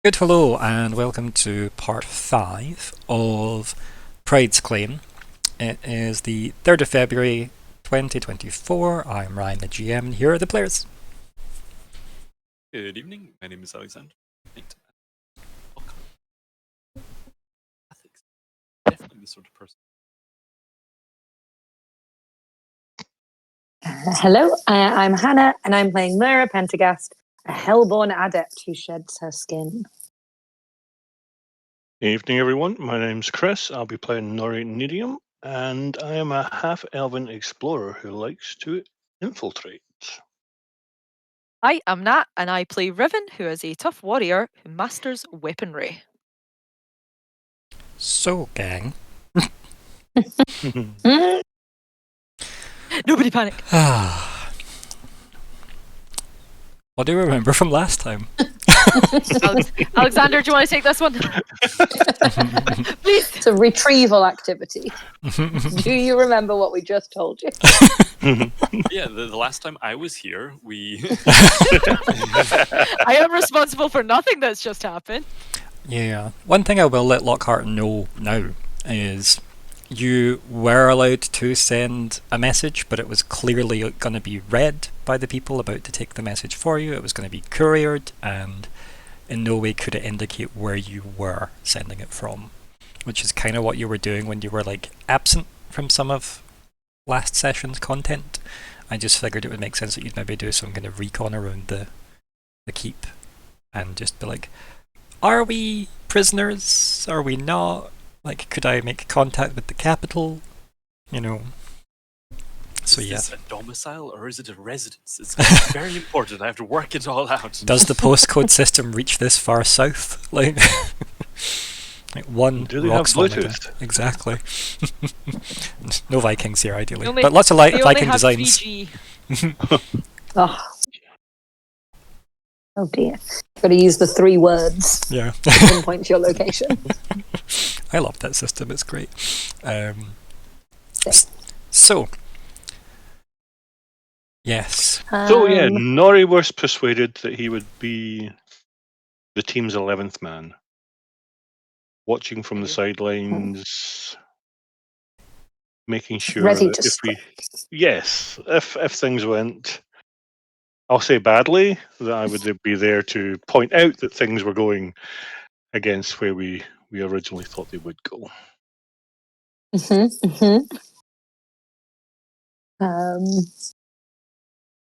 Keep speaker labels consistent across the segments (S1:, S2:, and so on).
S1: Good hello and welcome to part 5 of Pride's Claim. It is the 3rd of February 2024. I'm Ryan, the GM, and here are the players.
S2: Good evening, my name is Alexander. Ethics. Definitely the sort of person.
S3: Hello, I'm Hannah, and I'm playing Myr'ra Pentergast, a Helborn Adept who sheds her skin.
S4: Evening, everyone. My name's Chris. I'll be playing Nori Nediam, and I am a half-elven explorer who likes to infiltrate.
S5: Hi, I'm Nat, and I play Riven, who is a tough warrior who masters weaponry.
S1: So, gang.
S5: Nobody panic.
S1: What do you remember from last time?
S5: Alexander, do you want to take this one? Please.
S3: It's a retrieval activity. Do you remember what we just told you?
S2: Yeah, the last time I was here, we...
S5: I am responsible for nothing that's just happened.
S1: Yeah. One thing I will let Lockheart know now is you were allowed to send a message, but it was clearly going to be read by the people about to take the message for you. It was going to be couriered, and in no way could it indicate where you were sending it from, which is kind of what you were doing when you were like absent from some of last session's content. I just figured it would make sense that you'd maybe do some kind of recon around the keep and just be like, are we prisoners? Are we not? Like, could I make contact with the capital? You know. So yeah.
S2: Is this a domicile or is it a residence? It's very important. I have to work it all out.
S1: Does the postcode system reach this far south? Like, like one
S4: Do they
S1: rock
S4: have
S1: solid.
S4: Bluetooth?
S1: Exactly. No Vikings here, ideally,
S5: Only-
S1: but lots of
S5: They only
S1: Viking
S5: have
S1: designs.
S5: 3G.
S3: Oh dear. Got to use the 3 words
S1: Yeah.
S3: to pinpoint your location.
S1: I love that system. It's great. So, yes.
S4: So yeah, Nori was persuaded that he would be the team's 11th man, watching from the sidelines, making sure
S3: Ready
S4: that
S3: to
S4: if things went, I'll say badly, that I would be there to point out that things were going against where we originally thought they would go.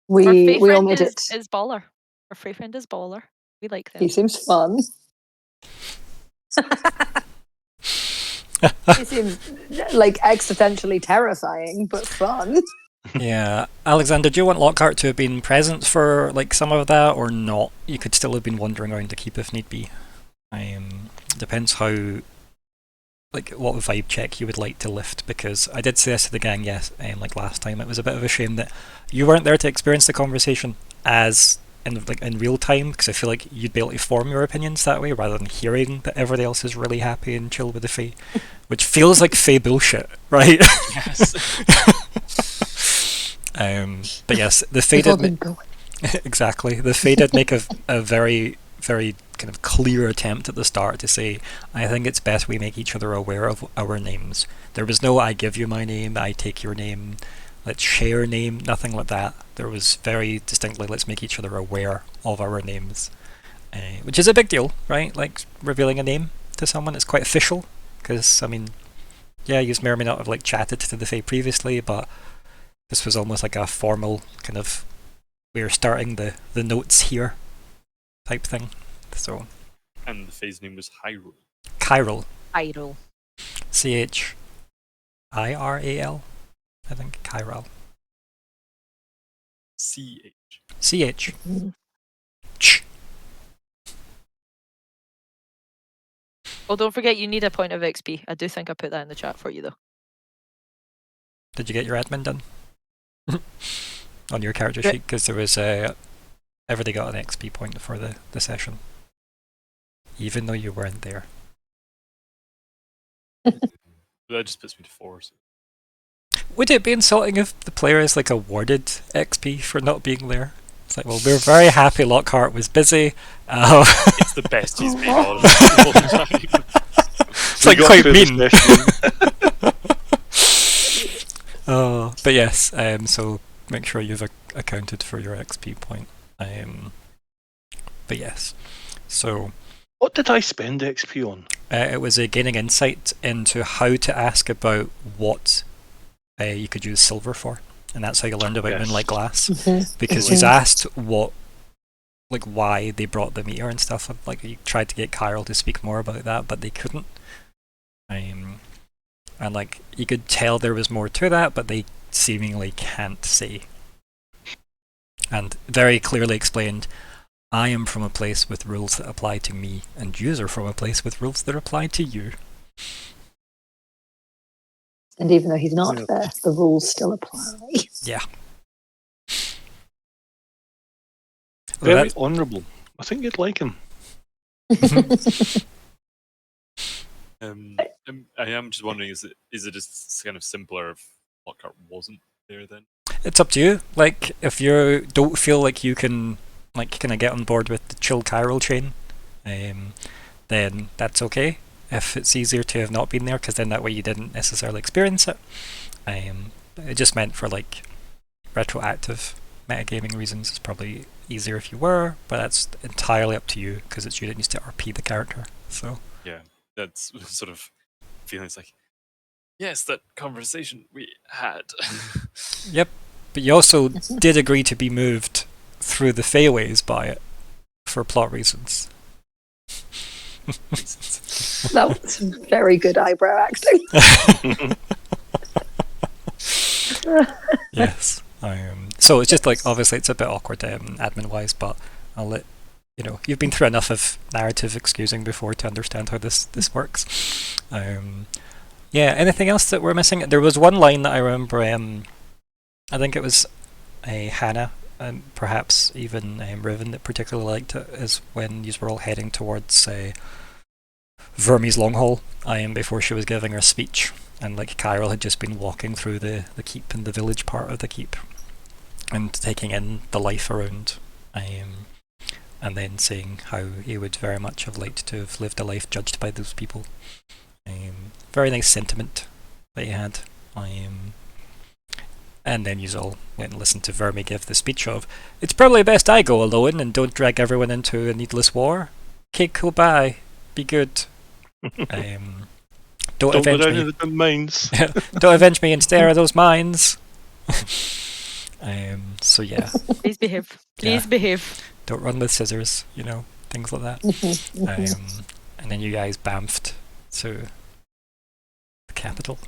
S3: We all made it.
S5: Is baller. Our free friend is baller. We like them.
S3: He seems fun. He seems like existentially terrifying, but fun.
S1: Yeah. Alexander, do you want Lockhart to have been present for like some of that or not? You could still have been wandering around the keep if need be. Depends how, like, what vibe check you would like to lift, because I did say this to the gang like last time. It was a bit of a shame that you weren't there to experience the conversation as in real time, because I feel like you'd be able to form your opinions that way rather than hearing that everybody else is really happy and chill with the Fae, which feels like Fae bullshit, right?
S2: Yes.
S1: But yes, the Fae did exactly. The Fae did make a very, very kind of clear attempt at the start to say, I think it's best we make each other aware of our names. There was no I give you my name, I take your name, let's share name, nothing like that. There was very distinctly, let's make each other aware of our names, which is a big deal, right? Like revealing a name to someone, it's quite official, because I mean, yeah, you may or may not have like chatted to the Fae previously, but this was almost like a formal kind of, we're starting the notes here type thing. So,
S2: And the Fae's name was Hyrule.
S1: Chiral.
S5: Idol.
S1: Chiral, I think. Chiral.
S2: CH.
S1: CH.
S5: Oh, don't forget you need a point of XP. I do think I put that in the chat for you, though.
S1: Did you get your admin done? On your character sheet? Because there was everybody got an XP point for the session. Even though you weren't there.
S2: That just puts me to 4. So.
S1: Would it be insulting if the player is like awarded XP for not being there? It's like, well, we're very happy Lockhart was busy.
S2: It's the best he's been all the time.
S1: It's like quite mean. Oh, but yes, so make sure you've accounted for your XP point. But yes, so
S4: What did I spend XP on?
S1: it was gaining insight into how to ask about what you could use silver for, and that's how you learned about
S4: Yes.
S1: Moonlight Glass. Because you asked why they brought the meteor and stuff. Like you tried to get Kyril to speak more about that, but they couldn't. And like you could tell there was more to that, but they seemingly can't say. And very clearly explained, I am from a place with rules that apply to me, and you are from a place with rules that apply to you.
S3: And even though he's not
S4: Yeah.
S3: there, the rules still apply.
S1: Yeah.
S4: Very honourable. I think you'd like him.
S2: I am just wondering, is it just kind of simpler if Lockhart wasn't there then?
S1: It's up to you. Like, if you don't feel like you can, like, kind of get on board with the chill Kyril chain, then that's okay. If it's easier to have not been there, because then that way you didn't necessarily experience it. It just meant for, like, retroactive metagaming reasons, it's probably easier if you were, but that's entirely up to you, because it's you that needs to RP the character. So
S2: Yeah, that's sort of feelings like, yes, that conversation we had.
S1: Yep, but you also did agree to be moved through the faeways by it for plot reasons.
S3: That was very good eyebrow acting.
S1: Yes. So it's just like, obviously it's a bit awkward admin wise, but I'll let you know, you've been through enough of narrative excusing before to understand how this works. Yeah, anything else that we're missing? There was one line that I remember, I think it was Hannah, and perhaps even Riven that particularly liked it, is when you were all heading towards Verme's long haul, before she was giving her speech, and like Kyril had just been walking through the keep and the village part of the keep, and taking in the life around, and then saying how he would very much have liked to have lived a life judged by those people. Very nice sentiment that he had. And then you all went and listened to Verme give the speech of, it's probably best I go alone and don't drag everyone into a needless war. Okay, cool, bye. Be good. Don't
S4: Don't go
S1: avenge
S4: down
S1: me.
S4: in the mines.
S1: Don't avenge me and stare at those mines. So yeah,
S5: Please behave. Please behave.
S1: don't run with scissors, you know, things like that. And then you guys bamfed to the capital,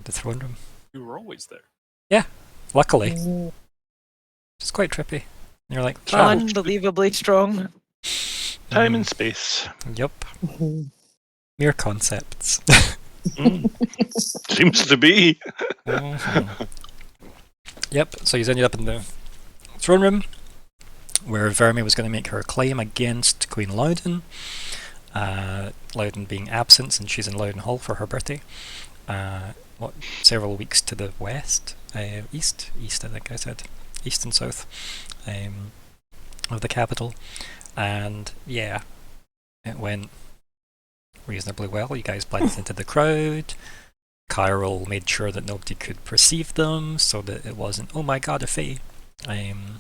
S1: the throne room.
S2: We were always there.
S1: Luckily, it's quite trippy. And you're like,
S4: Travel.
S5: Unbelievably strong.
S4: Time and space.
S1: Yep, mere concepts.
S4: Seems to be.
S1: Mhm. Yep, so you ended up in the throne room, where Verme was going to make her claim against Queen Loudon. Loudon being absent, since she's in Loudon Hall for her birthday. Several weeks to the west? East I think I said. East and south of the capital. And yeah, it went reasonably well. You guys blended into the crowd. Kyril made sure that nobody could perceive them, so that it wasn't, oh my god, a fae. And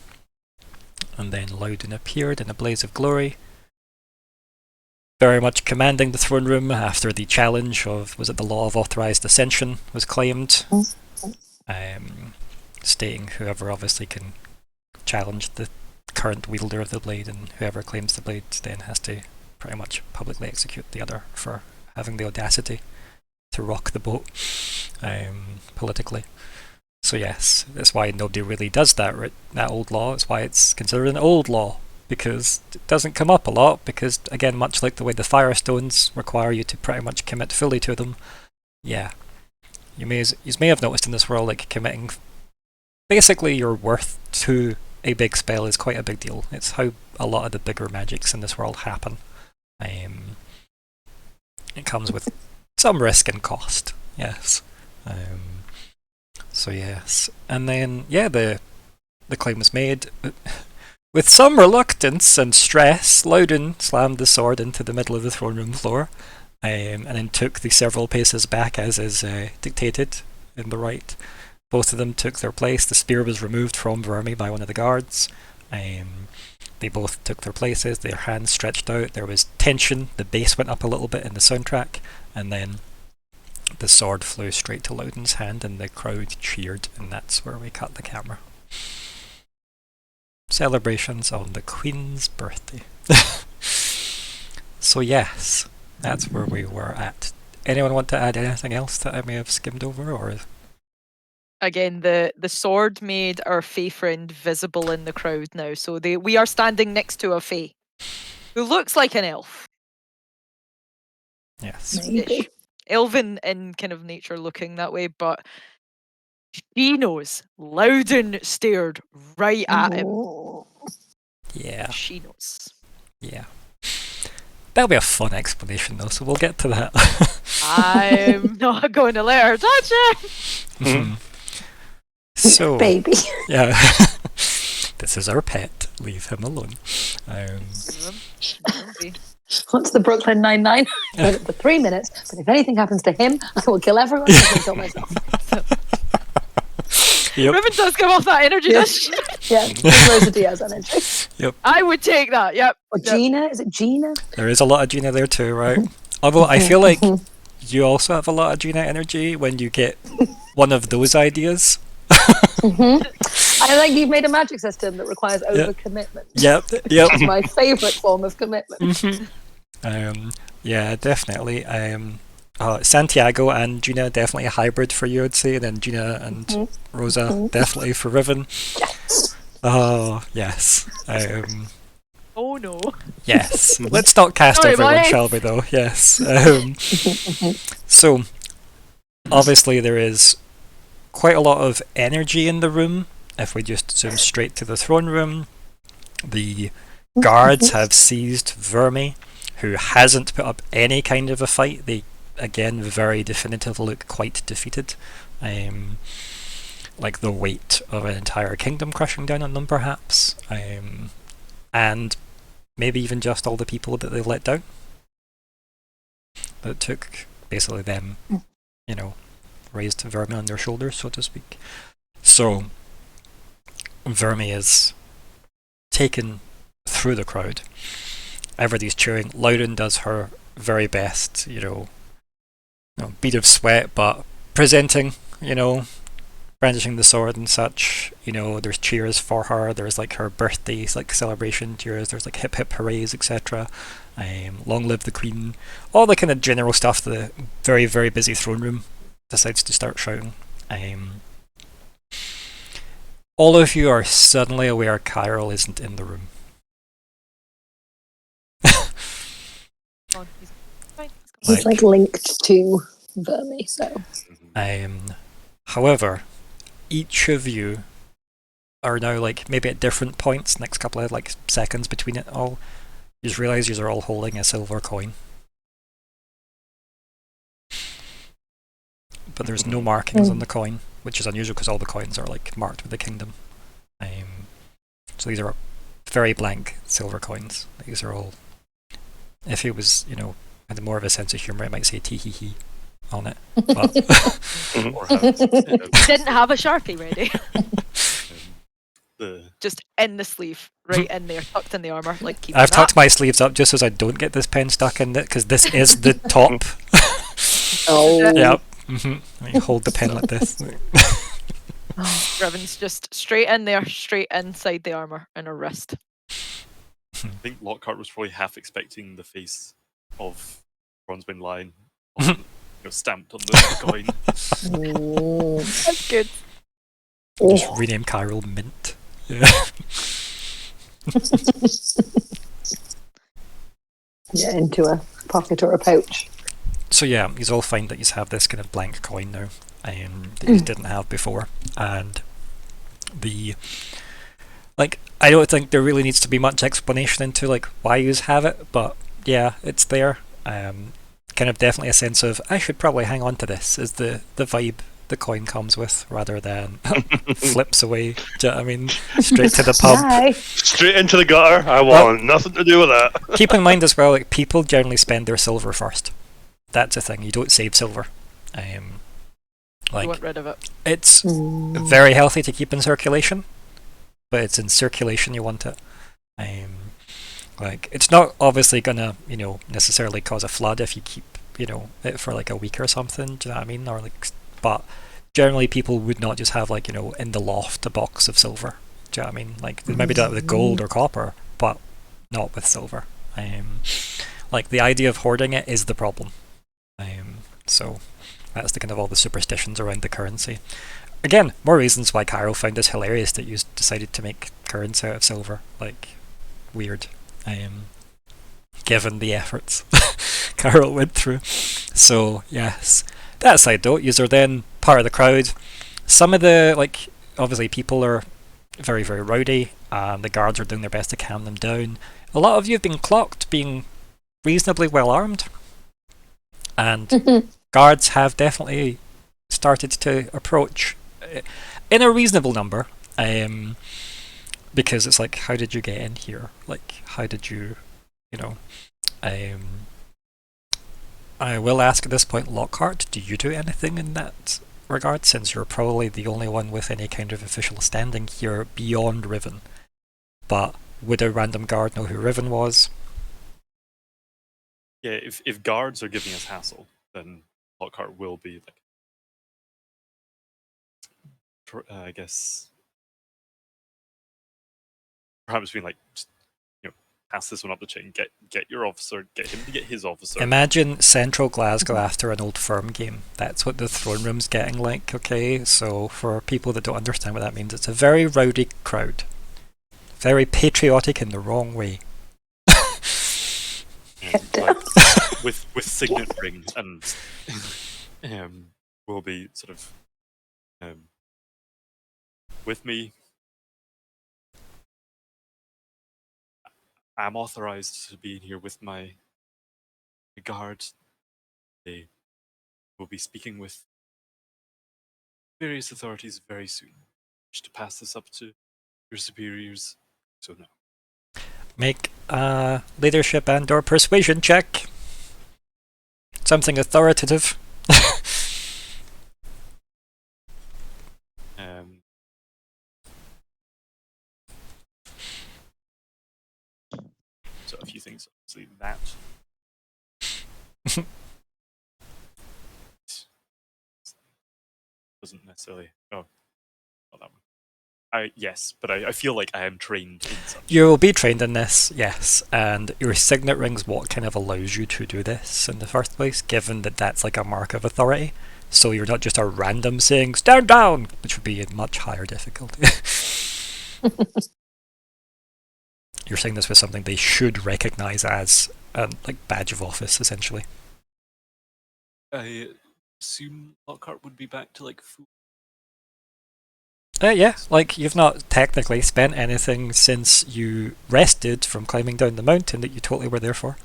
S1: then Loudon appeared in a blaze of glory, very much commanding the throne room after the challenge of, was it the law of authorized ascension was claimed, stating whoever obviously can challenge the current wielder of the blade, and whoever claims the blade then has to pretty much publicly execute the other for having the audacity to rock the boat politically. So yes, that's why nobody really does that old law. It's why it's considered an old law, because it doesn't come up a lot, because again, much like the way the Firestones require you to pretty much commit fully to them, yeah, you may have noticed in this world, like, committing basically your worth to a big spell is quite a big deal. It's how a lot of the bigger magics in this world happen. It comes with some risk and cost, yes. So yes, and then yeah, the the claim was made. With some reluctance and stress, Loudon slammed the sword into the middle of the throne room floor, and then took the several paces back as is dictated in the right. Both of them took their place. The spear was removed from Vermi by one of the guards. They both took their places, their hands stretched out, there was tension, the bass went up a little bit in the soundtrack, and then the sword flew straight to Loudon's hand and the crowd cheered, and that's where we cut the camera. Celebrations on the Queen's birthday. So yes, that's where we were at. Anyone want to add anything else that I may have skimmed over, or?
S5: Again, the sword made our Fae friend visible in the crowd now, so we are standing next to a Fae who looks like an elf.
S1: Yes.
S3: Maybe.
S5: Elven in kind of nature looking that way, but she knows. Loudon stared right at him.
S3: Oh.
S1: Yeah.
S5: She knows.
S1: Yeah. That'll be a fun explanation though, so we'll get to that.
S5: I'm not going to let her touch it.
S1: Mhm. So,
S3: Baby.
S1: yeah. This is our pet. Leave him alone.
S3: What's the Brooklyn Nine-Nine? For 3 minutes, but if anything happens to him, I will kill everyone and kill myself.
S1: Yep.
S5: Riven does give off that energy,
S3: Yeah.
S5: does she?
S3: Yeah, there's a Diaz energy.
S5: I would take that, yep.
S3: Or Gina, is it Gina?
S1: There is a lot of Gina there too, right? Although I feel like you also have a lot of Gina energy when you get one of those ideas.
S3: I think you've made a magic system that requires overcommitment.
S1: Yep.
S3: That's my favourite form of commitment.
S1: Yeah, definitely. Santiago and Gina, definitely a hybrid for you, I'd say. And then Gina and Rosa, definitely for Riven.
S3: Yes.
S1: Oh, yes.
S5: Oh no.
S1: Yes. Let's not cast
S5: Sorry,
S1: everyone,
S5: buddy.
S1: shall we, though? Yes. So, obviously, there is quite a lot of energy in the room. If we just zoom straight to the throne room, the guards have seized Vermi, who hasn't put up any kind of a fight. They, again, very definitively look quite defeated. Like the weight of an entire kingdom crushing down on them, perhaps. And maybe even just all the people that they let down. That took basically them, raised Vermi on their shoulders, so to speak. So, Vermi is taken through the crowd. Everybody's cheering. Loudon does her very best, bead of sweat, but presenting, brandishing the sword and such. There's cheers for her. There's like her birthday celebration cheers. There's like hip hip hoorays, etc. Long live the Queen. All the kind of general stuff the very, very busy throne room decides to start shouting. All of you are suddenly aware Kyril isn't in the room.
S3: He's like linked to Vermi, so.
S1: However, each of you are now maybe at different points, next couple of seconds between it all, you just realise you are all holding a silver coin. But there's no markings on the coin, which is unusual because all the coins are marked with the kingdom. So these are very blank silver coins. These are all. If it was, had more of a sense of humour, it might say tee hee hee on it. But
S5: Didn't have a Sharpie ready.
S2: The
S5: Just in the sleeve, right in there, tucked in the armour. Keep
S1: I've
S5: that.
S1: tucked my sleeves up just so I don't get this pen stuck in it, because this is the top.
S3: Oh.
S1: Yep. Let me hold the pen like this.
S5: Riven's just straight in there, straight inside the armour in her wrist.
S2: I think Lockhart was probably half expecting the face of Bronzeman Lion stamped on the coin.
S5: That's good.
S1: Just rename Kyril Mint. Yeah.
S3: Yeah, into a pocket or a pouch.
S1: So yeah, you all find that you have this kind of blank coin now, that you didn't have before, and I don't think there really needs to be much explanation into why you have it, but yeah, it's there. Kind of definitely a sense of I should probably hang on to this is the vibe the coin comes with, rather than flips away. Do you know what I mean? Straight to the pub.
S3: Bye.
S4: Straight into the gutter. I want nothing to do with that.
S1: Keep in mind as well, like, people generally spend their silver first. That's a thing. You don't save silver.
S5: You
S1: Like,
S5: want rid of it.
S1: it's very healthy to keep in circulation, but it's in circulation you want it. Like, it's not obviously gonna, necessarily cause a flood if you keep, it for like a week or something. Do you know what I mean? Or like, but generally people would not just have, like, in the loft a box of silver. Do you know what I mean? Like, they maybe do that with gold or copper, but not with silver. Like, the idea of hoarding it is the problem. So that's the kind of all the superstitions around the currency. Again, more reasons why Cairo found this hilarious that you decided to make currency out of silver. Like, weird. Given the efforts Carol went through. So, yes. That aside though, you're then part of the crowd. Some of the, like, obviously people are very, very rowdy, and the guards are doing their best to calm them down. A lot of you have been clocked being reasonably well armed. And guards have definitely started to approach in a reasonable number. Because it's like, how did you get in here? Like, how did you, I will ask at this point, Lockhart, do you do anything in that regard, since you're probably the only one with any kind of official standing here beyond Riven? But would a random guard know who Riven was?
S2: Yeah, if guards are giving us hassle, then Lockhart will be like, I guess, perhaps being like, just, pass this one up the chain, get your officer, get him to get his officer.
S1: Imagine Central Glasgow after an old firm game. That's what the throne room's getting like, okay? So for people that don't understand what that means, it's a very rowdy crowd. Very patriotic in the wrong way.
S2: Like, with signet ring and will be sort of with me. I'm authorized to be in here with my guard. They will be speaking with various authorities very soon. Wish to pass this up to your superiors. So no.
S1: Make a leadership and or persuasion check. Something authoritative.
S2: So a few things, obviously that. Doesn't necessarily. Oh, not that one. Yes, but I feel like I am trained in such.
S1: You will be trained in this, yes, and your signet ring's what kind of allows you to do this in the first place, given that that's like a mark of authority. So you're not just a random saying, stand down, which would be a much higher difficulty. You're saying this with something they should recognise as a badge of office, essentially.
S2: I assume Lockhart would be back to like food.
S1: Yeah, like you've not technically spent anything since you rested from climbing down the mountain that you totally were there for.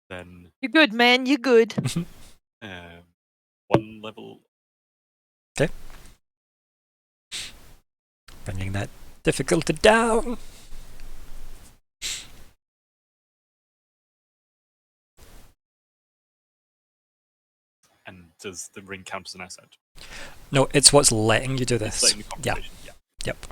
S2: Then
S5: You're good, man. You're good.
S2: one level.
S1: Okay. Bringing that difficulty down.
S2: And does the ring count as an asset?
S1: No, it's what's letting you do
S2: It's
S1: this.
S2: letting the
S1: Yeah.
S2: conversation, yeah.
S1: Yep.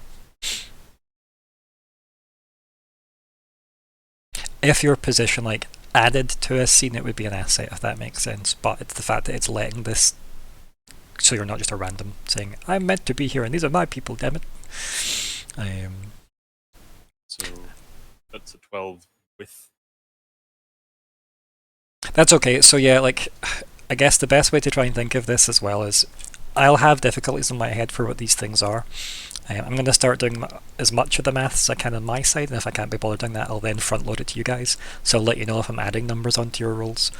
S1: If your position added to a scene, it would be an asset, if that makes sense. But it's the fact that it's letting this, so you're not just a random saying, I'm meant to be here and these are my people, damn it.
S2: So that's a 12 with.
S1: That's okay. So yeah, I guess the best way to try and think of this as well is I'll have difficulties in my head for what these things are. I'm going to start doing as much of the maths as I can on my side, and if I can't be bothered doing that, I'll then front load it to you guys. So I'll let you know if I'm adding numbers onto your rolls.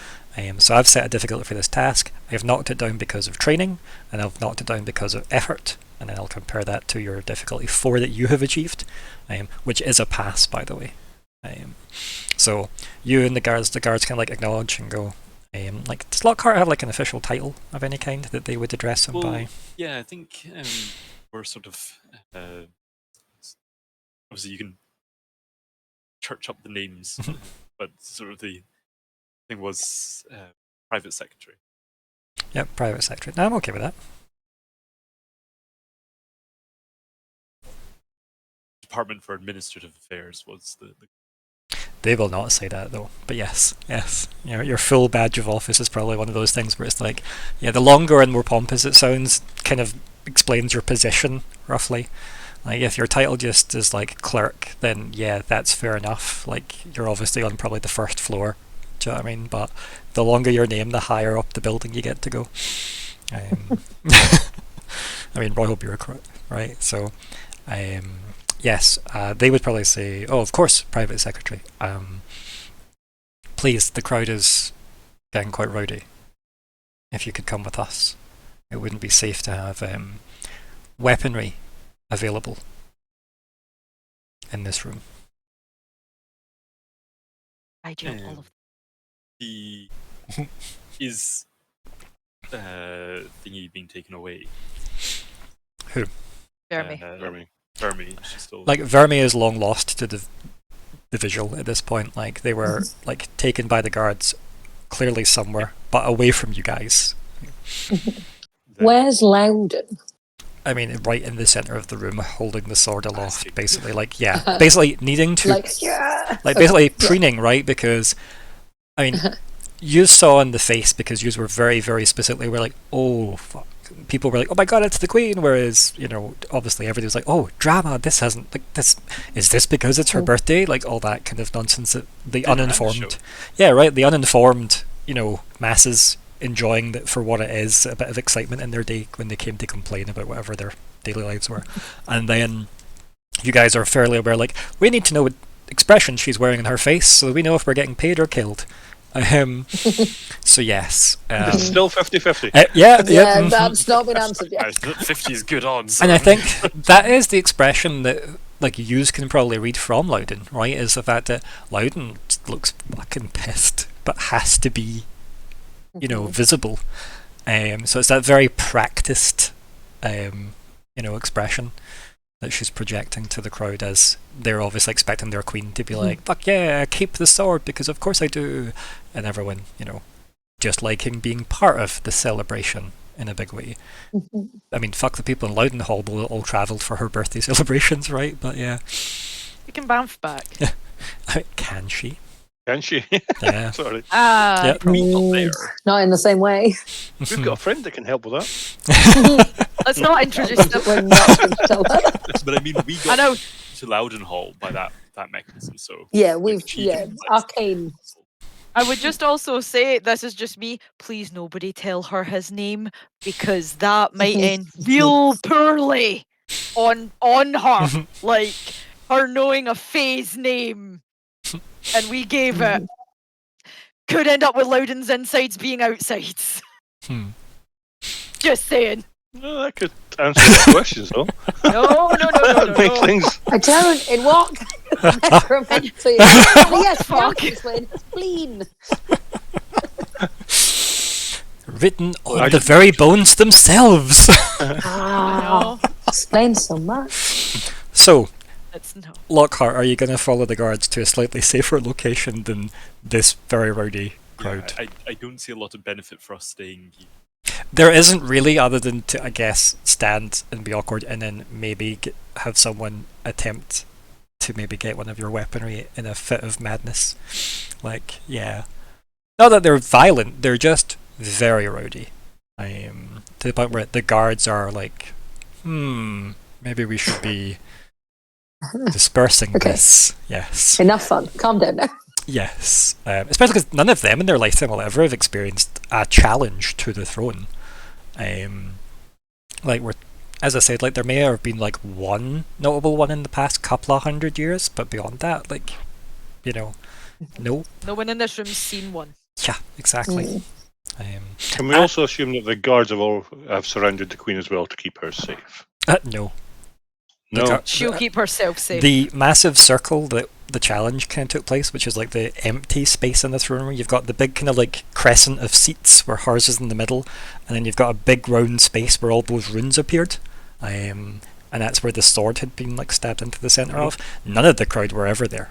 S1: So I've set a difficulty for this task. I've knocked it down because of training, and I've knocked it down because of effort, and then I'll compare that to your difficulty 4 that you have achieved, which is a pass, by the way. So you and the guards can acknowledge and go, Like, does Lockhart have like an official title of any kind that they would address him by?
S2: Yeah, I think we're sort of obviously you can church up the names, but sort of the thing was private secretary.
S1: Yep, private secretary. No, I'm okay with that.
S2: Department for Administrative Affairs was the
S1: They will not say that though. But yes. Your full badge of office is probably one of those things where it's like, yeah, the longer and more pompous it sounds, kind of explains your position roughly. Like if your title just is like clerk, then yeah, that's fair enough. Like you're obviously on probably the first floor. Do you know what I mean? But the longer your name, the higher up the building you get to go. I mean, royal bureaucrat, right? So, yes, they would probably say, oh, of course, private secretary. Please, the crowd is getting quite rowdy. If you could come with us. It wouldn't be safe to have weaponry available in this room.
S5: I do all of
S2: the is thingy being taken away.
S1: Who?
S5: Vermi.
S2: Vermi. She's still
S1: Like Vermi is long lost to the visual at this point. Like they were like taken by the guards, clearly somewhere, but away from you guys.
S3: Where's Loudon?
S1: I mean, right in the center of the room, holding the sword aloft, basically. Like, yeah, basically needing to, like basically preening, right? Because, I mean, you saw in the face because you were very, very specifically were like, oh, fuck. People were like, oh my god, it's the Queen. Whereas, you know, obviously everybody was like, oh, drama. This hasn't like this. Is this because it's her birthday? Like all that kind of nonsense. That the uninformed, yeah, right. The uninformed, you know, masses enjoying that for what it is, a bit of excitement in their day when they came to complain about whatever their daily lives were. And then you guys are fairly aware, like, we need to know what expression she's wearing in her face so we know if we're getting paid or killed. So yes.
S4: It's still 50-50.
S1: Yeah,
S3: that's not been answered yet.
S2: 50 is good odds.
S1: And I think that is the expression that like yous can probably read from Loudon, right? Is the fact that Loudon looks fucking pissed, but has to be, you know, visible. So it's that very practiced, you know, expression that she's projecting to the crowd as they're obviously expecting their queen to be like, fuck yeah, keep the sword because of course I do. And everyone, you know, just liking being part of the celebration in a big way. I mean, fuck the people in Loudon Hall all travelled for her birthday celebrations, right? But yeah.
S5: You can bounce back.
S1: Can she?
S4: Can she?
S1: Yeah.
S4: Sorry.
S1: Yeah.
S2: Not there.
S3: Not in the same way.
S4: We've got a friend that can help with that.
S5: Let's not introduce them.
S3: We're not going to tell her.
S2: But I mean, we got to Loudon Hall by that mechanism, so
S3: Yeah, arcane.
S5: I would just also say, this is just me, please nobody tell her his name, because that might end real poorly on her. Like, her knowing a Fae's name, and we gave it, could end up with Loudon's insides being outsides. Just saying.
S4: No, that could answer the questions, though.
S5: No.
S4: Make things.
S3: I don't. In what? Necromancy. Yes,
S5: Fuck.
S3: Spleen.
S1: Written on the very bones themselves.
S3: Explains so much.
S1: So,
S5: No.
S1: Lockhart, are you going to follow the guards to a slightly safer location than this very rowdy crowd?
S2: Yeah, I don't see a lot of benefit for us staying here.
S1: There isn't really, other than to, I guess, stand and be awkward and then maybe have someone attempt to maybe get one of your weaponry in a fit of madness. Like, yeah. Not that they're violent, they're just very rowdy. To the point where the guards are like, maybe we should be dispersing this. Yes.
S3: Enough fun. Calm down now.
S1: Yes, especially because none of them in their lifetime will ever have experienced a challenge to the throne. Like as I said, like there may have been like one notable one in the past couple of 100 years, but beyond that, like, you know, no.
S5: No one in this room's seen one.
S1: Yeah, exactly.
S4: Can we also assume that the guards have surrounded the queen as well to keep her safe?
S1: No.
S4: No.
S5: She'll keep herself safe.
S1: The massive circle that the challenge kind of took place, which is like the empty space in the throne room. You've got the big kind of like crescent of seats where hers is in the middle, and then you've got a big round space where all those runes appeared. And that's where the sword had been like stabbed into the center of. None of the crowd were ever there.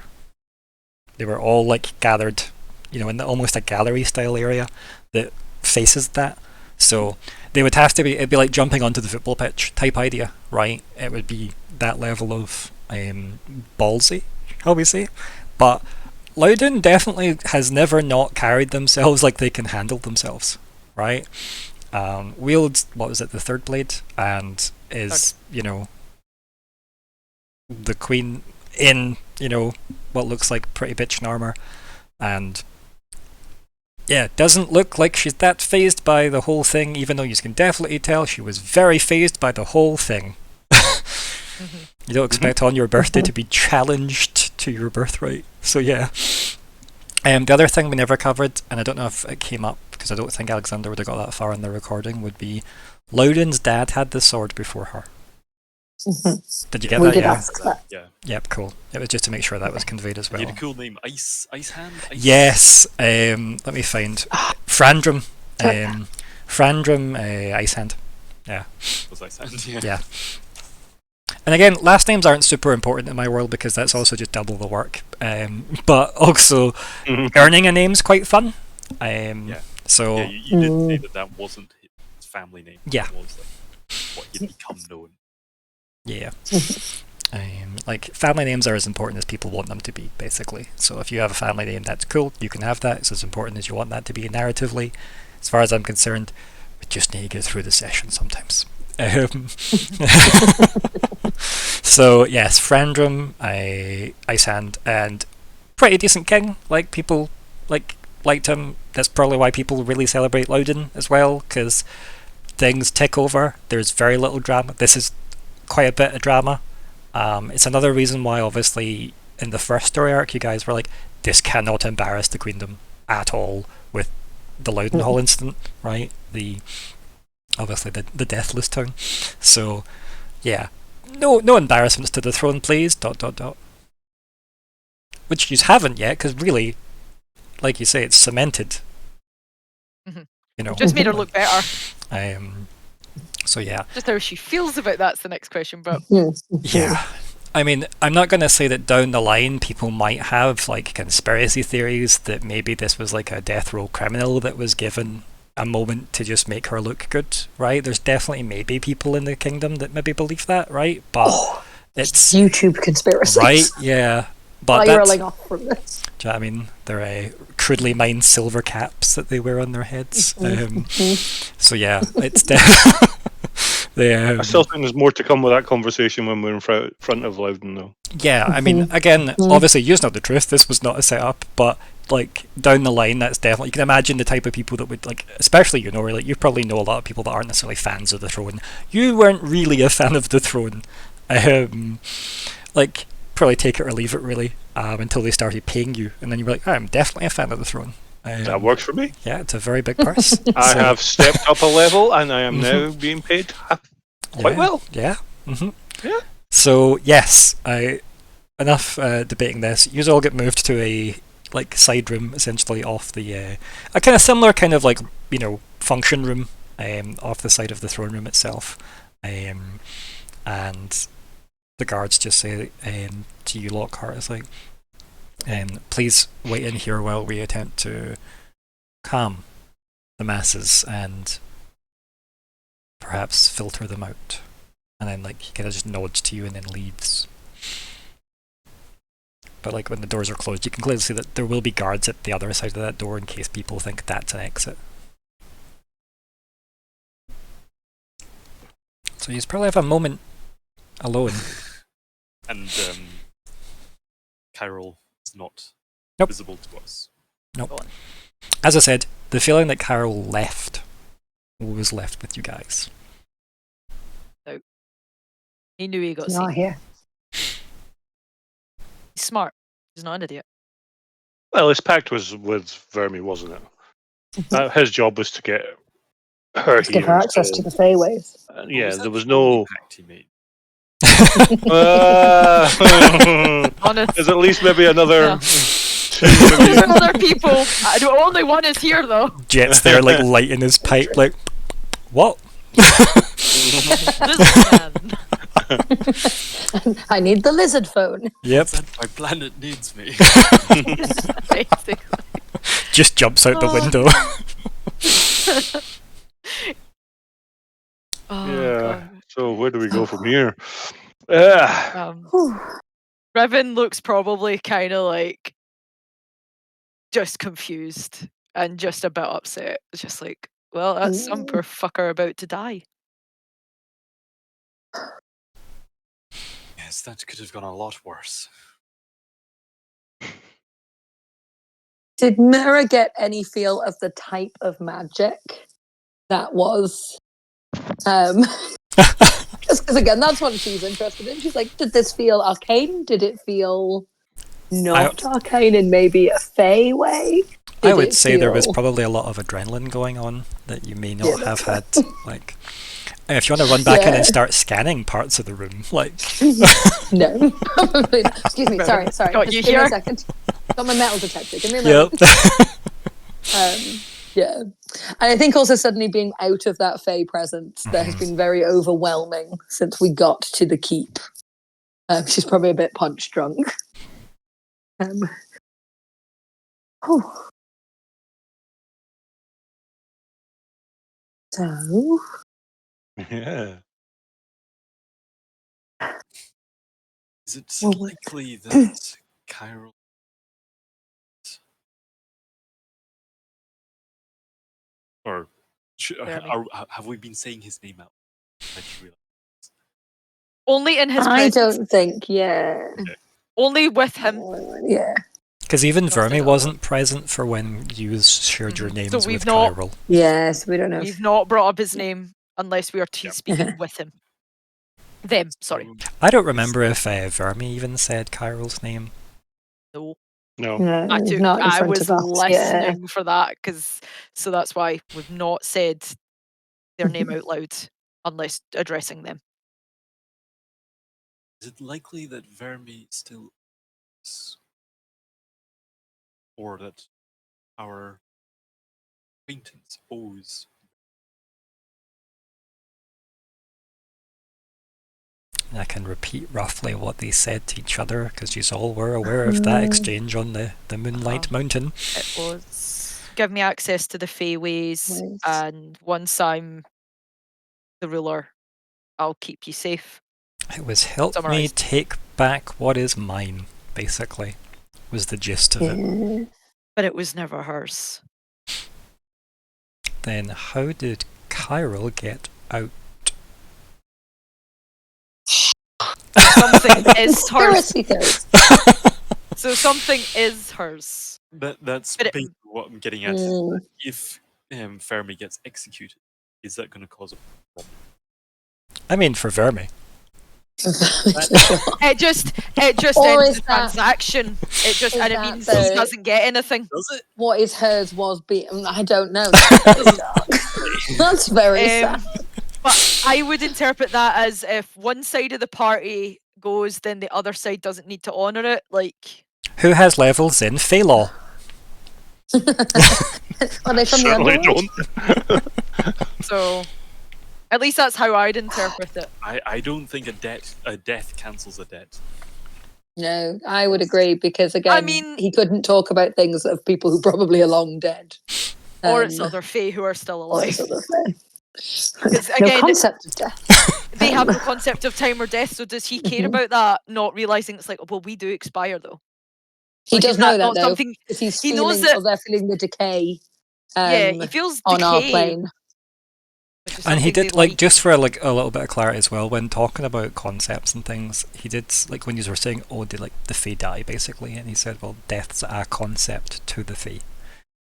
S1: They were all like gathered, in the, almost a gallery style area that faces that. So they would have to be, it'd be like jumping onto the football pitch type idea, right? It would be that level of ballsy, shall we say. But Loudon definitely has never not carried themselves like they can handle themselves, right? Wields, what was it, the third blade, and is, the queen in, what looks like pretty bitchin' armor, and yeah, doesn't look like she's that phased by the whole thing, even though you can definitely tell she was very phased by the whole thing. You don't expect on your birthday to be challenged to your birthright. So yeah. The other thing we never covered, and I don't know if it came up, because I don't think Alexander would have got that far in the recording, would be Loudon's dad had the sword before her. Did you get
S3: We
S1: that?
S3: did
S1: Yeah.
S3: ask that.
S2: Yeah.
S1: Yep, cool. It was just to make sure that was conveyed as well.
S2: He had a cool name, Ice Hand.
S1: Yes. Let me find Frandrum. Frandrum Ice Hand. Yeah.
S2: Was Ice Hand? Yeah.
S1: Yeah. And again, last names aren't super important in my world because that's also just double the work. But also, earning a name's quite fun. So
S2: Yeah, you did say that wasn't his family name.
S1: Yeah.
S2: It was like what he'd become known.
S1: yeah. Like family names are as important as people want them to be, basically. So if you have a family name, that's cool. You can have that. It's as important as you want that to be narratively. As far as I'm concerned, we just need to get through the session sometimes. So yes, Frandrum, Ice Hand, and pretty decent king. Like people liked him. That's probably why people really celebrate Loudon as well, because things tick over. There's very little drama. This is quite a bit of drama. It's another reason why, obviously, in the first story arc, you guys were like, this cannot embarrass the Queendom at all with the Loudon Hall incident, right? Obviously the Deathless Town. So yeah, no embarrassments to the throne, please. ... Which you haven't yet, because really, like you say, it's cemented.
S5: Just made her look better.
S1: So yeah.
S5: Just how she feels about that's the next question, but
S1: Yeah. I mean, I'm not going to say that down the line people might have like conspiracy theories that maybe this was like a death row criminal that was given a moment to just make her look good, right? There's definitely maybe people in the kingdom that maybe believe that, right? But it's
S3: YouTube conspiracies.
S1: right, yeah. But
S3: Spiraling off from this.
S1: do you know what I mean? They're crudely mined silver caps that they wear on their heads. So yeah, it's
S4: I still think there's more to come with that conversation when we're in front of Loudon, though.
S1: yeah, I mean, again, obviously, you know the truth. This was not a setup, but like down the line, that's definitely, you can imagine the type of people that would like, especially Nori, like you probably know a lot of people that aren't necessarily fans of the throne. You weren't really a fan of the throne, like probably take it or leave it really, until they started paying you, and then you were like, I'm definitely a fan of the throne.
S4: That works for me.
S1: Yeah, it's a very big purse.
S4: I have stepped up a level, and I am now being paid quite well.
S1: Yeah.
S4: Yeah.
S1: So yes, enough debating this. You all get moved to a like side room, essentially off the a kind of similar kind of like function room, off the side of the throne room itself, and the guards just say to you, Lockhart, it's like, please wait in here while we attempt to calm the masses and perhaps filter them out. And then like he kind of just nods to you and then leaves. But like when the doors are closed, you can clearly see that there will be guards at the other side of that door in case people think that's an exit. So you probably have a moment alone.
S2: And Carol is not
S1: Nope.
S2: visible to us.
S1: Nope. As I said, the feeling that Carol left was left with you guys.
S5: he knew he got
S3: Not
S5: seen.
S3: here.
S5: He's smart. He's not an idiot.
S4: Well, his pact was with Vermi, wasn't it? His job was to get her
S3: Just give
S4: here.
S3: her access to the Feyways.
S4: Yeah,
S2: Was that
S4: there was
S2: the only
S4: no.
S2: pact he made?
S5: Honest.
S4: There's at least maybe another.
S5: Yeah. There's other people. The only one is here though.
S1: Jett's there, like lighting his pipe, like, what?
S5: Lizard man.
S3: I need the lizard phone.
S1: Yep.
S2: Said my planet needs me.
S5: Basically.
S1: Just jumps out the
S5: Oh.
S1: window.
S5: Oh,
S4: Yeah.
S5: God.
S4: So where do we go from here?
S5: Riven looks probably kind of like just confused and just a bit upset. It's just like, well, that's some poor fucker about to die.
S2: Yes, that could have gone a lot worse.
S3: Did Myr'ra get any feel of the type of magic that was? Just because again, that's what she's interested in. She's like, did this feel arcane? Did it feel not arcane in maybe a fey way?
S1: I would say there was probably a lot of adrenaline going on that you may not
S3: Yeah,
S1: have had. Like, if you want to run back in
S3: Yeah.
S1: and start scanning parts of the room, like,
S3: No. Probably not. Excuse me. Sorry.
S5: Got
S3: Just
S5: you
S3: give me
S5: here?
S3: a second. Got my metal detector. Give me a
S1: yep.
S3: moment. Yeah. And I think also suddenly being out of that fey presence, that has been very overwhelming since we got to the keep. She's probably a bit punch drunk. Oh. So,
S4: Yeah.
S2: Is it
S3: Well,
S2: likely that Chiral or
S5: Jeremy.
S2: have we been saying his name out? I just realized.
S5: Only in his
S3: I
S5: presence.
S3: don't think, yeah.
S5: Only with him.
S3: Yeah.
S1: Because even
S5: Nothing
S1: Vermi
S5: else.
S1: wasn't present for when you shared your names
S5: So we've
S1: with
S5: not-
S1: Chiral.
S3: Yes, we don't know.
S5: We've not brought up his name unless we are
S2: Yep.
S5: speaking with him. Them, sorry.
S1: I don't remember if Vermi even said Chiral's name.
S5: No.
S4: No.
S3: No,
S5: I
S3: not in
S5: was
S3: front of us. Yeah.
S5: listening for that so that's why we've not said their name out loud unless addressing them.
S2: Is it likely that Vermi still is, or that our acquaintance owes?
S1: I can repeat roughly what they said to each other because you all were aware of that exchange on the Moonlight Mountain.
S5: It was give me access to the Feyways,
S3: Right.
S5: and once I'm the ruler, I'll keep you safe.
S1: It was help me
S5: Summarised.
S1: take back what is mine, basically, was the gist of it.
S3: Yeah.
S5: But it was never hers.
S1: Then how did Chiral get out?
S5: Something is hers.
S3: Conspiracy theories.
S5: So something is hers.
S2: That's
S5: But it-
S2: basically what I'm getting at.
S3: Mm.
S2: If Fermi gets executed, is that going to cause a problem?
S1: I mean, for Vermi.
S5: It just
S3: Or
S5: ends
S3: is
S5: the
S3: that-
S5: transaction. It just
S3: is
S5: and it
S3: that
S5: means
S3: the-
S5: he doesn't get anything.
S2: Does it?
S3: What is hers was beaten. I don't know. That's very dark. That's very sad.
S5: But I would interpret that as if one side of the party goes, then the other side doesn't need to honour it. Like,
S1: Who has levels in Fey Law?
S3: Are they from the
S4: Certainly
S3: underworld?
S4: don't.
S5: so at least that's how I'd interpret it.
S2: I don't think a death cancels a debt.
S3: No, I would agree because again,
S5: mean-
S3: he couldn't talk about things of people who probably are long dead,
S5: Or it's other Fae who are still
S3: or
S5: alive.
S3: it's other thing.
S5: Because
S3: No
S5: again,
S3: concept of death.
S5: they have no concept of time or death, so does he care
S3: Mhm.
S5: about that? Not realizing it's like, oh, well, we do expire though.
S3: He
S5: Like,
S3: does
S5: is
S3: know that
S5: not
S3: though,
S5: something?
S3: because he's
S5: he knows
S3: feeling,
S5: that-
S3: or they're feeling the decay.
S5: Yeah, he feels
S3: on our
S5: decay,
S3: plane.
S5: which is
S1: And he
S5: something they
S1: did, like, just for like a little bit of clarity as well, when talking about concepts and things, he did, like, when you were saying, oh, did like the Fae die, basically, and he said, well, death's a concept to the Fae.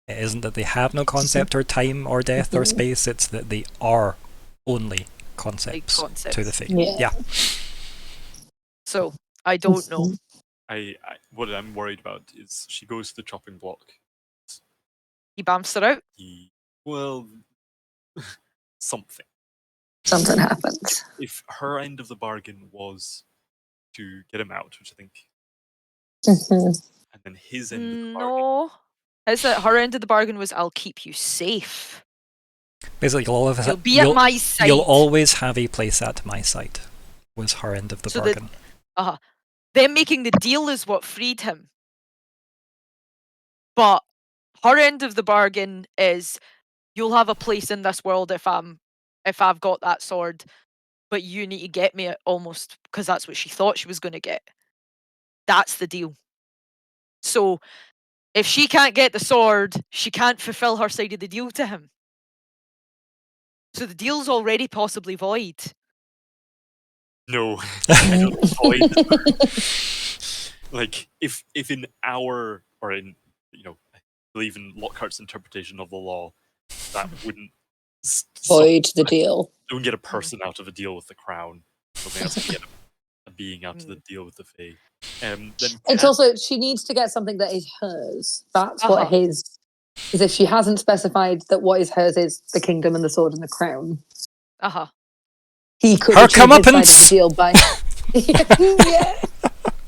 S1: It isn't that they have no concept or time or death or space, it's that they are only concepts to the Fae.
S3: Yeah.
S5: So I don't know.
S2: What I'm worried about is she goes to the chopping block.
S5: He bamfs her out.
S2: Well, something.
S3: something happens.
S2: If her end of the bargain was to get him out, which I think,
S3: Mhm.
S2: and then his end of the bargain.
S5: No. Her end of the bargain was, I'll keep you safe.
S1: Basically,
S5: You'll be at my side.
S1: You'll always have a place at my side. Was her end of the bargain.
S5: Them making the deal is what freed him. But her end of the bargain is, you'll have a place in this world if I've got that sword, but you need to get me almost, because that's what she thought she was going to get. That's the deal. So if she can't get the sword, she can't fulfill her side of the deal to him. So the deal's already possibly void.
S2: No, I don't void. Like if in our, or in, I believe in Lockhart's interpretation of the law, that wouldn't
S3: Void the deal.
S2: Don't get a person out of a deal with the crown. Something else to get a being out of the deal with the Fae. Then
S3: It's also, she needs to get something that is hers. That's what his is. If she hasn't specified that what is hers is the kingdom and the sword and the crown. He could achieve his side of the deal by yeah.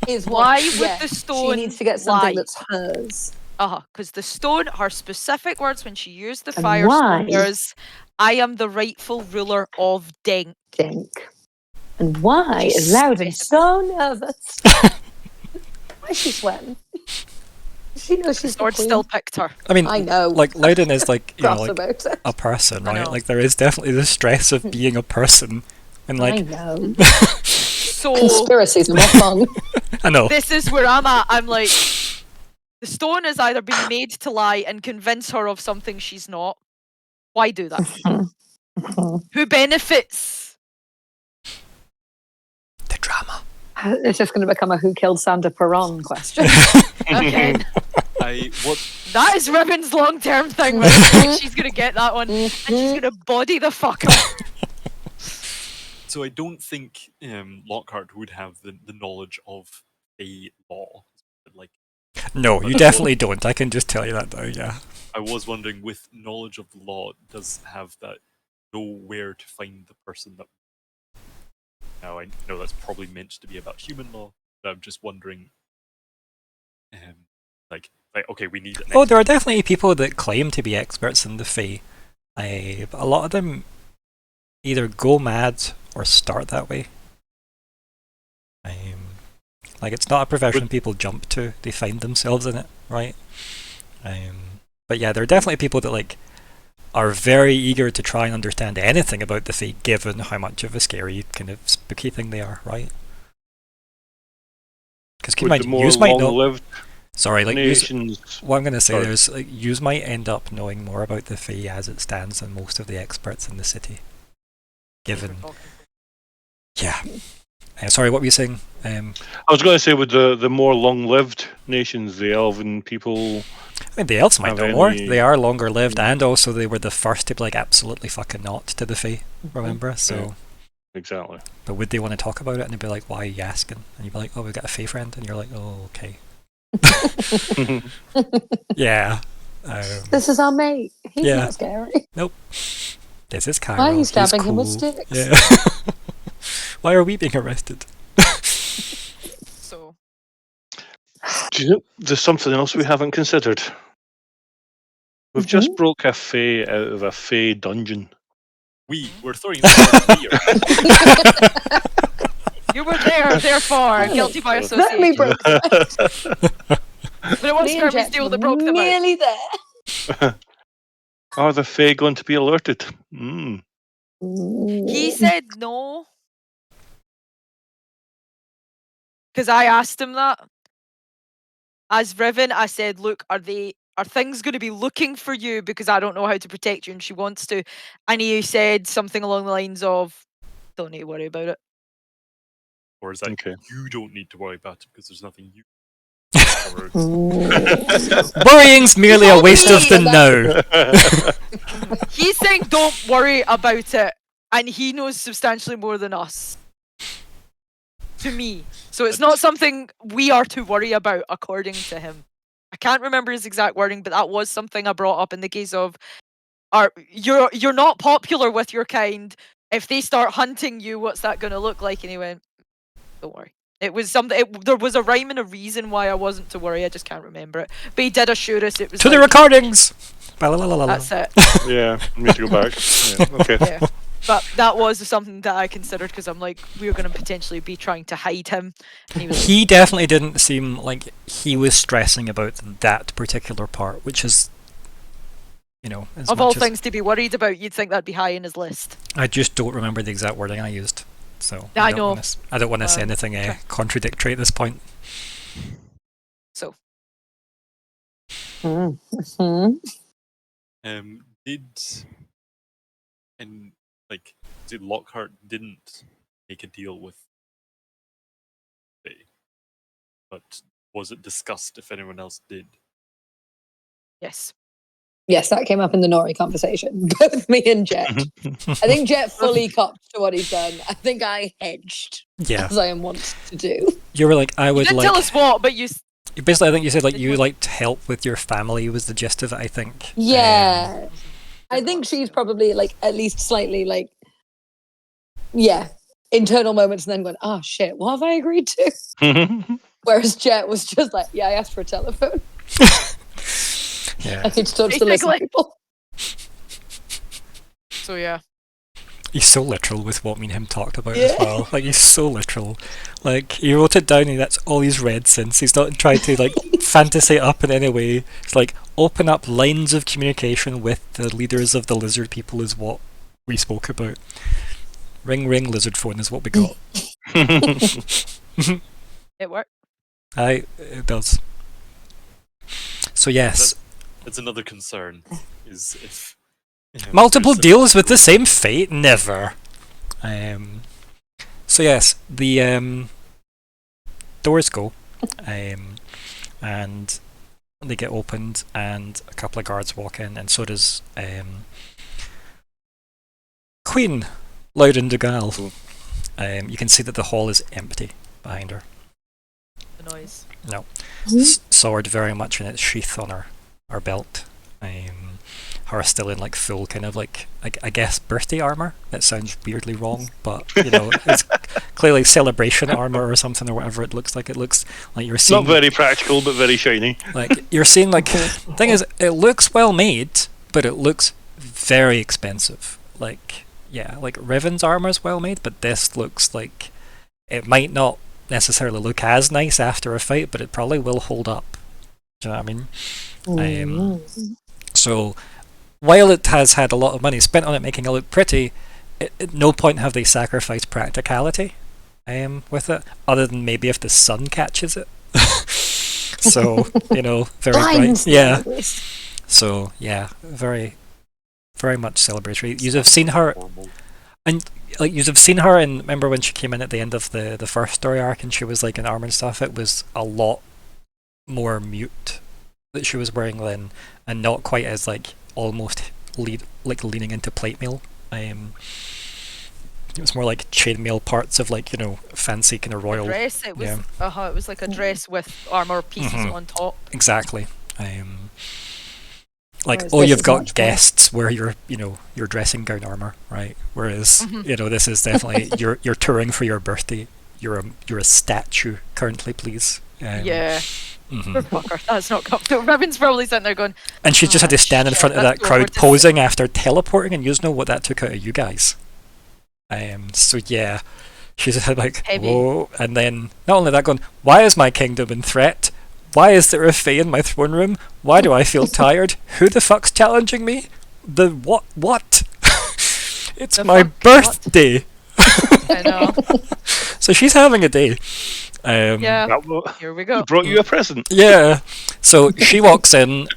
S3: Is
S5: why would the stone?
S3: She needs to get something that's hers.
S5: Because the stone, her specific words when she used the fire stone was, I am the rightful ruler of Denk.
S3: And why is Loudon so nervous? Why is she sweating? She knows she's
S5: sword still picked her.
S1: I mean,
S3: I know.
S1: Like Loudon is like, like
S3: a
S1: person, right? Like there is definitely the stress of being a person, and like
S3: I know.
S5: So
S3: conspiracies are not fun.
S1: I know.
S5: This is where I'm at. I'm like, the stone has either been made to lie and convince her of something she's not. Why do that? Who benefits?
S1: The drama.
S3: It's just going to become a "Who killed Sandra Perron" question.
S5: Okay. That is Riven's long-term thing. She's going to get that one, and she's going to body the fuck up.
S2: So I don't think Lockhart would have the knowledge of a law. Like,
S1: no, you definitely don't. I can just tell you that now. Yeah.
S2: I was wondering, with knowledge of the law, does have that know where to find the person that. Now I know that's probably meant to be about human law, but I'm just wondering, like okay, we need.
S1: Oh, there are definitely people that claim to be experts in the Fae. But a lot of them either go mad or start that way. Like it's not a profession people jump to; they find themselves in it, right? But yeah, there are definitely people that like are very eager to try and understand anything about the Fae, given how much of a scary kind of spooky thing they are, right? Because keep in mind, you might know. Sorry, like what I'm going to say is, like, you might end up knowing more about the Fae as it stands than most of the experts in the city. Given, yeah. Sorry, what were you saying?
S4: I was going to say, with the more long-lived nations, the Elven people.
S1: I mean, the elves might know more. They are longer lived, and also they were the first to be like absolutely fucking not to the Fae. Remember? So.
S4: Yeah, exactly.
S1: But would they want to talk about it? And they'd be like, "Why are you asking?" And you'd be like, "Oh, we've got a Fae friend," and you're like, "Oh, okay." Yeah.
S3: This is our mate. He's not scary.
S1: Nope. This is Cairo.
S3: Why are you stabbing him with sticks?
S1: Yeah. Why are we being arrested?
S5: So.
S4: Do you know, there's something else we haven't considered. We've just broke a Fae out of a Fae dungeon.
S2: We're throwing that
S5: You were there, therefore guilty by association.
S3: Let me break them.
S5: But it was Kirby's deal that broke them out.
S3: Nearly there.
S4: Are the Fae going to be alerted?
S5: He said no. Because I asked him that. As Riven, I said, look, are things going to be looking for you because I don't know how to protect you and she wants to? And he said something along the lines of, don't need to worry about it.
S2: Or is that you don't need to worry about it because there's nothing you
S1: Worrying's merely a waste of the now.
S5: He's saying don't worry about it, and he knows substantially more than us. To me. So it's not something we are to worry about, according to him. I can't remember his exact wording, but that was something I brought up in the case of, you're not popular with your kind. if they start hunting you, what's that going to look like? And he went, don't worry. It was something. There was a rhyme and a reason why I wasn't to worry. I just can't remember it. But he did assure us it was.
S1: To the recordings.
S5: That's it.
S4: Yeah, I need to go back. Yeah, okay.
S5: Yeah. But that was something that I considered because I'm like, we're going to potentially be trying to hide him. And he was
S1: He definitely didn't seem like he was stressing about that particular part, which is, you know, as
S5: of all
S1: much as-
S5: things to be worried about, you'd think that'd be high in his list.
S1: I just don't remember the exact wording I used, so
S5: I know.
S1: I don't want to say anything
S5: okay.
S1: contradictory at this point.
S5: So
S3: Mm-hmm.
S2: Did Lockhart didn't make a deal with Faye, but was it discussed if anyone else did?
S5: yes,
S3: Yes, that came up in the Nori conversation. Both me and Jett. I think Jett fully copped to what he'd done. I think I hedged,
S1: Yeah,
S3: as I am wont to do.
S1: you were like, I
S5: you
S1: would
S5: didn't
S1: like.
S5: tell us what, but you.
S1: Basically, I think you said like
S5: It
S1: you
S5: was-
S1: liked help with your family was the gist of it. I think.
S3: Yeah. I think she's probably like at least slightly like, yeah, internal moments and then going, oh shit, what have I agreed to? Whereas Jett was just like, yeah, I asked for a telephone.
S1: Yeah,
S3: I need to talk to the listen
S5: Basically.
S3: people.
S5: So yeah,
S1: he's so literal with what me and him talked about
S3: Yeah.
S1: as well. Like he's so literal. Like he wrote it down and that's all he's read since. He's not tried to like fantasy it up in any way. It's like open up lines of communication with the leaders of the lizard people is what we spoke about. Ring ring lizard phone is what we got.
S5: it worked.
S1: It does. So yes,
S2: That's another concern. Is if
S1: multiple
S2: there's a-
S1: deals with the same fate? Never. So yes, the doors go, and they get opened, and a couple of guards walk in, and so does Queen Loudon Dugal. You can see that the hall is empty behind her.
S5: The noise.
S1: No, sword very much in its sheath on her belt. Her still in like full kind of like I guess birthday armor. That sounds weirdly wrong, but you know it's clearly celebration armor or something or whatever it looks like. It looks like you're seeing
S4: Not very practical, but very shiny.
S1: like you're seeing like thing is it looks well made, but it looks very expensive. Like yeah, like Riven's armor is well made, but this looks like it might not necessarily look as nice after a fight, but it probably will hold up. Do you know what I mean? So while it has had a lot of money spent on it making it look pretty, at no point have they sacrificed practicality with it, other than maybe if the sun catches it. So, you know, very bright.
S3: Blinds them,
S1: Yeah.
S3: at least.
S1: So, yeah, very, very much celebratory. You'd have seen her, and like you'd have seen her, and remember when she came in at the end of the first story arc and she was like in armor and stuff, it was a lot more mute that she was wearing then, and not quite as like almost leaning into plate mail. It was more like chainmail parts of like, you know, fancy kind of royal.
S5: Dress. It was.
S1: yeah.
S5: It was like a dress with armor pieces
S1: Mhm.
S5: on top.
S1: Exactly. Like,
S3: Whereas
S1: oh,
S3: this
S1: you've
S3: is
S1: got
S3: much more-
S1: guests wear your, you know, your dressing gown armor, right? Whereas,
S5: Mhm.
S1: you know, this is definitely you're touring for your birthday. You're a statue currently, please.
S5: Yeah.
S1: mhm.
S5: Poor fucker. That's not comfortable. Riven's probably sitting there going,
S1: And she just had to stand in
S5: shit,
S1: front of
S5: that's
S1: that
S5: so hard
S1: crowd
S5: to
S1: posing after teleporting, and you know what that took out of you guys. So yeah, she just had like,
S5: Heavy.
S1: whoa, and then not only that, going, why is my kingdom in threat? Why is there a Fae in my throne room? Why do I feel tired? Who the fuck's challenging me? The what? What? It's
S5: The
S1: my
S5: fuck what?
S1: birthday.
S5: I know.
S1: So she's having a day.
S5: Yeah. Here we go.
S4: Brought you a present.
S1: Yeah. So she walks in.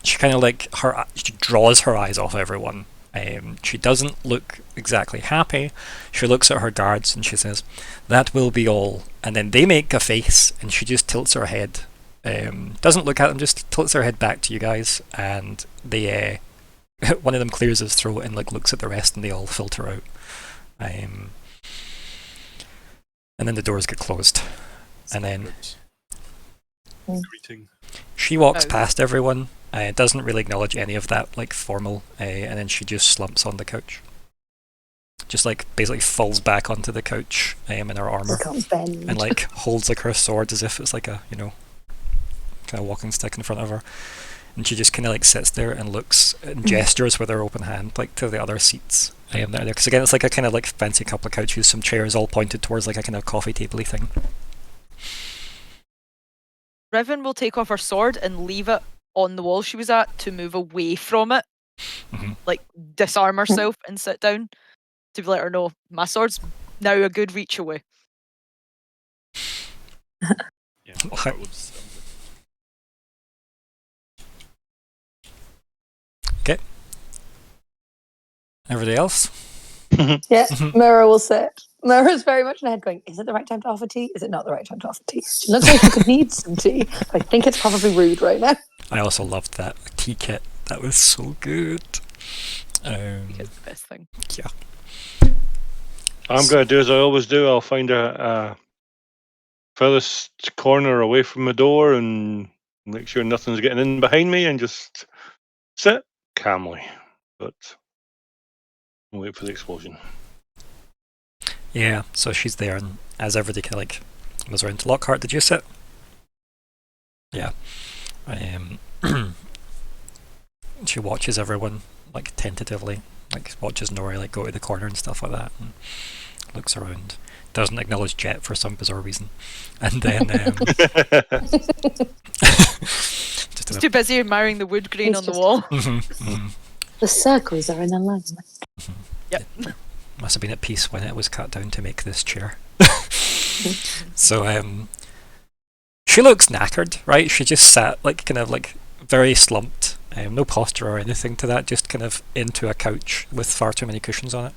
S1: She kind of like she draws her eyes off everyone. She doesn't look exactly happy. She looks at her guards and she says, "That will be all." And then they make a face, and she just tilts her head. Doesn't look at them, just tilts her head back to you guys, and they one of them clears his throat and like looks at the rest, and they all filter out. And then the doors get closed, and then
S2: Greeting.
S1: she walks
S5: Oh.
S1: past everyone. Doesn't really acknowledge any of that like formal, and then she just slumps on the couch. just like basically falls back onto the couch in her armor,
S3: Can't bend.
S1: and like holds like her sword as if it's like a kind of walking stick in front of her, and she just kind of like sits there and looks and gestures with her open hand like to the other seats there, because again it's like a kind of like fancy couple of couches, some chairs all pointed towards like a kind of coffee table-y thing.
S5: Riven will take off her sword and leave it on the wall she was at to move away from it, like disarm herself and sit down to let her know my sword's now a good reach away.
S2: Yeah, Lockhart will just,
S1: Okay. Everybody else?
S3: Yeah, Myr'ra will sit. Myrrha's very much in her head going, is it the right time to offer tea? Is it not the right time to offer tea? She looks like she could need some tea. I think it's probably rude right now.
S1: I also loved that tea kit. That was so good.
S5: It's the best thing.
S1: Yeah.
S4: I'm going to do as I always do. I'll find a furthest corner away from the door and make sure nothing's getting in behind me and just sit calmly. But I'll wait for the explosion.
S1: Yeah, so she's there, and as everybody kind of like was around to Lockhart, did you sit? Yeah. She watches everyone like tentatively, like watches Nori like go to the corner and stuff like that, and looks around. Doesn't acknowledge Jett for some bizarre reason, and then just
S5: He's too busy admiring the wood grain
S3: He's
S5: on the
S3: just-
S5: wall.
S3: The circles are in alignment.
S5: Yep.
S1: Must have been at peace when it was cut down to make this chair. So she looks knackered, right? She just sat like kind of like very slumped, no posture or anything to that, just kind of into a couch with far too many cushions on it.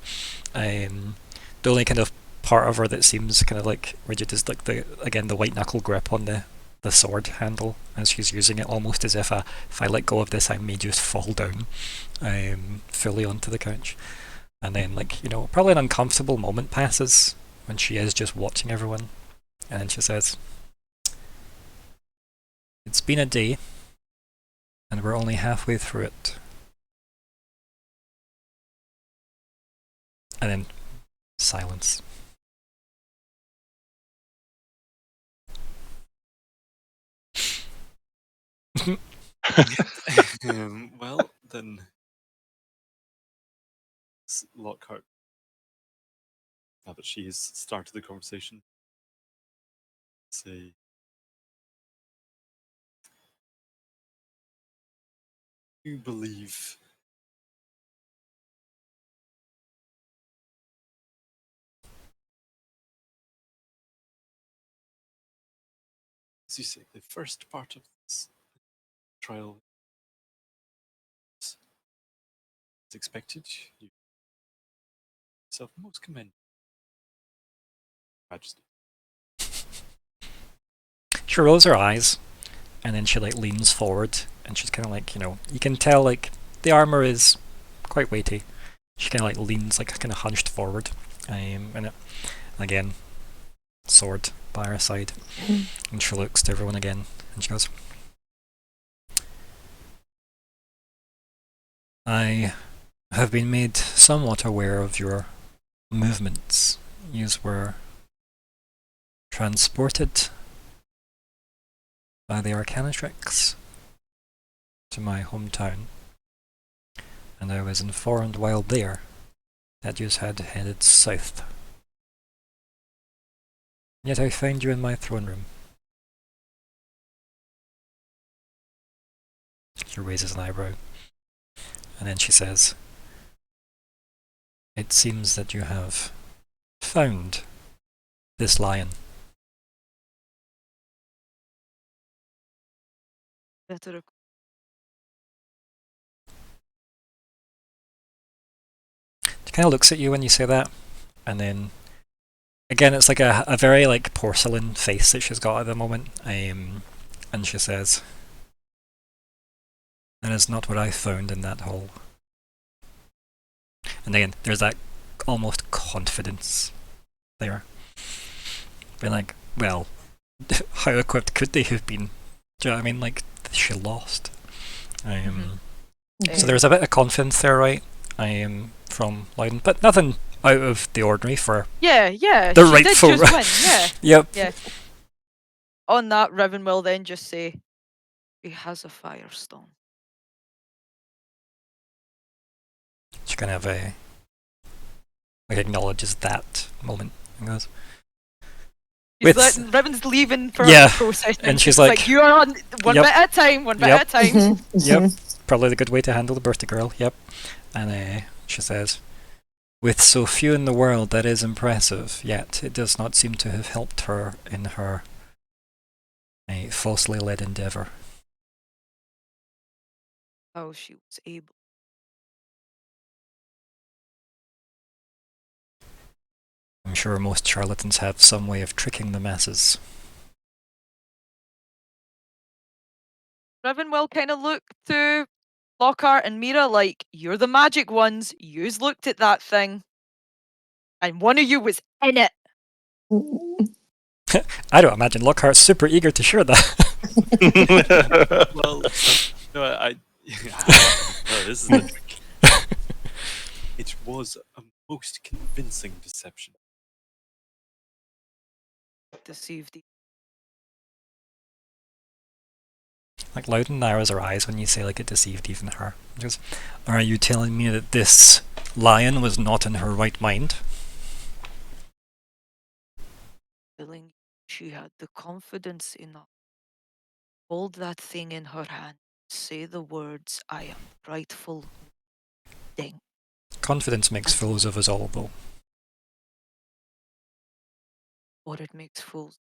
S1: The only kind of part of her that seems kind of like rigid is like the white knuckle grip on the sword handle as she's using it, almost as if I let go of this I may just fall down fully onto the couch. And then like, probably an uncomfortable moment passes when she is just watching everyone, and then she says, "It's been a day and we're only halfway through it." And then silence.
S2: well, then Lockhart, now that she's started the conversation, say, "You believe as you say, the first part of this trial as expected, you yourself most commend Majesty."
S1: She rolls her eyes, and then she like leans forward, and she's kind of like, you can tell like the armor is quite weighty. She kind of like leans like kind of hunched forward, and again, sword by her side, and she looks to everyone again, and she goes, "I have been made somewhat aware of your movements. Yous were transported by the Arcanatrix to my hometown, and I was informed while there that yous had headed south. Yet I find you in my throne room." She raises an eyebrow, and then she says, "It seems that you have found this lion."
S5: Better.
S1: She kind of looks at you when you say that, and then again it's like a very like porcelain face that she's got at the moment, and she says, "That is not what I found in that hole." And again there's that almost confidence there, being like, well, how equipped could they have been? Do you know what I mean? Like, she lost. So there's a bit of confidence there, right? From Loudon, but nothing out of the ordinary for
S5: Yeah.
S1: the
S5: She did
S1: rightful
S5: just win. Yeah.
S1: Yep.
S5: Yeah. On that, Riven will then just say, "He has a firestone."
S1: She kind of acknowledges that moment and goes,
S5: She's
S1: With-
S5: Riven's leaving for
S1: Yeah,
S5: processing.
S1: and she's like,
S5: "You are on one
S1: Yep.
S5: bit at a time, one bit
S1: Yep.
S5: at a time."
S1: Yep, probably the good way to handle the birthday girl. Yep. And she says, with so few in the world, that is impressive, yet it does not seem to have helped her in her falsely led endeavour.
S5: How she was able.
S1: I'm sure most charlatans have some way of tricking the masses.
S5: Riven will kind of look to Lockhart and Myr'ra like, "You're the magic ones. You's looked at that thing. And one of you was in it."
S1: I don't imagine Lockhart's super eager to share that.
S2: Well, no, no, this is the trick. It was a most convincing deception.
S5: Deceived.
S1: Like Loudon narrows her eyes when you say like it deceived even her. She goes, are you telling me that this lion was not in her right mind?
S5: Feeling she had the confidence enough. Hold that thing in her hand. Say the words, "I am rightful." Ding.
S1: Confidence makes fools of us all, though.
S5: Or it makes fools.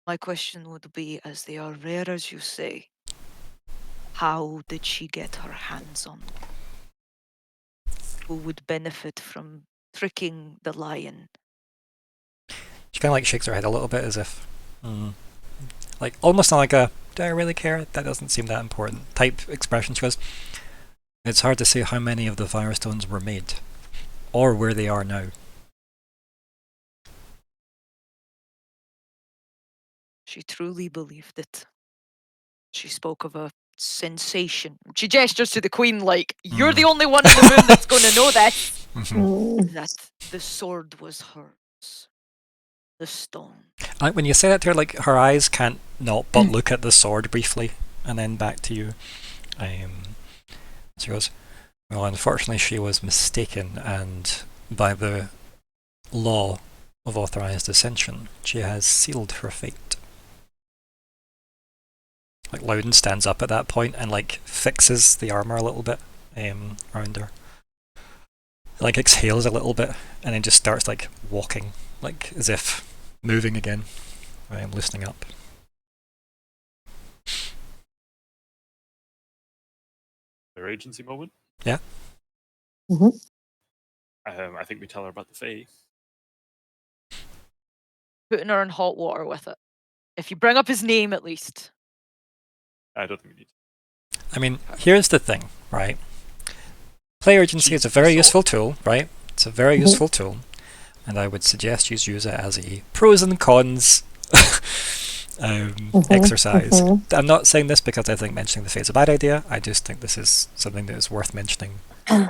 S5: My question would be, as they are rare as you say, how did she get her hands on them? Who would benefit from tricking the lion?
S1: She kind of like shakes her head a little bit as if, like almost not like a, do I really care? That doesn't seem that important type expression. She goes, it's hard to say how many of the Firestones were made, or where they are now.
S5: She truly believed it. She spoke of a sensation. She gestures to the Queen like, "You're the only one in the room that's going to know this." That the sword was hers. The stone.
S1: Like when you say that to her, like her eyes can't not but look at the sword briefly, and then back to you. She goes, well, unfortunately she was mistaken, and by the law of authorized ascension, she has sealed her fate. Like Loudon stands up at that point and like fixes the armor a little bit around her. Like exhales a little bit and then just starts like walking, like as if moving again. I'm loosening up.
S2: Their agency moment.
S1: Yeah.
S2: I think we tell her about the Fae.
S5: Putting her in hot water with it. If you bring up his name at least.
S2: I don't think we need to.
S1: I mean, here's the thing, right? Player agency is a very useful tool, right? It's a very useful tool, and I would suggest you use it as a pros and cons exercise. I'm not saying this because I think mentioning the Fae is a bad idea. I just think this is something that is worth mentioning.
S5: You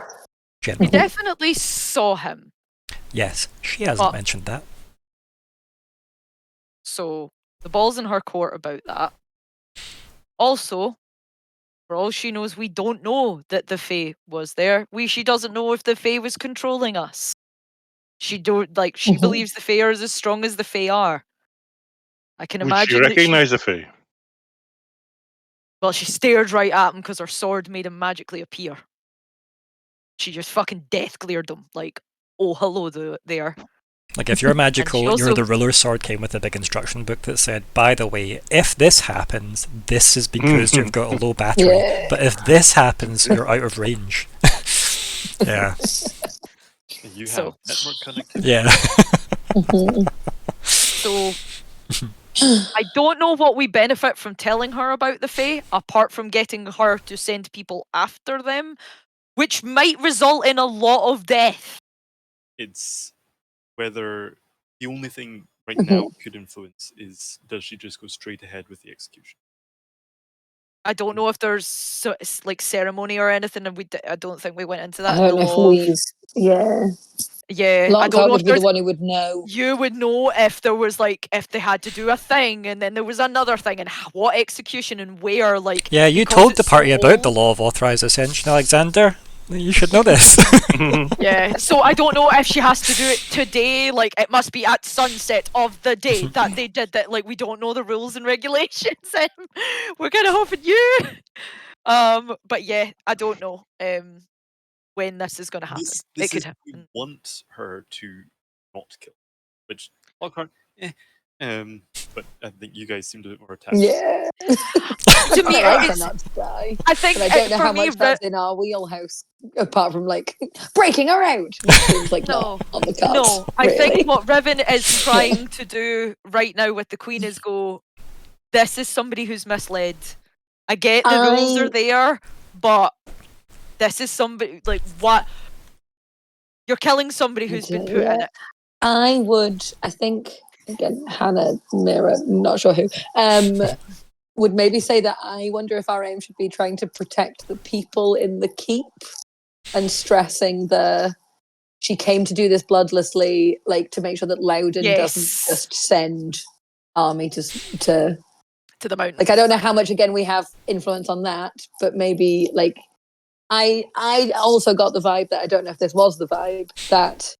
S1: Generally.
S5: definitely saw him.
S1: Yes, she hasn't mentioned that.
S5: So the ball's in her court about that. Also, for all she knows, we don't know that the Fae was there. She doesn't know if the Fae was controlling us. She believes the Fae are as strong as the Fae are. I can
S4: Would
S5: imagine
S4: she
S5: that
S4: recognise the Fae?
S5: Well, she stared right at him because her sword made him magically appear. She just fucking death glared him like, "Oh, hello there."
S1: Like if you're magical,
S5: also-
S1: the ruler sword came with a big instruction book that said, by the way, if this happens, this is because you've got a low battery.
S3: Yeah.
S1: But if this happens, you're out of range. Yeah.
S2: You have
S5: So-
S2: network connectivity.
S1: Yeah.
S5: So I don't know what we benefit from telling her about the Fae, apart from getting her to send people after them, which might result in a lot of death.
S2: It's whether the only thing right now could influence is, does she just go straight ahead with the execution?
S5: I don't know if there's like ceremony or anything, and I don't think we went into that.
S3: I don't
S5: in the
S3: know if
S5: law.
S3: we've. Yeah.
S5: Yeah, I don't
S3: Lockhart
S5: know
S3: would
S5: if
S3: be the
S5: there's.
S3: one who would know.
S5: You would know if there was like if they had to do a thing, and then there was another thing, and what execution and where. Like
S1: Yeah, you
S5: because
S1: told the
S5: it's so
S1: party about the
S5: old.
S1: law of authorized ascension, Alexander. You should know this.
S5: Yeah, so I don't know if she has to do it today. Like it must be at sunset of the day that they did that. Like we don't know the rules and regulations. We're kind of hoping you. But yeah, I don't know. When this is going to happen.
S2: This
S5: It could
S2: is we
S5: happen.
S2: want her to not kill, which Lockhart, but I think you guys seem to be more attached.
S3: Yeah.
S5: To me,
S3: I like her
S5: it's,
S3: not to die.
S5: I think
S3: But I don't know
S5: for
S3: how
S5: me,
S3: much that's in our wheelhouse, apart from like breaking her out. Which seems like
S5: No.
S3: not on the cards.
S5: no, I
S3: really.
S5: think what Riven is trying to do right now with the Queen is go, this is somebody who's misled. I get the rules are there, but this is somebody, like, what? You're killing somebody who's been put in it.
S3: I think, again, Hannah, Myr'ra, not sure who, would maybe say that I wonder if our aim should be trying to protect the people in the keep and stressing she came to do this bloodlessly, like to make sure that Loudon doesn't
S5: Yes.
S3: just send army to
S5: the mountain.
S3: like, I don't know how much, again, we have influence on that, but maybe, like, I also got the vibe that, I don't know if this was the vibe, that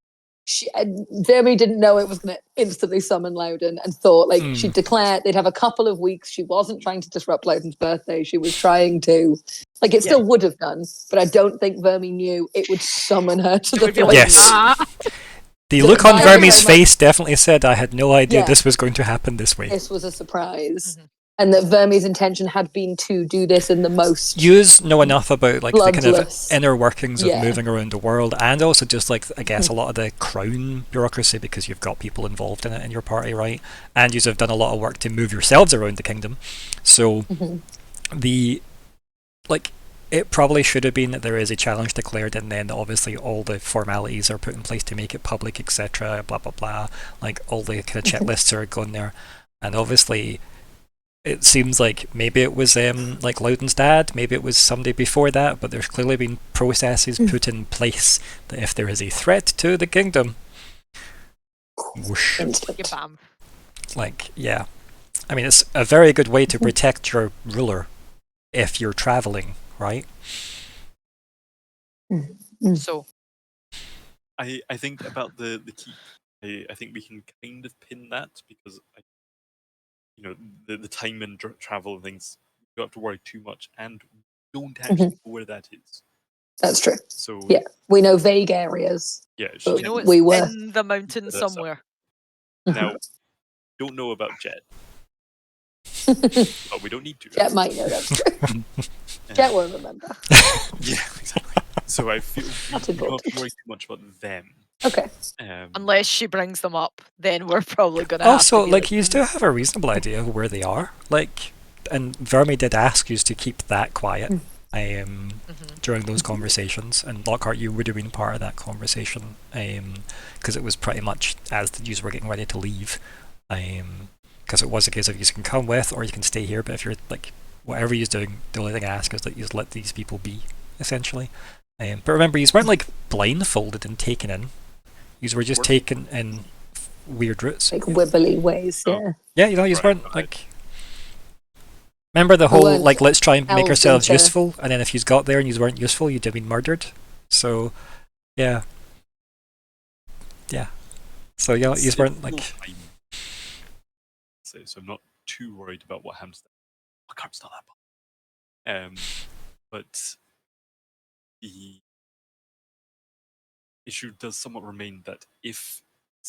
S3: Vermi didn't know it was going to instantly summon Loudon and thought, like, she'd declare they'd have a couple of weeks. She wasn't trying to disrupt Loudon's birthday. She was trying to, like, it still would have done, but I don't think Vermi knew it would summon her to the point.
S1: Yes. The
S3: So
S1: look on
S3: very
S1: Vermi's
S3: much-
S1: face definitely said, I had no idea
S3: Yeah.
S1: this was going to happen this way.
S3: This was a surprise.
S5: Mhm.
S3: And that Vermi's intention had been to do this in the most...
S1: Yous know enough about like the kind of
S3: Bloodless.
S1: inner workings of
S3: Yeah.
S1: moving around the world, and also just like, I guess, a lot of the crown bureaucracy, because you've got people involved in it in your party, right? And yous have done a lot of work to move yourselves around the kingdom. So it probably should have been that there is a challenge declared, and then obviously all the formalities are put in place to make it public, etc. Blah blah blah. Like all the kind of checklists are going there, and obviously it seems like maybe it was like Loudon's dad, maybe it was somebody before that, but there's clearly been processes put in place that if there is a threat to the kingdom, whoosh,
S3: Instant.
S5: Bam.
S1: like, yeah. I mean, it's a very good way to protect your ruler if you're traveling, right?
S5: So
S2: I think about the keep. I think we can kind of pin that because the time and travel and things. You don't have to worry too much, and we don't actually know where that is.
S3: That's true.
S2: So
S3: Yeah. We know vague areas.
S2: yeah.
S3: But
S5: you know it's
S3: we were...
S5: in the mountain
S2: That's up.
S5: somewhere.
S2: Now, don't know about Jett, but we don't need to.
S3: Jet might know that's true. Jet won't remember.
S2: Yeah, exactly. So I feel
S3: Not
S2: we don't have
S3: important.
S2: to worry too much about them.
S3: Okay.
S5: Unless she brings them up, then we're probably gonna
S1: Also,
S5: have to be
S1: like, you do have a reasonable idea of where they are. Like, and Vermi did ask you to keep that quiet during those conversations, and Lockhart, you would have been part of that conversation, because it was pretty much as the users were getting ready to leave, because it was a case of you can come with or you can stay here, but if you're like, whatever you're doing, the only thing I ask is that you just let these people be, essentially. But remember, you weren't like blindfolded and taken in. You were just taken in weird routes.
S3: Like wibbly ways, yeah.
S1: Yeah, you
S2: Right,
S1: weren't
S2: right.
S1: like. Remember the
S3: We
S1: whole
S3: weren't
S1: like, let's try and make
S3: held
S1: ourselves
S3: into-
S1: useful, and then if you got there and you weren't useful, you'd have been murdered. So, yeah. So yeah, you weren't like.
S2: So I'm not too worried about what happens. Lockhart's not that bad. But the issue does somewhat remain that if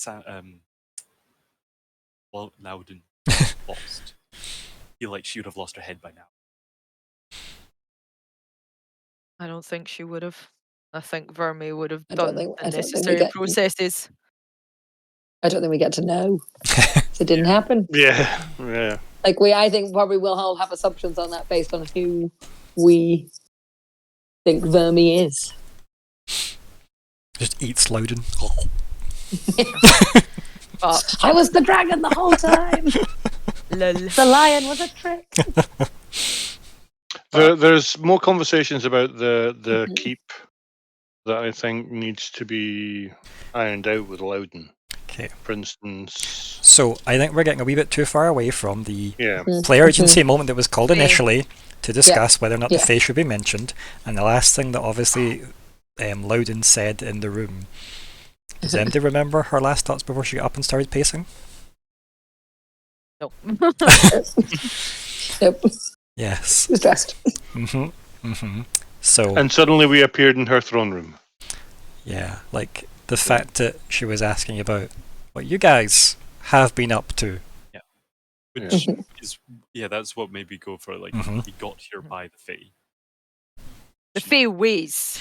S2: Loudon lost, I feel like she would have lost her head by now.
S5: I don't think she would have. I think Vermi would have
S3: I don't
S5: done
S3: think-
S5: the
S3: I don't think we
S5: necessary
S3: get-
S5: processes.
S3: I don't think we get to know. It didn't happen.
S4: Yeah.
S3: Like, I think probably we'll all have assumptions on that based on who we think Vermi is.
S1: Just eats Loudon.
S5: But
S3: I was the dragon the whole time.
S5: lol.
S3: The lion was a trick.
S4: There's more conversations about the
S3: Mhm.
S4: keep that I think needs to be ironed out with Loudon.
S1: Okay.
S4: For instance,
S1: So I think we're getting a wee bit too far away from the
S4: yeah,
S1: player agency moment that was called
S5: Fae.
S1: initially to discuss whether or not the
S3: Yeah.
S1: Fae should be mentioned. And the last thing that obviously Loudon said in the room. Does anybody remember her last thoughts before she got up and started pacing?
S5: No.
S3: Nope.
S1: Yes.
S3: She was dressed.
S1: So
S4: and suddenly we appeared in her throne room.
S1: yeah, like the fact that she was asking about what you guys have been up to.
S2: Which
S3: Mhm.
S2: is that's what made me go for like we got here by the Fae.
S5: The Fae ways.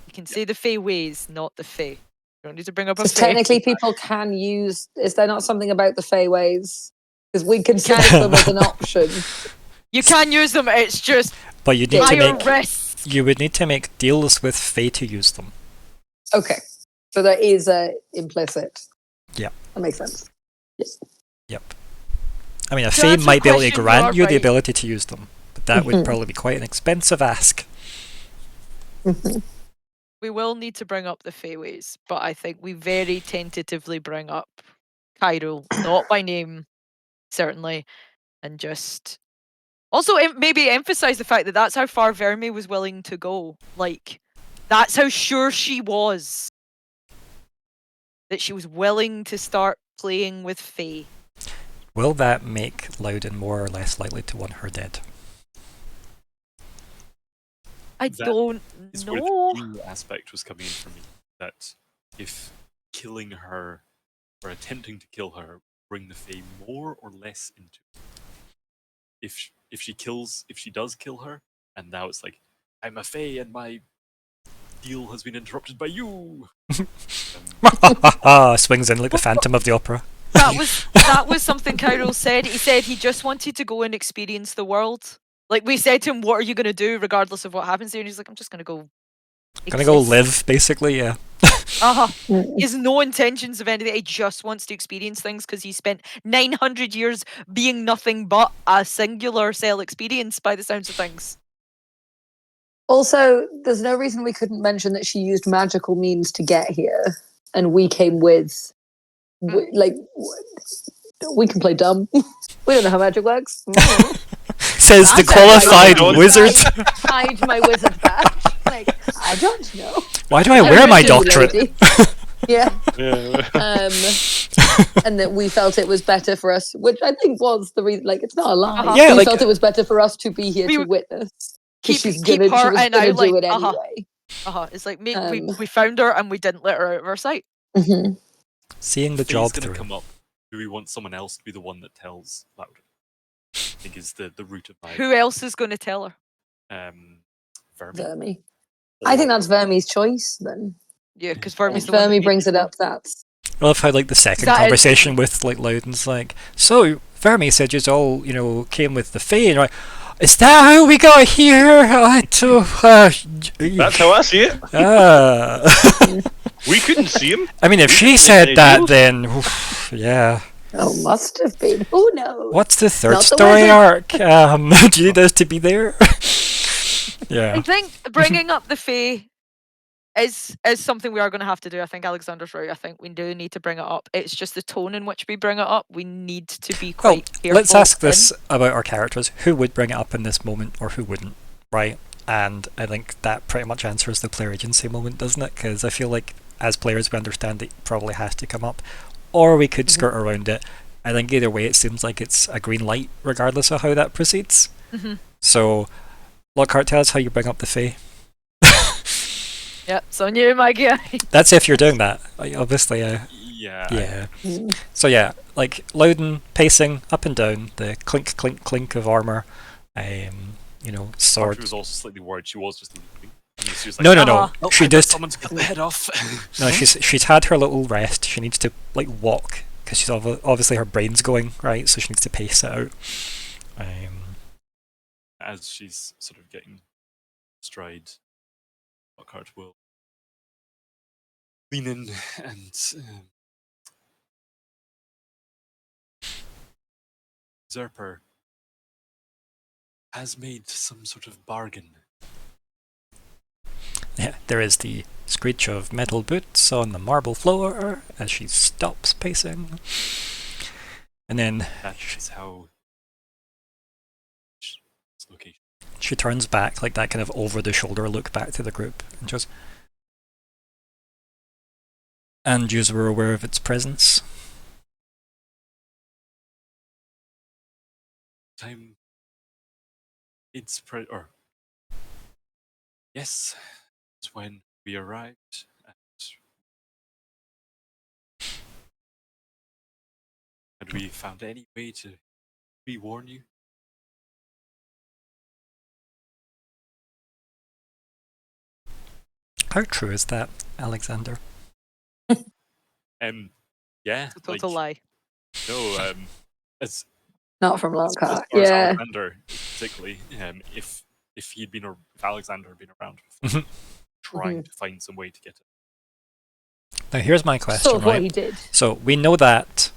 S5: You can say the Fae ways, not the Fae. You don't need to bring up a
S3: Because
S5: Fae.
S3: technically people can use, is there not something about the Feyways? Because we considered them as an option.
S5: You can use them, it's just
S1: But you need to
S5: higher
S1: make
S5: risk.
S1: you would need to make deals with Fae to use them.
S3: Okay. So there is a implicit.
S1: Yeah.
S3: That makes sense.
S1: Yep. I mean, a
S5: To
S1: Fae
S5: answer
S1: might be able to
S5: question, you
S1: grant
S5: are
S1: you the
S5: right.
S1: ability to use them, but that would
S3: Mhm.
S1: probably be quite an expensive ask.
S3: Mhm.
S5: We will need to bring up the Fae ways, but I think we very tentatively bring up Cairo, not by name, certainly, and just also maybe emphasize the fact that that's how far Verme was willing to go. Like, that's how sure she was that she was willing to start playing with Fae.
S1: Will that make Loudon more or less likely to want her dead?
S5: I
S2: That
S5: don't
S2: is where
S5: know.
S2: the new aspect was coming in for me. That if killing her or attempting to kill her bring the Fae more or less into it. If she does kill her, and now it's like I'm a Fae and my deal has been interrupted by you.
S1: Swings in like the Phantom of the Opera.
S5: That was something Cairo said. He said he just wanted to go and experience the world. Like, we said to him, "What are you going to do, regardless of what happens here?" And he's like, "I'm just going to go.
S1: Gonna go
S5: exist."
S1: live, basically, yeah.
S5: He has no intentions of anything. He just wants to experience things because he spent 900 years being nothing but a singular cell experience, by the sounds of things.
S3: Also, there's no reason we couldn't mention that she used magical means to get here, and we came with, we can play dumb. We don't know how magic works.
S1: Says the
S3: That's
S1: qualified
S4: right.
S1: wizard.
S3: Hide my wizard badge. Like, I don't know.
S1: Why do I
S3: I'm
S1: wear my
S3: a
S1: doctorate?
S3: lady. Yeah.
S4: Yeah.
S3: And that we felt it was better for us, which I think was the reason. Like, it's not a lie.
S1: Yeah,
S3: we
S1: like-
S3: felt it was better for us to be here
S5: We
S3: to witness.
S5: Keep
S3: She's
S5: her
S3: she was
S5: and
S3: gonna
S5: out, like,
S3: do it anyway.
S5: It's like, we
S3: Um,
S5: found her and we didn't let her out of our sight.
S3: Mhm.
S1: Seeing the
S2: Fae's
S1: job
S2: going to
S1: through.
S2: come up. Do we want someone else to be the one that tells Louder? I think is the root of my
S5: Who else is going to tell her?
S2: Vermi.
S3: Vermi. I think that's Vermi's choice then.
S5: Yeah, because
S3: If
S5: Vermi's the one that
S3: Vermi
S5: made
S3: brings it
S5: go.
S3: up, that's
S1: I love how like the second
S5: That is-
S1: conversation with like Loudon's like, so Vermi said you all, came with the Fae, and you're like, is that how we got here?
S4: That's how I see it. We couldn't see him.
S1: I mean, if
S4: We
S1: she
S4: didn't
S1: said
S4: make
S1: that,
S4: any
S1: then oof, yeah.
S3: oh, must have been. Who knows?
S1: What's the third
S3: Not the
S1: story
S3: wizard.
S1: arc? Do you need us to be there? Yeah.
S5: I think bringing up the Fae is something we are going to have to do. I think Alexander's right. I think we do need to bring it up. It's just the tone in which we bring it up. We need to be
S1: Well,
S5: quite careful.
S1: let's ask
S5: in.
S1: this about our characters. Who would bring it up in this moment or who wouldn't, right? And I think that pretty much answers the player agency moment, doesn't it? Because I feel like as players we understand it probably has to come up. Or we could skirt around it. I think either way it seems like it's a green light regardless of how that proceeds.
S5: Mhm.
S1: So, Lockhart, tell us how you bring up the Fae.
S5: Yep, so new, my guy.
S1: That's if you're doing that. Obviously,
S2: Yeah.
S1: yeah.
S3: Mm.
S1: So yeah, like Loudon pacing up and down, the clink, clink, clink of armor. Sword.
S2: Marjorie was also slightly worried. She was just leaving. And she was like,
S1: No.
S2: "Oh,
S1: She
S2: I got
S1: just
S2: someone to cut the head off."
S1: no. She's had her little rest. She needs to like walk because she's obviously her brain's going right, so she needs to pace it out.
S2: As she's sort of getting stride, Lockheart will lean in and Usurper. has made some sort of bargain.
S1: Yeah, there is the screech of metal boots on the marble floor as she stops pacing. And then
S2: That is how this location.
S1: she turns back, like that kind of over-the-shoulder look back to the group, and just... And you were aware of its presence?
S2: Time. It's yes, it's when we arrived. Had we found any way to pre-warn you?
S1: How true is that, Alexander?
S2: Yeah,
S5: It's a total lie.
S2: no, as
S3: Not from
S2: as far
S3: Lockhart.
S2: as
S3: Yeah.
S2: Alexander, particularly, if Alexander had been around, trying to find some way to get it.
S1: Now here's my question,
S3: Sort of what
S1: right?
S3: he did.
S1: So we know that,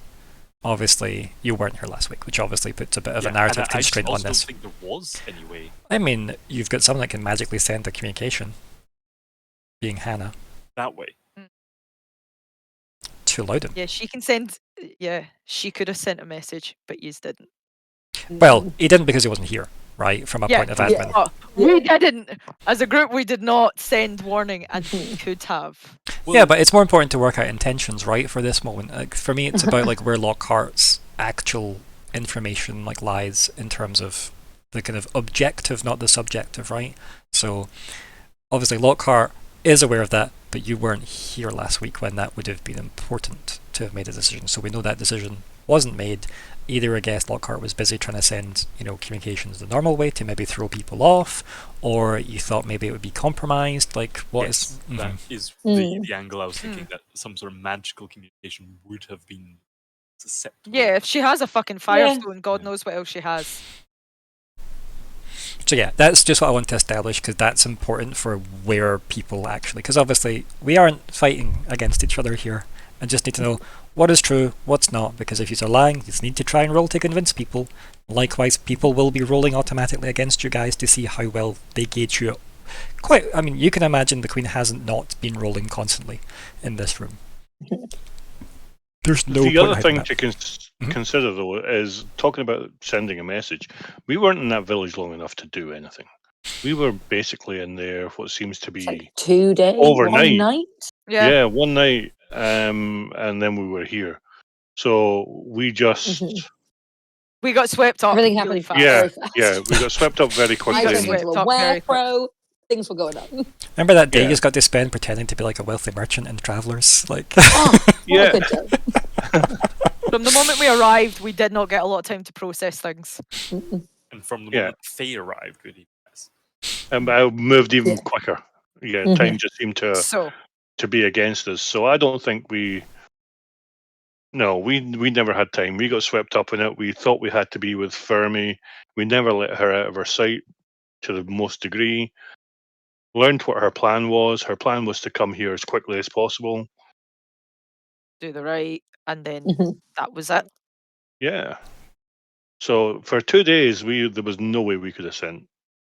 S1: obviously, you weren't here last week, which obviously puts a bit of a narrative
S2: and
S1: constraint
S2: I
S1: on
S2: also
S1: this.
S2: don't think there was anyway.
S1: I mean, you've got someone that can magically send a communication, being Hannah,
S2: That way.
S1: to Loudon.
S5: Yeah, she can send. Yeah, she could have sent a message, but you didn't.
S1: Well, he didn't because he wasn't here, right? From a point of admin.
S5: Oh, we didn't. As a group, we did not send warning, and we could have.
S1: Yeah, but it's more important to work out intentions, right, for this moment. Like, for me, it's about like where Lockhart's actual information like lies in terms of the kind of objective, not the subjective, right? So, obviously, Lockhart is aware of that, but you weren't here last week when that would have been important to have made a decision. So we know that decision wasn't made. Either I guess Lockhart was busy trying to send, communications the normal way to maybe throw people off, or you thought maybe it would be compromised. Like, what is?
S2: That is the angle I was thinking, that some sort of magical communication would have been susceptible.
S5: Yeah, if she has a fucking firestone, God knows what else she has.
S1: So yeah, that's just what I want to establish, because that's important for where people actually, because obviously we aren't fighting against each other here. I just need to know what is true, what's not, because if you're lying, you just need to try and roll to convince people. Likewise, people will be rolling automatically against you guys to see how well they gauge you. You can imagine the Queen hasn't not been rolling constantly in this room. There's no
S4: The
S1: point
S4: other thing
S1: hiding
S4: to consider, though, is talking about sending a message. We weren't in that village long enough to do anything. We were basically in there what seems to be
S3: It's like 2 days,
S4: overnight.
S3: 1 night.
S5: Yeah.
S4: one night, and then we were here. So we just
S5: We got swept up.
S3: Everything
S5: really
S3: happened
S5: fast.
S3: very fast.
S4: we got swept up very
S3: I
S4: quickly.
S5: got
S3: turned
S5: swept
S3: into a
S5: up very quick.
S3: werepro. Things were going on.
S1: Remember that day
S4: Yeah.
S1: you just got to spend pretending to be like a wealthy merchant in Travelers? Like,
S3: Oh, what
S4: Yeah.
S3: a good time.
S5: From the moment we arrived, we did not get a lot of time to process things.
S2: And from the
S4: Yeah.
S2: moment Faye arrived, really.
S4: And I moved even
S3: Yeah.
S4: quicker. Yeah,
S3: Mhm.
S4: time just seemed
S5: So,
S4: to be against us. So I don't think we never had time. We got swept up in it. We thought we had to be with Fermi. We never let her out of our sight to the most degree. Learned what her plan was. Her plan was to come here as quickly as possible.
S5: do the right, and then
S3: Mhm.
S5: that was it.
S4: Yeah. So for 2 days, there was no way we could have sent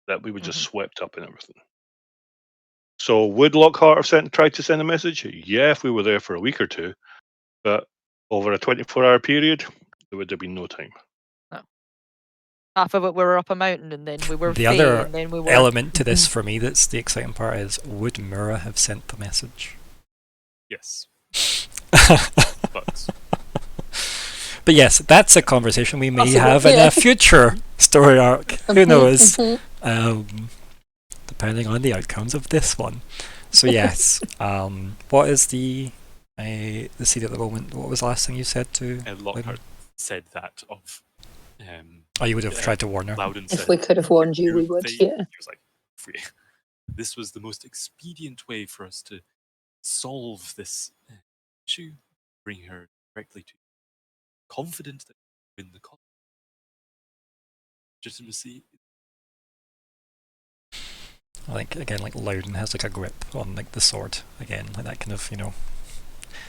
S4: that. We were just swept up in everything. So would Lockhart have tried to send a message? Yeah, if we were there for a week or two. But over a 24-hour period, there would have been no time.
S5: Half of it we were up a mountain, and then we were
S1: the
S5: Fae,
S1: other
S5: and then we were.
S1: element to this for me that's the exciting part is, would Myr'ra have sent the message?
S2: Yes. But
S1: But yes, that's a conversation we may
S3: Possible,
S1: have in
S3: yeah.
S1: a future story arc. Who knows?
S3: Mhm.
S1: Depending on the outcomes of this one. So yes, what is the seed at the moment? What was the last thing you said to?
S2: Lockhart said that of.
S1: Oh, you would have tried to warn her.
S2: Loudon
S3: If
S2: said,
S3: we could have warned you, we would.
S2: Faye,
S3: Yeah.
S2: He was like, this was the most expedient way for us to solve this issue. Bring her directly to confident that we win the cause. Legitimacy.
S1: I think again, like Loudon has like a grip on like the sword again, like that kind of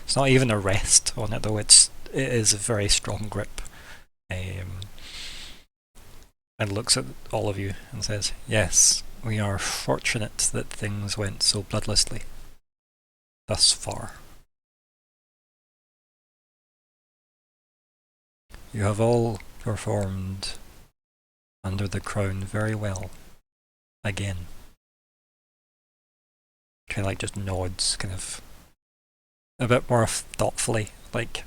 S1: It's not even a rest on it though. It is a very strong grip. and looks at all of you and says, "Yes, we are fortunate that things went so bloodlessly thus far. You have all performed under the crown very well. Again." Kind of like just nods, kind of a bit more thoughtfully, like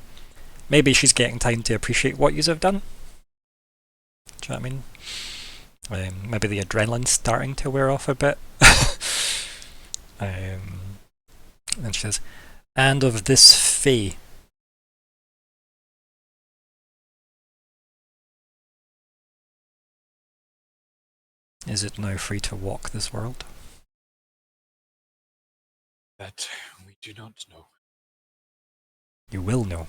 S1: maybe she's getting time to appreciate what you have done. Do you know what I mean? Maybe the adrenaline's starting to wear off a bit. And she says, "And of this fee, is it now free to walk this world?"
S2: That we do not know.
S1: You will know.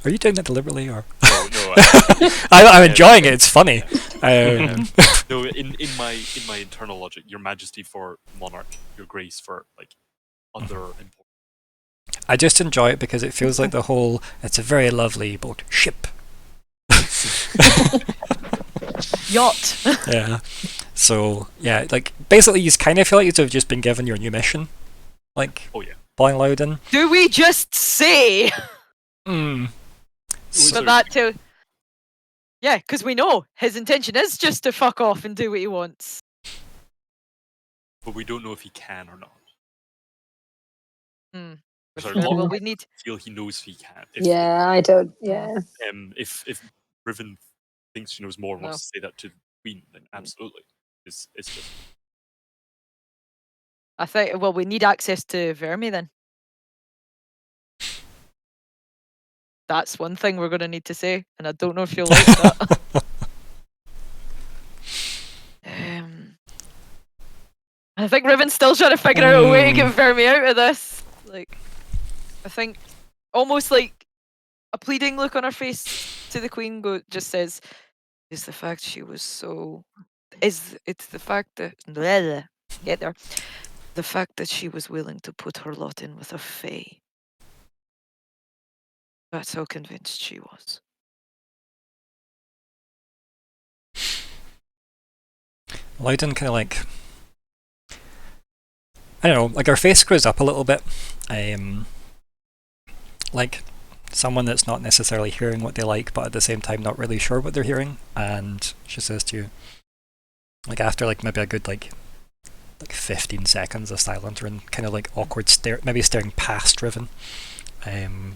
S1: Are you doing that deliberately, or?
S2: No,
S1: I'm enjoying it. It's funny.
S2: No, in my internal logic, Your Majesty for monarch, Your Grace for like other important.
S1: I just enjoy it because it feels like the whole. It's a very lovely boat ship.
S5: Yacht.
S1: Yeah. So yeah, like basically, you kind of feel like you've just been given your new mission. Like,
S2: Oh yeah.
S1: Boy Loudon.
S5: Do we just say?
S2: Sorry.
S5: But that too. Yeah, because we know his intention is just to fuck off and do what he wants.
S2: But we don't know if he can or not.
S5: Hmm.
S2: Sorry,
S3: Yeah.
S5: Well, we need.
S2: feel he knows he can.
S3: Yeah, I don't. Yeah.
S2: If Riven thinks she knows more and
S5: No.
S2: wants to say that to the Queen, then absolutely. It's just
S5: I think. Well, we need access to Vermi then. That's one thing we're going to need to say, and I don't know if you'll like that. I think Riven's still trying to figure out a way to get Vermi out of this. Like, I think almost like a pleading look on her face to the Queen just says, "Is the fact she was so? It's the fact that get there? The fact that she was willing to put her lot in with a fae. That's how convinced she was."
S1: Loudon kind of like, I don't know, like her face screws up a little bit. Like someone that's not necessarily hearing what they like, but at the same time not really sure what they're hearing. And she says to you, like after like maybe a good like 15 seconds of silence and kind of like awkward maybe staring past Riven, and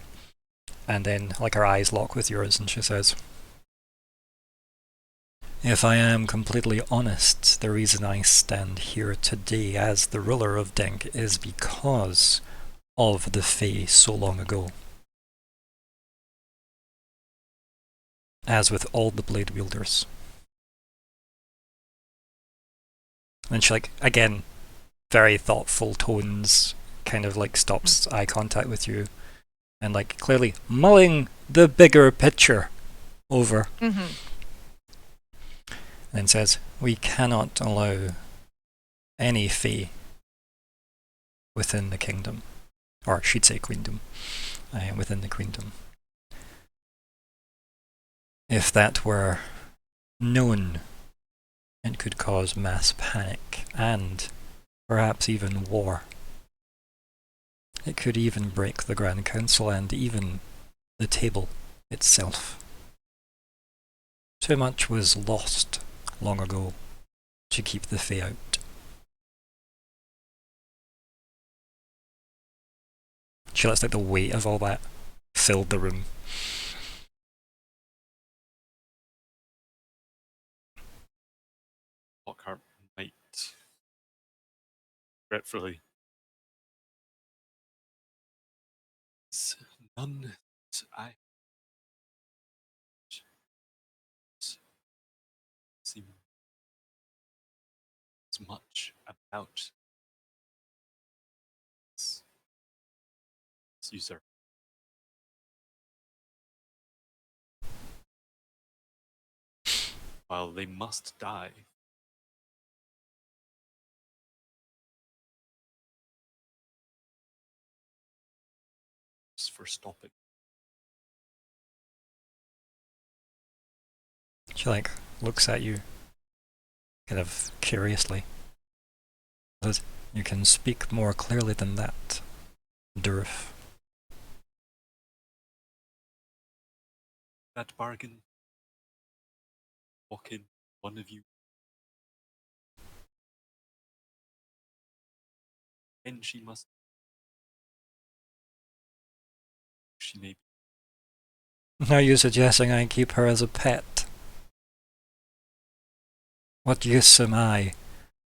S1: then like her eyes lock with yours, and she says, "If I am completely honest, the reason I stand here today as the ruler of Denk is because of the Fae so long ago. As with all the blade wielders." And she like, again, very thoughtful tones, kind of like stops eye contact with you, and like clearly mulling the bigger picture over.
S5: Mm-hmm.
S1: And says, "We cannot allow any Fae within the kingdom," or she'd say queendom, within the queendom. If that were known, it could cause mass panic and perhaps even war. It could even break the Grand Council and even the table itself. Too much was lost long ago to keep the Fae out. She lets like the weight of all that filled the room.
S2: Lockhart might regretfully. It's none that I seem as much about this user. While they must die, for stopping.
S1: She like looks at you, kind of curiously. Says, "You can speak more clearly than that, Dourf."
S2: That bargain. Walk in, one of you. And she must. She may.
S1: Are you suggesting I keep her as a pet? What use am I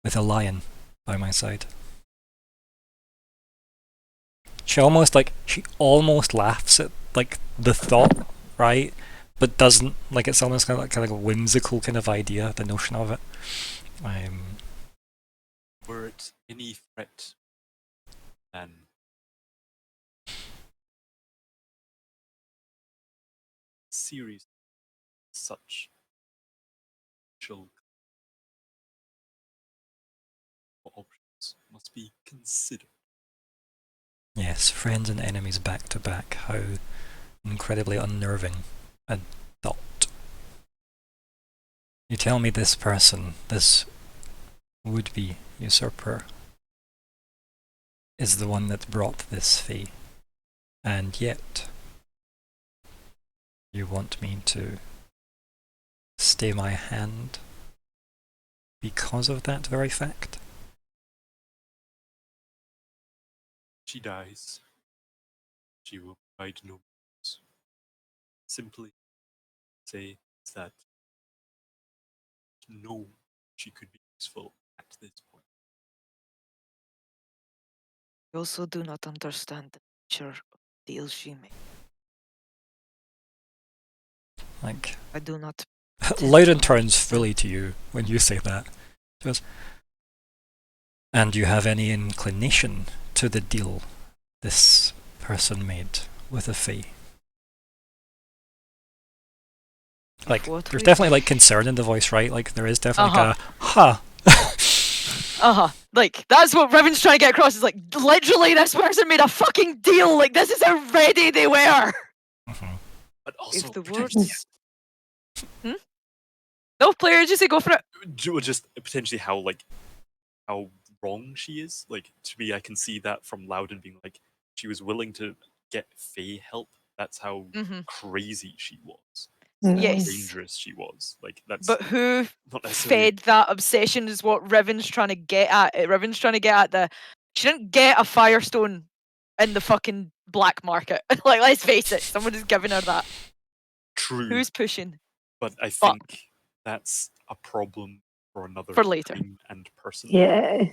S1: with a lion by my side? She almost laughs at like the thought, right? But doesn't, like, it's almost kind of like a whimsical kind of idea, the notion of it.
S2: Were it any threat, then series such shall options must be considered.
S1: Yes, friends and enemies back to back. How incredibly unnerving a thought. You tell me this person, this would-be usurper, is the one that brought this fee, and yet you want me to stay my hand because of that very fact?
S2: She dies. She will provide no news. Simply say that no, she could be useful at this point.
S5: I also do not understand the nature of the deal she made.
S1: Like,
S5: I do not.
S1: Loudon turns fully to you when you say that. She goes, and you have any inclination to the deal this person made with a fee? Like, there's definitely like concern in the voice, right? Like, there is definitely like a, huh.
S5: Like, that's what Riven's trying to get across, is like, literally, this person made a fucking deal. Like, this is how ready they were.
S1: Mm-hmm.
S2: But also,
S5: If the words. No, player, just say go for it.
S2: just potentially how wrong she is. Like, to me, I can see that from Loudon being like, she was willing to get Fae help. That's how crazy she was.
S5: Yes.
S2: How dangerous she was. Like, that's.
S5: But who
S2: not necessarily
S5: fed that obsession is what Riven's trying to get at. Riven's trying to get at the. She didn't get a Firestone in the fucking black market. Like, let's face it, someone is giving her that.
S2: true.
S5: Who's pushing?
S2: But I think that's a problem for another
S5: For later.
S2: stream and person.
S3: Yeah.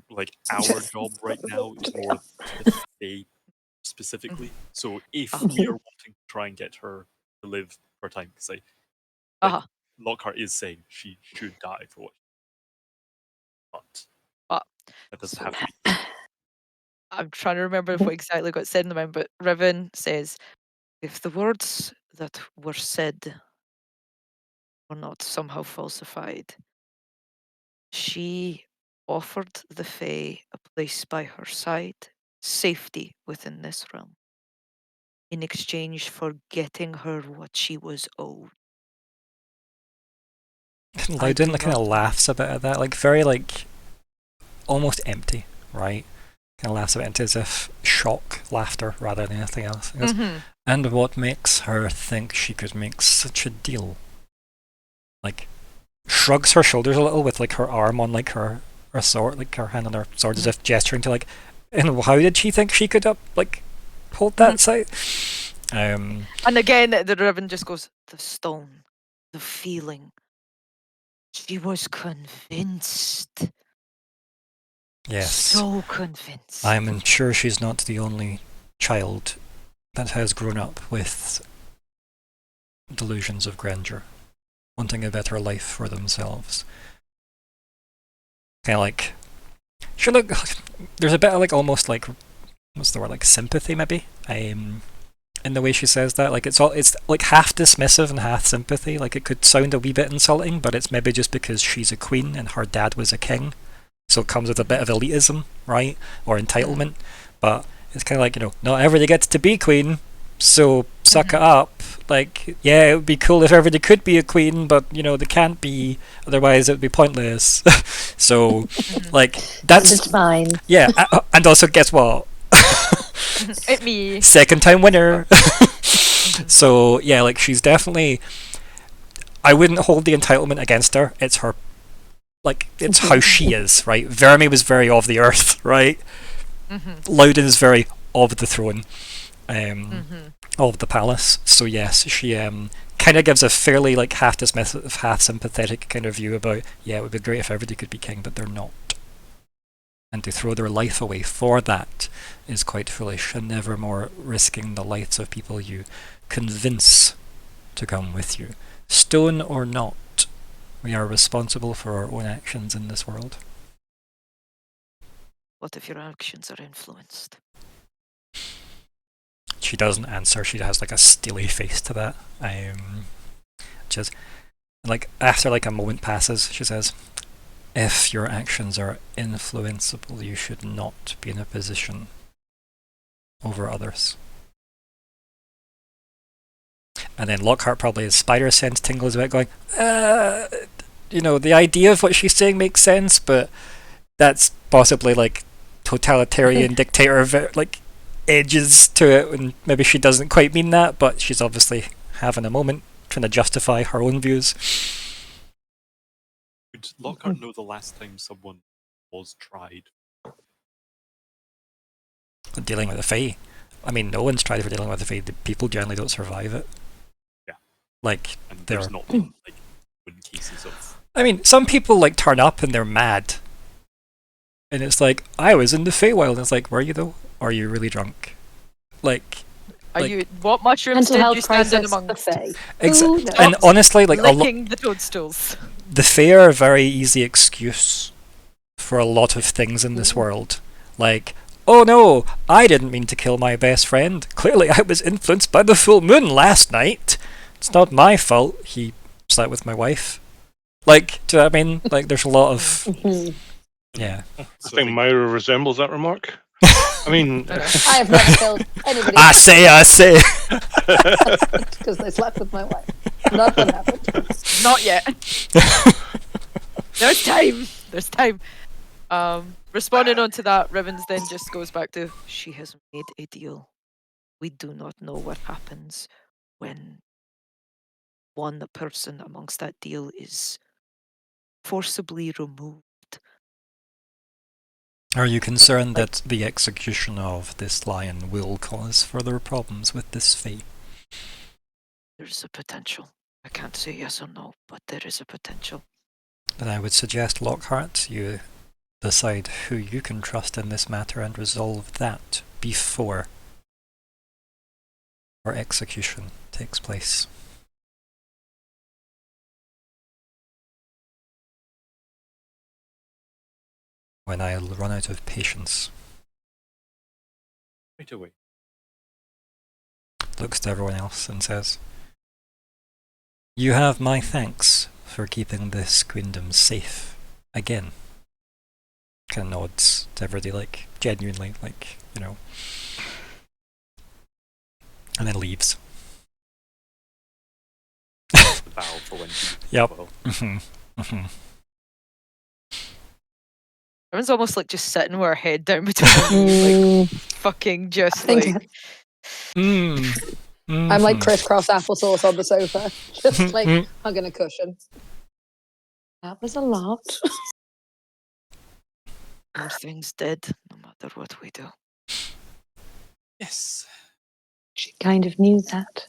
S2: Like, our job right now is more the Fae specifically. So if we are wanting to try and get her to live for a time, because Lockhart is saying she should die for what. But that doesn't have to be.
S5: I'm trying to remember what exactly got said in the mind, but Riven says, if the words that were said were not somehow falsified, she offered the Fae a place by her side, safety within this realm, in exchange for getting her what she was owed.
S1: Loudon kind of laughs a bit at that, like very like almost empty, right? Kind of laughs a bit into as if shock laughter rather than anything else. He goes, and what makes her think she could make such a deal? Like, shrugs her shoulders a little with like her arm on like her sword, like her hand on her sword, as if gesturing to like, and how did she think she could like hold that sight?
S5: And again, the Riven just goes, the stone, the feeling. She was convinced.
S1: Yes.
S5: So convinced.
S1: I'm sure she's not the only child that has grown up with delusions of grandeur, wanting a better life for themselves. Kind of like, sure, look, there's a bit of like almost like, what's the word, like sympathy maybe, in the way she says that. Like it's like half dismissive and half sympathy. Like it could sound a wee bit insulting, but it's maybe just because she's a queen and her dad was a king, so it comes with a bit of elitism, right, or entitlement. But it's kind of like, not everybody gets to be queen, so suck it up. Like, yeah, it would be cool if everybody could be a queen, but they can't be, otherwise it would be pointless. So, like, that's
S3: It's fine.
S1: yeah. And also, guess what?
S5: It me.
S1: Second time winner. So yeah, like, she's definitely. I wouldn't hold the entitlement against her. It's her. Like, it's how she is, right? Verme was very of the earth, right? Loudon's very of the throne, of the palace. So yes, she kind of gives a fairly like half dismissive, half sympathetic kind of view about, yeah, it would be great if everybody could be king, but they're not. And to throw their life away for that is quite foolish, and never more risking the lives of people you convince to come with you. Stone or not, we are responsible for our own actions in this world.
S5: What if your actions are influenced?
S1: She doesn't answer. She has like a steely face to that. Just like after like a moment passes, she says, "If your actions are influenceable, you should not be in a position over others." And then Lockhart, probably his spider sense tingles a bit, going, the idea of what she's saying makes sense, but that's possibly like totalitarian dictator like edges to it, and maybe she doesn't quite mean that, but she's obviously having a moment trying to justify her own views.
S2: Would Lockhart know the last time someone was tried?
S1: Dealing with the Fae. I mean, no one's tried for dealing with the Fae. The people generally don't survive it.
S2: Yeah.
S1: Like,
S2: And there's not been like one cases of.
S1: I mean, some people like turn up and they're mad. And it's like, I was in the Feywild, and it's like, were you though? Or are you really drunk? Like,
S5: Are you? What mushrooms
S3: Mental
S5: did
S3: health
S5: you stand in
S3: crisis,
S5: among?
S3: the Fae.
S1: and honestly, like
S5: Licking the toadstools.
S1: the Fae are a very easy excuse for a lot of things in this world. Like, oh no, I didn't mean to kill my best friend. Clearly I was influenced by the full moon last night. It's not my fault he slept with my wife. Like, do you know what I mean? Like, there's a lot of... Yeah.
S4: I think Myr'ra resembles that remark. I mean...
S3: I have never killed anybody.
S1: I say.
S3: Because they slept with my wife. Nothing happened.
S5: Not yet. There's time. Responding on to that, Rivens then just goes back to, she has made a deal. We do not know what happens when one person amongst that deal is forcibly removed.
S1: Are you concerned that the execution of this lion will cause further problems with this Fae?
S5: There's a potential. I can't say yes or no, but there is a potential.
S1: Then I would suggest, Lockhart, you decide who you can trust in this matter and resolve that before our execution takes place. When I'll run out of patience.
S2: Right away.
S1: Looks to everyone else and says, "You have my thanks for keeping this queendom safe again." Kind of nods to everybody, like, genuinely, like, and then leaves.
S2: The bow for when.
S1: Yep.
S2: Well,
S5: Everyone's almost like just sitting with her head down between her knees, like fucking just like.
S3: I'm like crisscross applesauce on the sofa, just like hugging a cushion. That was a lot.
S5: More things did, no matter what we do.
S2: yes.
S3: She kind of knew that.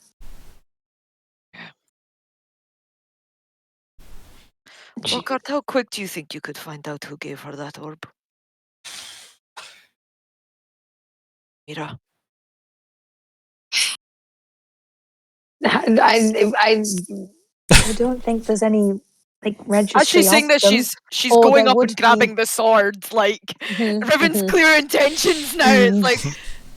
S5: Lockhart, how quick do you think you could find out who gave her that orb? Myr'ra.
S3: I don't think there's any like registry.
S5: Actually, saying that
S3: of them.
S5: she's
S3: Or
S5: going
S3: there
S5: up
S3: would
S5: and grabbing the sword, like Riven's clear intentions now. It's like,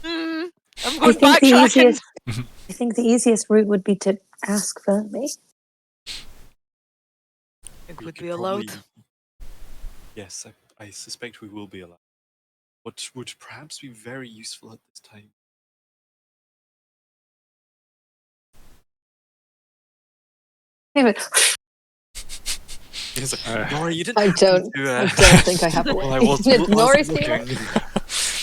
S5: I'm going backtracking.
S3: I think the easiest route would be to ask Verme.
S5: Think
S2: We
S5: would
S2: could
S5: be allowed.
S2: probably- Yes, I suspect we will be allowed. what would perhaps be very useful at this time.
S3: David,
S2: He's like, Nori, you didn't
S3: I
S2: happen
S3: don't
S2: to,
S3: think I have a way.
S2: well, I was
S3: Nori's
S2: looking.
S3: here.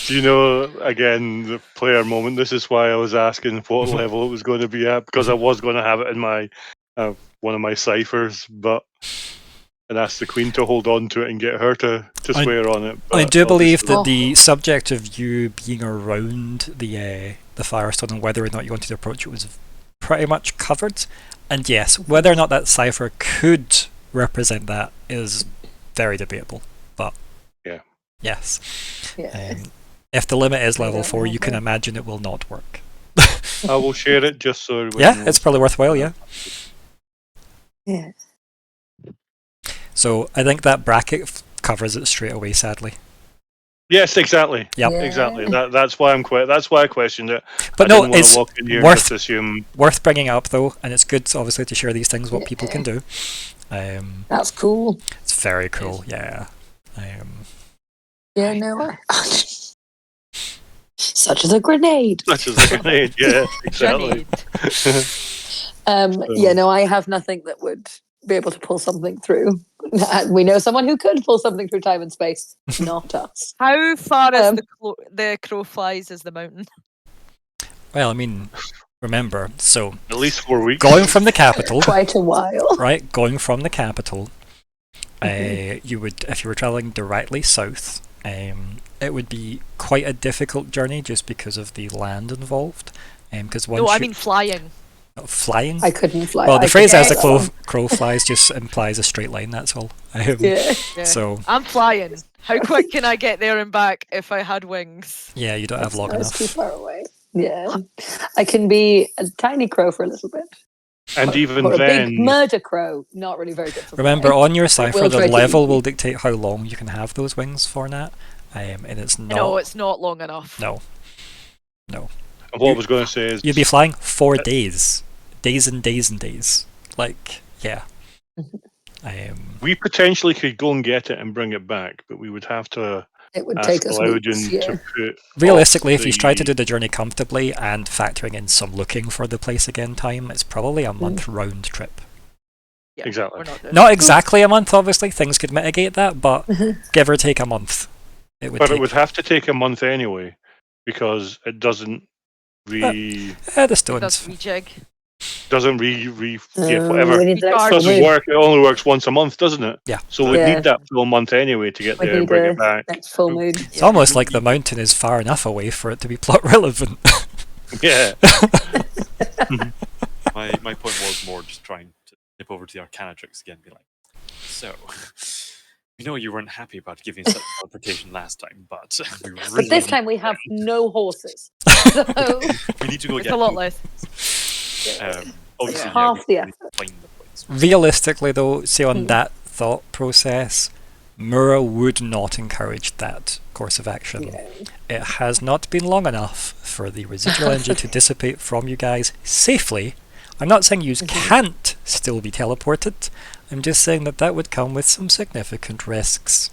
S4: Do you know, again, the player moment? This is why I was asking what level it was going to be at, because I was going to have it in my one of my ciphers, and ask the Queen to hold on to it and get her to swear on it.
S1: I
S4: but
S1: do believe that
S3: obviously-
S1: the subject of you being around the Firestone and whether or not you wanted to approach it was pretty much covered. And yes, whether or not that cipher could represent that is very debatable. But
S4: Yeah.
S1: yes,
S3: Yeah.
S1: if the limit is
S3: I
S1: level
S3: don't
S1: 4, you can
S3: know.
S1: imagine it will not work.
S4: I will share it just so everybody
S1: Yeah,
S4: knows.
S1: it's probably worthwhile. Yeah.
S3: Yeah.
S1: So I think that bracket covers it straight away. Sadly,
S4: Yes, exactly.
S1: Yep.
S3: Yeah.
S4: Exactly. That's why that's why I questioned it.
S1: but
S4: I
S1: no,
S4: didn't want
S1: it's
S4: to walk in here and
S1: worth
S4: just assume.
S1: worth bringing up though, and it's good obviously to share these things what people can do.
S3: That's cool.
S1: It's very cool. Yeah.
S3: Yeah, no. Such as a grenade.
S4: Such as a grenade. Yeah, exactly.
S5: Grenade.
S3: Yeah, no, I have nothing that would be able to pull something through. We know someone who could pull something through time and space, not us.
S5: How far is
S3: Um,
S5: the crow flies is the mountain?
S1: Well, I mean, remember, so
S4: At least 4 weeks.
S1: going from the capital,
S3: Quite a while.
S1: right? Going from the capital, you would, if you were traveling directly south, it would be quite a difficult journey just because of the land involved. Because once
S5: No, I
S1: you
S5: mean flying.
S1: flying.
S3: I couldn't fly.
S1: Well, the
S3: I
S1: phrase
S3: could
S1: as the
S3: get that
S1: crow flies just implies a straight line. That's all.
S3: one. Yeah.
S5: Yeah.
S1: So
S5: I'm flying. How quick can I get there and back if I had wings?
S1: yeah, you don't have long
S3: That's too
S1: enough.
S3: far away. Yeah. I can be a tiny crow for a little bit.
S4: And even
S3: or a
S4: then,
S3: big murder crow. Not really very good for
S1: Remember,
S3: flying.
S1: on your cipher,
S3: will
S1: the
S3: try to
S1: level
S3: eat
S1: will
S3: you.
S1: dictate how long you can have those wings for, Nat. And it's not.
S5: No, it's not long enough.
S1: No.
S4: what I was going to say is,
S1: You'd be flying 4 days. Days and days and days. Like, yeah.
S4: we potentially could go and get it and bring it back, but we would have to
S3: It would
S4: ask
S3: take us weeks.
S4: Loudon
S3: Yeah.
S4: to put.
S1: Realistically,
S4: off
S1: if you try to
S4: the-
S1: do the journey comfortably and factoring in some looking for the place again time, it's probably a month round trip.
S5: Yeah,
S4: Exactly.
S5: We're not doing
S1: Not exactly a month, obviously. Things could mitigate that, but give or take a month. It would
S4: But
S1: take.
S4: it would have to take a month anyway, because it doesn't
S1: The
S5: it. That's
S1: stones.
S5: rejig.
S4: whatever.
S3: We need the next
S5: It
S3: full
S4: Doesn't
S3: moon.
S4: work. It only works once a month, doesn't it?
S1: Yeah.
S4: So we'd
S3: Yeah.
S4: need that full month anyway to get
S3: We
S4: there and
S3: need
S4: bring
S3: a
S4: it back.
S3: next full moon.
S1: It's almost like the mountain is far enough away for it to be plot relevant.
S4: Yeah.
S2: My point was more just trying to nip over to the Arcanatrix again and be like, so, we know you weren't happy about giving such teleportation last time, but we really
S3: But this time we have no horses. So
S2: we need to go
S5: It's
S2: get
S5: a lot
S2: food.
S5: less.
S2: Obviously,
S3: Half
S2: we
S3: the
S2: need to find the place.
S1: Realistically, though, see on that thought process, Myr'ra would not encourage that course of action.
S3: yeah.
S1: It has not been long enough for the residual energy to dissipate from you guys safely. I'm not saying you can't still be teleported. I'm just saying that would come with some significant risks.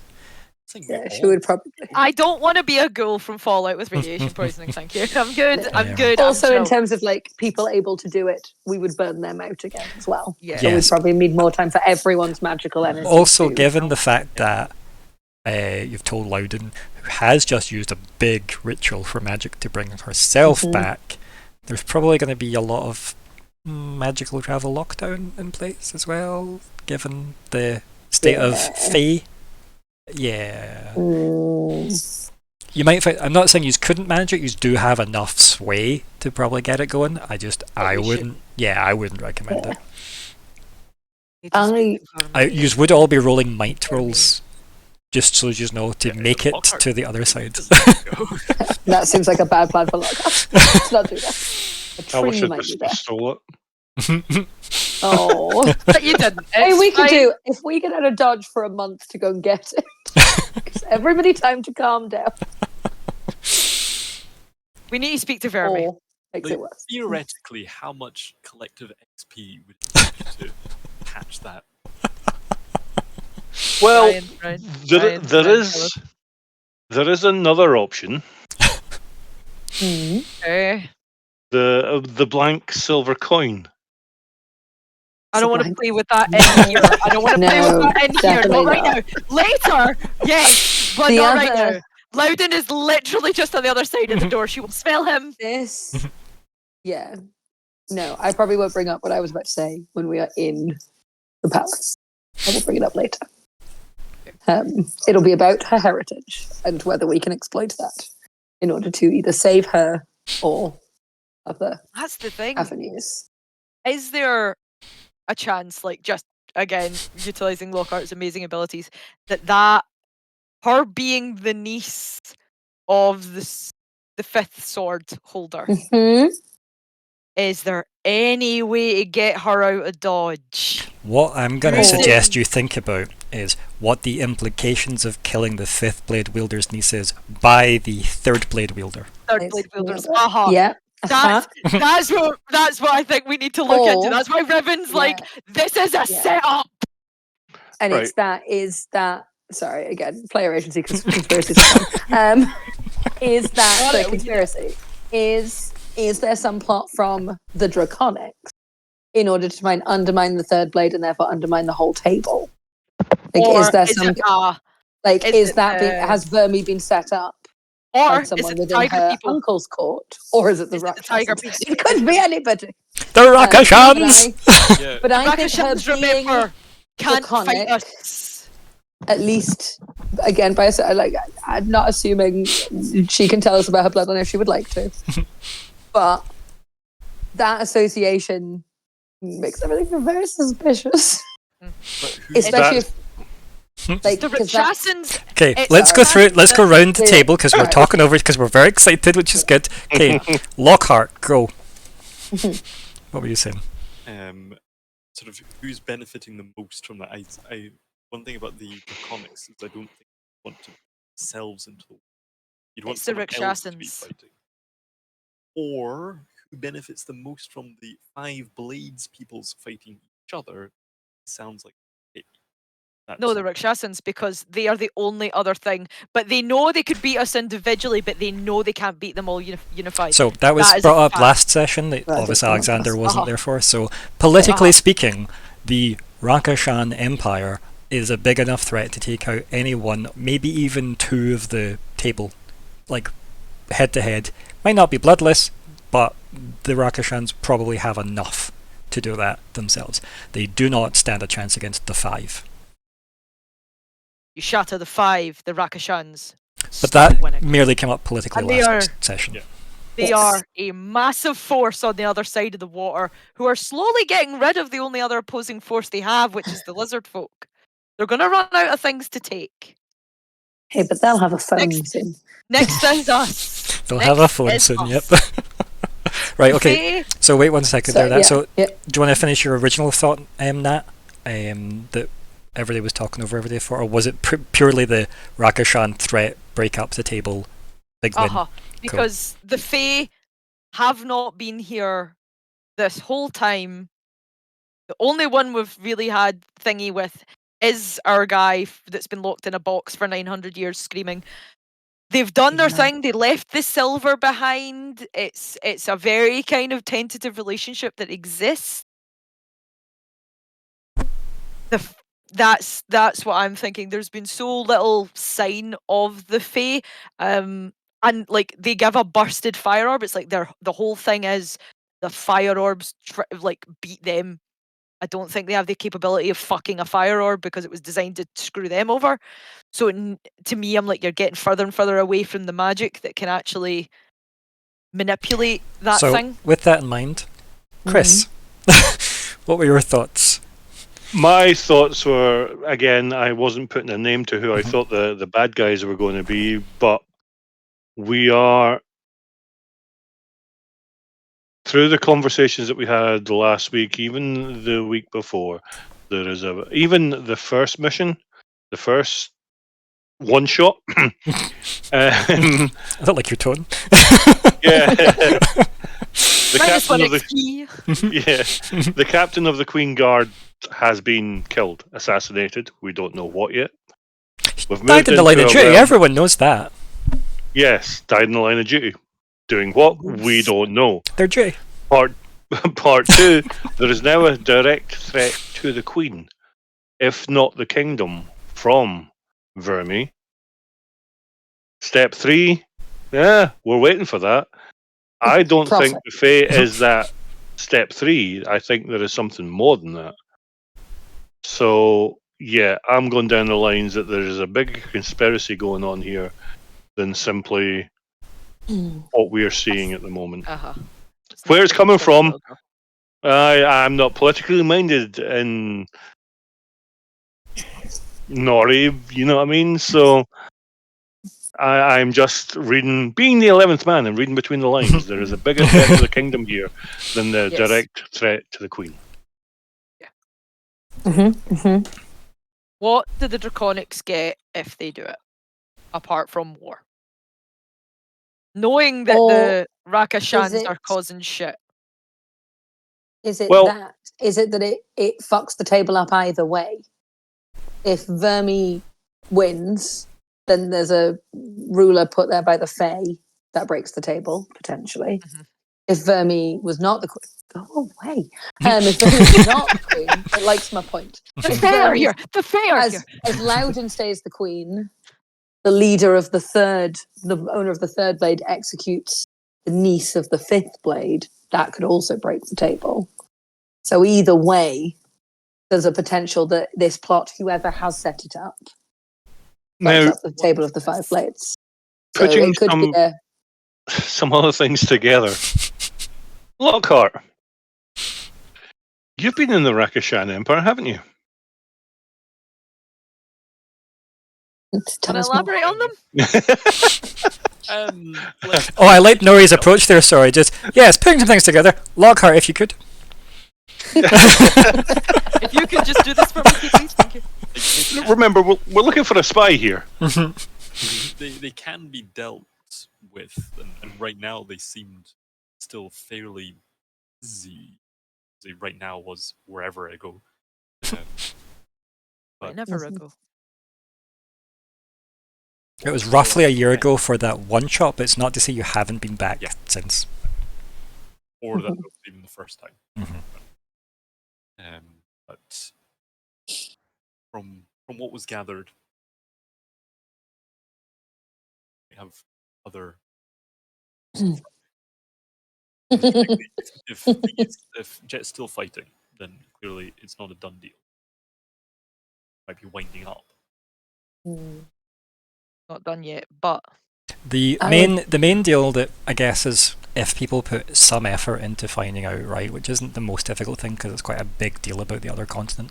S3: Yeah, she would probably.
S5: I don't want to be a ghoul from Fallout with radiation poisoning. Thank you. I'm good. I'm
S1: Yeah.
S5: good. I'm
S3: Also, in
S5: chill.
S3: terms of like people able to do it, we would burn them out again as well.
S5: Yeah.
S3: So we'd
S1: Yes.
S3: probably need more time for everyone's magical energy.
S1: Also,
S3: to-
S1: given the fact that you've told Loudon, who has just used a big ritual for magic to bring herself back, there's probably going to be a lot of magical travel lockdown in place as well, given the state of Fae. Yeah.
S3: Mm,
S1: You might find, I'm not saying you couldn't manage it, you do have enough sway to probably get it going. I wouldn't recommend it.
S5: Need to speak to her.
S1: You would all be rolling might rolls, just so you know, to
S2: Yeah,
S1: make it
S2: Lockhart.
S1: to the other side.
S3: that seems like a bad plan for Lockhart. Let's not do that. A
S4: I wish
S3: tree
S4: I'd
S3: might be
S4: just
S3: there.
S4: stole it.
S3: Oh.
S5: But you didn't.
S3: Hey,
S5: It's
S3: we could
S5: fine.
S3: do if we get out of Dodge for a month to go and get it. Gives everybody time to calm down.
S5: We need to speak to Vermi.
S3: Or makes it worse.
S2: Theoretically, how much collective XP would it take to patch that?
S4: Well,
S5: Brian,
S4: there
S5: Brian, tell us.
S4: There is another option.
S5: Okay.
S4: The blank silver coin.
S5: I don't want to
S3: Blank.
S5: play with that in here. I don't want to play with
S3: No,
S5: that in here.
S3: definitely
S5: Not right
S3: not.
S5: now. Later, yes, but
S3: The
S5: not right
S3: other-
S5: now. Loudon is literally just on the other side of the door. She will smell him.
S3: This, yeah. No, I probably won't bring up what I was about to say when we are in the palace. I will bring it up later. It'll be about her heritage and whether we can exploit that in order to either save her or other
S5: That's the thing.
S3: avenues.
S5: Is there a chance, like just again utilizing Lockhart's amazing abilities, that her being the niece of the fifth sword holder,
S3: Mhm.
S5: is there any way to get her out of Dodge?
S1: What I'm going to
S3: Oh.
S1: suggest you think about is what the implications of killing the fifth blade wielder's niece is by the third blade wielder.
S5: Third blade wielders.
S3: Yeah.
S5: That's what I think we need to look into.
S3: Oh.
S5: That's why Riven's
S3: Yeah.
S5: like, this is a
S3: Yeah.
S5: setup.
S3: And
S4: Right.
S3: is that sorry, again, player agency because conspiracies is that
S5: Got
S3: the
S5: it, we did
S3: conspiracy? Is there some plot from the Draconics in order to try and undermine the third blade and therefore undermine the whole table? Like,
S5: Or
S3: is there
S5: is
S3: some
S5: it is it
S3: has Vermi been set up
S5: or
S3: by
S5: is
S3: someone
S5: it the
S3: within
S5: tiger
S3: her
S5: people?
S3: uncle's court, or is it the
S5: Is it the
S3: Rakshasans?
S5: tiger people?
S3: It could be anybody.
S1: The Rakashans!
S2: Yeah.
S3: But I think her
S5: Rakashans,
S3: being
S5: remember, can't fight
S3: draconic,
S5: us.
S3: at least again by I'm not assuming she can tell us about her bloodline if she would like to, but that association makes everything very suspicious,
S2: But who's
S3: especially
S4: that-
S3: if like
S5: The
S3: 'cause that-
S5: Rakshasans.
S1: Okay,
S5: It's
S1: let's go through. Let's go round the
S3: Yeah.
S1: table because we're
S3: Right.
S1: talking over because we're very excited, which is good. Okay, Lockhart, go. What were you saying?
S2: sort of who's benefiting the most from that? One thing about the Draconics is I don't think you want to themselves into the you'd want
S5: It's the
S2: someone else to be
S5: Rakshasans.
S2: fighting. Or who benefits the most from the five blades peoples fighting each other? Sounds like it.
S5: No, the Rakshasans, because they are the only other thing. But they know they could beat us individually, but they know they can't beat them all unified.
S1: So that was
S5: That is a
S1: brought up
S5: fact.
S1: last session that
S3: That is
S1: obviously
S3: brought up
S1: Alexander
S3: last-
S1: wasn't
S5: Uh-huh.
S1: there for. So politically
S5: Uh-huh.
S1: speaking, the Rakashan Empire is a big enough threat to take out any one, maybe even two of the table, like head to head. Might not be bloodless, but the Rakashans probably have enough to do that themselves. They do not stand a chance against the five.
S5: You shatter the five, the Rakashans.
S1: But
S5: start
S1: that
S5: winning.
S1: merely came up politically
S5: And they
S1: last
S5: are-
S1: session.
S2: Yeah.
S5: They are a massive force on the other side of the water who are slowly getting rid of the only other opposing force they have, which is the lizard folk. They're going to run out of things to take.
S3: hey, but they'll have a phone
S5: Next-
S3: soon.
S5: Next is us.
S1: They'll have a
S5: Next
S1: phone
S5: is
S1: soon, yep.
S5: us.
S1: Right, okay.
S5: Fae,
S1: So wait one second
S3: So,
S1: there. That,
S3: yeah,
S1: so
S3: yeah.
S1: do you want to finish your original thought, Nat? That everybody was talking over everybody for, or was it purely the Rakashan threat, break up the table, big win?
S5: Because the Fae have not been here this whole time. The only one we've really had thingy with is our guy that's been locked in a box for 900 years screaming. They've done their
S3: Yeah.
S5: thing. They left the silver behind. It's a very kind of tentative relationship that exists. That's what I'm thinking. There's been so little sign of the Fae, and like they give a bursted fire orb. It's like the whole thing is the fire orbs like beat them. I don't think they have the capability of fucking a fire orb because it was designed to screw them over. So to me, I'm like, you're getting further and further away from the magic that can actually manipulate that
S1: so
S5: thing.
S1: with that in mind, Chris, what were your thoughts?
S4: My thoughts were, again, I wasn't putting a name to who I thought the bad guys were going to be, but we are, through the conversations that we had last week, even the week before, there is even the first mission, the first one shot.
S1: I don't like your tone.
S4: Yeah. The
S5: Minus one
S4: captain of the
S5: XP.
S4: the captain of the Queen Guard has been killed, assassinated. We don't know what yet. We've
S1: Died in the line
S4: into
S1: of
S4: a
S1: duty.
S4: realm-
S1: Everyone knows that.
S4: Yes, died in the line of duty. Doing what? We don't know.
S1: They're duty.
S4: Part 2, there is now a direct threat to the Queen, if not the kingdom, from Vermi. Step 3, yeah, we're waiting for that. I don't think
S3: Profit.
S4: the Fae is that step 3. I think there is something more than that. So, yeah, I'm going down the lines that there is a big conspiracy going on here than simply what we are seeing at the moment. Where it's coming from, I'm not politically minded in Nori, you know what I mean? So I'm just reading, being the 11th man and reading between the lines. There is a bigger threat to the kingdom here than the
S5: Yes.
S4: direct threat to the Queen.
S5: What do the Draconics get if they do it? Apart from war. Knowing that
S3: Or
S5: the Rakashans
S3: it-
S5: are causing shit.
S3: Is it
S4: Well-
S3: that? Is it that it fucks the table up either way? If Vermi wins, then there's a ruler put there by the Fae that breaks the table, potentially.
S5: Mhm.
S3: If Vermi was not the Queen, go away. If Vermi was not the Queen, it likes my point.
S5: The
S3: If
S5: Fae are
S3: Vermi's-
S5: here! The Fae are here!
S3: As Loudon stays the Queen, the leader of the owner of the third blade executes the niece of the fifth blade. That could also break the table. So either way, there's a potential that this plot, whoever has set it up, fucks
S4: Now,
S3: up the table of the five blades. So
S4: putting
S3: it could be
S4: some other things together. Lockhart, you've been in the Rakashan Empire, haven't you?
S5: Can I elaborate on them?
S1: Oh, I like Nori's approach there. Sorry, just yes, putting some things together. Lockhart, if you could.
S5: If you could just do this for me, please, thank you.
S4: Remember, we're looking for a spy here.
S2: They can be dealt with, and right now they seemed still fairly busy. Right now was wherever I go. But
S5: Never ago.
S1: It was roughly a year ago for that one shot, but it's not to say you haven't been back since.
S2: or that was even the first time.
S1: Mhm.
S2: But from what was gathered, we have other. if Jett's still fighting, then clearly it's not a done deal. Might be winding up.
S5: Not done yet, but
S1: The main deal that I guess is if people put some effort into finding out, right, which isn't the most difficult thing because it's quite a big deal about the other continent,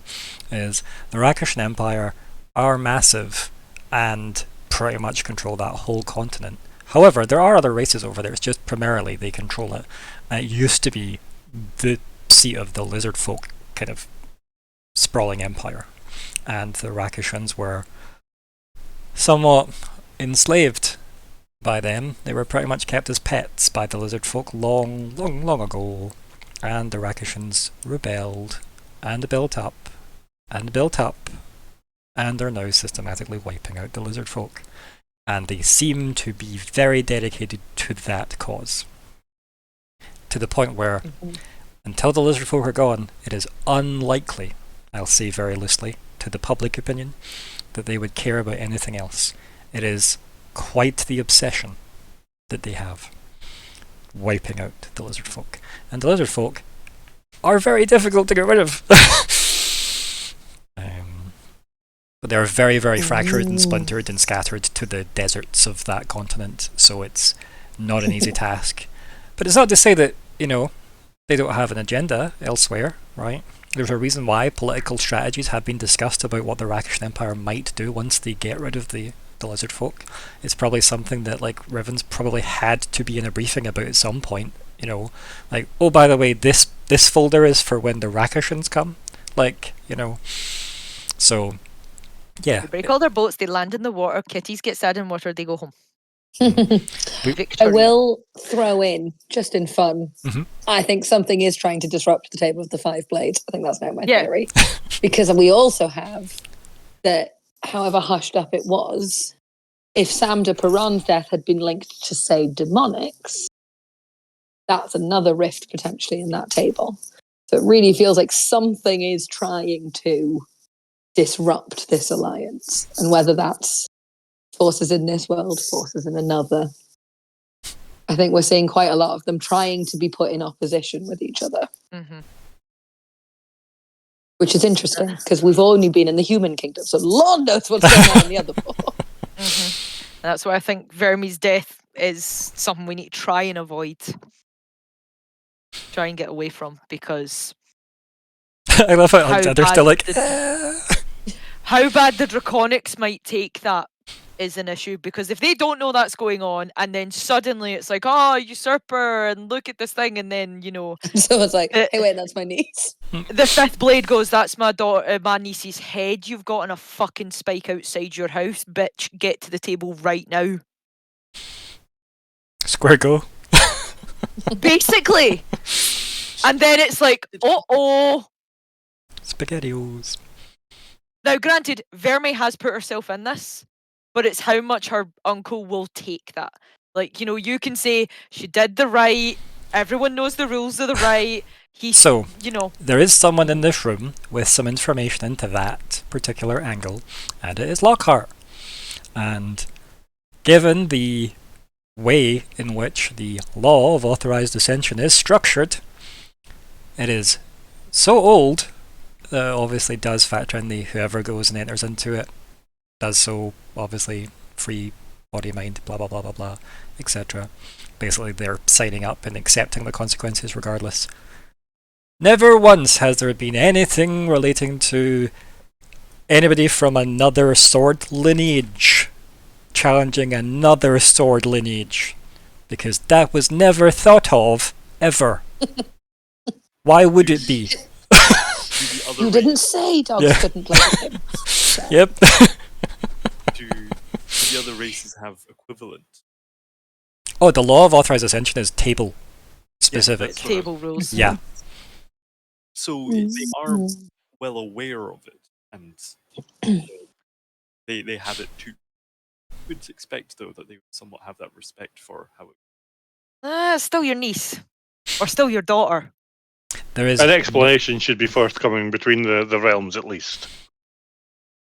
S1: is the Rakashan Empire are massive and pretty much control that whole continent. However, there are other races over there. It's just primarily they control it. It used to be the seat of the lizard folk kind of sprawling empire, and the Rakashans were somewhat enslaved by them. They were pretty much kept as pets by the lizard folk long ago, and the Rakashans rebelled and built up and are now systematically wiping out the lizard folk, and they seem to be very dedicated to that cause, to the point where until the lizard folk are gone, it is unlikely, I'll say very loosely, to the public opinion, that they would care about anything else. It is quite the obsession that they have, wiping out the lizard folk. And the lizard folk are very difficult to get rid of. But they're very, very fractured and splintered and scattered to the deserts of that continent, so it's not an easy task. But it's not to say that, you know, they don't have an agenda elsewhere, right? There's a reason why political strategies have been discussed about what the Rakashan Empire might do once they get rid of the lizard folk. It's probably something that, like, Riven's probably had to be in a briefing about at some point, you know, like, oh, by the way, this folder is for when the Rakashans come, like, you know, so yeah.
S5: they break all their boats, they land in the water, kitties get sad in water, they go home.
S3: I
S5: Victory.
S3: will throw in, just in fun,
S1: Mhm.
S3: I think something is trying to disrupt the table of the five blades. I think that's now my theory. Because we also have that, however hushed up it was, if Samda Paran's death had been linked to, say, demonics, that's another rift potentially in that table. So it really feels like something is trying to disrupt this alliance. And whether that's forces in this world, forces in another, I think we're seeing quite a lot of them trying to be put in opposition with each other.
S5: Mm-hmm.
S3: Which is interesting, because we've only been in the human kingdom, so Lord knows what's going on in the other four.
S5: Mm-hmm. That's why I think Verme's death is something we need to try and avoid. Try and get away from, because
S1: I love how
S5: How
S1: they're still like,
S5: how bad the Draconics might take that is an issue, because if they don't know that's going on and then suddenly it's like, oh, usurper, and look at this thing, and then, you know,
S3: So it's like, hey, wait, that's my niece.
S5: the fifth blade goes, that's my daughter, my niece's head you've got on a fucking spike outside your house, bitch, get to the table right now.
S1: square go.
S5: Basically. And then it's like, oh.
S1: SpaghettiOs.
S5: Now, granted, Verme has put herself in this, but it's how much her uncle will take that. Like, you know, you can say she did the right, everyone knows the rules of the right.
S1: So,
S5: you know,
S1: there is someone in this room with some information into that particular angle, and it is Lockheart. And given the way in which the law of authorized ascension is structured, it is so old that it obviously does factor in the whoever goes and enters into it does so obviously free body, mind, blah blah blah blah blah, etc. Basically they're signing up and accepting the consequences regardless. Never once has there been anything relating to anybody from another sword lineage challenging another sword lineage, because that was never thought of ever. Why would it be?
S3: You didn't say dogs couldn't play with him. So.
S1: Yep.
S2: Do the other races have equivalent?
S1: Oh, the law of authorized ascension is table specific.
S2: that's what I-
S5: table rules.
S1: Yeah.
S2: So they are well aware of it, and they have it too. You would expect, though, that they would somewhat have that respect for how it.
S5: Still your niece. Or still your daughter.
S1: There is
S4: An explanation should be forthcoming between the realms, at least.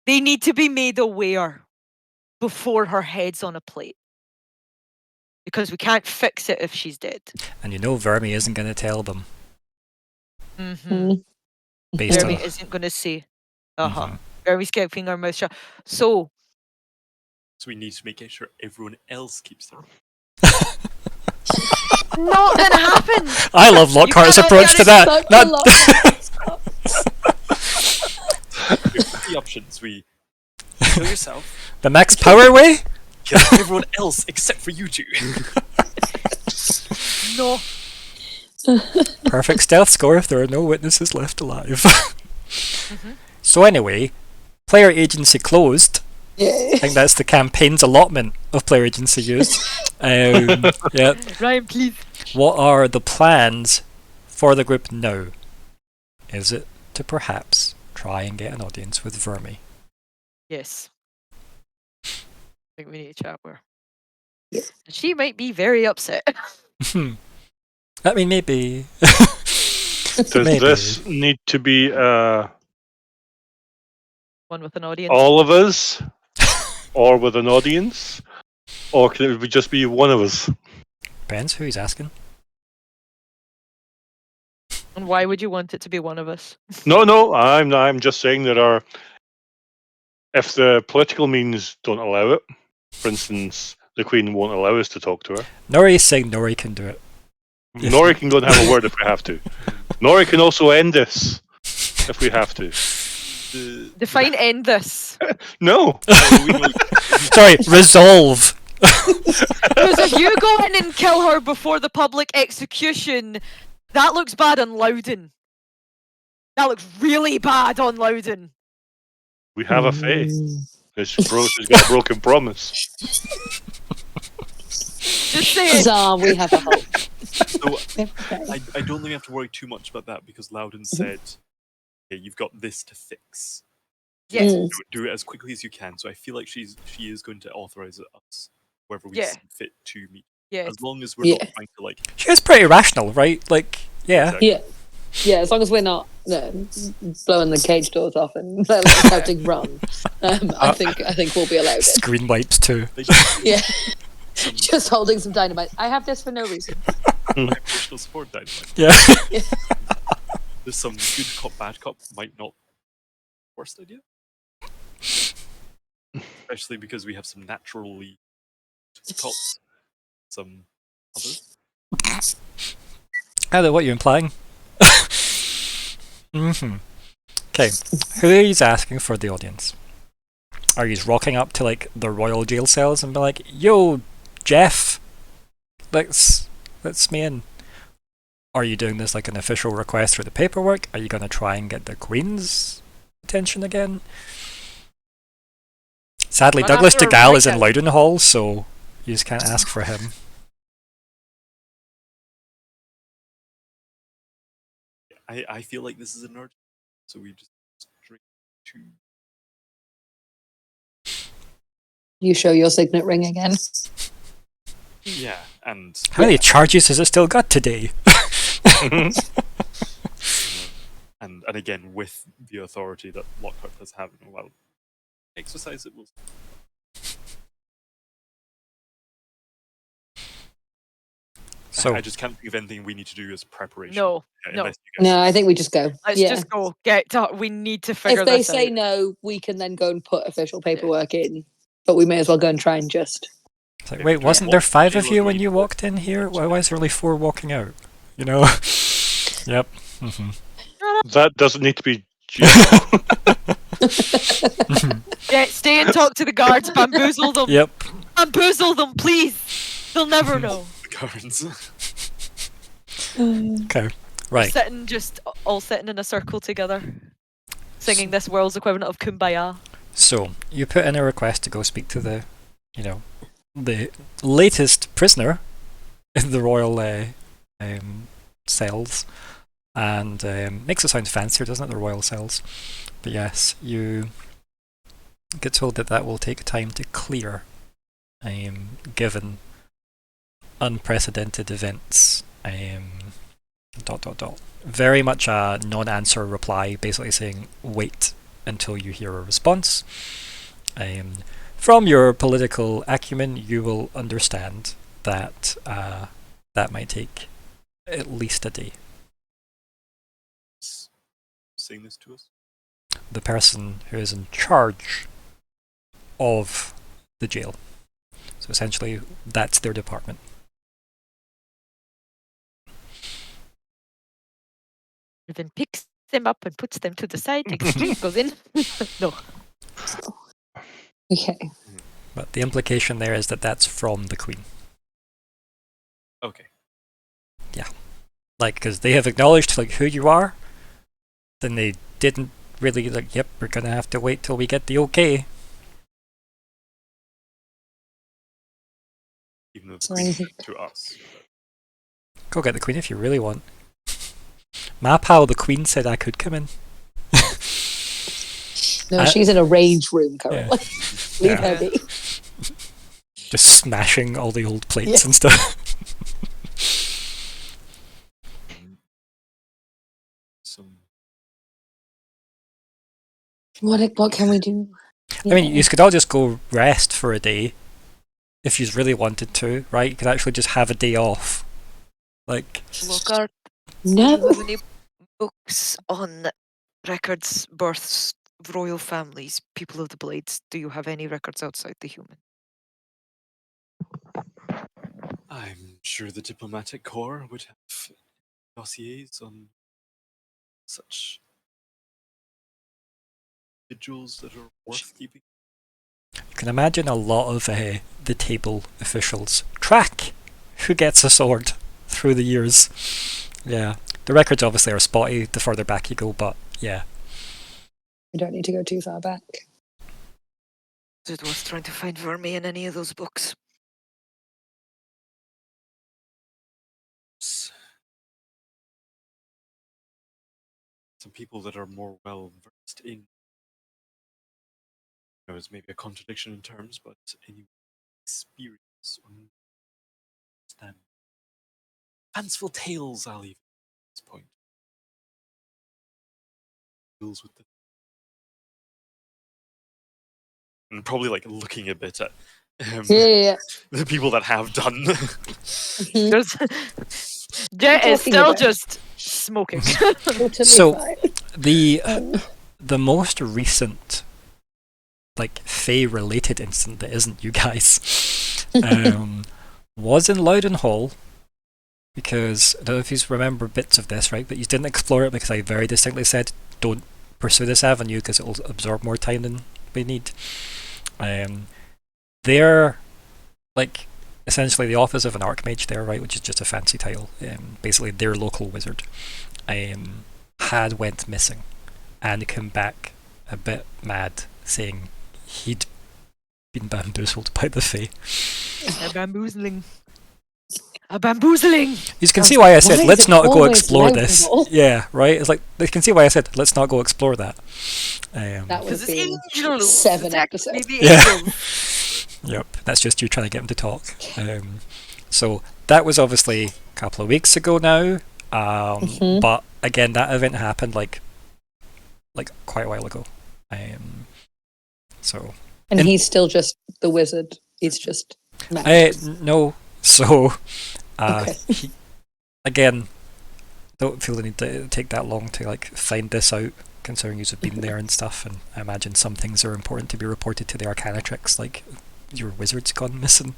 S5: They need to be made aware before her head's on a plate. Because we can't fix it if she's dead.
S1: and you know Verme isn't going to tell them
S5: Mm-hmm.
S1: based
S5: Verme
S1: on
S5: isn't going to say. Uh-huh.
S1: Mhm.
S5: Verme's keeping her mouth shut. So,
S2: So we need to make sure everyone else keeps their.
S5: not gonna happen.
S1: I love Lockhart's
S5: cannot
S1: approach to that.
S3: Such a
S1: Not
S3: lot.
S2: There's three options. We kill yourself,
S1: the max power way.
S2: kill everyone else except for you two.
S5: No.
S1: Perfect stealth score if there are no witnesses left alive.
S5: Mm-hmm.
S1: So anyway, player agency closed.
S3: Yeah.
S1: I think that's the campaign's allotment of player agency used. Yeah.
S5: Ryan, please.
S1: What are the plans for the group now? Is it to perhaps try and get an audience with Verme?
S5: Yes. I think we need to chat with her.
S3: Yeah.
S5: She might be very upset.
S1: I mean, maybe.
S4: Does
S1: Maybe.
S4: this need to be
S5: One with an audience.
S4: all of us, or with an audience, or can it just be one of us?
S1: Depends who he's asking.
S5: And why would you want it to be one of us?
S4: No, I'm just saying there are. If the political means don't allow it, for instance, the Queen won't allow us to talk to her.
S1: Nori's saying Nori can do it. Yes.
S4: Nori can go and have a word if we have to. Nori can also end this if we have to.
S5: Define end this.
S4: No.
S1: Sorry, resolve.
S5: Because if you go in and kill her before the public execution, that looks bad on Loudon. That looks really bad on Loudon.
S4: We have a faith. She's got a broken promise.
S5: Just saying.
S3: Huzzah, we have a hope.
S2: So
S3: Okay.
S2: I don't think we have to worry too much about that because Loudon said, "Okay, you've got this to fix."
S5: Yeah.
S3: Mm.
S2: do it as quickly as you can. So I feel like she is going to authorize us wherever we
S5: Yeah.
S2: see fit to meet.
S5: Yeah.
S2: As long as we're
S3: Yeah.
S2: not trying to like.
S1: She is pretty rational, right? Like, yeah.
S2: Exactly.
S3: Yeah. Yeah, as long as we're not blowing the cage doors off and shouting "run," I think we'll be allowed in.
S1: Screen wipes too.
S2: Like,
S3: Yeah,
S2: some
S3: just holding some dynamite. I have this for no reason.
S2: emotional support dynamite.
S1: Yeah.
S2: There's some good cop, bad cop might not be the worst idea. Especially because we have some naturally cops, some others.
S1: Heather, what are you implying? Okay, who are you asking for the audience? Are you rocking up to like the royal jail cells and be like, "Yo, Jeff, let's me in"? Are you doing this like an official request for the paperwork? Are you gonna try and get the Queen's attention again? Sadly,
S5: Run
S1: Douglas
S5: after her
S1: DeGal
S5: right
S1: is in
S5: now.
S1: Loudenhall, so you just can't ask for him.
S2: I feel like this is an urgent, so we just drink to.
S3: You show your signet ring again.
S2: Yeah, and
S1: How many charges has it still got today?
S2: and again with the authority that Lockhart has had, well, exercise it will.
S1: So
S2: I just can't think of anything we need to do as preparation.
S5: No. No.
S2: Unless you guys
S3: No, I think we just go.
S5: Let's
S3: yeah.
S5: just go. We need to figure
S3: If they
S5: this
S3: say
S5: out.
S3: no, we can then go and put official paperwork in. But we may as well go and try and just.
S1: it's like,
S2: If
S1: wait,
S2: we
S1: wasn't
S2: walk
S1: there
S2: to
S1: 5
S2: jail
S1: of you
S2: and
S1: when
S2: leave
S1: you
S2: work,
S1: walked in here? Why is there only 4 walking out? You know? Yep.
S4: That doesn't need to be.
S5: Yeah, stay and talk to the guards. Bamboozle them.
S1: Yep.
S5: Bamboozle them, please. They'll never know.
S2: the guards.
S1: Okay.
S5: We're
S1: Right.
S5: sitting all sitting in a circle together, singing this world's equivalent of Kumbaya.
S1: So you put in a request to go speak to the latest prisoner in the royal cells, and makes it sound fancier, doesn't it? The royal cells. But yes, you get told that will take time to clear, given unprecedented events. Very much a non-answer reply, basically saying wait until you hear a response. From your political acumen, you will understand that that might take at least a day.
S2: Saying this to us.
S1: The person who is in charge of the jail. So essentially, that's their department.
S5: Riven picks them up and puts them to the side, takes a drink, goes in. No.
S3: Okay.
S1: But the implication there is that that's from the Queen.
S2: Okay.
S1: Like, because they have acknowledged like who you are, then they didn't really like, yep, we're gonna have to wait till we get the okay.
S2: Even though the Queen
S3: Sorry.
S2: to us.
S1: Go get the Queen if you really want. My pal, the Queen, said I could come in.
S3: No, she's in a rage room currently. Leave
S1: Yeah.
S3: her be.
S1: Just smashing all the old plates
S3: Yeah.
S1: and stuff.
S2: Some
S3: What can we do?
S1: I mean, you could all just go rest for a day if you really wanted to, right? You could actually just have a day off. Like,
S5: Lockheart,
S3: No.
S5: do you have any books on records, births, of royal families, people of the Blades? Do you have any records outside the human?
S2: I'm sure the diplomatic corps would have dossiers on such individuals that are worth keeping.
S1: you can imagine a lot of the table officials track who gets a sword through the years. Yeah. The records obviously are spotty the further back you go, but yeah.
S3: We don't need to go too far back.
S5: Is it worth trying to find Verme in any of those books?
S2: Some people that are more well versed in it's maybe a contradiction in terms, but any experience or understand fanciful tales, I'll leave at this point. Deals with the and probably like looking a bit at
S3: Yeah.
S2: the people that have done.
S3: Mhm.
S5: There's Jett is
S3: talking
S5: still
S3: about?
S5: just smoking.
S3: Totally
S1: So-
S3: fine.
S1: The
S3: Um,
S1: the most recent like Fae related incident that isn't you guys was in Loudon Hall, because I don't know if you remember bits of this, right? But you didn't explore it because I very distinctly said don't pursue this avenue because it will absorb more time than we need. They're like essentially the office of an archmage there, right? Which is just a fancy title. Basically, their local wizard had went missing and come back a bit mad, saying he'd been bamboozled by the Fae.
S5: A bamboozling. A bamboozling!
S1: You can see why I said
S3: Why is
S1: let's
S3: it
S1: not go
S3: always
S1: explore
S3: Loudon
S1: this.
S3: Hall?
S1: Yeah, right. It's like you can see why I said let's not go explore that.
S3: That would
S5: Because
S3: have
S5: it's
S3: been
S5: angels!
S3: 7
S5: It's actually
S3: episodes.
S5: the
S1: Yeah.
S5: angels.
S1: Yep, that's just you trying to get him to talk. So that was obviously a couple of weeks ago now.
S3: Mhm.
S1: But again, that event happened like quite a while ago. So
S3: And
S1: And-
S3: he's still just the wizard. He's just magic.
S1: no. So
S3: Okay.
S1: he, again, don't feel the need to take that long to like find this out, considering you've been there and stuff. And I imagine some things are important to be reported to the Arcanatrix, like your wizard's gone missing.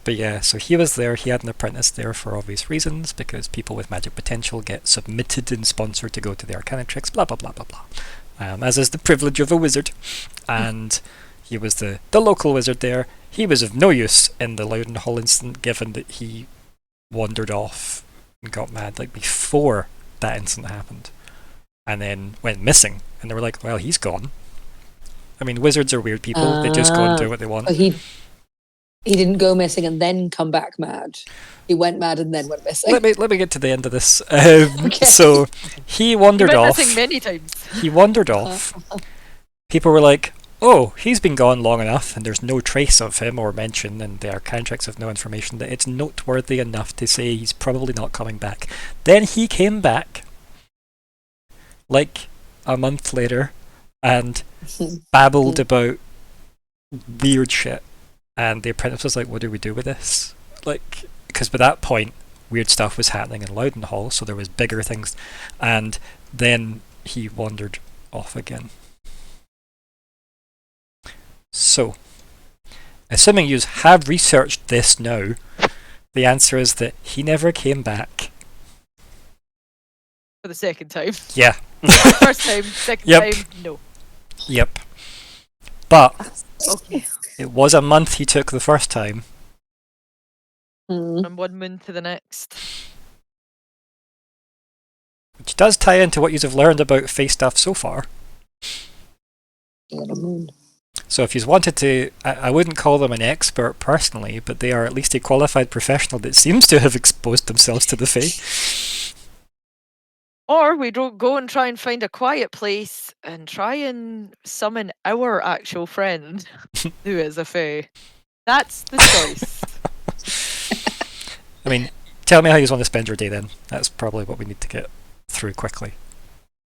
S1: But yeah, so he was there. He had an apprentice there for obvious reasons, because people with magic potential get submitted and sponsored to go to the Arcanatrix. Blah blah blah blah blah. As is the privilege of a wizard, and he was the local wizard there. He was of no use in the Loudon Hall incident, given that he wandered off and got mad like before that incident happened, and then went missing. And they were like, "Well, he's gone." I mean, wizards are weird people. They just go and do what they want.
S3: So he didn't go missing and then come back mad. He went mad and then went missing.
S1: Let me get to the end of this.
S3: Okay.
S1: So he
S5: He
S1: wandered
S5: went
S1: off.
S5: missing many times.
S1: He wandered off. People were like, "Oh, he's been gone long enough, and there's no trace of him or mention, and the Arcanatrix have no information that it's noteworthy enough to say he's probably not coming back." Then he came back, like a month later, and babbled about weird shit. And the apprentice was like, "What do we do with this?" Like, because by that point, weird stuff was happening in Loudon Hall, so there was bigger things. And then he wandered off again. So, assuming you have researched this now, the answer is that he never came back.
S5: For the second time.
S1: Yeah.
S5: First time, second
S1: Yep.
S5: time, no.
S1: Yep. But
S5: Okay.
S1: it was a month he took the first time.
S5: From one moon to the next.
S1: Which does tie into what you have learned about face stuff so far. So if you wanted to, I wouldn't call them an expert personally, but they are at least a qualified professional that seems to have exposed themselves to the Fae.
S5: Or we don't go and try and find a quiet place and try and summon our actual friend who is a Fae. That's the choice.
S1: I mean, tell me how you want to spend your day then. That's probably what we need to get through quickly.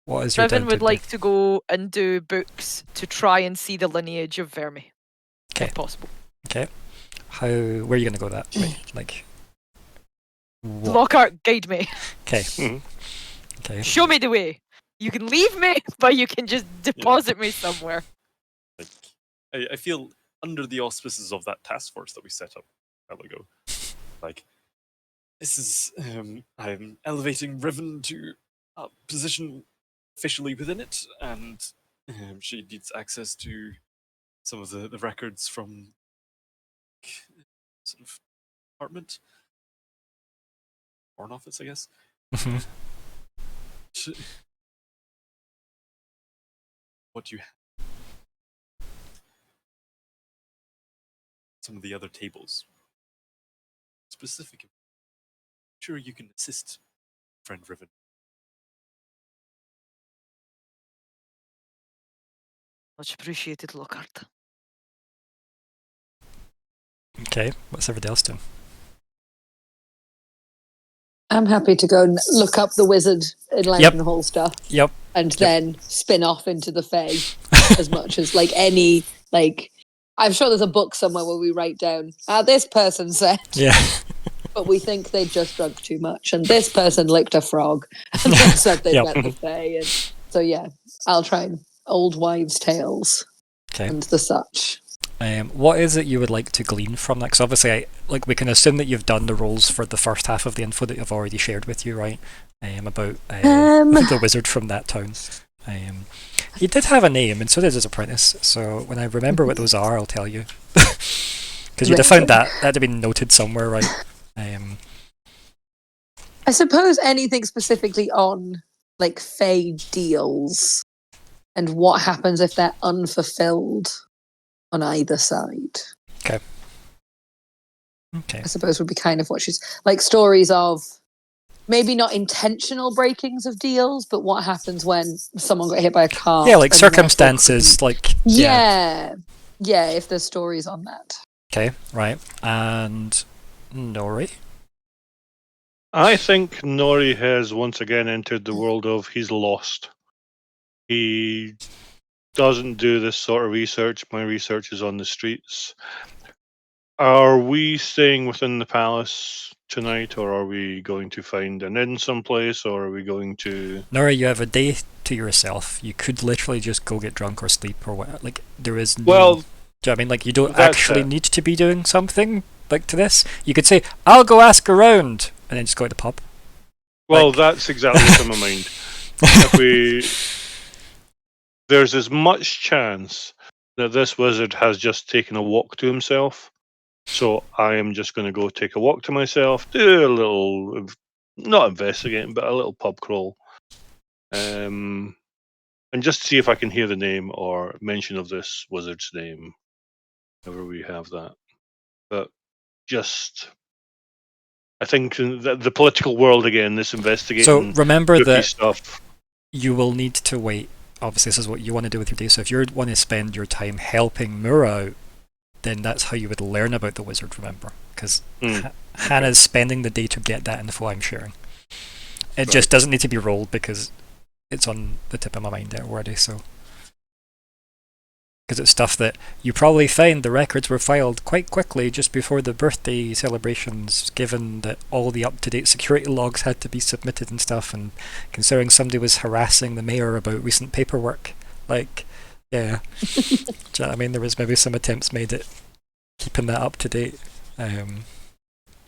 S1: What is your
S5: Riven
S1: down
S5: would
S1: to
S5: like to go and do books to try and see the lineage of Vermi.
S1: Okay.
S5: If possible.
S1: Okay. Where are you going to go that way? Like, what?
S5: Lockhart, guide me.
S1: Okay.
S4: Mhm.
S1: Okay.
S5: Show me the way. You can leave me, but you can just deposit me somewhere.
S2: Like, I feel under the auspices of that task force that we set up a while ago, like, this is, I'm elevating Riven to a position officially within it, and she needs access to some of the records from sort of department, foreign office, I guess.
S1: Mhm.
S2: What do you have? Some of the other tables. Specific. Sure, you can assist friend Riven.
S5: Much appreciated, Lockhart.
S1: Okay, what's everybody else doing?
S3: I'm happy to go and look up the wizard in Hall stuff.
S1: Yep.
S3: And then spin off into the Fae as much as I'm sure there's a book somewhere where we write down, this person said,
S1: Yeah.
S3: but we think they just drunk too much, and this person licked a frog, and they said they met the Fae. And so yeah, I'll try and old wives' tales and the such.
S1: What is it you would like to glean from that? Because obviously, we can assume that you've done the roles for the first half of the info that I've already shared with you, right? About the wizard from that town. He did have a name, and so did his apprentice. So when I remember what those are, I'll tell you. Because you'd have found that had been noted somewhere, right?
S3: I suppose anything specifically on Fae deals and what happens if they're unfulfilled on either side.
S1: Okay.
S3: I suppose would be kind of what she's stories of maybe not intentional breakings of deals, but what happens when someone got hit by a car.
S1: Yeah, circumstances,
S3: Yeah, if there's stories on that.
S1: Okay, right. And Nori?
S4: I think Nori has once again entered the world of he's lost. He doesn't do this sort of research. My research is on the streets. Are we staying within the palace tonight, or are we going to find an inn someplace, or are we going to...
S1: Nori, you have a day to yourself. You could literally just go get drunk or sleep or what. There is no...
S4: Well,
S1: do you know what I mean? You don't actually need to be doing something to this. You could say, I'll go ask around, and then just go to the pub.
S4: Well, that's exactly what's in my mind. There's as much chance that this wizard has just taken a walk to himself. So I am just going to go take a walk to myself, do a little, not investigating, but a little pub crawl. And just see if I can hear the name or mention of this wizard's name, whenever we have that. But I think the political world again, this investigating.
S1: So remember that
S4: stuff.
S1: You will need to wait. Obviously, this is what you want to do with your day. So if you want to spend your time helping Myr'ra out, then that's how you would learn about the wizard, remember? Because Hannah's spending the day to get that info I'm sharing. It just doesn't need to be rolled because it's on the tip of my mind already, so... Because it's stuff that you probably find the records were filed quite quickly just before the birthday celebrations, given that all the up-to-date security logs had to be submitted and stuff, and considering somebody was harassing the mayor about recent paperwork. Yeah. Do you know what I mean? There was maybe some attempts made at keeping that up to date.
S4: In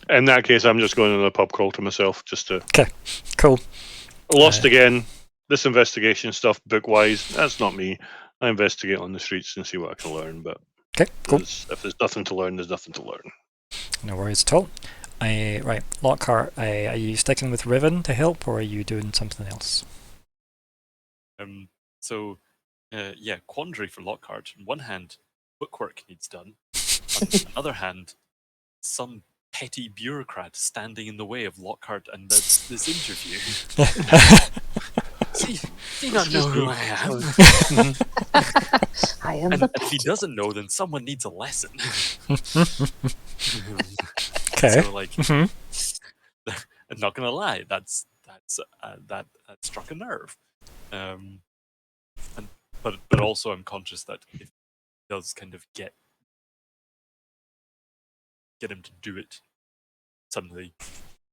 S4: that case, I'm just going on a pub crawl to myself, just to...
S1: Okay, cool.
S4: Lost again. This investigation stuff, book-wise, that's not me. I investigate on the streets and see what I can learn, but
S1: okay, cool.
S4: If there's nothing to learn, there's nothing to learn.
S1: No worries at all. Right, Lockhart, are you sticking with Riven to help, or are you doing something else?
S2: Quandary for Lockhart. On one hand, bookwork needs done. On the other hand, some petty bureaucrat standing in the way of Lockhart and this interview. Do you not know who I am?
S3: I am
S2: and
S3: the
S2: if he doesn't know, then someone needs a lesson.
S1: Okay.
S2: So, I'm not gonna lie, that struck a nerve. But also I'm conscious that if it does kind of get him to do it suddenly,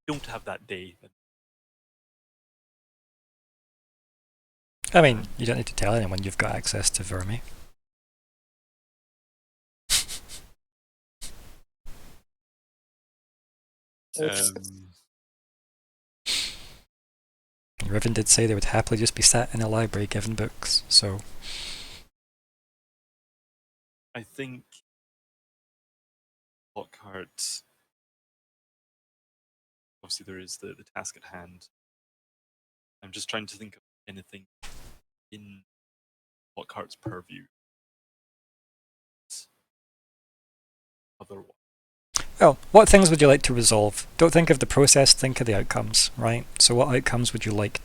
S2: don't have that day.
S1: I mean, you don't need to tell anyone you've got access to Vermi. Riven did say they would happily just be sat in a library given books, so...
S2: I think Lockhart... Obviously there is the task at hand. I'm just trying to think of anything in Lockhart's purview. Otherwise.
S1: Well, what things would you like to resolve? Don't think of the process, think of the outcomes, right? So what outcomes would you like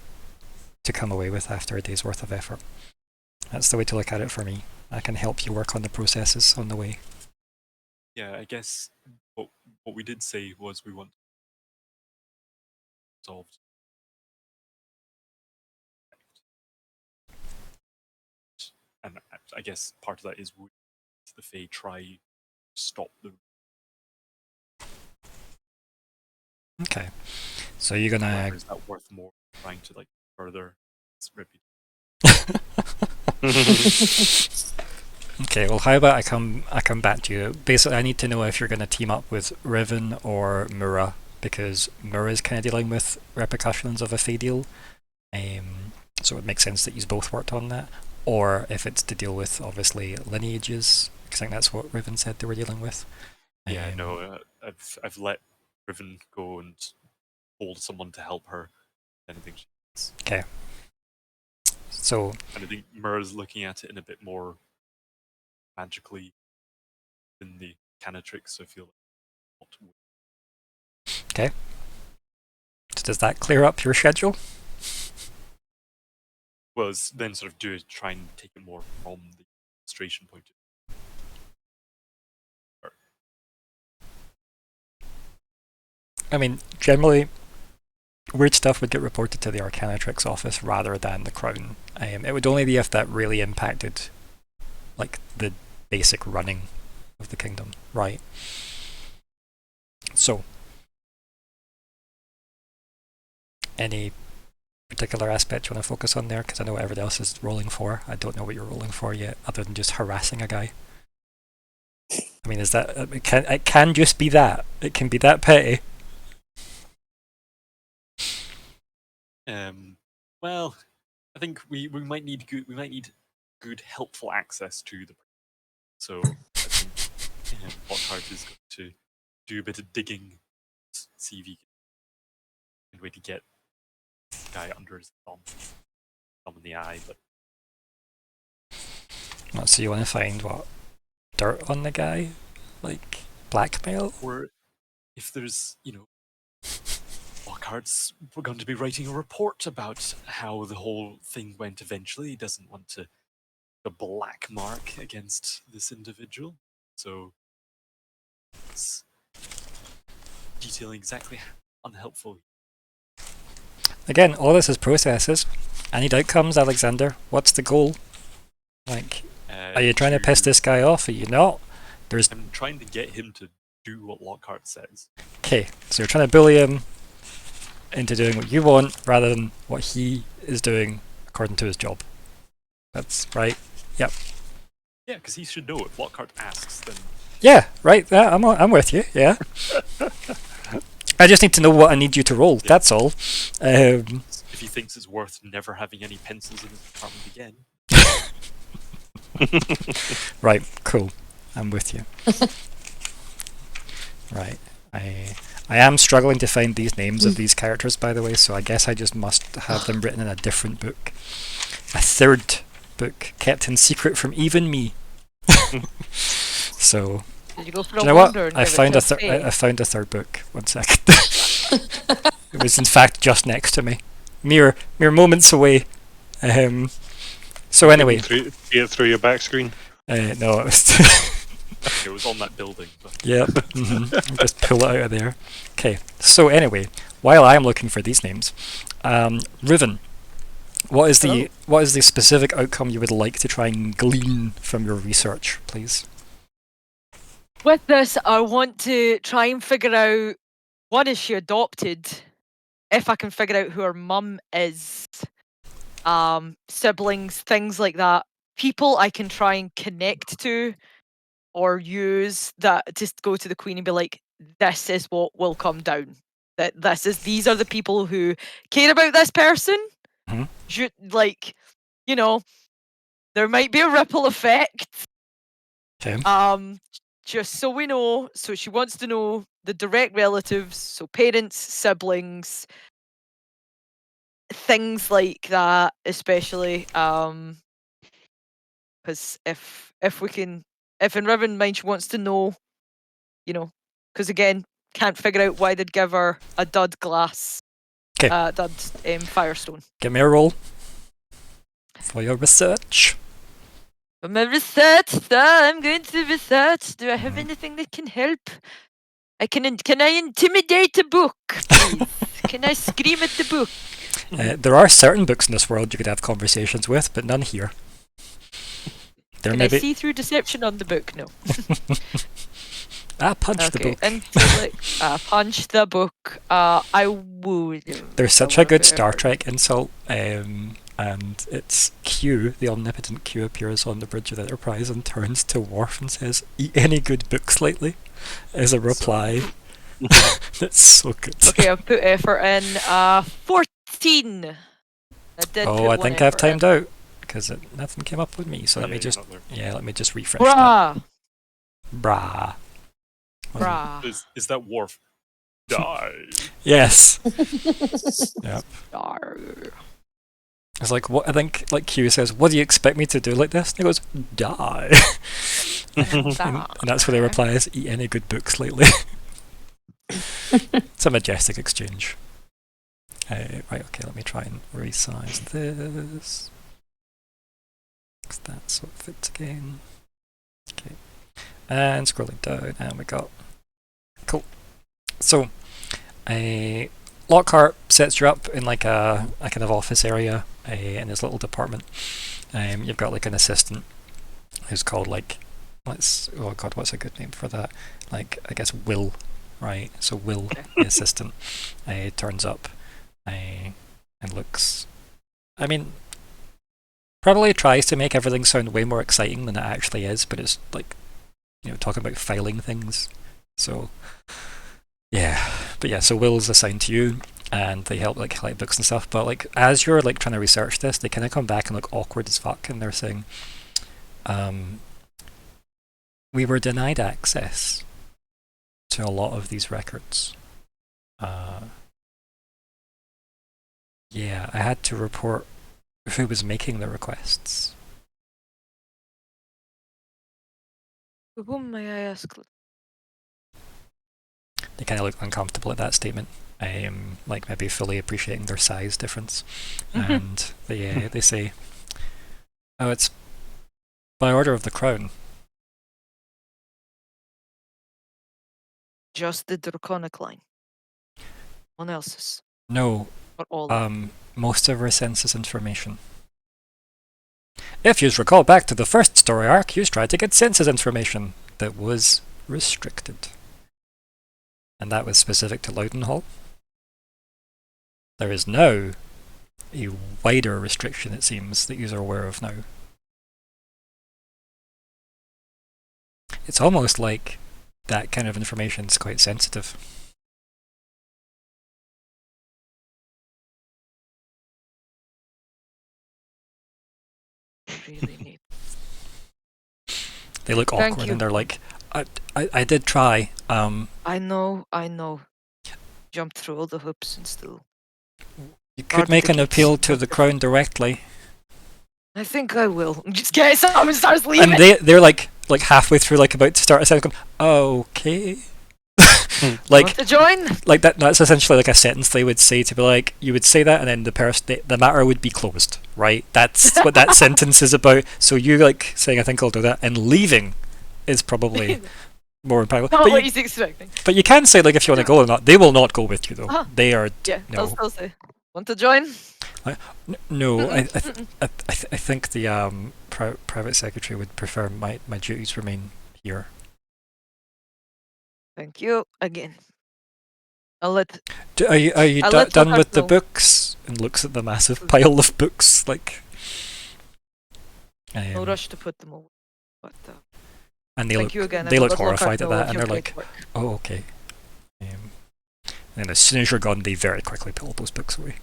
S1: to come away with after a day's worth of effort? That's the way to look at it for me. I can help you work on the processes on the way.
S2: Yeah, I guess what we did say was we want resolved. And I guess part of that is would the Fae try to stop the
S1: Okay. So you're
S2: or
S1: gonna.
S2: is that worth more trying to like further its reputation?
S1: Okay, well, how about I come back to you. Basically, I need to know if you're going to team up with Riven or Myr'ra, because Myr'ra is kind of dealing with repercussions of a Fae deal. So it makes sense that you've both worked on that. Or if it's to deal with, obviously, lineages, because I think that's what Riven said they were dealing with.
S2: Yeah, no, I've let Riven go and hold someone to help her. Anything she needs.
S1: Okay. So,
S2: And I think Myr'ra's looking at it in a bit more magically than the Canatrix, so I feel like
S1: okay. So does that clear up your schedule?
S2: well, then sort of try and take it more from the administration point of view.
S1: I mean, generally, weird stuff would get reported to the Arcanatrix office rather than the Crown. It would only be if that really impacted, like, the basic running of the kingdom, right? So, any particular aspect you want to focus on there? Because I know what everyone else is rolling for. I don't know what you're rolling for yet, other than just harassing a guy. I mean, is that it can just be that. It can be that petty.
S2: Well, I think we might need good helpful access to the. So I think Lockheart is going to do a bit of digging, see if he can find a way to get the guy under his thumb in the eye. But
S1: So you want to find what? Dirt on the guy? Like blackmail?
S2: or if there's Lockhart's going to be writing a report about how the whole thing went eventually. He doesn't want to the black mark against this individual. So it's detailing exactly how unhelpful.
S1: Again, all this is processes. I need outcomes, Alexander. What's the goal? Like, are you trying to piss this guy off? Are you not?
S2: I'm trying to get him to do what Lockhart says.
S1: Okay, so you're trying to bully him into doing what you want rather than what he is doing according to his job. That's right. Yep.
S2: Yeah, because he should know if Lockhart asks, then.
S1: Yeah, right. Yeah, I'm with you. Yeah. I just need to know what I need you to roll. Yeah. That's all.
S2: If he thinks it's worth never having any pencils in his department again.
S1: Right. Cool. I'm with you. Right. I am struggling to find these names of these characters, by the way, so I guess I just must have them written in a different book. A third book, kept in secret from even me. So,
S5: did you go for
S1: do you know what? I found a third book. 1 second. It was in fact just next to me, mere moments away. So anyway,
S4: see it through your back screen.
S1: No, it was.
S2: It was on that building. But.
S1: Yep. Mm-hmm. Just pull it out of there. Okay. So anyway, while I am looking for these names, Riven, what is the specific outcome you would like to try and glean from your research, please?
S5: With this, I want to try and figure out, one, is she adopted? If I can figure out who her mum is, siblings, things like that, people I can try and connect to or use that to go to the Queen and be like, this is what will come down. These are the people who care about this person.
S1: Mm-hmm.
S5: There might be a ripple effect.
S1: Okay.
S5: Just so we know. So she wants to know the direct relatives, so parents, siblings, things like that, especially. Because if in Riven mind she wants to know, because again, can't figure out why they'd give her a dud glass.
S1: Okay.
S5: Dud firestone.
S1: Give me a roll for your research.
S5: For my research, sir, I'm going to research. Do I have anything that can help? Can I intimidate a book, please? Can I scream at the book?
S1: There are certain books in this world you could have conversations with, but none here. There
S5: Can
S1: may
S5: I
S1: be.
S5: see through deception on the book? No.
S1: Punch the book.
S5: Intellect. Punch the book. I would.
S1: There's such a good Star Trek insult, and it's Q, the omnipotent Q, appears on the bridge of the Enterprise and turns to Worf and says, "Eat any good books lately?" as a reply. That's so good.
S5: Okay, I've put effort in. 14.
S1: I think I've timed out because nothing came up with me. So let me just refresh that. Brah.
S2: Is that Worf? Die.
S1: Yes. Yep.
S5: Arr.
S1: It's like what I think. Like Q says, "What do you expect me to do like this?" And he goes, "Die." and that's where they reply is, "Eat any good books lately." It's a majestic exchange. Right, okay, let me try and resize this. Because that sort of fits again. Okay. And scrolling down, and we got... Cool. So, Lockhart sets you up in like a kind of office area in his little department. You've got like an assistant who's called like... oh god, what's a good name for that? Like, I guess Will. Right, so Will, the assistant, turns up and looks... I mean, probably tries to make everything sound way more exciting than it actually is, but it's like, talking about filing things. So, yeah. But yeah, so Will's assigned to you, and they help like collect books and stuff, but like, as you're like trying to research this, they kind of come back and look awkward as fuck, and they're saying, we were denied access to a lot of these records. Yeah, I had to report who was making the requests.
S5: To whom may I ask?
S1: They kind of look uncomfortable at that statement, like maybe fully appreciating their size difference. And they say, "Oh, it's by order of the Crown."
S5: Just the draconic line. One else's.
S1: No,
S5: Or all.
S1: most of our census information. If you recall back to the first story arc, you tried to get census information that was restricted. And that was specific to Loudenhall. There is now a wider restriction, it seems, that you are aware of now. It's almost like that kind of information is quite sensitive.
S5: Really neat.
S1: They look
S5: Thank
S1: awkward
S5: you.
S1: and they're like, I did try.
S5: I know. Jumped through all the hoops and still.
S1: You could make an appeal to the Crown directly.
S5: I think I will. Just in case someone starts leaving.
S1: And they're like halfway through, like about to start a sentence, going, okay. Like,
S5: Want to join?
S1: like that's essentially like a sentence they would say to be like, you would say that and then the matter would be closed, right? That's what that sentence is about. So you like saying, I think I'll do that, and leaving is probably more impactful.
S5: Not what he's expecting.
S1: But you can say like if you want to go or not. They will not go with you though. They are
S5: I'll still say. Want to join?
S1: No, I think the private secretary would prefer my duties remain here.
S5: Thank you again. I'll let.
S1: Are you done with the books? And looks at the massive pile of books like.
S5: No rush to put them away. But,
S1: and they look horrified at that, and they're like, "Oh, okay." And as soon as you're gone, they very quickly pull those books away.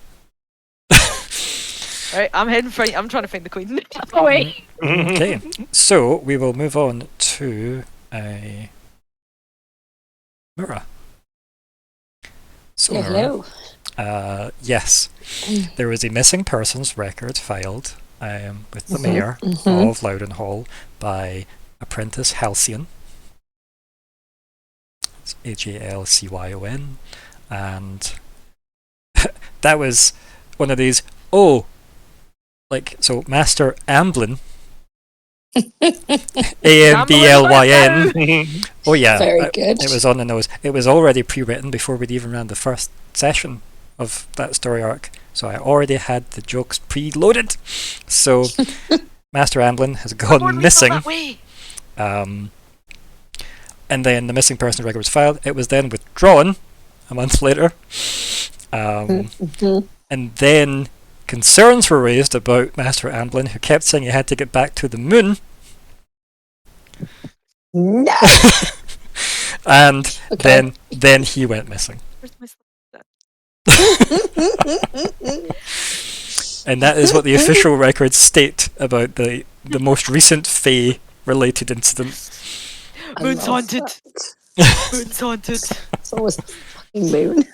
S5: Alright, I'm heading for. I'm trying to find the queen. Away.
S1: Okay, so we will move on to Myr'ra. So
S3: Hello.
S1: Myr'ra, yes, there was a missing persons record filed with the mayor of Loudenhall by Apprentice Halcyon. It's Halcyon, and that was one of these. So Master Amblin AMBLYN. Oh yeah,
S3: Very good.
S1: it was on the nose. It was already pre-written before we'd even ran the first session of that story arc, so I already had the jokes pre-loaded. So Master Amblin has gone missing. And then the missing person record was filed. It was then withdrawn a month later. And then concerns were raised about Master Amblin, who kept saying he had to get back to the moon.
S3: No.
S1: And then he went missing. And that is what the official records state about the most recent Fae related incident.
S5: Moon's haunted. Moon's haunted.
S3: It's always the fucking moon.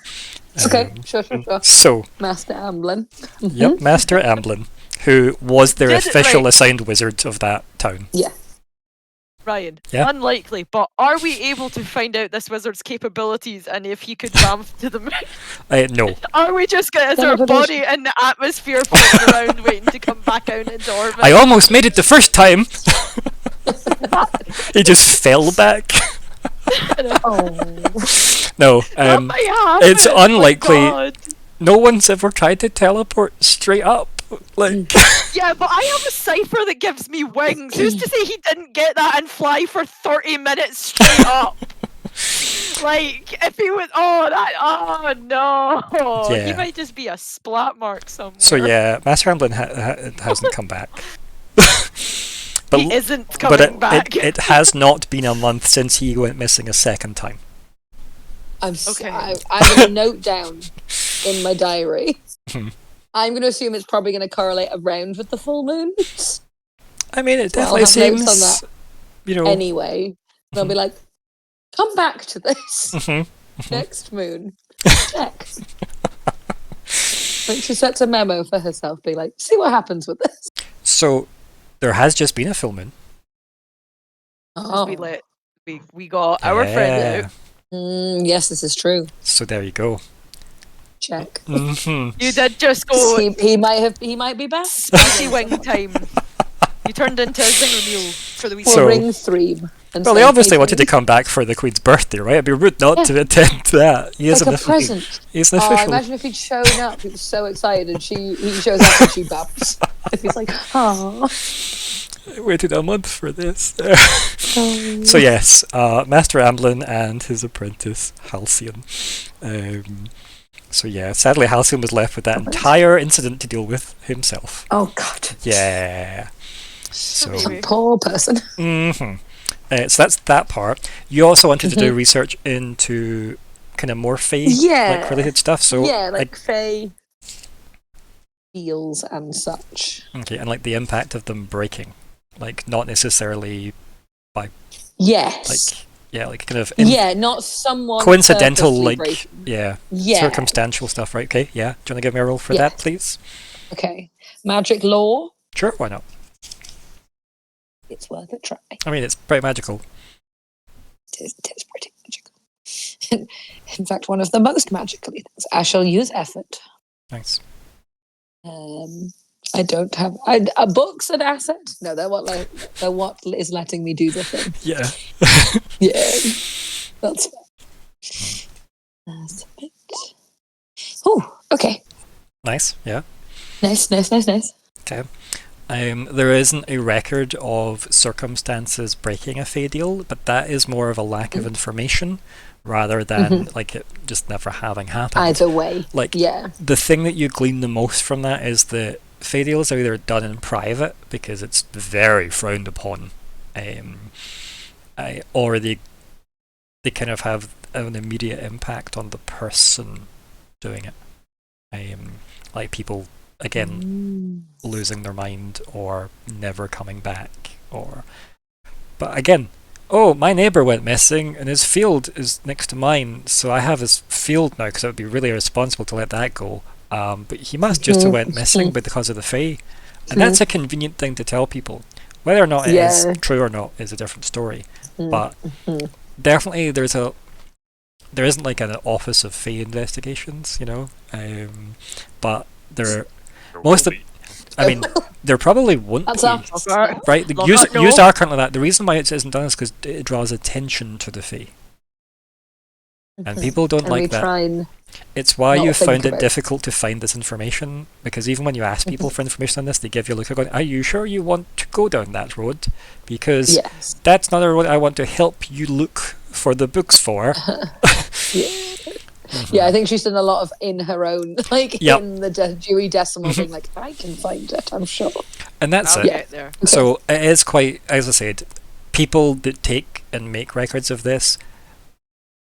S3: Okay, sure.
S1: So,
S3: Master Amblin.
S1: Yep, Master Amblin, who was their
S5: Did it
S1: official
S5: right.
S1: assigned wizard of that town.
S3: Yeah.
S5: Ryan,
S1: Yeah?
S5: unlikely, but are we able to find out this wizard's capabilities and if he could ramp to the moon?
S1: No.
S5: Are we just going to sort of body in the atmosphere floating around waiting to come back out into orbit?
S1: I almost made it the first time! He just fell back.
S3: Oh.
S1: No,
S5: That might happen,
S1: it's
S5: my
S1: unlikely.
S5: God.
S1: No one's ever tried to teleport straight up. Like,
S5: Yeah, but I have a Cypher that gives me wings. Who's to say he didn't get that and fly for 30 minutes straight up? Like, if he was... Oh no! He
S1: Yeah.
S5: might just be a splat mark somewhere.
S1: so yeah, Master Amblin hasn't come back. But,
S5: He isn't
S1: but
S5: coming back.
S1: it has not been a month since he went missing a second time.
S3: I'm
S5: Okay.
S3: going to note down in my diary.
S1: Hmm.
S3: I'm going to assume it's probably going to correlate around with the full moon.
S1: I mean, it
S3: So I'll
S1: definitely
S3: have notes on
S1: seems,
S3: that
S1: you know...
S3: anyway. They'll be like, come back to this
S1: Mhm.
S3: next moon. Check. Like she sets a memo for herself, be like, see what happens with this.
S1: So, there has just been a full moon.
S3: Oh.
S5: We got our friend out.
S3: Yes, this is true.
S1: So there you go.
S3: Check.
S1: Hmm.
S5: You did just go
S3: He might be back.
S5: spicy wing time. You turned into a zinger mule for the
S3: We'll
S5: weekend.
S1: So-
S3: ring Threeb. And
S1: Well,
S3: say,
S1: they obviously
S3: "Hey,
S1: wanted to
S3: Threeb."
S1: come back for the Queen's birthday, right? It'd be rude not to attend that. He is
S3: Like
S1: an
S3: a present.
S1: He's an
S3: Oh,
S1: official.
S3: imagine if he'd shown up. He was so excited, and he shows up and she babs. He's like, oh.
S1: I waited a month for this. So yes, Master Amblin and his apprentice Halcyon. So yeah, sadly Halcyon was left with that entire incident to deal with himself.
S3: Oh God.
S1: Yeah. So.
S5: Maybe.
S3: Poor person.
S1: Mm-hmm. So that's that part. You also wanted to do research into kind of more Fae like related stuff. So
S3: yeah, like Fae feels and such.
S1: okay, and like the impact of them breaking, like not necessarily
S3: Yes.
S1: like kind of
S3: not someone
S1: coincidental,
S3: purposely
S1: like
S3: breaking.
S1: circumstantial stuff, right? Okay, yeah. Do you want to give me a roll for
S3: Yeah.
S1: that, please?
S3: Okay. Magic law.
S1: Sure, why not?
S3: It's worth a try.
S1: I mean, it's pretty magical.
S3: It is pretty magical. In fact, one of the most magical things. I shall use effort.
S1: Nice.
S3: I don't have books an asset. No, they're what is letting me do the thing.
S1: Yeah.
S3: Yeah, that's fair. That's a bit. Oh, okay.
S1: Nice. Yeah.
S3: Nice.
S1: Okay. There isn't a record of circumstances breaking a Fae deal, but that is more of a lack of information rather than like it just never having happened.
S3: Either way,
S1: Like
S3: yeah.
S1: the thing that you glean the most from that is that Fae deals are either done in private because it's very frowned upon, or they kind of have an immediate impact on the person doing it. Like people again losing their mind or never coming back, but again, oh, my neighbour went missing and his field is next to mine, so I have his field now because it would be really irresponsible to let that go. But he must just have went missing because of the Fae, and that's a convenient thing to tell people. Whether or not it is true or not is a different story. But definitely there isn't like an office of Fae investigations, you know. But there most of I mean, there probably won't
S3: That's
S1: be.
S3: us.
S1: Right, the
S5: Lockhart,
S1: use
S5: no.
S1: are currently like that. The reason why it isn't done is because it draws attention to the fee, and people don't
S3: And we
S1: like that.
S3: try and
S1: It's why
S3: not
S1: you
S3: think
S1: found it
S3: about it.
S1: difficult to find this information, because even when you ask people for information on this, they give you a look at going, are you sure you want to go down that road? Because
S3: yes.
S1: that's not a road I want to help you look for the books for.
S3: Yeah, I think she's done a lot of in her own, like
S1: Yep.
S3: in the Dewey Decimal, being like, I can find it, I'm sure.
S1: And that's
S5: I'll
S1: it.
S5: get there.
S1: So it is quite, as I said, people that take and make records of this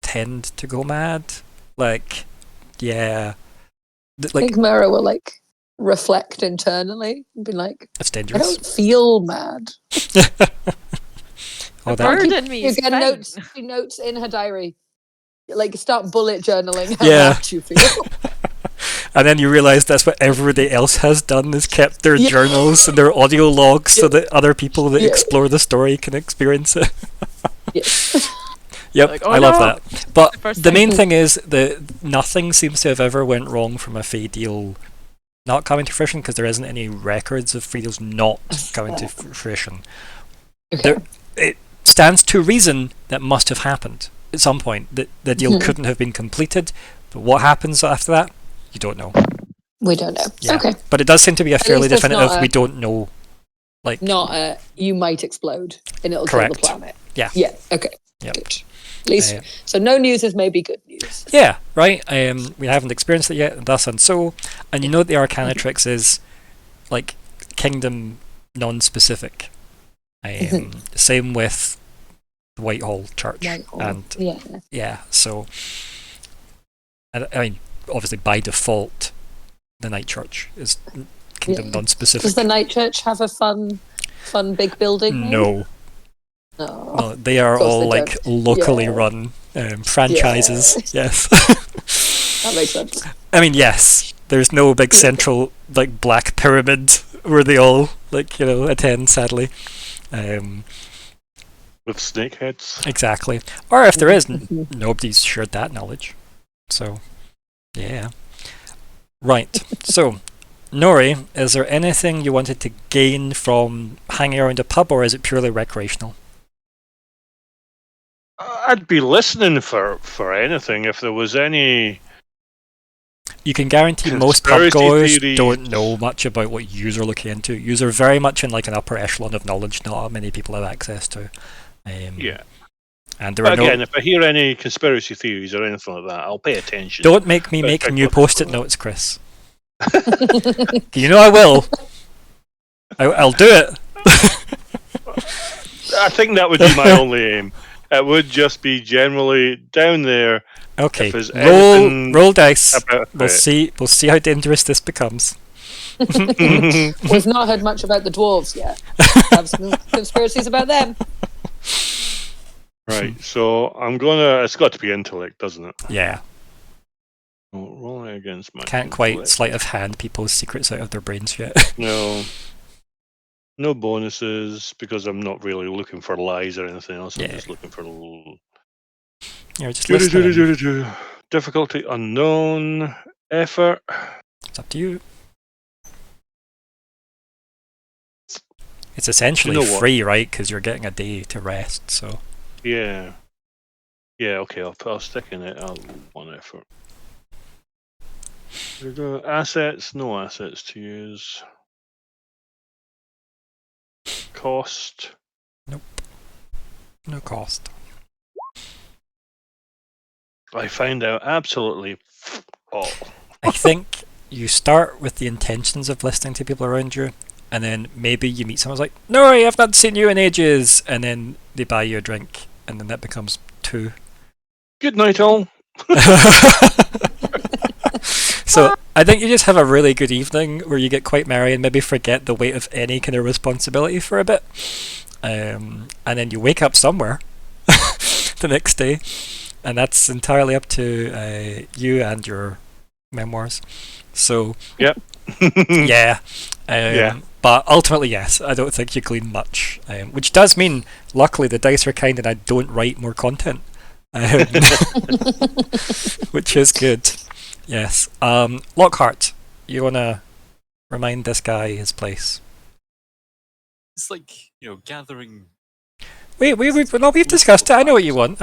S1: tend to go mad. Like, yeah.
S3: I
S1: Like,
S3: think Myr'ra will like reflect internally and be like,
S1: it's
S3: I
S1: dangerous.
S3: don't feel mad.
S1: Oh,
S5: The
S1: that,
S5: bird in me
S3: You
S5: is
S3: get
S5: fine.
S3: notes in her diary. Like start bullet journaling how
S1: Yeah.
S3: mad you feel.
S1: and then you realise that's what everybody else has done, is kept their
S3: Yeah.
S1: journals and their audio logs so that other people that
S3: Yeah.
S1: explore the story can experience it.
S3: Yes.
S1: Yep,
S5: Like, oh
S1: I love
S5: no.
S1: that. But
S5: The first
S1: the
S5: thing.
S1: main thing is that nothing seems to have ever went wrong from a Fey deal not coming to fruition, because there isn't any records of Fey deals not coming to fruition.
S3: Okay.
S1: It stands to reason that must have happened at some point, that the deal
S3: Mhm.
S1: couldn't have been completed, but what happens after that, you don't know.
S3: We don't know.
S1: Yeah.
S3: Okay.
S1: But it does seem to be a
S3: At
S1: fairly
S3: least it's
S1: definitive,
S3: not
S1: we don't know. Like,
S3: Not you might explode and it'll
S1: Correct.
S3: kill the planet.
S1: Yeah.
S3: Yeah. Okay.
S1: Yep.
S3: Good. At least
S1: Uh,
S3: so no news is maybe good news.
S1: yeah, right. We haven't experienced it yet, and thus and so. And you know the Arcanatrix is like kingdom non-specific. Same with the Whitehall Church,
S3: Whitehall.
S1: and
S3: Yeah.
S1: yeah. So, I mean, obviously by default, the Night Church is kingdom
S3: Yeah.
S1: non-specific.
S3: Does the Night Church have a fun big building? maybe?
S1: No,
S3: No.
S1: no, they are
S3: Of course
S1: all
S3: they
S1: like locally
S3: Yeah.
S1: run franchises. Yes.
S3: That makes sense.
S1: I mean, yes. There's no big central like black pyramid where they all attend. Sadly,
S4: With snake heads.
S1: exactly. Or if there is,
S3: Mhm.
S1: nobody's shared that knowledge. So, yeah. Right. So, Nori, is there anything you wanted to gain from hanging around a pub, or is it purely recreational?
S4: I'd be listening for anything if there was any.
S1: You can guarantee most pub
S4: Conspiracy
S1: goers
S4: theories.
S1: don't know much about what yous are looking into. Yous are very much in like an upper echelon of knowledge not many people have access to.
S4: Yeah.
S1: And there
S4: But
S1: are
S4: again,
S1: no.
S4: if I hear any conspiracy theories or anything like that, I'll pay attention.
S1: Don't make me
S4: But
S1: make
S4: I
S1: new
S4: got-
S1: post-it notes, Chris. You know I will. I'll do it.
S4: I think that would be my only aim. It would just be generally down there.
S1: Okay.
S4: If there's
S1: Roll
S4: anything
S1: roll dice.
S4: About
S1: We'll see. We'll see how dangerous this becomes.
S3: We've not heard much about the dwarves yet. Have some conspiracies about them.
S4: Right, so I'm gonna. It's got to be intellect, doesn't it?
S1: Yeah.
S4: Oh, rolling against my.
S1: Can't quite
S4: intellect.
S1: sleight of hand people's secrets out of their brains yet.
S4: No. No bonuses because I'm not really looking for lies or anything else. I'm
S1: Yeah.
S4: just looking for a little.
S1: You're just listening.
S4: Difficulty unknown. Effort.
S1: It's up to you. It's essentially
S4: know what?
S1: free, right? Because you're getting a day to rest. So
S4: Yeah. Yeah. Okay. I'll stick in it. I'll one effort. Assets. No assets to use. Cost.
S1: no cost.
S4: I find out absolutely all.
S1: I think you start with the intentions of listening to people around you, and then maybe you meet someone who's like, Nori, I've not seen you in ages, and then they buy you a drink, and then that becomes 2.
S4: Good night, all.
S1: So I think you just have a really good evening where you get quite merry and maybe forget the weight of any kind of responsibility for a bit, and then you wake up somewhere the next day, and that's entirely up to you and your memoirs. So
S4: Yep.
S1: yeah.
S4: Yeah.
S1: But ultimately, yes, I don't think you glean much, which does mean, luckily, the dice are kind and I don't write more content, which is good. Yes. Lockhart, you want to remind this guy his place.
S2: It's like, gathering.
S1: Wait, no, we've discussed it. I know what you want.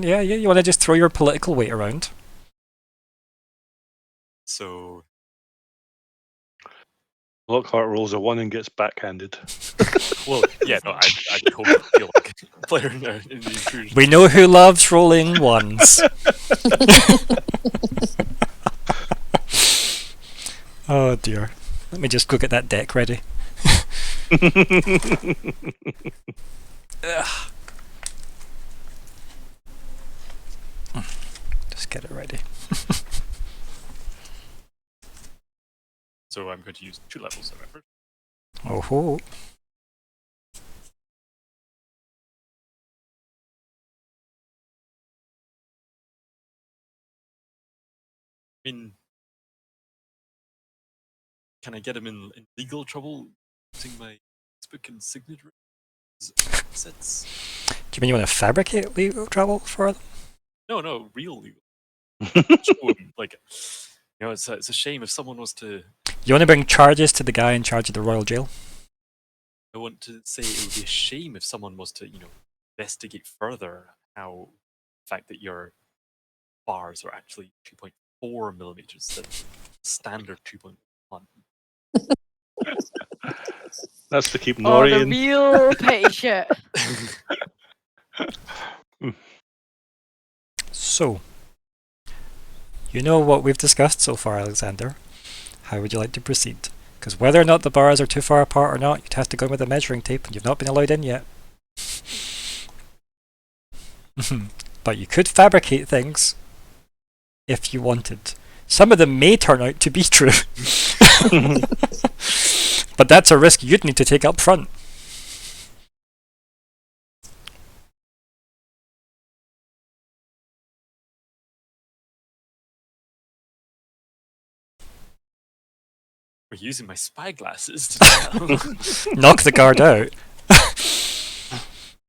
S1: Yeah, you want to just throw your political weight around.
S2: So,
S4: Lockhart rolls a 1 and gets backhanded.
S2: well, yeah, no, I totally feel like a player in the intrusion.
S1: We know who loves rolling ones. Oh dear. Let me just go get that deck ready. Ugh. Just get it ready.
S2: So I'm going to use 2 levels of effort.
S1: Oh ho.
S2: I mean, can I get him in legal trouble using my Facebook and signature sets?
S1: Do you mean you want to fabricate legal trouble for them?
S2: No, real legal. Show him, like, it's a shame if someone was to.
S1: You want to bring charges to the guy in charge of the royal jail?
S2: I want to say it would be a shame if someone was to, investigate further how the fact that your bars are actually 2.4 millimeters than standard 2.1.
S4: That's to keep
S5: Oh,
S4: Nori
S5: the
S4: in.
S5: real petty shit.
S1: So, you know what we've discussed so far, Alexander. How would you like to proceed? Because whether or not the bars are too far apart or not, you'd have to go in with a measuring tape, and you've not been allowed in yet. But you could fabricate things if you wanted. Some of them may turn out to be true. But that's a risk you'd need to take up front.
S2: We're using my spy glasses to tell.
S1: Knock the guard out.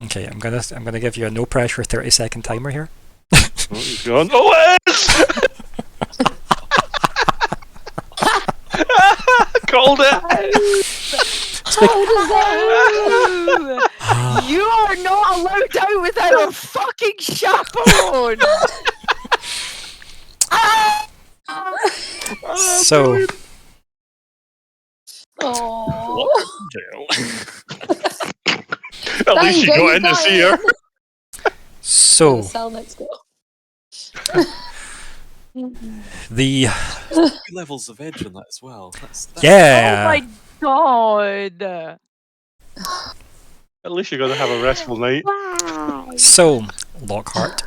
S1: Okay, I'm gonna give you a no pressure 30-second timer here.
S4: Oh, he's gone. Oh, yes! Called it!
S5: You are not allowed out without a fucking chaperone.
S1: So,
S3: Oh.
S4: At least you got in to see her.
S1: so
S3: Cell next door.
S1: the
S2: 2 levels of edge on that as well. That's
S1: yeah.
S5: Oh my god.
S4: At least you're going to have a restful night.
S1: So, Lockhart,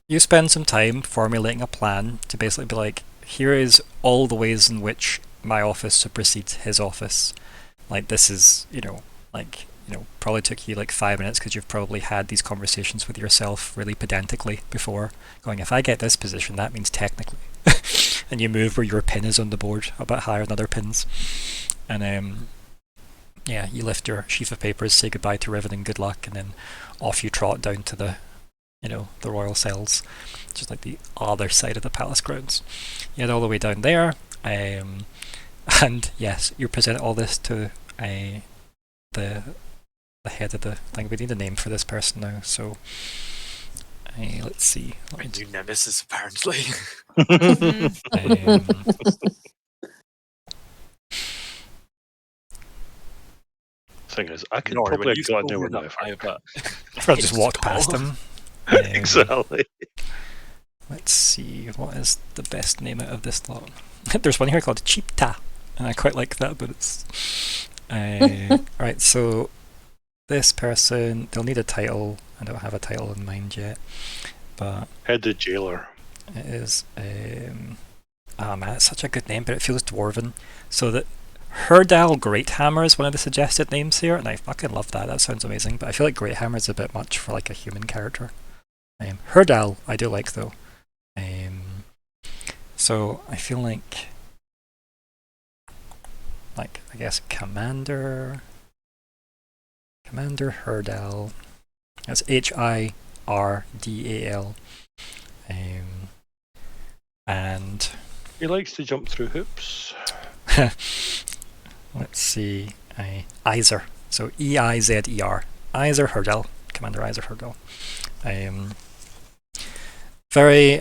S1: you spend some time formulating a plan to basically be like, here is all the ways in which my office supersedes his office. Like, this is, probably took you like 5 minutes because you've probably had these conversations with yourself really pedantically before, going, if I get this position, that means technically. And you move where your pin is on the board a bit higher than other pins. And yeah, you lift your sheaf of papers, say goodbye to Riven and good luck, and then off you trot down to the royal cells, just like the other side of the palace grounds. You head all the way down there, and yes, you present all this to the head of the thing. We need a name for this person now, so let's see.
S2: my new nemesis, apparently.
S4: Thing is, I could
S2: Nori,
S4: probably
S2: when
S4: have
S2: you
S4: gotten there
S2: spoke
S4: with
S2: that,
S4: that.
S2: I have a
S1: I'll just walk past him.
S4: Exactly.
S1: Let's see, what is the best name out of this lot? There's one here called Chipta, and I quite like that, but it's... right, so this person, they'll need a title. I don't have a title in mind yet, but...
S4: Head the jailer.
S1: It is... oh man, it's such a good name, but it feels dwarven. So that Herdal Greathammer is one of the suggested names here, and I fucking love that. That sounds amazing, but I feel like Greathammer is a bit much for like a human character. Herdal I do like though. So I feel like I guess Commander Herdal. That's Hirdal. And
S4: He likes to jump through hoops.
S1: Let's see. Izer. So E-I-Z-E-R. Izer Hurdle. Commander Izer Hurdle. Very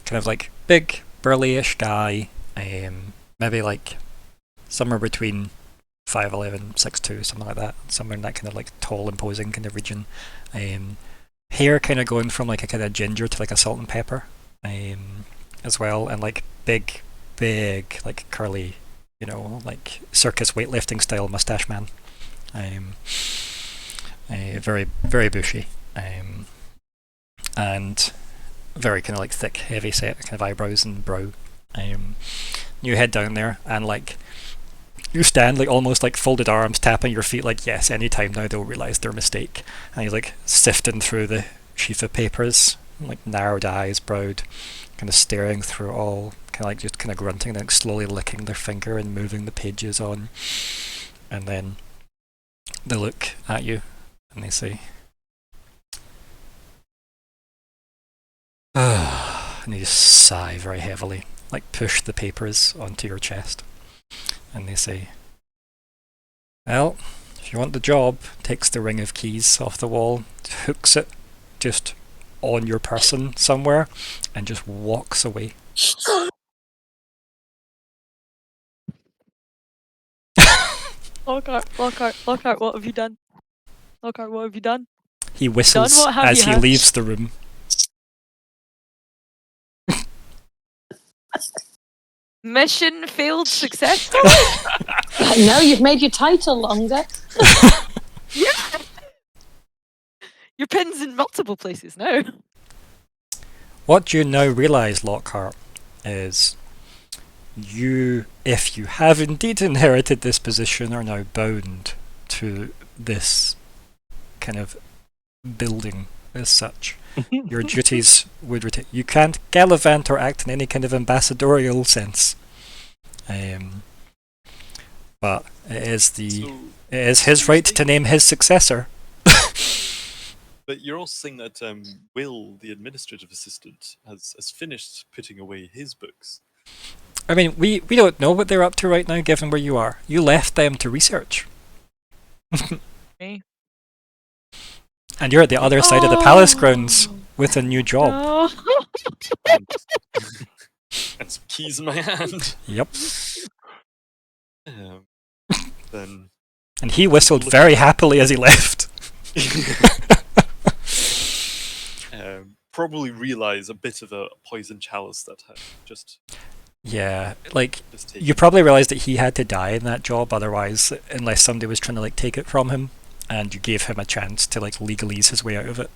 S1: kind of like big, burly-ish guy. Maybe like somewhere between 5'11", 6'2", something like that. Somewhere in that kind of like tall, imposing kind of region. Hair kind of going from like a kind of ginger to like a salt and pepper, as well, and like big, like curly, like circus weightlifting style mustache man. Very, very bushy, and very kind of like thick, heavy set kind of eyebrows and brow. You head down there and like you stand like almost like folded arms, tapping your feet like yes, any time now they'll realise their mistake. And he's like sifting through the sheaf of papers, like narrowed eyes, browed, kind of staring through it all, kind of like just kind of grunting, then slowly licking their finger and moving the pages on. And then they look at you and they say, and they just sigh very heavily, like push the papers onto your chest. And they say, well, if you want the job, takes the ring of keys off the wall, hooks it just on your person somewhere, and just walks away.
S5: Lockhart, what have you done? Lockhart, what have you done?
S1: He whistles
S5: what have
S1: as
S5: you
S1: he
S5: had?
S1: leaves the room.
S5: Mission failed successfully?
S3: No, you've made your title longer.
S5: Yeah! Your pin's in multiple places now.
S1: What you now realise, Lockhart, is you, if you have indeed inherited this position, are now bound to this kind of building as such. Your duties would retain. You can't gallivant or act in any kind of ambassadorial sense. But it is his right to name his successor.
S2: But you're also saying that Will, the administrative assistant, has finished putting away his books.
S1: I mean, we don't know what they're up to right now, given where you are. You left them to research.
S5: Me?
S1: And you're at the other side of the palace grounds with a new job.
S5: Oh.
S2: And some keys in my hand.
S1: Yep.
S2: Then
S1: And he whistled very happily as he left.
S2: probably realize a bit of a poison chalice that had just
S1: Yeah, like
S2: taken.
S1: you probably realised that he had to die in that job otherwise, unless somebody was trying to like take it from him, and you gave him a chance to like legalise his way out of it.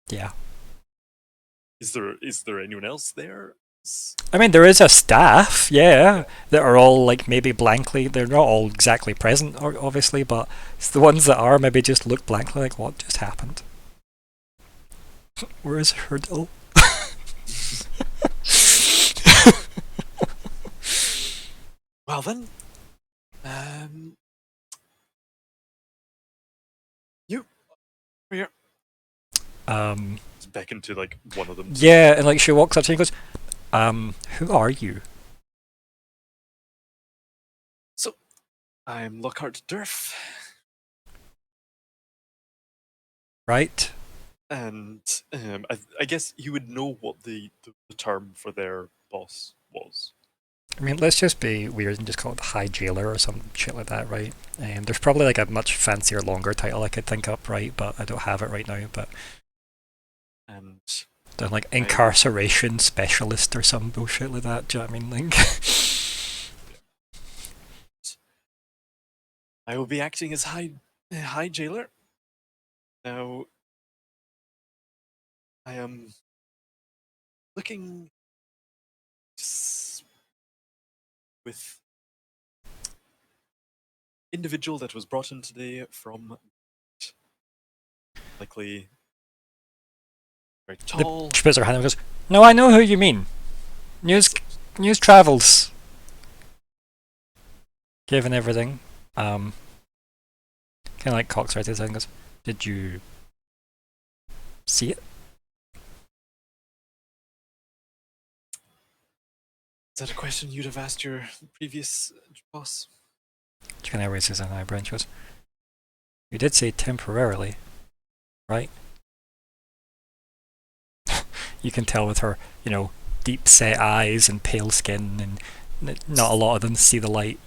S1: Yeah.
S2: Is there anyone else there?
S1: I mean, there is a staff, yeah, that are all like maybe blankly. They're not all exactly present, obviously, but it's the ones that are maybe just look blankly like, what just happened? Where is Hurdle?
S2: Well then, you here. Beckon to like one of them.
S1: Yeah, and like she walks up to you and goes, who are you?
S2: So, I'm Lockheart Dourf,
S1: Right?
S2: and I guess you would know what the term for their boss was.
S1: I mean, let's just be weird and just call it the High Jailer or some shit like that, right? There's probably like a much fancier, longer title I could think up, right? But I don't have it right now. But
S2: And
S1: they're like incarceration specialist or some bullshit like that. Do you know what I mean? Like,
S2: I will be acting as high jailer. Now, I am looking with individual that was brought in today from likely very tall.
S1: she puts her hand up and goes, "No, I know who you mean. News travels. Given everything, kind of like cocks right his head and goes, "Did you see it?"
S2: that a question you'd have asked your previous boss?
S1: She kind of raises an eyebrow and she goes, "You did say temporarily, right?" You can tell with her, deep set eyes and pale skin, and not a lot of them see the light.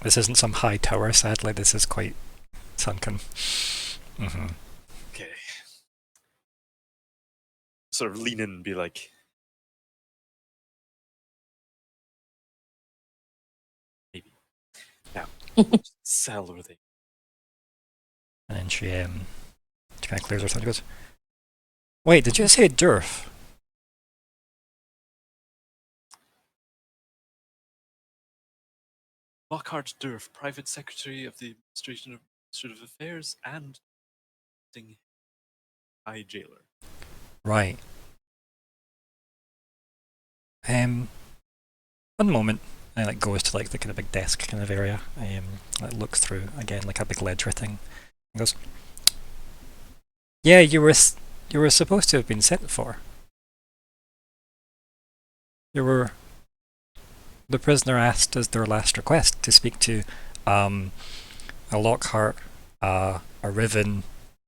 S1: This isn't some high tower, sadly. This is quite sunken.
S2: Okay. Sort of lean in and be like, maybe. Now, which cell were they?
S1: And then she kind of clears her throat and goes, "Wait, did you say Dourf?"
S2: Lockheart Dourf, Private Secretary of the Administration of Administrative Affairs and High Jailer.
S1: Right. One moment. And it goes to like the kind of big desk kind of area. It looks through again like a big ledger thing. It goes, "Yeah, you were supposed to have been sent for. The prisoner asked as their last request to speak to a Lockheart, a Riven,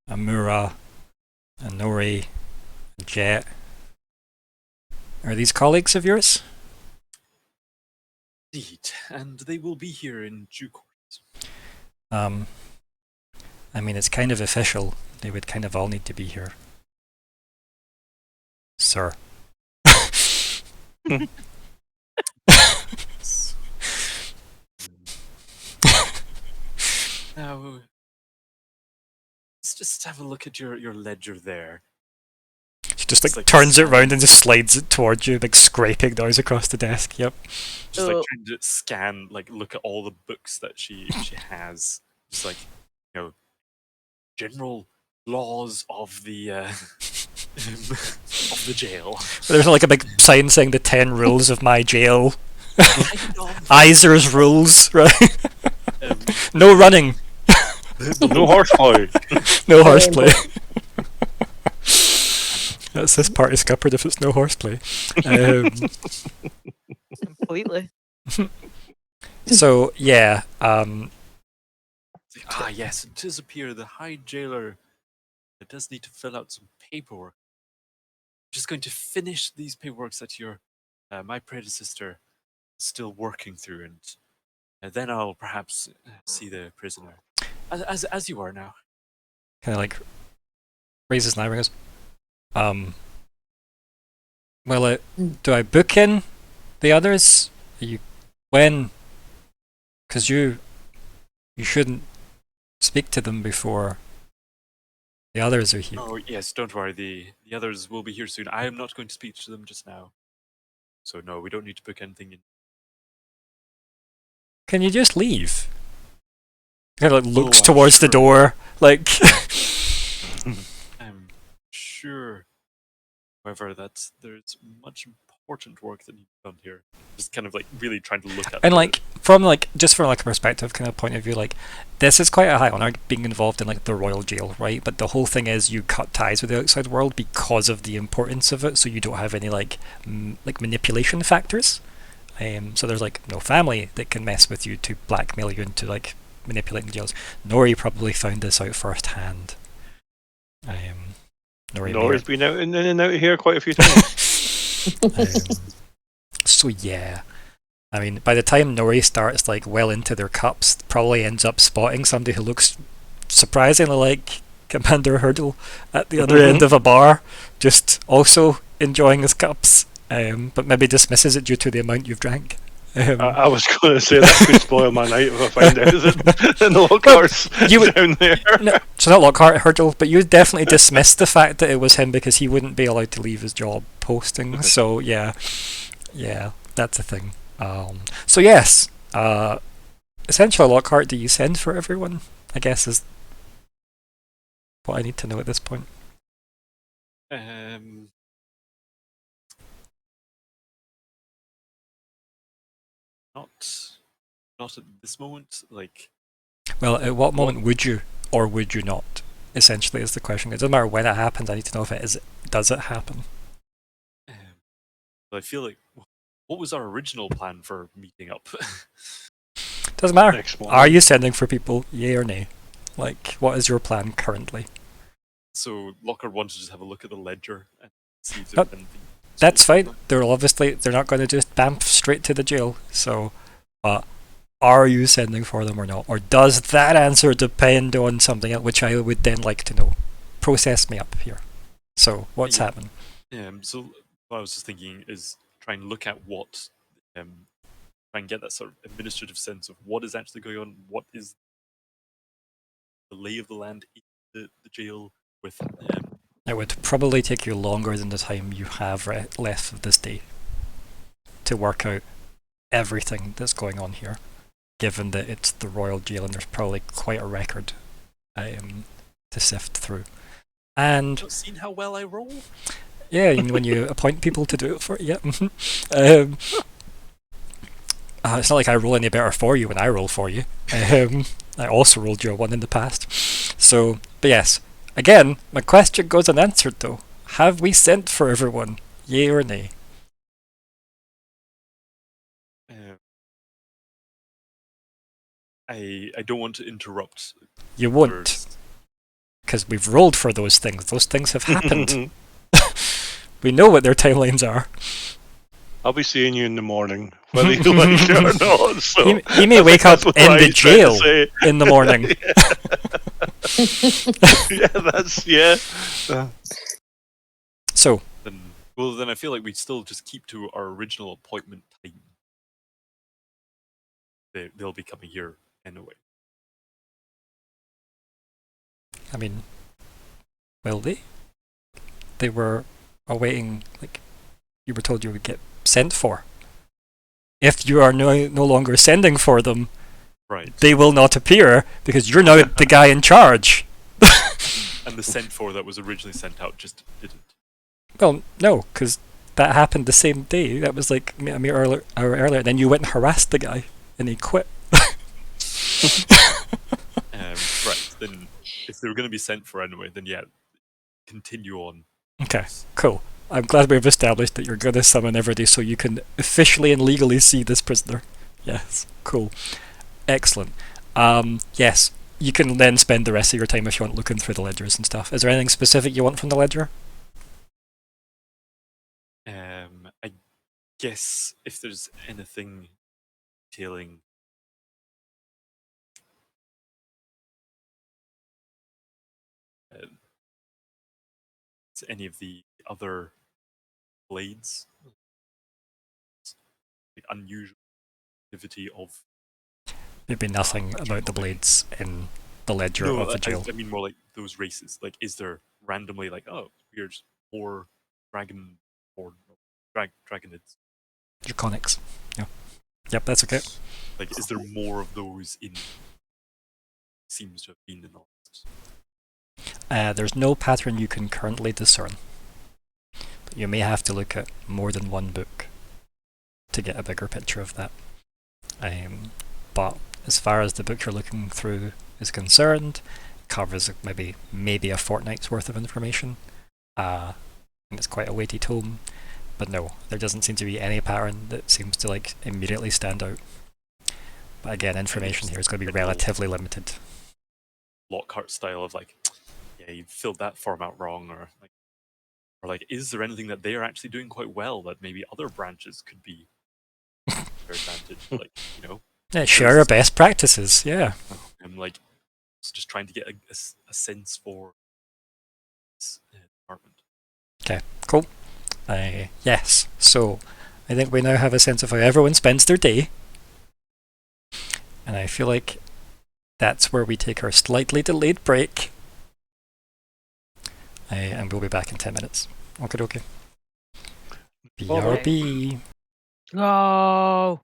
S1: a Myr'ra, a Nori, a Jett. Are these colleagues of yours?"
S2: Indeed, and they will be here in due course.
S1: I mean, it's kind of official. They would kind of all need to be here. Sir.
S2: Now, let's just have a look at your ledger there.
S1: She just
S2: It's
S1: like
S2: like
S1: turns it
S2: scanning.
S1: around and just slides it towards you, big scraping noise across the desk. Yep.
S2: Just like
S5: Oh.
S2: trying to scan, like look at all the books that she has. Just like, general laws of the of the jail.
S1: There's like a big sign saying the 10 rules of my jail.
S2: Kind of.
S1: Iser's rules, right?
S2: Um,
S1: No running.
S4: No horseplay.
S1: No horseplay. That's this party scuppered if it's no horseplay.
S5: Completely.
S1: So yeah,
S2: yes, it does appear the High Jailer does need to fill out some paperwork. Just going to finish these paperwork that my predecessor is still working through, and then I'll perhaps see the prisoner, as you are now.
S1: kind of like raises an eyebrow and goes, well, do I book in the others? When? Because you shouldn't speak to them before the others are here.
S2: Oh yes, don't worry. The others will be here soon. I am not going to speak to them just now. So no, we don't need to book anything in.
S1: Can you just leave? Kind of like looks
S2: I'm
S1: towards the
S2: sure.
S1: door, like.
S2: I'm sure, however, that there's much important work that needs to be done here. Just kind of like really trying to look at
S1: And
S2: the-
S1: like from like just from like a perspective kind of point of view, like this is quite a high honor being involved in like the royal jail, right? But the whole thing is you cut ties with the outside world because of the importance of it, so you don't have any like like manipulation factors. So there's like no family that can mess with you to blackmail you into like manipulating the jails. Nori probably found this out firsthand.
S4: Nori's been out in and out of here quite a few times.
S1: So yeah, I mean, by the time Nori starts like well into their cups, probably ends up spotting somebody who looks surprisingly like Commander Hurdle at the other end of a bar, just also enjoying his cups, but maybe dismisses it due to the amount you've drank.
S4: I was going to say that could spoil my night if I find out that the Lockhart's
S1: you would-
S4: down there.
S1: No, so not Lockhart, Hurdle, but you would definitely dismiss the fact that it was him because he wouldn't be allowed to leave his job posting. So yeah, that's a thing. So yes, essentially, Lockhart, do you send for everyone? I guess is what I need to know at this point.
S2: Not at this moment. Like,
S1: Well, at what moment would you or would you not essentially is the question. It doesn't matter when it happens, I need to know if it is. Does it happen?
S2: But I feel like, what was our original plan for meeting up?
S1: Doesn't matter.
S4: Next one.
S1: Are you sending for people, yay or nay? Like, what is your plan currently?
S2: So Lockhart wanted to just have a look at the ledger and see if
S1: Nope.
S2: there's anything.
S1: That's
S2: useful
S1: fine.
S2: there.
S1: They're not going to just bamf straight to the jail. So, are you sending for them or not? Or does that answer depend on something else, which I would then like to know? Process me up here. So, what's happening?
S2: So what I was just thinking is try and look at what, try and get that sort of administrative sense of what is actually going on, what is the lay of the land in the jail with.
S1: It would probably take you longer than the time you have left of this day to work out everything that's going on here, given that it's the royal jail and there's probably quite a record to sift through. And
S2: Not seen how well I roll.
S1: yeah, when you appoint people to do it for you, it's not like I roll any better for you when I roll for you. I also rolled you a 1 in the past. So, but yes, again, my question goes unanswered though. Have we sent for everyone? Yay or nay?
S2: I don't want to interrupt.
S1: You won't,
S2: others.
S1: because we've rolled for those things. Those things have happened. We know what their timelines are.
S4: I'll be seeing you in the morning, whether you like it or not. So
S1: He may wake up
S4: what
S1: in the
S4: he's trying to
S1: jail
S4: say.
S1: in the morning.
S4: Yeah.
S1: So,
S2: Then I feel like we still just keep to our original appointment time. They'll be coming here anyway.
S1: I mean, will they? They were awaiting, like, you were told you would get sent for. If you are no longer sending for them,
S2: Right.
S1: they will not appear because you're now the guy in charge.
S2: And the sent for that was originally sent out just didn't.
S1: Well, no, because that happened the same day. That was like a mere hour earlier. Then you went and harassed the guy, and he quit.
S2: Right. Then, if they were going to be sent for anyway, then yeah, continue on.
S1: Okay, cool. I'm glad we've established that you're going to summon everybody so you can officially and legally see this prisoner. Yes, cool. Excellent. Yes, you can then spend the rest of your time if you want looking through the ledgers and stuff. Is there anything specific you want from the ledger?
S2: I guess if there's anything detailing any of the other blades, the unusual activity of.
S1: Maybe nothing about the blades in the ledger of the jail.
S2: I mean more like those races. Like, is there randomly like, oh, weird, more dragon or dragonids?
S1: Draconics. Yeah. Yep, that's okay.
S2: Like, is there more of those in? Seems to have been in the last.
S1: There's no pattern you can currently discern. But you may have to look at more than one book to get a bigger picture of that. But as far as the book you're looking through is concerned, it covers maybe a fortnight's worth of information. And it's quite a weighty tome. But no, there doesn't seem to be any pattern that seems to like immediately stand out. But again, information here is going to be relatively limited.
S2: Lockhart style of like, yeah, you filled that form out wrong, or like, is there anything that they are actually doing quite well that maybe other branches could be their advantage? Like,
S1: Yeah, share your best practices. Yeah.
S2: I'm like just trying to get a sense for this department.
S1: Okay, cool. Yes, so I think we now have a sense of how everyone spends their day. And I feel like that's where we take our slightly delayed break. And we'll be back in 10 minutes. Okay. BRB.
S5: Go.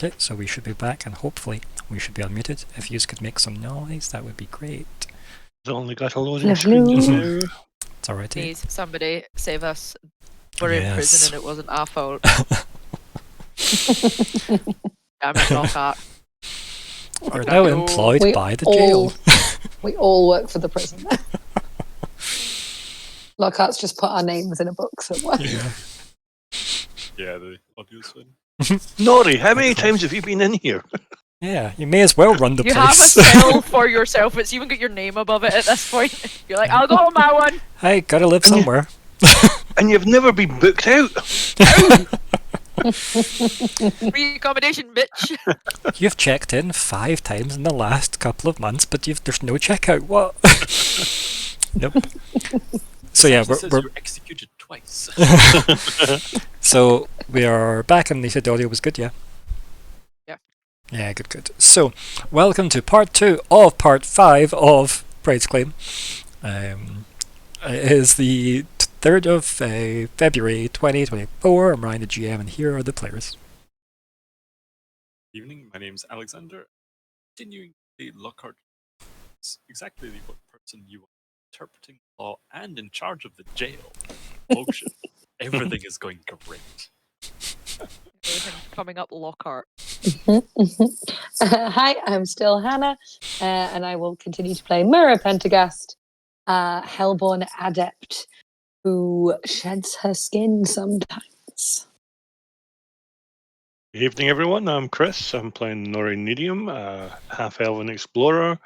S1: Okay, so we should be back, and hopefully we should be unmuted. If you could make some noise, that would be great.
S4: It's only got a loading screen just now.
S1: It's alright.
S5: Please, somebody save us. We're in prison and it wasn't our fault. Damn it, Lockhart.
S1: We're now employed by the jail.
S3: We all work for the prison. Lockhart's just put our names in a book somewhere.
S2: Yeah, the audio swing.
S4: Nori, how many times have you been in here?
S1: Yeah, you may as well run the
S5: You
S1: place.
S5: have a cell for yourself. It's even got your name above it at this point. You're like, I'll go on my one.
S1: Hey, gotta live somewhere.
S4: And you've never been booked out.
S5: Free accommodation, bitch.
S1: You've checked in 5 times in the last couple of months, but there's no checkout. What? Nope. So yeah, we're
S2: you're executed twice.
S1: So we are back, and they said the audio was good, yeah?
S5: Yeah.
S1: Yeah, good. So, welcome to part 2 of part 5 of Pride's Claim. It is the 3rd of February 2024. I'm Ryan, the GM, and here are the players.
S2: Evening, my name's Alexander. Continuing the Lockheart is exactly what person you are interpreting the law and in charge of the jail. Function. Everything is going great.
S5: Everything coming up Lockhart.
S3: Hi, I'm still Hannah, and I will continue to play Myr'ra Pentergast, Helborn Adept, who sheds her skin sometimes.
S4: Good evening, everyone. I'm Chris. I'm playing Nori Nediam, a half-elven explorer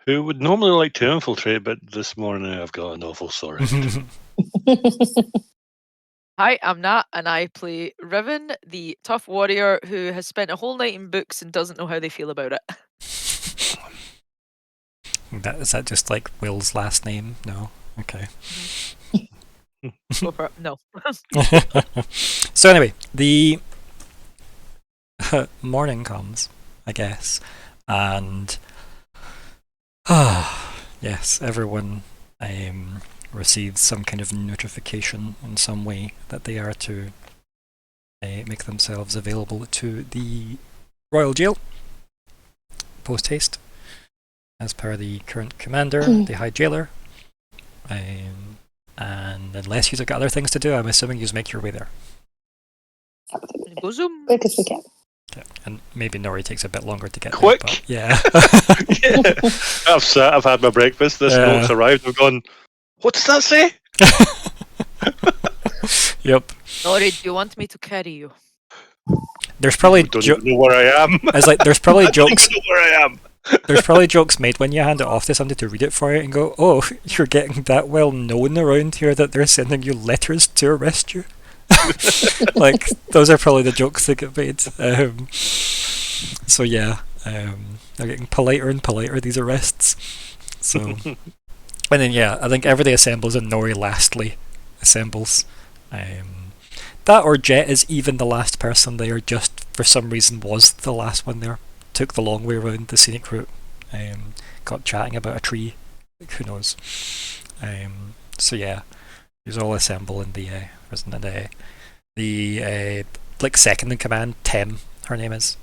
S4: who would normally like to infiltrate, but this morning I've got an awful sore head.
S5: Hi, I'm Nat, and I play Riven, the tough warrior who has spent a whole night in books and doesn't know how they feel about it.
S1: Is that just like Will's last name? No? Okay.
S5: Go for it. No.
S1: So anyway, the morning comes, I guess, and yes, everyone receives some kind of notification in some way that they are to make themselves available to the Royal Jail post-haste, as per the current commander, the High Jailer. And unless you've got other things to do, I'm assuming you just make your way there.
S5: Go zoom.
S3: Quick as we can.
S1: Okay. And maybe Nori takes a bit longer to get
S4: Quick?
S1: there. But yeah.
S4: Yeah. I've sat, I've had my breakfast, this note's arrived, I've gone, what does that say?
S1: Yep.
S5: Nori, do you want me to carry you?
S1: There's probably
S4: I don't even know where I am.
S1: it's like there's probably
S4: I don't
S1: jokes
S4: even know where I am.
S1: there's probably jokes made when you hand it off to somebody to read it for you and go, oh, you're getting that well known around here that they're sending you letters to arrest you. Like, those are probably the jokes that get made. So yeah, they're getting politer and politer, these arrests. So, and then yeah, I think everybody assembles and Nori lastly assembles. That or Jett is even the last person there, just for some reason was the last one there. Took the long way around the scenic route. Got chatting about a tree. Like, who knows? So yeah, he's all assemble in the prison, and the like second in command, Tem, her name is.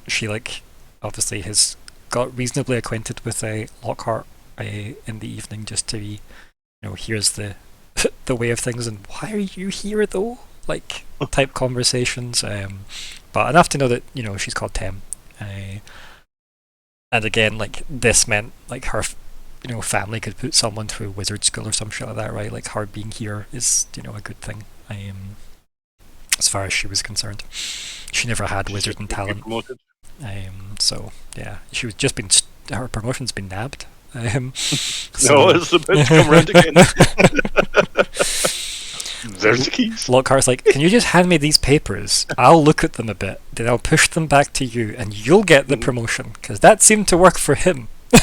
S1: She like obviously has got reasonably acquainted with Lockheart in the evening, just to be, here's the the way of things and why are you here though, like type conversations. But enough to know that she's called Tem. And again, like, this meant like her family could put someone through wizard school or some shit like that, right? Like, her being here is a good thing, as far as she was concerned. She never had wizard and talent. So yeah, she was just been her promotion's been nabbed. So,
S4: no, it's about to come round again. There's the keys.
S1: Lockhart's like, can you just hand me these papers? I'll look at them a bit, then I'll push them back to you, and you'll get the promotion, because that seemed to work for him.
S2: I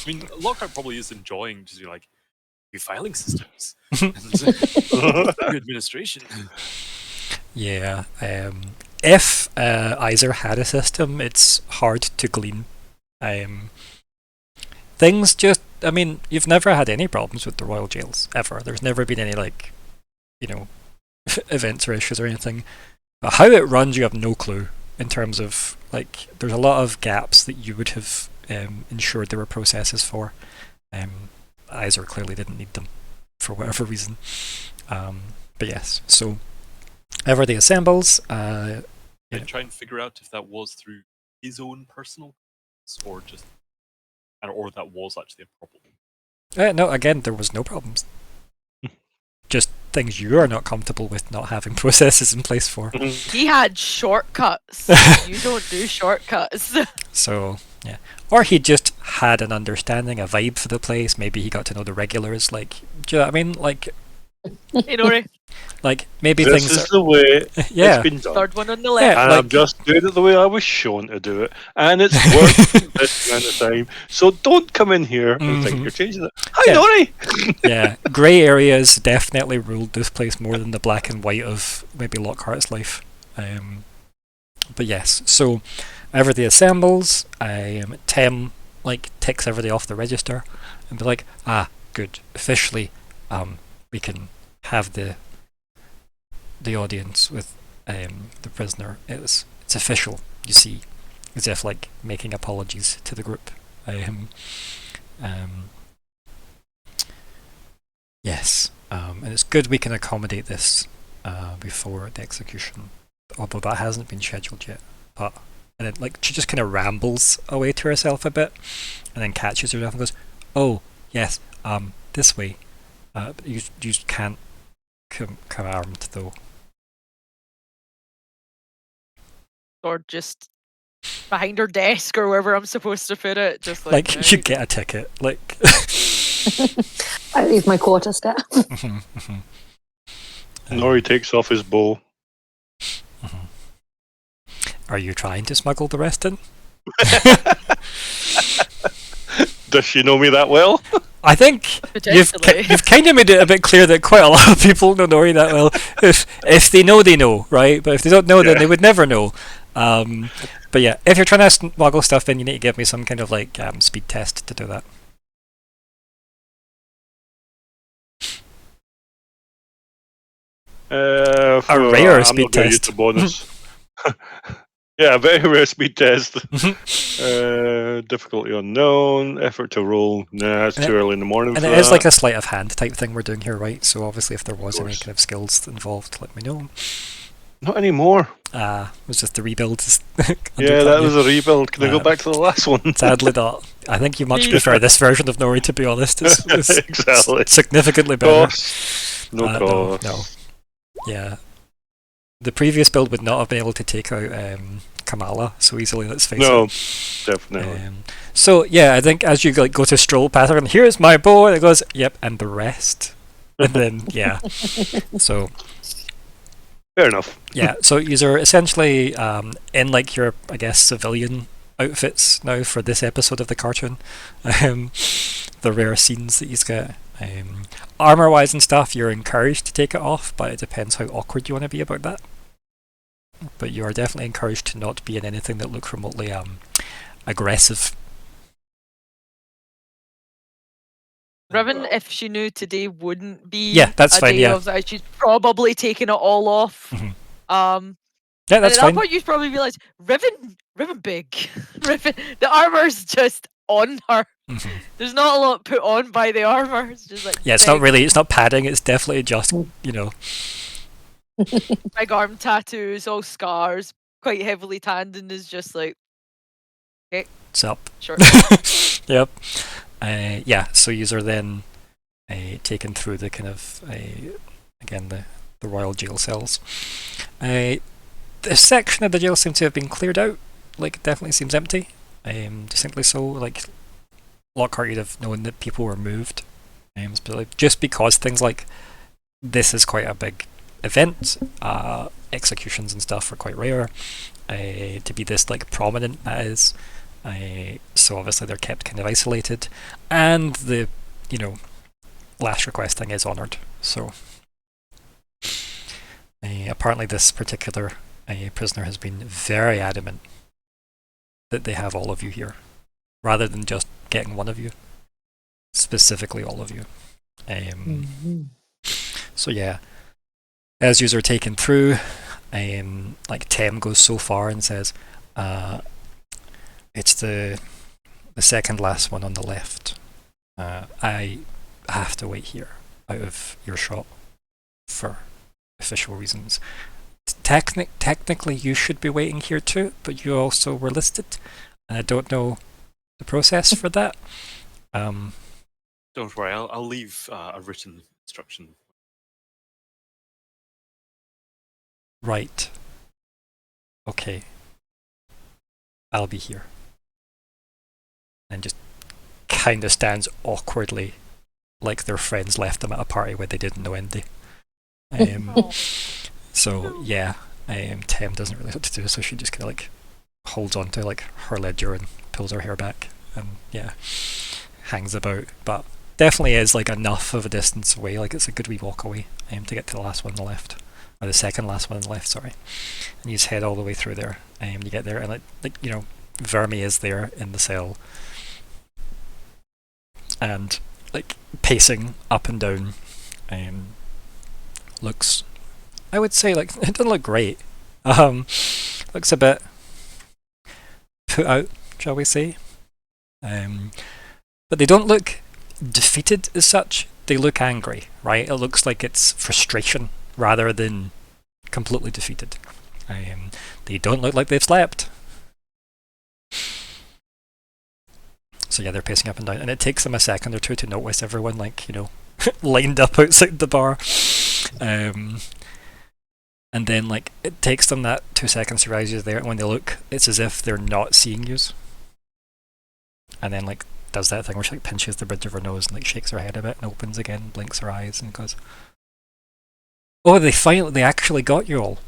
S2: mean, Lockhart probably is enjoying just like new filing systems and new administration.
S1: Yeah. If Iser had a system, it's hard to glean. Things just, I mean, you've never had any problems with the Royal Jails, ever. There's never been any, like, events or issues or anything. But how it runs, you have no clue in terms of, like, there's a lot of gaps that you would have ensured there were processes for. Izor clearly didn't need them for whatever reason. But yes, so everybody assembles.
S2: I try and figure out if that was through his own personal or just, or that was actually a problem.
S1: No, again, there was no problems. Just things you are not comfortable with not having processes in place for.
S5: He had shortcuts. You don't do shortcuts.
S1: So, yeah. Or he just had an understanding, a vibe for the place. Maybe he got to know the regulars. Like, do you know what I mean? Like,
S5: Hey, Nori.
S1: like maybe
S4: This
S1: things
S4: is the way
S1: yeah.
S4: it's been done.
S5: Third one on the left.
S1: Yeah,
S4: And
S1: like-
S4: I'm just doing it the way I was shown to do it. And it's worked this amount of time. So don't come in here and think
S1: Mhm.
S4: you're changing it. Hi,
S1: Yeah.
S4: Nori!
S1: yeah, grey areas definitely ruled this place more than the black and white of maybe Lockhart's life. But yes, so everybody assembles. Tem like ticks everybody off the register and be like, good, officially, we can have the audience with the prisoner. It's official, you see, as if like making apologies to the group. Yes, and it's good we can accommodate this before the execution, although that hasn't been scheduled yet. But and then like she just kind of rambles away to herself a bit, and then catches herself and goes, "Oh yes, this way. You can't come armed though."
S5: Or just behind her desk or wherever I'm supposed to put it. Just
S1: Like
S5: like
S1: you get a ticket. Like
S3: I leave my quarterstaff.
S4: Nori takes off his bow.
S1: Are you trying to smuggle the rest in?
S4: Does she know me that well?
S1: I think
S5: Potentially.
S1: you've kind of made it a bit clear that quite a lot of people know Nori that well. If they know, they know, right? But if they don't know, then they would never know. But yeah, if you're trying to smuggle stuff in, you need to give me some kind of like speed test to do that.
S4: A
S1: rare
S4: I'm
S1: speed
S4: not gonna use
S1: test.
S4: the bonus. Yeah, a very rare speed test. Difficulty unknown. Effort to roll. Nah, it's
S1: And
S4: too early in the morning
S1: And
S4: for
S1: it is
S4: that.
S1: like a sleight of hand type thing we're doing here, right? So obviously, if there was any
S4: course.
S1: kind of skills involved, let me know.
S4: Not anymore.
S1: It was just the rebuild.
S4: Yeah, that was a rebuild. Can I go
S1: Uh,
S4: back to the last one?
S1: Sadly not. I think you much prefer this version of Nori, to be honest. It's
S4: Exactly.
S1: significantly better.
S4: Cost. No
S1: No,
S4: cost.
S1: no. Yeah. The previous build would not have been able to take out Kamala so easily, let's face
S4: No,
S1: it.
S4: definitely.
S1: So yeah, I think as you like go to stroll past her and here's my bow, and it goes, yep, and the rest. And then yeah. So
S4: Fair enough.
S1: yeah, so you're essentially in like your, I guess, civilian outfits now for this episode of the cartoon. The rare scenes that you get. Armor wise and stuff, you're encouraged to take it off, but it depends how awkward you want to be about that. But you are definitely encouraged to not be in anything that looks remotely aggressive.
S5: Riven, if she knew today wouldn't be
S1: Yeah, that's
S5: a
S1: fine,
S5: day
S1: yeah.
S5: of that, she's probably taking it all off.
S1: Mhm.
S5: Yeah,
S1: Yeah, that's
S5: at
S1: fine.
S5: that point, you probably realise Riven big. Riven, the armor's just on her.
S1: Mhm.
S5: There's not a lot put on by the armor. It's just like
S1: Yeah, it's
S5: big,
S1: not really, it's not padding, it's definitely just, you know.
S5: big arm tattoos, all scars, quite heavily tanned, and is just like
S1: It's up.
S5: sure.
S1: Yep. Yeah, so yous are then taken through the kind of, again, the royal jail cells. This section of the jail seems to have been cleared out. Like, it definitely seems empty. Distinctly so. Like, Lockhart, you'd have known that people were moved. Just because things like this is quite a big event, executions and stuff are quite rare. To be this like prominent, that is. So obviously they're kept kind of isolated, and the last request thing is honoured. So apparently this particular prisoner has been very adamant that they have all of you here, rather than just getting one of you, specifically all of you. So yeah, as yous are taken through, like Tem goes so far and says, it's the second last one on the left. I have to wait here, out of earshot, for official reasons. Technically, you should be waiting here too, but you also were listed, and I don't know the process for that.
S2: Don't worry, I'll leave a written instruction.
S1: Right. Okay. I'll be here. And just kind of stands awkwardly, like their friends left them at a party where they didn't know Indy. So yeah, Tem doesn't really know what to do, so she just kind of like holds on to like her ledger and pulls her hair back, and yeah, hangs about. But definitely is like enough of a distance away. Like it's a good wee walk away to get to the last one on the left, or the second last one on the left. Sorry, and you just head all the way through there. You get there, and like you know, Vermi is there in the cell, and like pacing up and down. Looks, I would say, like it doesn't look great. Looks a bit put out, shall we say? But they don't look defeated as such. They look angry, right? It looks like it's frustration rather than completely defeated. They don't look like they've slept. So yeah, they're pacing up and down, and it takes them a second or two to notice everyone, like, you know, lined up outside the bar. And then, like, it takes them that 2 seconds to realize you're there, and when they look, it's as if they're not seeing you. And then, like, does that thing where she, like, pinches the bridge of her nose and, like, shakes her head a bit and opens again, blinks her eyes, and goes, "Oh, they actually got you all."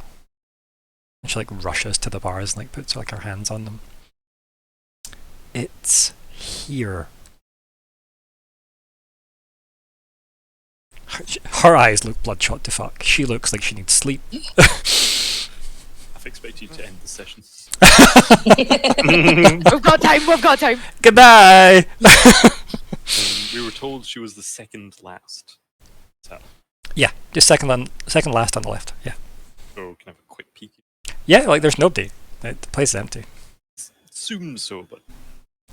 S1: And she, like, rushes to the bars and, like, puts, like, her hands on them. It's here. Her eyes look bloodshot to fuck. She looks like she needs sleep.
S2: I've expected you to end the session.
S5: We've got time.
S1: Goodbye!
S2: We were told she was the second last. So,
S1: Yeah, just second last on the left. Yeah.
S2: so can I have a quick peek?
S1: Yeah, like there's nobody. The place is empty.
S2: Assume so, but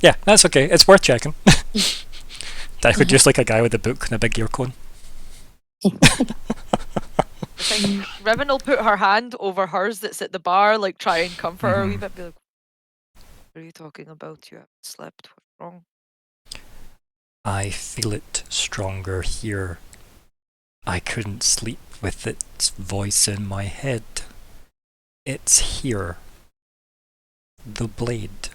S1: Yeah, that's okay. It's worth checking. That could just like a guy with a book and a big ear cone.
S5: I think Riven will put her hand over hers that's at the bar, like try and comfort her a wee bit. Be like, "What are you talking about? You haven't slept. What's wrong?"
S1: I feel it stronger here. I couldn't sleep with its voice in my head. It's here. The blade.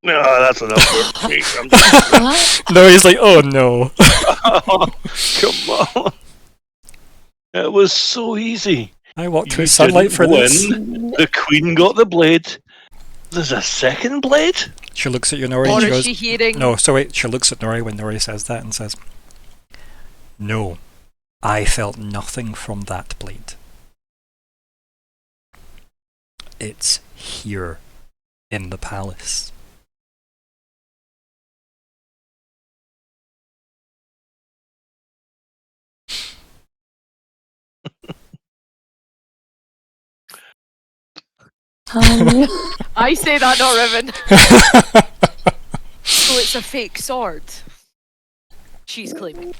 S4: No, that's enough for me.
S1: No, he's like, oh no.
S4: Come on. It was so easy.
S1: I walked
S4: You
S1: through sunlight for
S4: didn't
S1: this.
S4: win. The queen got the blade. There's a second blade?
S1: She looks at you, Nori,
S5: Or
S1: and she
S5: is
S1: goes,
S5: she hearing?
S1: no, so wait, she looks at Nori when Nori says that and says, "No, I felt nothing from that blade. It's here, in the palace."
S5: I say that, not Riven. So it's a fake sword. She's claiming.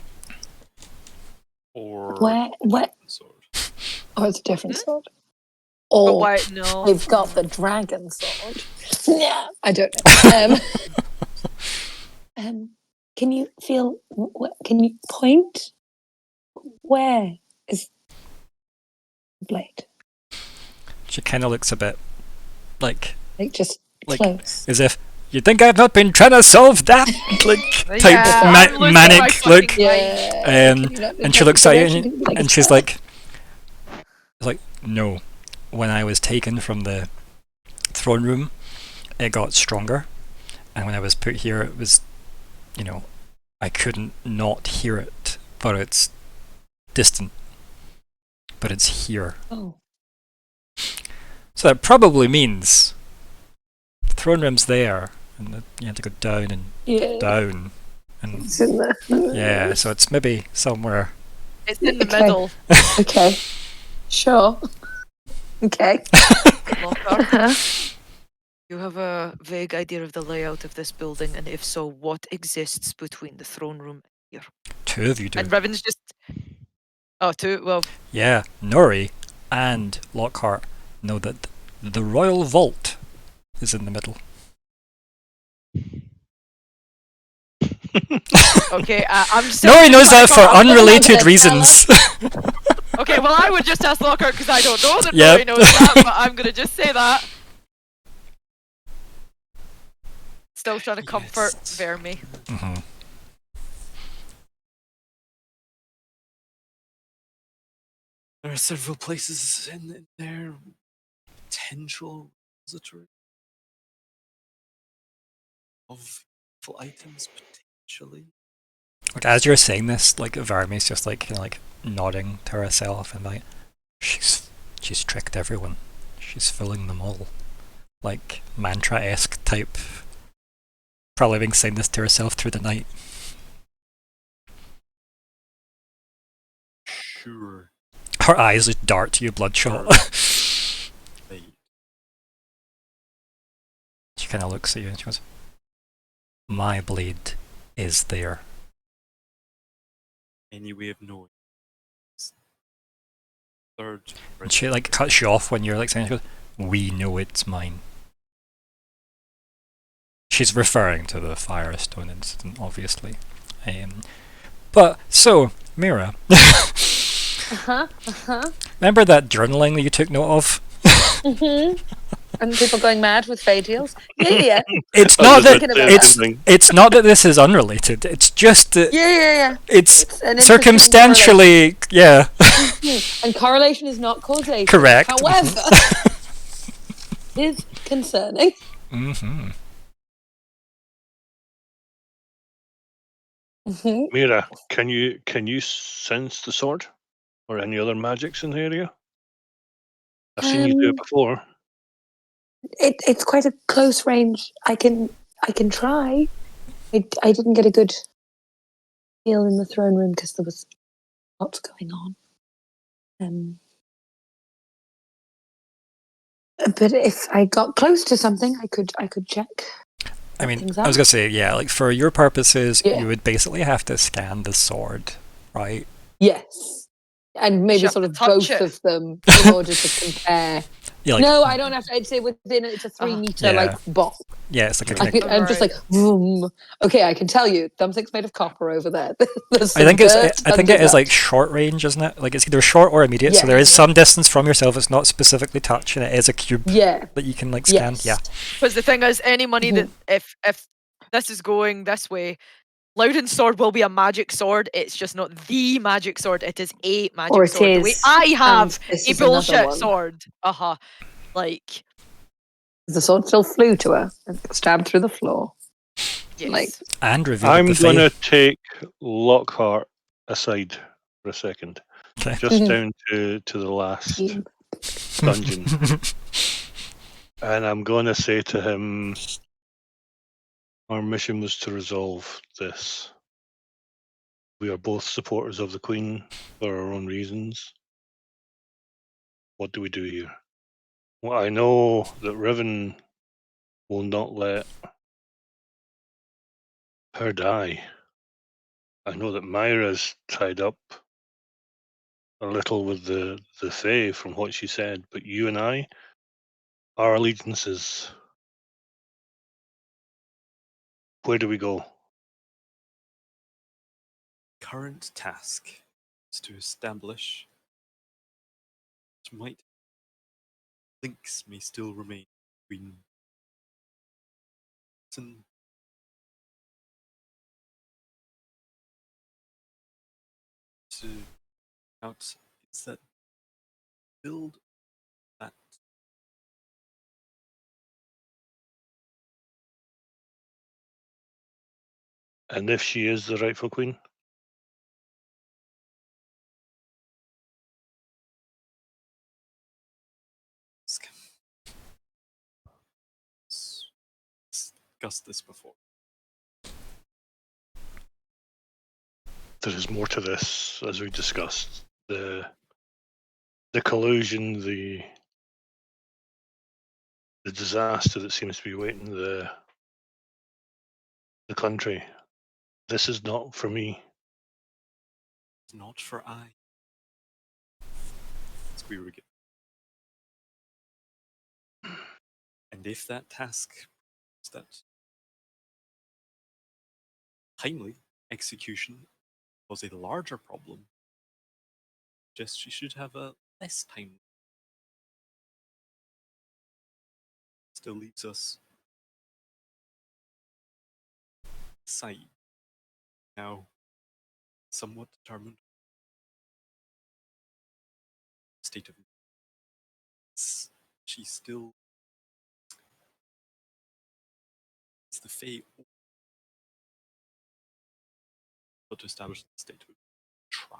S2: or
S3: Where?
S2: sword.
S3: Oh, it's a different sword.
S5: But
S3: Or
S5: why? No.
S3: they've got the dragon sword. Yeah, I don't know. Can you feel? Can you point? Where is the blade?
S1: She kind of looks a bit like
S3: Just
S1: Like,
S3: close.
S1: as if, "You think I've not been trying to solve that?" Like, type
S5: Yeah, I'm losing my
S1: manic
S5: fucking
S1: look.
S3: Yeah.
S1: And she looks at you and she's like, "No. When I was taken from the throne room, it got stronger. And when I was put here, it was, you know, I couldn't not hear it. But it's distant. But it's here.
S3: Oh.
S1: So that probably means the throne room's there. And you have to go down and
S3: Yeah.
S1: down And
S3: It's in there.
S1: yeah, so it's maybe somewhere.
S5: It's in the
S3: Okay.
S5: middle.
S3: Okay. Sure. Okay.
S5: Lockhart, you have a vague idea of the layout of this building, and if so, what exists between the throne room and here?
S1: Two of you do.
S5: And Riven's just. Oh, two. Well,
S1: Yeah, Nori and Lockhart know that the Royal Vault is in the middle.
S5: okay. I'm still.
S1: Nori knows
S5: trying
S1: that
S5: to
S1: for
S5: I'm still-
S1: unrelated reasons.
S5: Okay, well, I would just ask Lockhart because I don't know that
S1: Yep.
S5: Nori knows that, but I'm gonna just say that. Still trying to comfort
S2: Yes.
S5: Verme.
S1: hmm
S2: There are several places in there. Potential repository of items, potentially.
S1: Like as you're saying this, like Varmi's just like kind of like nodding to herself and like she's tricked everyone. She's fooling them all. Like mantra-esque type. Probably being saying this to herself through the night.
S2: Sure.
S1: Her eyes just dart to you, bloodshot.
S2: They
S1: She kind of looks at you and she goes, "My blade is there."
S2: any way of knowing. Third.
S1: And she like cuts you off when you're like saying, she goes, "We know it's mine." She's referring to the Firestone incident, obviously. But so, Myr'ra, remember that journaling that you took note of?
S3: And people going mad with fey deals. Yeah.
S1: It's
S4: I
S1: not
S4: was
S1: that
S4: about to say the same thing.
S1: it's not that this is unrelated. It's just that
S3: Yeah.
S1: it's
S3: An interesting
S1: circumstantially, yeah,
S3: correlation. And correlation is not causation.
S1: correct.
S3: However, is concerning.
S1: hmm
S4: Myr'ra, can you sense the sword or any other magics in the area? I've seen you do it before.
S3: It's quite a close range. I can try. I didn't get a good feel in the throne room because there was lots going on. But if I got close to something, I could check.
S1: I mean,
S3: things
S1: I was
S3: out.
S1: gonna say, yeah, like for your purposes,
S3: Yeah.
S1: you would basically have to scan the sword, right?
S3: Yes, and maybe
S5: Shut
S3: sort
S5: the
S3: of
S5: touch
S3: both
S5: it.
S3: of them in order to compare.
S1: Yeah, like,
S3: No, I don't have to. I'd say within it's a 3 meter
S1: Yeah.
S3: like box.
S1: yeah, it's like a
S3: I
S1: connect.
S3: am just like, vroom. Okay, I can tell you, something's made of copper over there. There's
S1: I think
S3: some
S1: it's.
S3: dirt
S1: I think
S3: under
S1: it is
S3: that.
S1: like short range, isn't it? Like it's either short or immediate. So
S3: Yeah.
S1: there is some distance from yourself. It's not specifically touch, and it is a cube
S3: Yeah.
S1: that you can like scan.
S3: Yes.
S1: Yeah.
S5: Because the thing is, any money that if this is going this way, Loudon's sword will be a magic sword. It's just not the magic sword. It is a magic
S3: Or it
S5: sword. The way
S3: is,
S5: I have
S3: and this
S5: a
S3: is another
S5: bullshit
S3: one.
S5: sword. Like
S3: The sword still flew to her and stabbed through the floor.
S5: yes.
S3: Like,
S1: And revealed
S4: I'm
S1: the
S4: going to
S1: Fae.
S4: take Lockhart aside for a second,
S1: Okay.
S4: just down to the last
S3: team.
S4: dungeon, and I'm going to say to him, our mission was to resolve this. We are both supporters of the Queen for our own reasons. What do we do here? Well, I know that Riven will not let her die. I know that Myr'ra's tied up a little with the Fae from what she said, but you and I, our allegiances, where do we go?
S2: Current task is to establish what links may still remain between and to out is that build that
S4: And if she is the rightful Queen?
S2: task. 'Cause- discussed this before.
S4: there is more to this, as we discussed. The collusion, the disaster that seems to be waiting the country. This is not for me.
S2: Not for I. As we were given. And if that task is that timely execution was a larger problem, just she should have a less time. Still leaves us side now somewhat determined state of she still is the Fae but to establish the state of try.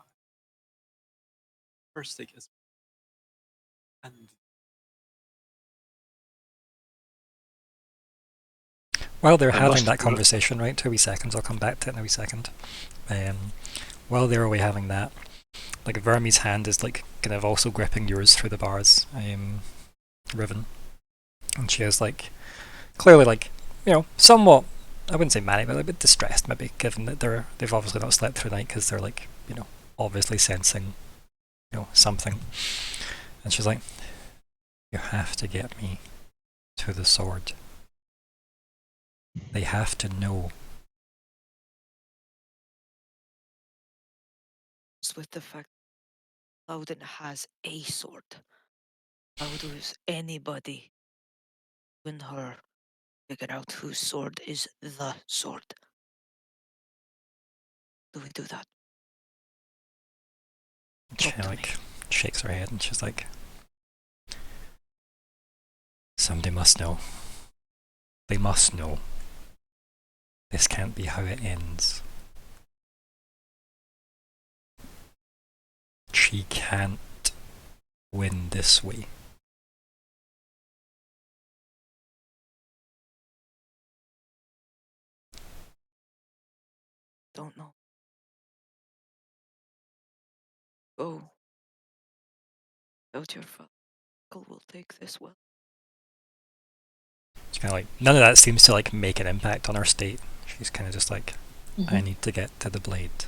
S2: First take is and
S1: While they're
S4: I
S1: having
S4: must
S1: that
S4: admit-
S1: conversation, right, 2 wee seconds, I'll come back to it in a wee second. While they're away having that, like Vermi's hand is like kind of also gripping yours through the bars, Riven. And she is like, clearly like, you know, somewhat, I wouldn't say manic, but a bit distressed maybe, given that they've obviously not slept through the night because they're like, you know, obviously sensing, you know, something. And she's like, you have to get me to the sword. They have to know.
S5: With the fact Loudon has a sword. How does anybody, even her, figure out whose sword is the sword? Do we do that?
S1: She
S5: Talk to
S1: like
S5: me.
S1: shakes her head and she's like, somebody must know. They must know. This can't be how it ends. She can't win this way.
S5: Don't know. Go. Out your father will take this well.
S1: It's kind of like, none of that seems to like make an impact on her state. She's kind of just like, I need to get to the blade.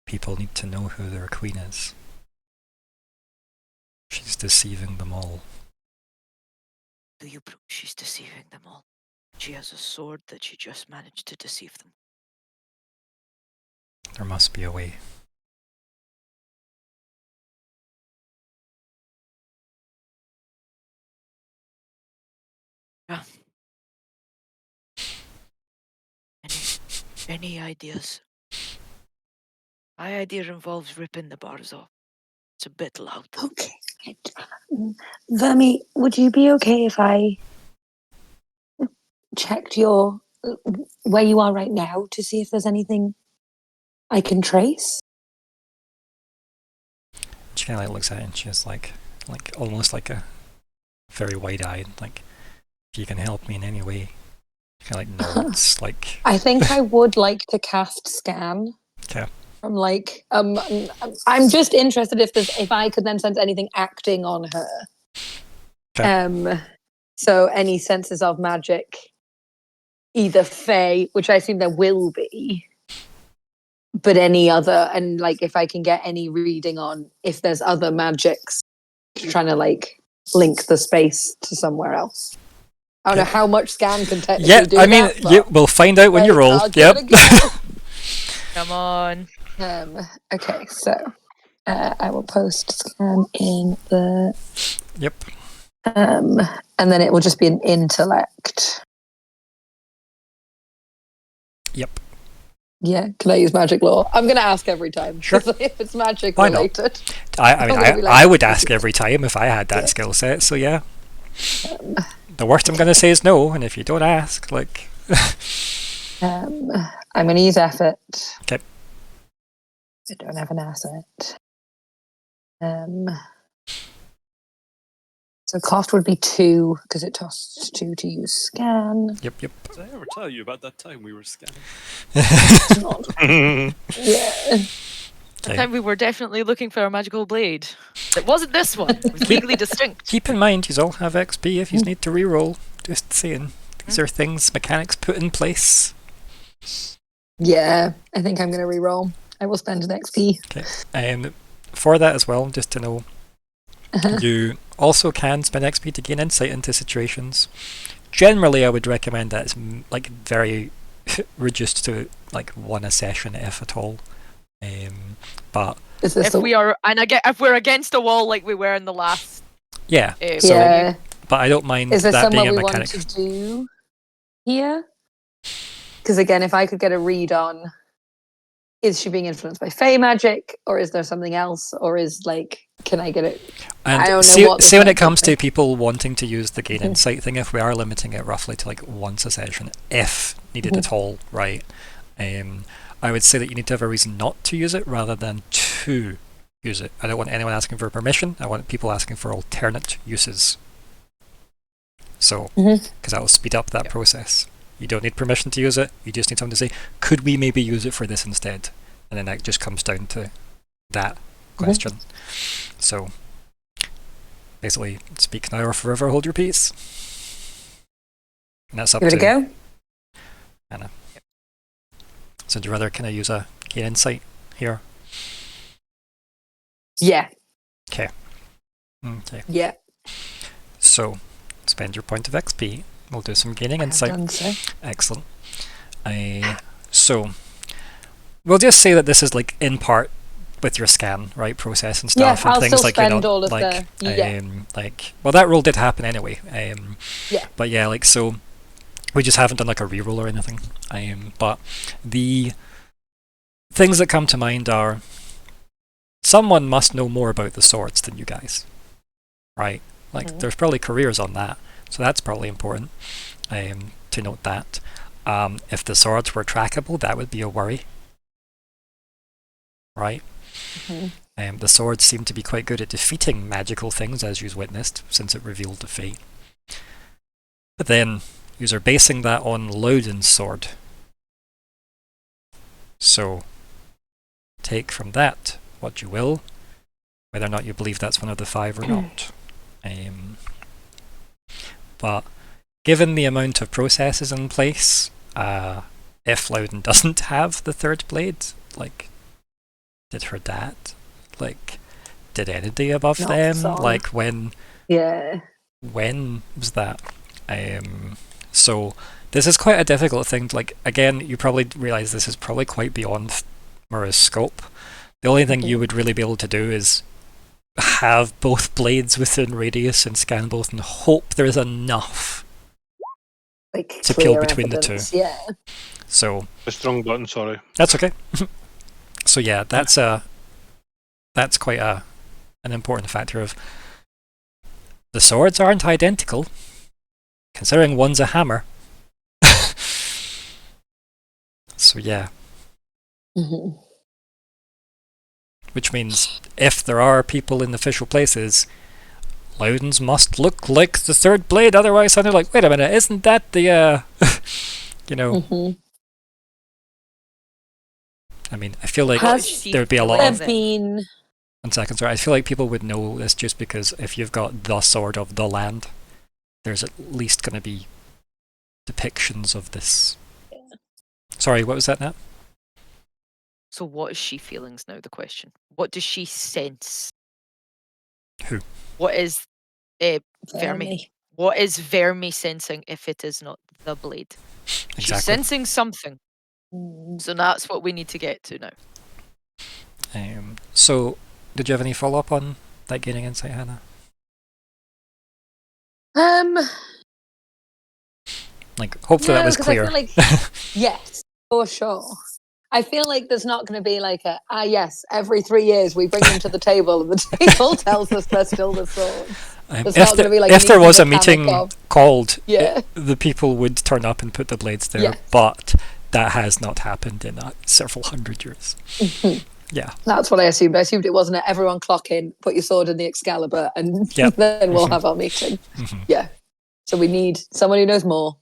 S1: People need to know who their queen is. She's deceiving them all.
S5: Do you prove she's deceiving them all? She has a sword that she just managed to deceive them.
S1: There must be a way.
S5: Yeah. Any ideas? My idea involves ripping the bars off. It's a bit loud.
S3: Okay. Vermi, would you be okay if I checked your where you are right now to see if there's anything I can trace?
S1: She kind of like looks at it and she's like almost like a very wide-eyed, like, if you can help me in any way. Kind of like nods, like.
S3: I think I would like to cast scan.
S1: Okay.
S3: From like I'm just interested if I could then sense anything acting on her.
S1: Okay.
S3: So any senses of magic, either Fae, which I assume there will be, but any other, and like if I can get any reading on if there's other magics trying to like link the space to somewhere else. I don't know how much scan can technically do
S1: I mean,
S3: that.
S1: we'll find out when you roll.
S3: I'll give
S1: Yep.
S3: it a go.
S5: Come on.
S3: Okay, so I will post scan in the.
S1: Yep.
S3: And then it will just be an intellect.
S1: Yep.
S3: Yeah, can I use magic law? I'm going to ask every time.
S1: Sure.
S3: If it's magic
S1: Why not?
S3: related.
S1: I mean,
S3: gonna be like,
S1: I would ask every time if I had that
S3: Yeah.
S1: skill set, so yeah. The worst I'm going to say is no, and if you don't ask, like.
S3: I'm going to use effort.
S1: Okay.
S3: I don't have an asset. So cost would be 2 because it costs 2 to use scan.
S1: Yep.
S2: Did I ever tell you about that time we were scanning?
S3: It's not. Yeah.
S5: The
S1: Okay.
S5: time we were definitely looking for a magical blade. It wasn't this one. It was legally distinct.
S1: Keep in mind, you all have XP if you need to reroll. Just saying. These are things, mechanics put in place.
S3: Yeah, I think I'm going to re-roll. I will spend an XP.
S1: Okay. For that as well, just to know, you also can spend XP to gain insight into situations. Generally, I would recommend that it's like very reduced to like 1 a session, if at all. But
S3: Is this
S5: If we're against a wall like we were in the last,
S1: yeah,
S3: yeah.
S1: but I don't mind
S3: Is there
S1: that being
S3: somewhere
S1: a
S3: we want
S1: mechanic.
S3: to do here? Because again, if I could get a read on, is she being influenced by Fey magic, or is there something else, or is like, can I get it?
S1: And
S3: I don't know
S1: see,
S3: what the
S1: see when it
S3: magic
S1: comes to
S3: thing-
S1: people wanting to use the gain insight thing, if we are limiting it roughly to like once a session, if needed at all, right? I would say that you need to have a reason not to use it rather than to use it. I don't want anyone asking for permission. I want people asking for alternate uses. So, because that will speed up that process. You don't need permission to use it. You just need someone to say, could we maybe use it for this instead? And then that just comes down to that question. So, basically, speak now or forever hold your peace. And that's up
S3: Give it
S1: to
S3: a go.
S1: Anna. So do you rather kind of use a gain insight here?
S3: Yeah.
S1: Okay.
S3: Yeah.
S1: So, spend your point of XP. We'll do some gaining
S3: I've
S1: insight.
S3: done so.
S1: Excellent. So, we'll just say that this is like in part with your scan, right, process and
S3: Yeah,
S1: stuff, and
S3: I'll
S1: things
S3: still
S1: like you're
S3: spend
S1: not
S3: all of
S1: like,
S3: the
S1: well, that roll did happen anyway.
S3: Yeah.
S1: But yeah, like so, we just haven't done like a reroll or anything. But the things that come to mind are someone must know more about the swords than you guys, right? Like there's probably careers on that, so that's probably important to note that. If the swords were trackable, that would be a worry, right? The swords seem to be quite good at defeating magical things, as you've witnessed, since it revealed the fate. But then, you're basing that on Loudon's sword. So, take from that what you will, whether or not you believe that's one of the 5 or not. But given the amount of processes in place, if Loudon doesn't have the 3rd blade, like, did her dad? Like, did anybody above
S3: Not
S1: them?
S3: Son.
S1: Like, when was that? So, this is quite a difficult thing. Like, again, you probably realise this is probably quite beyond Myr'ra's scope. The only thing you would really be able to do is have both blades within radius and scan both and hope there's enough
S3: Like
S1: to peel
S3: clear
S1: between the
S3: evidence.
S1: two.
S3: Yeah.
S1: So,
S4: The strong button, sorry.
S1: that's okay. So yeah, that's quite an important factor of the swords aren't identical, considering one's a hammer. So yeah, which means if there are people in official places, Loudon's must look like the 3rd blade, otherwise they're like, wait a minute, isn't that the you know? I mean, I feel like there'd be a lot of...
S3: been...
S1: 1 second, sorry. I feel like people would know this just because if you've got the sword of the land, there's at least going to be depictions of this. Sorry, what was that, Nat?
S5: So what is she feeling's now the question? What does she sense?
S1: Who?
S5: What is Vermi? What is Vermi sensing if it is not the blade?
S1: Exactly.
S5: She's sensing something. So that's what we need to get to now.
S1: So, did you have any follow-up on that gaining insight, Hannah? Like, hopefully that was clear.
S3: I feel like, yes, for sure. I feel like there's not going to be like yes, every 3 years we bring them to the table and the table tells us they're still the swords.
S1: If there was a meeting called,
S3: Yeah.
S1: the people would turn up and put the blades there,
S3: Yes.
S1: but that has not happened in several hundred years. Yeah.
S3: That's what I assumed. I assumed it wasn't everyone clock in, put your sword in the Excalibur, and
S1: Yep.
S3: then we'll have our meeting.
S1: Mhm.
S3: Yeah. So we need someone who knows more.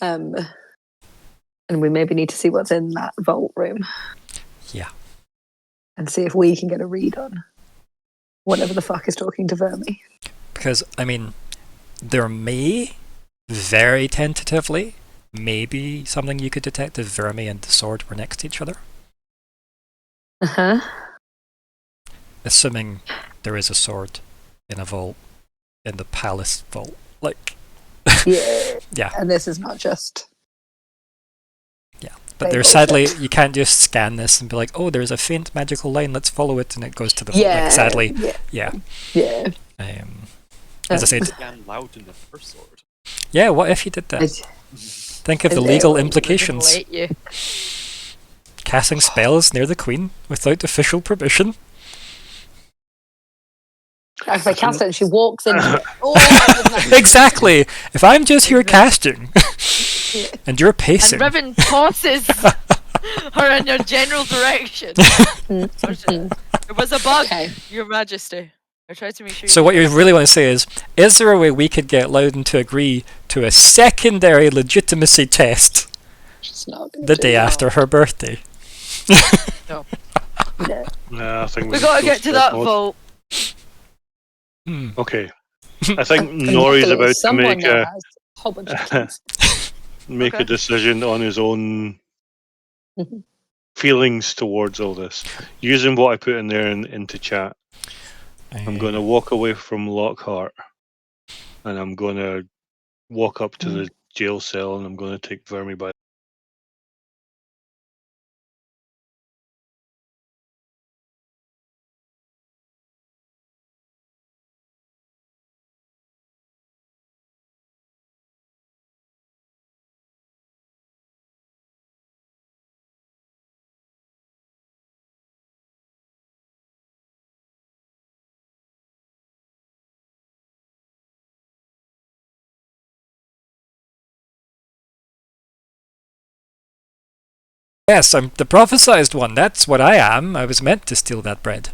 S3: And we maybe need to see what's in that vault room.
S1: Yeah.
S3: And see if we can get a read on whatever the fuck is talking to Vermi.
S1: Because, I mean, there may, very tentatively, maybe something you could detect if Vermi and the sword were next to each other.
S3: Uh-huh.
S1: Assuming there is a sword in a vault, in the palace vault. Like,
S3: Yeah.
S1: yeah.
S3: And this is not just...
S1: But
S3: They
S1: there's
S3: bullshit.
S1: sadly, you can't just scan this and be like, oh, there's a faint magical line, let's follow it, and it goes to the vault.
S3: Yeah.
S1: Like, sadly,
S3: Yeah.
S1: yeah.
S3: Yeah.
S1: As I said,
S2: Scan loud in the first sword.
S1: yeah, what if you did that? Think of the
S3: Is
S1: legal
S3: it-
S1: implications.
S5: Let you.
S1: Casting spells near the queen without official permission.
S3: If I cast it and she walks into it. Oh, that was nice.
S1: Exactly! If I'm just here casting, and you're
S5: And
S1: pacing,
S5: Riven tosses her in your general direction.
S3: Mm.
S5: It was a bug,
S3: Okay.
S5: Your Majesty. I tried to make sure.
S1: so what you really want to say is there a way we could get Loudon to agree to a secondary legitimacy test
S3: She's not gonna
S1: the
S3: do
S1: day
S3: that.
S1: after her birthday?
S3: No.
S4: Nah, I think
S5: we
S4: should
S5: gotta
S4: go
S5: get to
S4: stealth
S5: that
S4: mode.
S5: vault.
S1: Hmm.
S4: Okay. I think
S3: And
S4: Nori's
S3: luckily,
S4: about to
S3: someone
S4: make
S3: there
S4: a
S3: has a whole bunch of keys.
S4: make
S5: Okay.
S4: a decision on his own
S3: Mhm.
S4: feelings towards all this. Using what I put in there into chat, I'm going to walk away from Lockhart, and I'm going to walk up to the jail cell, and I'm going to take Vermi by.
S1: Yes, I'm the prophesized one. That's what I am. I was meant to steal that bread.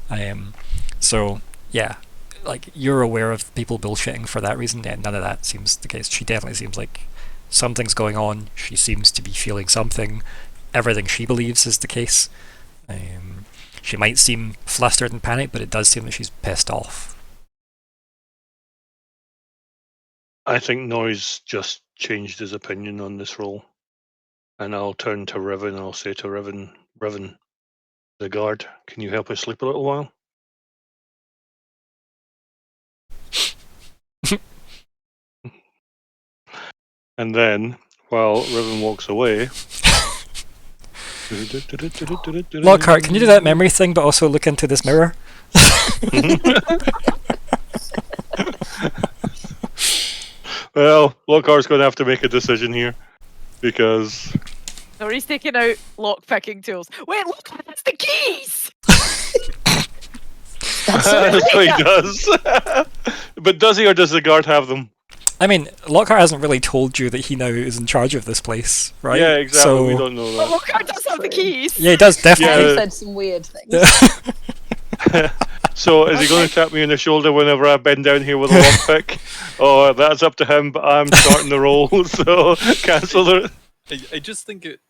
S1: I am. So, yeah. Like, you're aware of people bullshitting for that reason, and none of that seems the case. She definitely seems like something's going on. She seems to be feeling something. Everything she believes is the case. She might seem flustered and panicked, but it does seem that she's pissed off.
S4: I think Nori's just changed his opinion on this role. And I'll turn to Riven and I'll say to Riven, the guard, can you help us sleep a little while? And then, while Riven walks away...
S1: Lockhart, can you do that memory thing, but also look into this mirror?
S4: Well, Lockhart's going to have to make a decision here. Because...
S5: Nori's taking out lock picking tools. Wait, look, that's the keys!
S4: That's what he does. But does he, or does the guard have them?
S1: I mean, Lockhart hasn't really told you that he now is in charge of this place, right?
S4: Yeah, exactly.
S1: So,
S4: We don't know
S5: But
S4: that.
S5: Lockhart does have the keys!
S1: yeah, he does
S3: I
S1: definitely.
S3: said some weird things.
S4: So is he going to tap me on the shoulder whenever I bend down here with a lockpick? Oh, that's up to him, but I'm starting the roll, so cancel it.
S2: I just think it.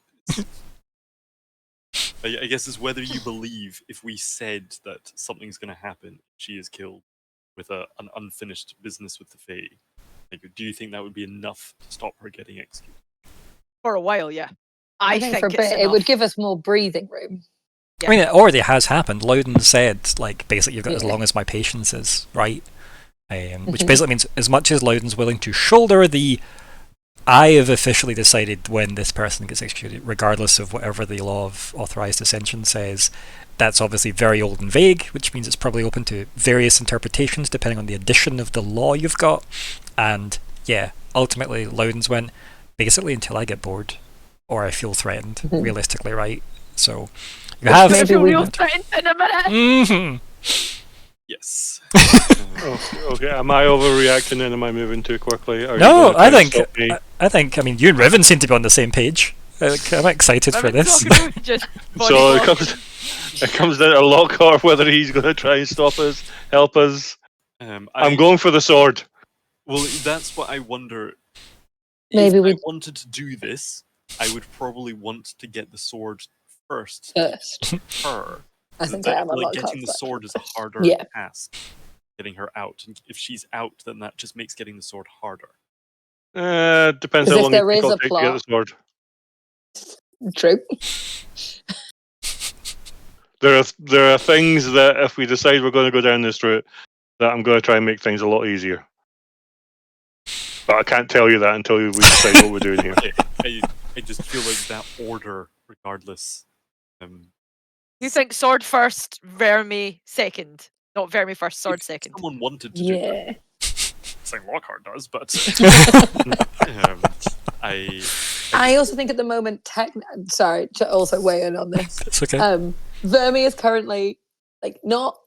S2: I guess it's whether you believe if we said that something's going to happen, she is killed with an unfinished business with the Fae. Like, do you think that would be enough to stop her getting executed?
S5: For a while, yeah.
S3: I think for a
S5: it's
S3: bit, it
S5: enough.
S3: would give us more breathing room.
S1: I mean, it already has happened. Loudon said, like, basically, you've got as
S3: Yeah.
S1: long as my patience is, right? Which basically means as much as Loudon's willing to shoulder the I have officially decided when this person gets executed, regardless of whatever the law of authorized ascension says. That's obviously very old and vague, which means it's probably open to various interpretations depending on the edition of the law you've got. And yeah, ultimately Loudon's went, basically until I get bored or I feel threatened, realistically, right? So you have...
S3: maybe we
S5: real
S3: would.
S5: threatened in a minute!
S1: Mhm.
S2: Yes.
S4: Okay, am I overreacting and am I moving too quickly? Or are you
S1: No,
S4: gonna try
S1: I
S4: to
S1: think,
S4: stop me?
S1: I think, I mean, you and Riven seem to be on the same page. I'm excited for
S5: I'm
S1: this.
S5: talking about just body
S4: So
S5: blocking.
S4: it comes down to Lockhart whether he's going to try and stop us, help us. I'm going for the sword.
S2: Well, that's what I wonder.
S3: Maybe
S2: if I
S3: we
S2: wanted to do this, I would probably want to get the sword first.
S3: first.
S2: Her.
S3: I think I am a
S2: Like
S3: lot
S2: getting the sword is a harder
S3: Yeah.
S2: task. Getting her out, and if she's out, then that just makes getting the sword harder.
S4: Depends
S3: Because
S4: how
S3: if
S4: long
S3: there
S4: it
S3: is a
S4: takes to get the
S3: plot,
S4: sword.
S3: true.
S4: There are things that if we decide we're going to go down this route, that I'm going to try and make things a lot easier. But I can't tell you that until we decide what we're doing here.
S2: I just feel like that order, regardless.
S5: You think sword first, Vermi second. Not Vermi first, sword
S2: If
S5: second.
S2: someone wanted to do that,
S3: Yeah.
S2: saying Lockhart does, but I
S3: I also think at the moment, sorry to also weigh in on this.
S1: It's okay.
S3: Vermi is currently not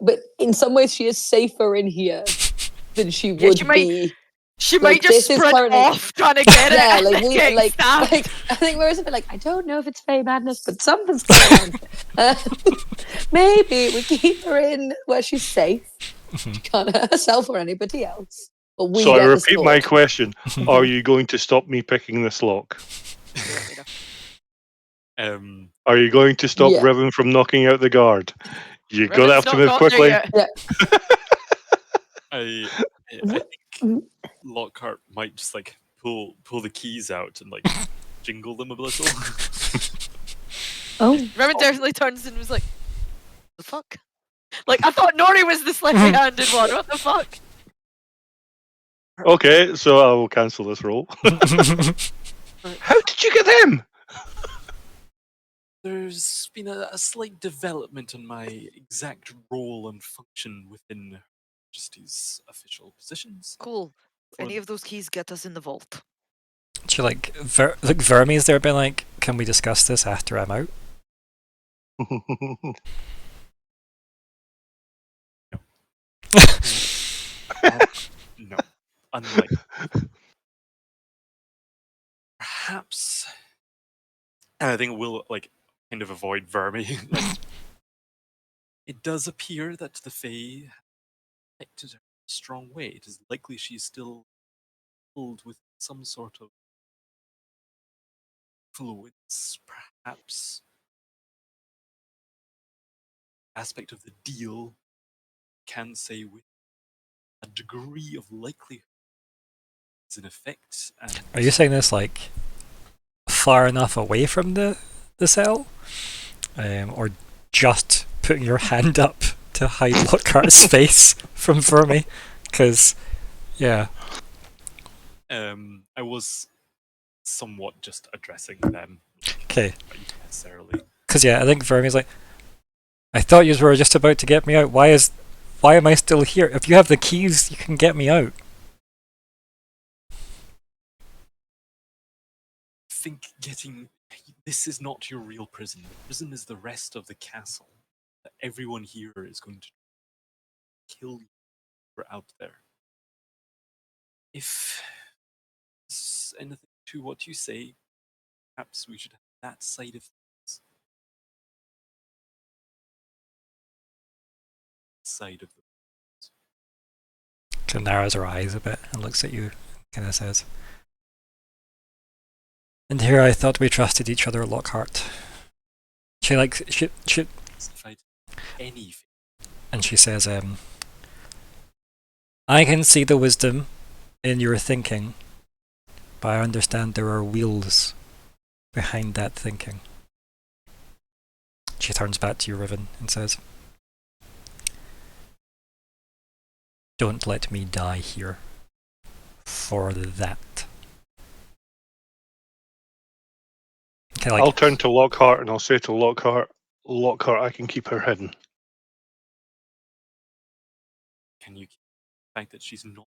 S3: but in some ways she is safer in here than she
S5: Yeah,
S3: would
S5: she might-
S3: be.
S5: She
S3: Like,
S5: might just
S3: this is
S5: sprint
S3: currently-
S5: off trying to get it.
S3: Yeah,
S5: and
S3: like
S5: then
S3: we
S5: get stabbed.
S3: I think Myr'ra's a bit like, I don't know if it's Fey madness, but something's going on. Maybe we keep her in where she's safe. She can't hurt herself or anybody else. But we
S4: So I
S3: get the
S4: repeat my
S3: sword.
S4: question. Are you going to stop me picking this lock? Are you going to stop
S3: Yeah.
S4: Riven from knocking out the guard? You're going to have
S5: Riven's
S4: to
S5: not
S4: move
S5: got there
S4: quickly.
S5: yet.
S2: I think Lockhart might just pull the keys out and jingle them a little.
S3: Oh.
S5: Riven definitely turns and was like, the fuck? Like, I thought Nori was the slippy-handed one. What the fuck?
S4: Okay, so I will cancel this roll. How did you get them?
S2: There's been a slight development in my exact role and function within Majesty's official positions.
S5: Cool. Any of those keys get us in the vault.
S1: She Vermi's there been like, can we discuss this after I'm out?
S2: No, unlikely. Perhaps. And I think we'll kind of avoid Vermi. It does appear that the Fae affected her in a strong way. It is likely she's still filled with some sort of fluids, perhaps. Aspect of the deal can say with a degree of likelihood is in effect. And
S1: Are you saying this far enough away from the cell? Or just putting your hand up to hide Lockhart's face from Vermi? Because, yeah.
S2: I was somewhat just addressing them.
S1: Okay.
S2: Not necessarily.
S1: Because, yeah, I think Vermi's like, I thought you were just about to get me out. Why am I still here? If you have the keys, you can get me out.
S2: I think this is not your real prison. The prison is the rest of the castle. That everyone here is going to kill you if you're out there. If there's anything to what you say, perhaps we should have that side of things. Side of the
S1: She narrows her eyes a bit and looks at you and kind of says, and here I thought we trusted each other, Lockhart. She
S2: specified anything.
S1: and she says, I can see the wisdom in your thinking, but I understand there are wheels behind that thinking. She turns back to you, Riven, and says, don't let me die here for that. Okay,
S4: I'll turn to Lockhart and I'll say to Lockhart, I can keep her hidden.
S2: Can you keep the fact that she's not?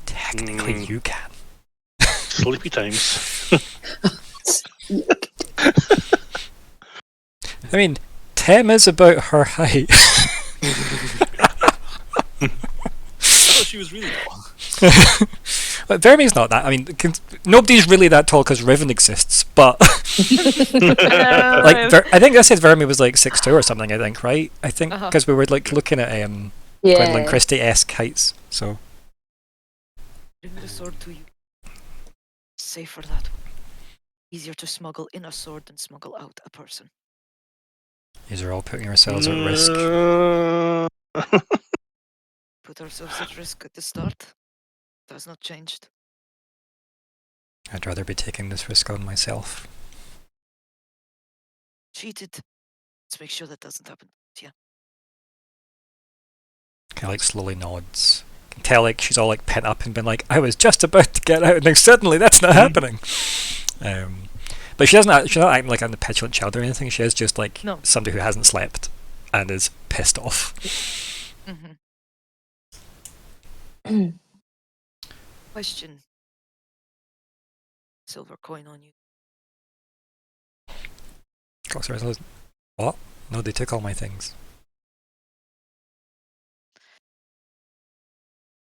S1: technically you can.
S4: Sleepy times.
S1: I mean, Tem is about her height.
S2: I thought she was really tall.
S1: But Verme's not that. I mean, nobody's really that tall because Riven exists. But like, I think I said Verme was like 6'2" or something. I think, right? I think because we were like looking at Gwendolyn Christie-esque heights. So
S5: Bring the sword to you. Safer that way. Easier to smuggle in a sword than smuggle out a person.
S1: these are all putting yourselves at risk.
S5: Put ourselves at risk at the start. That's not changed.
S1: I'd rather be taking this risk on myself.
S5: Cheated. Let's make sure that doesn't happen. Yeah.
S1: Kind of like slowly nods. Can tell like she's all like pent up and been like, I was just about to get out, and now suddenly that's not happening. But she's not acting like a petulant child or anything. She is just like somebody who hasn't slept and is pissed off.
S5: Question. Silver coin on you.
S1: What? No, they took all my things.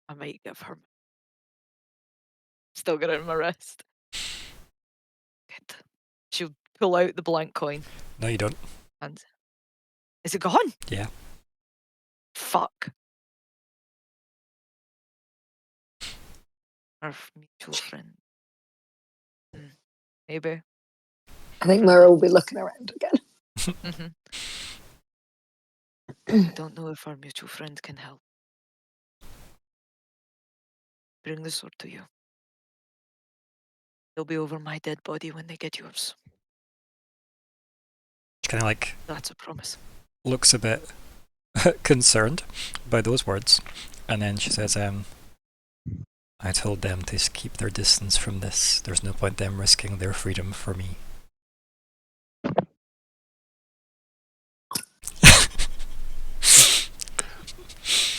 S5: I might give her. Still got it in my wrist. Good. She'll pull out the blank coin.
S1: No, you don't.
S5: And is it gone?
S1: Yeah.
S5: Fuck. Our mutual friend. Maybe.
S3: I think Myr'ra will be looking around again.
S5: I don't know if our mutual friend can help. Bring the sword to you. They'll be over my dead body when they get yours.
S1: She kind of like
S5: That's a promise.
S1: looks a bit concerned by those words, and then she says, I told them to keep their distance from this. There's no point them risking their freedom for me.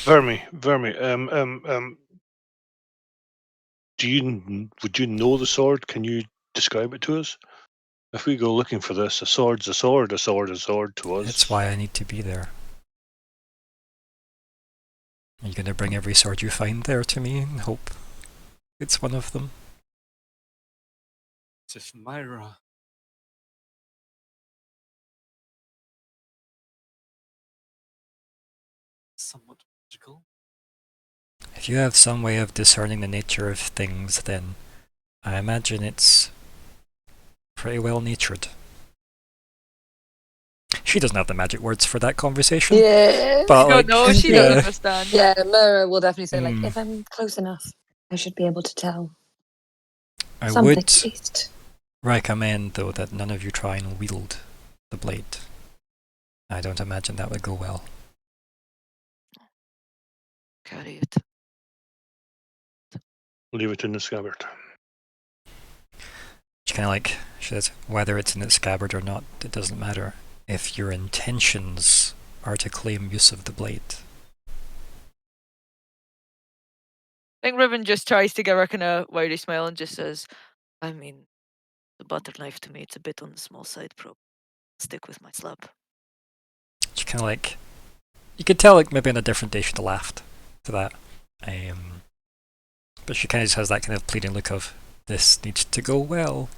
S4: Verme, would you know the sword? Can you describe it to us? If we go looking for this, a sword's a sword, a sword is a sword to us.
S1: That's why I need to be there. Are you going to bring every sword you find there to me and hope it's one of them?
S2: As if Myr'ra somewhat magical.
S1: If you have some way of discerning the nature of things, then I imagine it's pretty well natured. She doesn't have the magic words for that conversation.
S3: Yeah.
S1: But like,
S5: no, she doesn't understand.
S3: Yeah, Myr'ra will definitely say, like, if I'm close enough, I should be able to tell.
S1: I
S3: Something,
S1: would
S3: at least.
S1: recommend, though, that none of you try and wield the blade. I don't imagine that would go well.
S5: Carry it.
S4: Leave it in the scabbard.
S1: She kind of like, she says, whether it's in its scabbard or not, it doesn't matter. If your intentions are to claim use of the blade.
S5: I think Riven just tries to give her kind of wiry smile and just says, I mean, the butter knife to me, it's a bit on the small side, bro. Stick with my slab.
S1: She kind of like, you could tell like maybe on a different day she'd have laughed to that. But she kind of just has that kind of pleading look of, this needs to go well.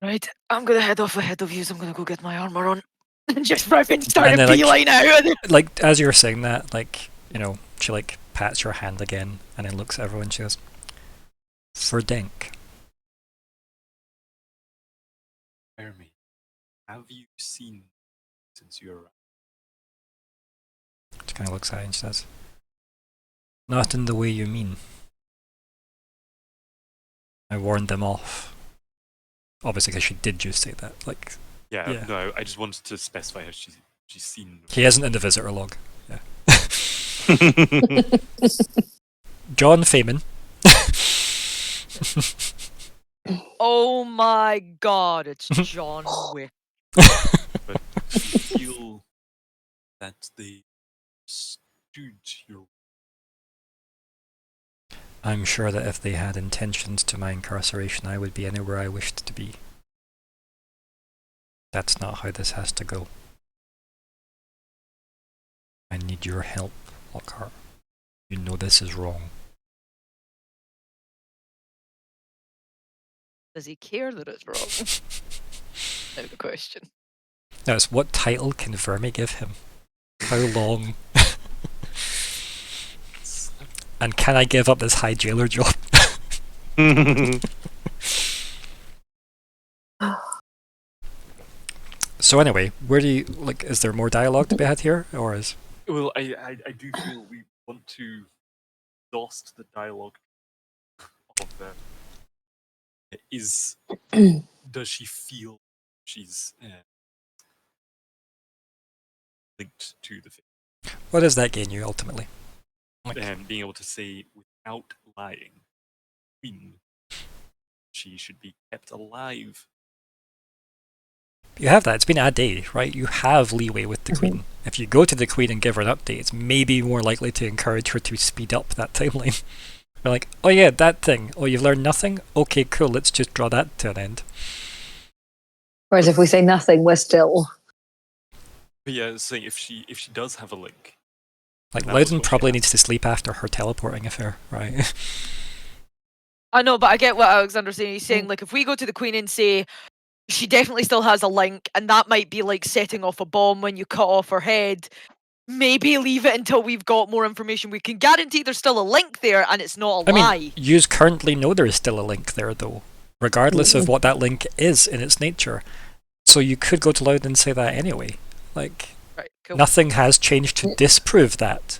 S5: Right, I'm gonna head off ahead of you, so I'm gonna go get my armor on. And just Riven started
S1: then, like,
S5: beeline out.
S1: Like, as you were saying that, like, you know, she like pats your hand again and then looks at everyone and she goes, for Denk.
S2: Verme, have you seen since you arrived?
S1: She kind of looks at it and she says, not in the way you mean. I warned them off. Obviously, because she did just say that. Like,
S2: Yeah, no, I just wanted to specify how she's seen.
S1: he isn't in the visitor log. Yeah. John Feynman.
S5: Oh my god, it's John Wick.
S2: But you feel that they stood your.
S1: I'm sure that if they had intentions to my incarceration, I would be anywhere I wished to be. That's not how this has to go. I need your help, Lockhart. You know this is wrong.
S5: Does he care that it's wrong? Now the question.
S1: Now, it's what title can Vermi give him? How long? And can I give up this high jailer job? So anyway, where do you like? Is there more dialogue to be had here, or is?
S2: Well, I do feel we want to exhaust the dialogue of does she feel she's linked to the fate?
S1: What does that gain you ultimately?
S2: And being able to say without lying, Queen, she should be kept alive.
S1: You have that. It's been a day, right? You have leeway with the Queen. If you go to the Queen and give her an update, it's maybe more likely to encourage her to speed up that timeline. You're like, oh yeah, that thing. Oh, you've learned nothing? Okay, cool. Let's just draw that to an end.
S3: Whereas if we say nothing, we're still.
S2: But yeah, saying if she does have a link,
S1: Like,
S2: that was
S1: Loudon
S2: what she
S1: probably
S2: asked.
S1: needs to sleep after her teleporting affair, right?
S5: I know, but I get what Alexander's saying. He's saying, like, if we go to the Queen and say she definitely still has a link, and that might be like setting off a bomb when you cut off her head, maybe leave it until we've got more information. We can guarantee there's still a link there, and it's not a lie.
S1: mean, you currently know there is still a link there, though, regardless of what that link is in its nature. So you could go to Loudon and say that anyway. Like,
S5: Right, cool.
S1: nothing has changed to disprove that.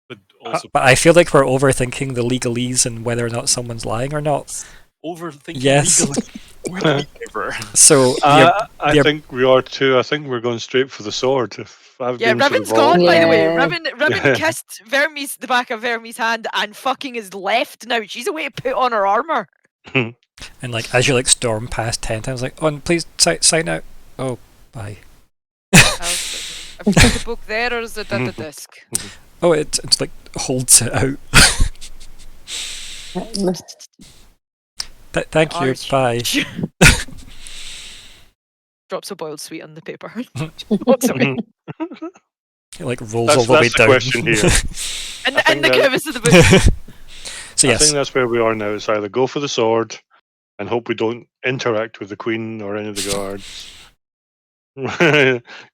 S2: but also
S1: But I feel like we're overthinking the legalese and whether or not someone's lying or not.
S2: overthinking
S1: Yes.
S2: legally. Whatever.
S1: So
S4: I think we are too. I think we're going straight for the sword. If I've
S5: Yeah,
S4: been to the
S5: Riven's
S4: vault-
S5: gone, by the way.
S3: Yeah.
S5: Riven kissed Vermes, the back of Vermes' hand, and fucking is left now. She's away to put on her armor.
S1: and like as you like storm past 10 times, like, oh, please sign out. Oh, bye.
S5: I've got the book there, or is it at the desk?
S1: Oh, it's like holds it out. Thank you.
S5: Ours.
S1: Bye.
S5: Drops a boiled sweet on the paper. Walks away.
S1: It like rolls all the way
S4: that's the
S1: down.
S4: question here.
S5: In
S4: think
S5: the
S4: that-
S5: crevice of the book.
S1: So
S4: I
S1: yes,
S4: think that's where we are now. It's either go for the sword and hope we don't interact with the Queen or any of the guards.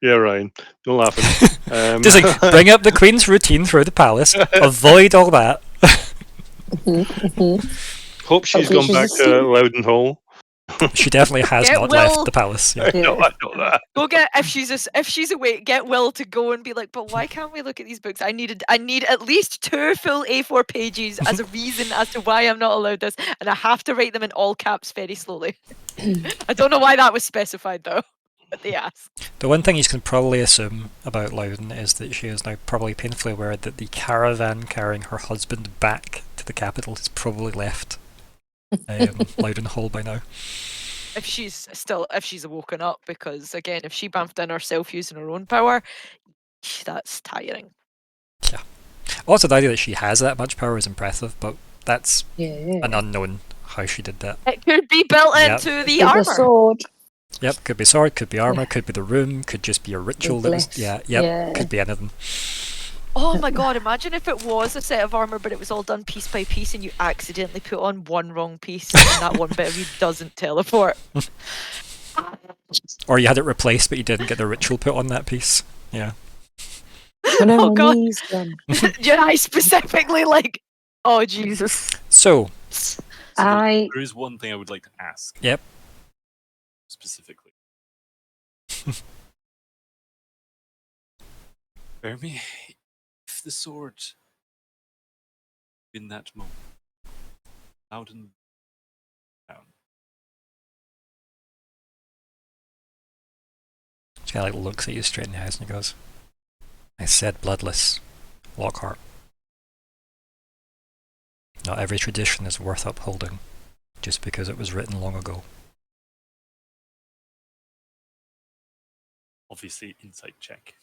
S4: Yeah, Ryan, don't laugh at me.
S1: just like bring up the Queen's routine through the palace. Avoid all that.
S4: Hope she's
S3: Hopefully
S4: gone
S3: she's
S4: back
S3: asleep.
S4: to Loudon Hall.
S1: She definitely has
S5: Get
S1: not
S5: Will.
S1: left the palace. Yeah.
S4: I know that.
S5: Go get if she's awake, get Will to go and be like, but why can't we look at these books? I need at least 2 full A4 pages as a reason as to why I'm not allowed this, and I have to write them in all caps very slowly. I don't know why that was specified though, but they asked.
S1: The one thing you can probably assume about Loudon is that she is now probably painfully aware that the caravan carrying her husband back to the capital has probably left Loudon Hall by now.
S5: If she's woken up, because again, if she bamfed in herself using her own power, that's tiring.
S1: Also, the idea that she has that much power is impressive, but that's
S3: Yeah.
S1: an unknown how she did that.
S5: It could be built
S1: Yep.
S5: into the
S3: With
S5: armor.
S3: the sword.
S1: Yep, could be sword, could be armor, could be the room, could just be a ritual that was,
S3: glyphs.
S1: yep,
S3: Yeah.
S1: could be anything.
S5: Oh my god, imagine if it was a set of armor, but it was all done piece by piece and you accidentally put on one wrong piece and that one bit of you doesn't teleport.
S1: Or you had it replaced, but you didn't get the ritual put on that piece. Yeah.
S3: When
S5: Oh,
S3: our
S5: God.
S3: knees done.
S5: Yeah, I specifically like, oh Jesus.
S1: So,
S2: So
S3: I
S2: there is one thing I would like to ask.
S1: Yep.
S2: Specifically. Vermi, if the sword in that moment, Loudon down.
S1: she kind of like looks at you straight in the eyes and he goes, I said bloodless, Lockhart. Not every tradition is worth upholding, just because it was written long ago.
S2: Obviously, insight check.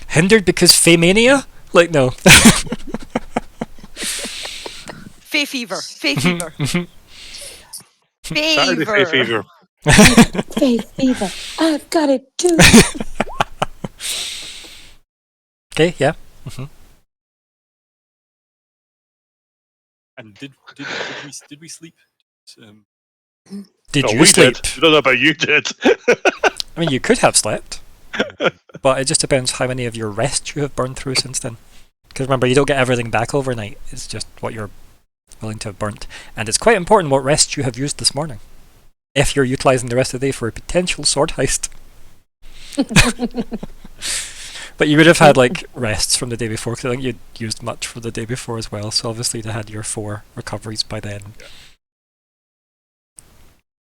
S1: Hindered because Faemania? Like, no.
S5: Fey fever. Fey fever.
S4: Saturday Fey Fever.
S3: faith fever. I've got it too.
S1: Okay, yeah.
S2: And did we sleep? Um,
S1: Did
S4: Oh,
S1: you
S4: we
S1: sleep?
S4: did. I don't know about you did.
S1: I mean, you could have slept, but it just depends how many of your rest you have burned through since then. Because remember, you don't get everything back overnight. It's just what you're willing to have burnt. And it's quite important what rest you have used this morning, if you're utilising the rest of the day for a potential sword heist. But you would have had like rests from the day before, because I think you'd used much for the day before as well, so obviously you'd had your 4 recoveries by then.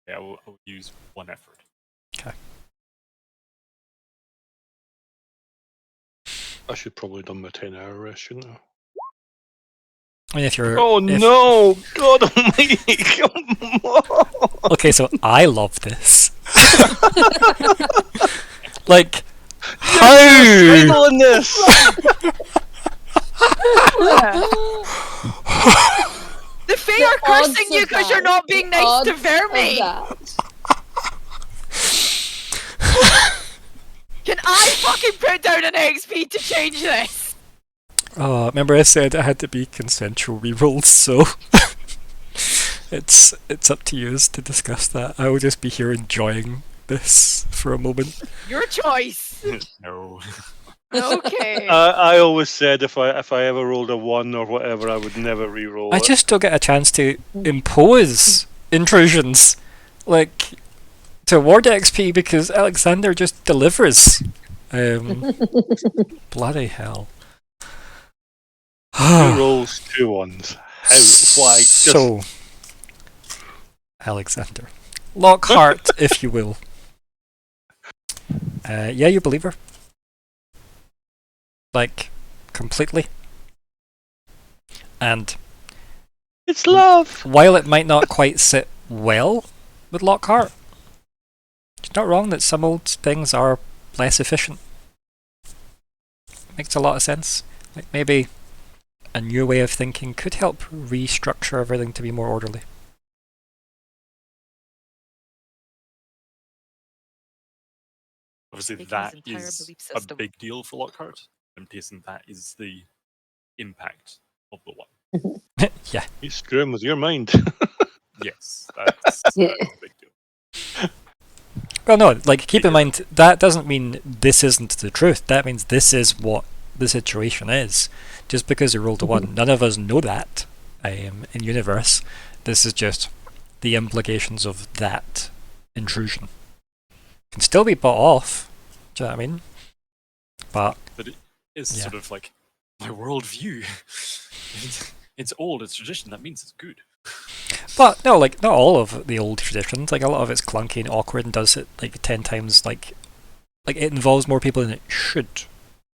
S2: yeah, I will use 1 effort.
S1: Okay.
S4: I should probably have done my 10-hour rest, shouldn't I?
S1: I mean, if you're...
S4: Oh
S1: if-
S4: no! God almighty! Come on!
S1: Okay, so I love this. Like, how?
S4: Title in this!
S5: The Fae are cursing you because you're not being nice to Verme. Can I fucking put down an XP to change this?
S1: Oh, remember I said it had to be consensual rerolls, so it's up to you to discuss that. I will just be here enjoying this for a moment.
S5: Your choice.
S2: No.
S5: Okay.
S4: I always said if I ever rolled a 1 or whatever, I would never re-roll
S1: I
S4: it.
S1: just don't get a chance to impose intrusions, like, to award XP because Alexander just delivers. Bloody hell.
S4: 2 rolls, 2 1s. How? Why?
S1: So, Alexander. Lockhart, if you will. Yeah, you believe her. Like, completely. And
S4: It's love!
S1: while it might not quite sit well with Lockhart, it's not wrong that some old things are less efficient. Makes a lot of sense. Like maybe a new way of thinking could help restructure everything to be more orderly.
S2: Obviously,
S5: Taking
S2: that
S5: his entire
S2: is
S5: belief
S2: a
S5: system.
S2: big deal for Lockhart. I'm guessing that is the impact of the 1.
S1: Yeah.
S4: You screwing with your mind.
S2: Yes, that's
S3: Yeah.
S2: a big deal.
S1: Well, no, like, keep in mind, that doesn't mean this isn't the truth. That means this is what the situation is. Just because you rolled a 1, none of us know that in universe. This is just the implications of that intrusion. Can still be bought off, do you know what I mean? But
S2: It's
S1: Yeah.
S2: sort of like my worldview. It's old, it's tradition, that means it's good.
S1: But no, like, not all of the old traditions. Like, a lot of it's clunky and awkward and does it like 10 times. Like it involves more people than it should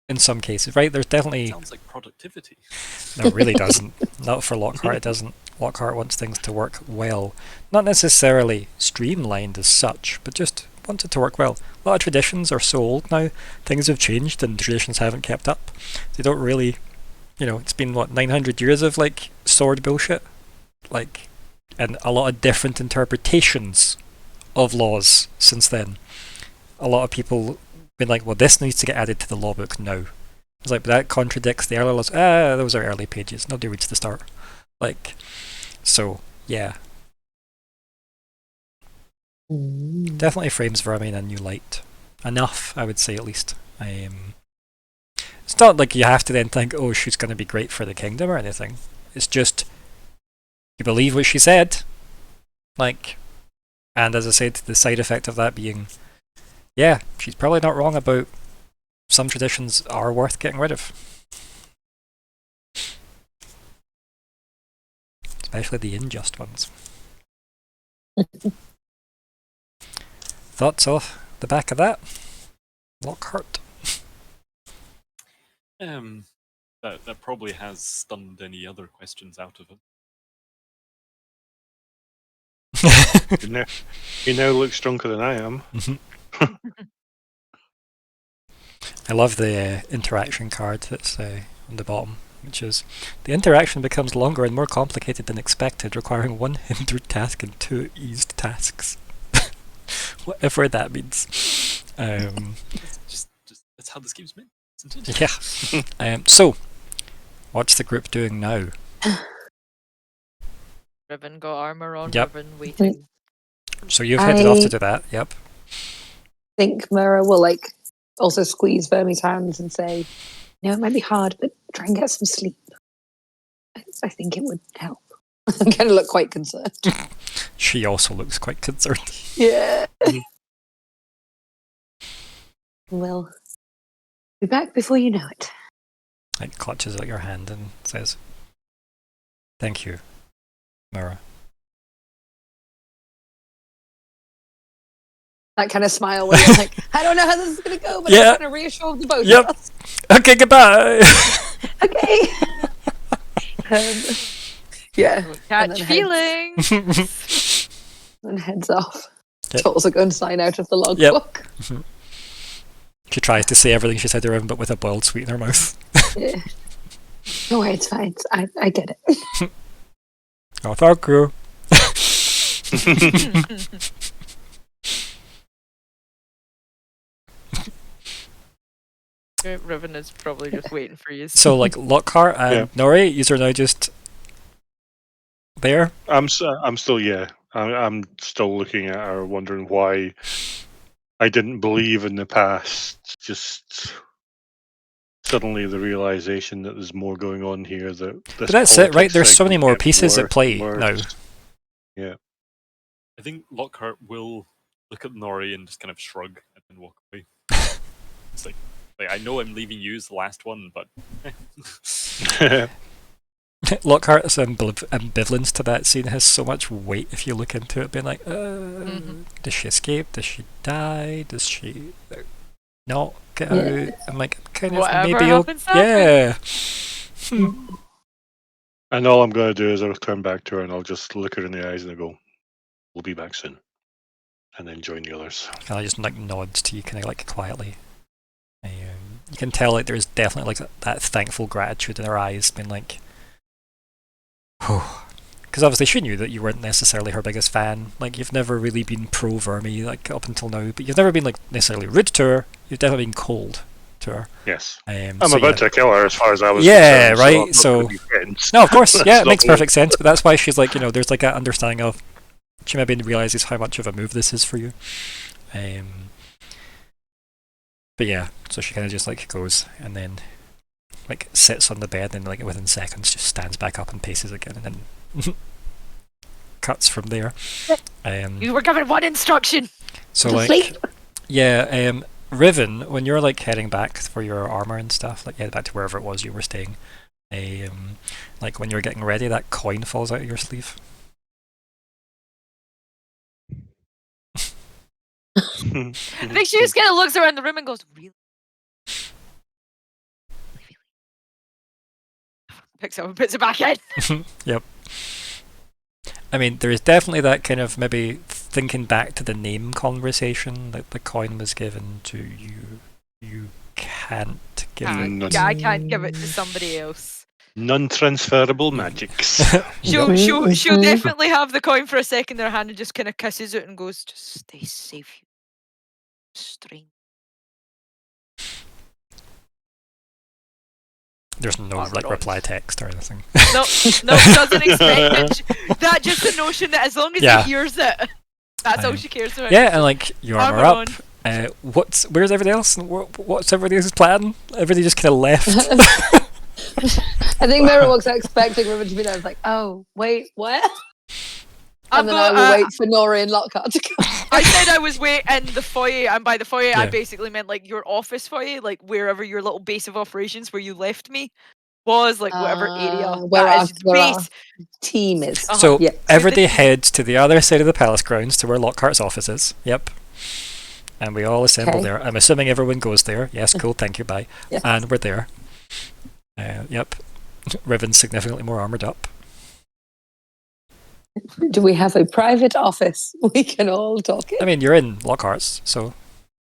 S1: in some cases, right? There's definitely...
S2: Sounds like productivity.
S1: No, it really doesn't. Not for Lockhart, it doesn't. Lockhart wants things to work well. Not necessarily streamlined as such, but just wants it to work well. A lot of traditions are so old now, things have changed and traditions haven't kept up. They don't really... You know, it's been, what, 900 years of, like, sword bullshit? Like, and a lot of different interpretations of laws since then. A lot of people been like, well, this needs to get added to the law book now. It's like, but that contradicts the early laws. Those are early pages. Nobody reads the start. Like, so, yeah. Definitely frames Verme in a new light. Enough, I would say, at least. It's not like you have to then think, oh, she's going to be great for the kingdom or anything. It's just, you believe what she said. Like, and as I said, the side effect of that being, yeah, she's probably not wrong about some traditions are worth getting rid of. Especially the unjust ones. Thoughts off the back of that? Lockhart.
S2: That probably has stunned any other questions out of him.
S4: He now looks drunker than I am.
S1: I love the interaction card that's on the bottom, which is, the interaction becomes longer and more complicated than expected, requiring 1 hindered task and 2 eased tasks. Whatever that means.
S2: Just that's how this game's meant.
S1: Yeah. So, what's the group doing now?
S5: Riven got armor on.
S1: Yep.
S5: Riven waiting.
S1: So you've headed off
S3: I-
S1: to do that. Yep.
S3: think Myr'ra will like also squeeze Vermi's hands and say, "No, it might be hard, but try and get some sleep. I think it would help." I'm going to look quite concerned.
S1: She also looks quite concerned.
S3: Yeah.
S2: Mhm.
S3: We'll be back before you know it.
S1: Like clutches at your hand and says, "Thank you, Myr'ra."
S3: That kind of smile where you're like, I don't know how this is going to go, but
S1: Yeah.
S3: I'm trying to reassure the both
S1: Yep.
S3: of us.
S1: Okay, goodbye.
S3: Okay. Yeah.
S5: Catch
S3: then
S5: feelings.
S3: And heads off.
S1: Yep.
S3: To also go and sign out of the
S1: Yep.
S3: logbook.
S1: She tries to say everything she said to Riven, but with a boiled sweet in her mouth.
S3: Yeah. No worry, it's fine. I get it.
S1: Oh, thank you.
S5: Riven is probably just waiting for you.
S1: So, like, Lockhart and Nori, you are now just there?
S4: I'm still I'm still looking at her, wondering why I didn't believe in the past. Just suddenly the realization that there's more going on here. That this
S1: But that's it, right?
S4: politics
S1: There's so
S4: thing
S1: many more
S4: gets
S1: pieces at
S4: worse
S1: play
S4: and
S1: now.
S4: worse.
S2: I think Lockhart will look at Nori and just kind of shrug and then walk away. It's like I know I'm leaving you as the last one, but
S1: Lockhart's ambivalence to that scene has so much weight if you look into it, being like, does she escape? Does she die? Does she not get out? I'm like, kind of
S5: Whatever
S1: maybe.
S5: happens,
S1: Yeah.
S4: And all I'm going to do is I'll turn back to her and I'll just look her in the eyes and I go, "We'll be back soon," and then join the others.
S1: And I just like nods to you, kind of like quietly. You can tell like there's definitely like that thankful gratitude in her eyes, being like, oh, because obviously she knew that you weren't necessarily her biggest fan. Like you've never really been pro Vermi like up until now, but you've never been like necessarily rude to her. You've definitely been cold to her.
S4: Yes.
S1: I'm
S4: I'm about to kill her as far as I was
S1: Yeah,
S4: concerned.
S1: right,
S4: I'm not
S1: so-
S4: gonna be friends.
S1: No, of course, yeah,
S4: That's
S1: it makes
S4: not
S1: perfect sense. But that's why she's like, there's like that understanding of she maybe realizes how much of a move this is for you. But yeah, so she kind of just like goes and then like sits on the bed and like within seconds just stands back up and paces again and then cuts from there.
S5: You were given one instruction.
S1: So
S3: To
S1: like
S3: sleep.
S1: yeah, Riven, when you're like heading back for your armor and stuff, like back to wherever it was you were staying, like when you're getting ready, that coin falls out of your sleeve.
S5: I think she just kind of looks around the room and goes, "Really?" Picks it up and puts it back in.
S1: Yep. I mean, there is definitely that kind of maybe thinking back to the name conversation that the coin was given to you. You can't give it.
S5: I can't give it to somebody else.
S4: Non-transferable magics.
S5: She'll definitely have the coin for a second in her hand and just kind of kisses it and goes, "Just stay safe, you string."
S1: There's no like reply text or anything.
S5: No, doesn't expect it. That just the notion that as long as
S1: Yeah.
S5: he hears it, that's all she cares about.
S1: Yeah, and like you armor
S5: Armor
S1: up. Where's everybody else? What's everybody else's plan? Everybody just kind of left.
S3: I think Myr'ra walks out expecting Riven to be there. It's like, oh, wait, what? And then I will wait for Nori and Lockhart to come.
S5: I said I was in the foyer, and by the foyer I
S1: Yeah.
S5: basically meant like your office foyer, like wherever your little base of operations where you left me was, like whatever area
S3: where
S5: that
S3: our-
S5: is the
S3: where our
S5: base.
S3: team is.
S1: So
S3: Yeah.
S1: everybody heads to the other side of the palace grounds to where Lockhart's office is. Yep. And we all assemble
S3: Okay.
S1: there. I'm assuming everyone goes there. Yes, cool, thank you, bye.
S3: Yeah.
S1: And we're there. Yep. Riven's significantly more armoured up.
S3: Do we have a private office we can all talk in?
S1: I mean, you're in Lockhart's, so...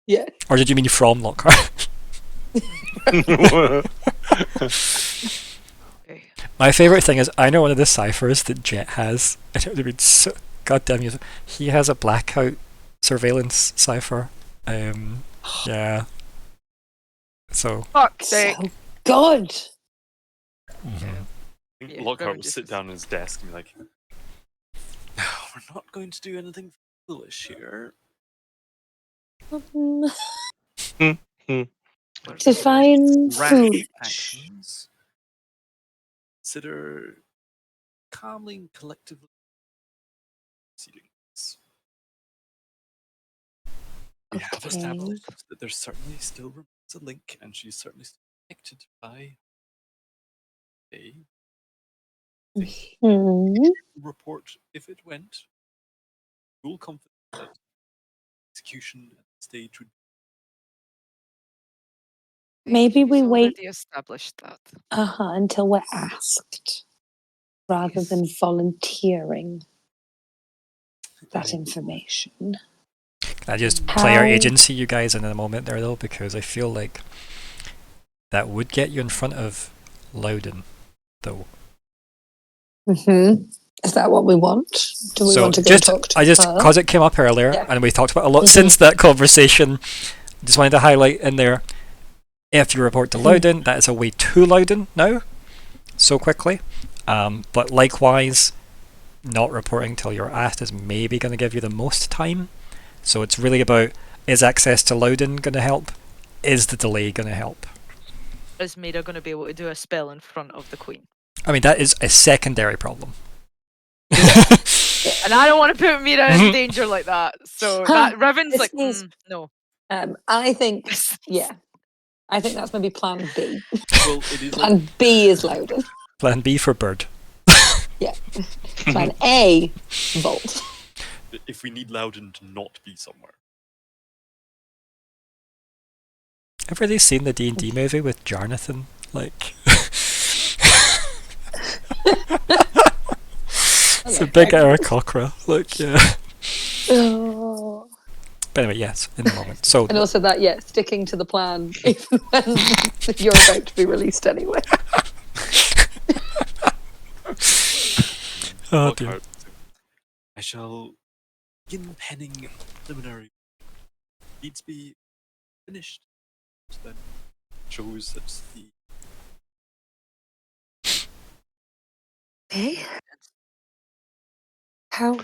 S3: Yeah.
S1: Or did you mean from Lockhart?
S5: Okay.
S1: My favourite thing is, I know one of the ciphers that Jett has. And it would have been so goddamn useful. He has a blackout surveillance cipher. Yeah. It's So
S5: Fuck's sake.
S3: So good.
S1: mhm.
S2: I think
S5: Yeah,
S2: Lockhart
S5: Riven
S2: will
S5: just
S2: sit
S5: is-
S2: down at his desk and be like, we're not going to do anything foolish here.
S3: To
S2: We're
S3: Define
S2: rash
S3: food.
S2: actions. Consider calmly and collectively proceedings. We have
S3: Okay.
S2: established that there certainly still remains a link, and she's certainly still connected by a report if it went. Full confidence that execution at the stage would
S3: Maybe we
S5: We've
S3: wait
S5: already established that.
S3: until we're asked rather than volunteering that information.
S1: Can I just play our
S3: How-
S1: agency, you guys, in a moment there, though? Because I feel like that would get you in front of Loudon, though.
S3: Mm-hmm. Is that what we want? Do we
S1: So
S3: want to go
S1: just,
S3: talk to
S1: I just,
S3: her?
S1: because it came up earlier,
S3: Yeah.
S1: and we talked about a lot
S3: Mhm.
S1: since that conversation, just wanted to highlight in there, if you report to Loudon, that is a way to Loudon now, so quickly. But likewise, not reporting till you're asked is maybe going to give you the most time. So it's really about, is access to Loudon going to help? Is the delay going to help?
S5: Is Myr'ra going to be able to do a spell in front of the queen?
S1: I mean, that is a secondary problem.
S5: And I don't want to put Myr'ra in
S1: Mhm.
S5: danger like that. So
S3: Huh,
S5: that Riven's
S3: this
S5: like,
S3: is-
S5: no.
S3: I think, yeah. I think that's maybe plan B.
S2: well, it is
S3: Plan B is Loudon.
S1: Plan B for Bird.
S3: Plan A, Vault.
S2: if we need Loudon to not be somewhere.
S1: Have you really seen the D&D movie with Jarnathan? Like, it's a big Aarakocra. Like, yeah.
S3: Oh.
S1: But anyway, yes, in the moment. So,
S3: And also that, yeah, sticking to the plan even when you're about to be released anyway.
S1: oh dear.
S2: Lockhart, I shall begin penning preliminary. Needs to be finished. Then shows that the
S3: Okay. How?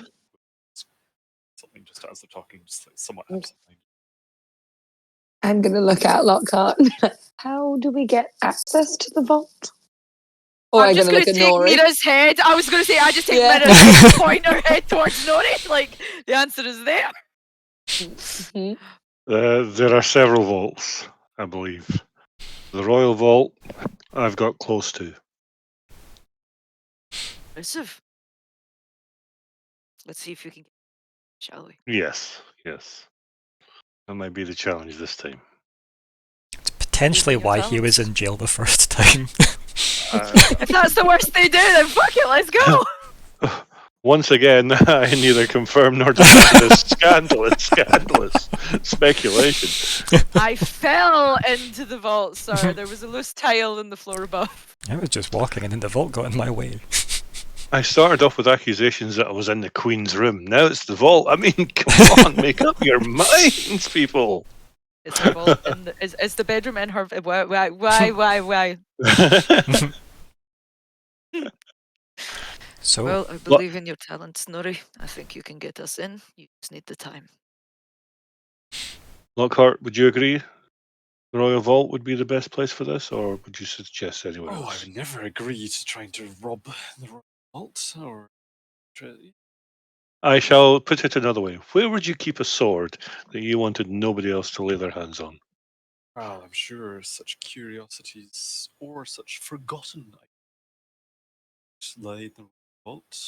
S2: something just as they're talking, just like somewhat absent.
S3: I'm going to look at Lockhart. How do we get access to the vault? Or
S5: I'm
S3: I'm
S5: just
S3: going
S5: going
S3: to
S5: to
S3: look at
S5: take
S3: Nori.
S5: Mira's head. I was going to say, I just take
S3: Yeah.
S5: Mira's head and point her head towards Nori. Like, the answer is there.
S3: Mhm.
S4: There are several vaults, I believe. The Royal Vault, I've got close to.
S5: Impressive. Let's see if you can get it, shall we?
S4: Yes, yes. That might be the challenge this time.
S1: It's potentially
S5: Believe in your
S1: why he was
S5: talents.
S1: in jail the first time.
S5: If that's the worst they do, then fuck it, let's go.
S4: Once again, I neither confirm nor deny this scandalous speculation.
S5: I fell into the vault, sir. There was a loose tile in the floor above.
S1: I was just walking and then the vault got in my way.
S4: I started off with accusations that I was in the Queen's room. Now it's the vault. I mean, come on, make up your minds, people.
S5: Is her vault in the, is the bedroom in her? Why?
S1: So,
S5: Well, I believe in your talents, Nori. I think you can get us in. You just need the time.
S4: Lockhart, would you agree the Royal Vault would be the best place for this, or would you suggest anywhere
S2: Oh, I
S4: else?
S2: would never agree to trying to rob the Royal Vault or.
S4: I shall put it another way. Where would you keep a sword that you wanted nobody else to lay their hands on?
S2: Well, I'm sure such curiosities or such forgotten items lie in the vault.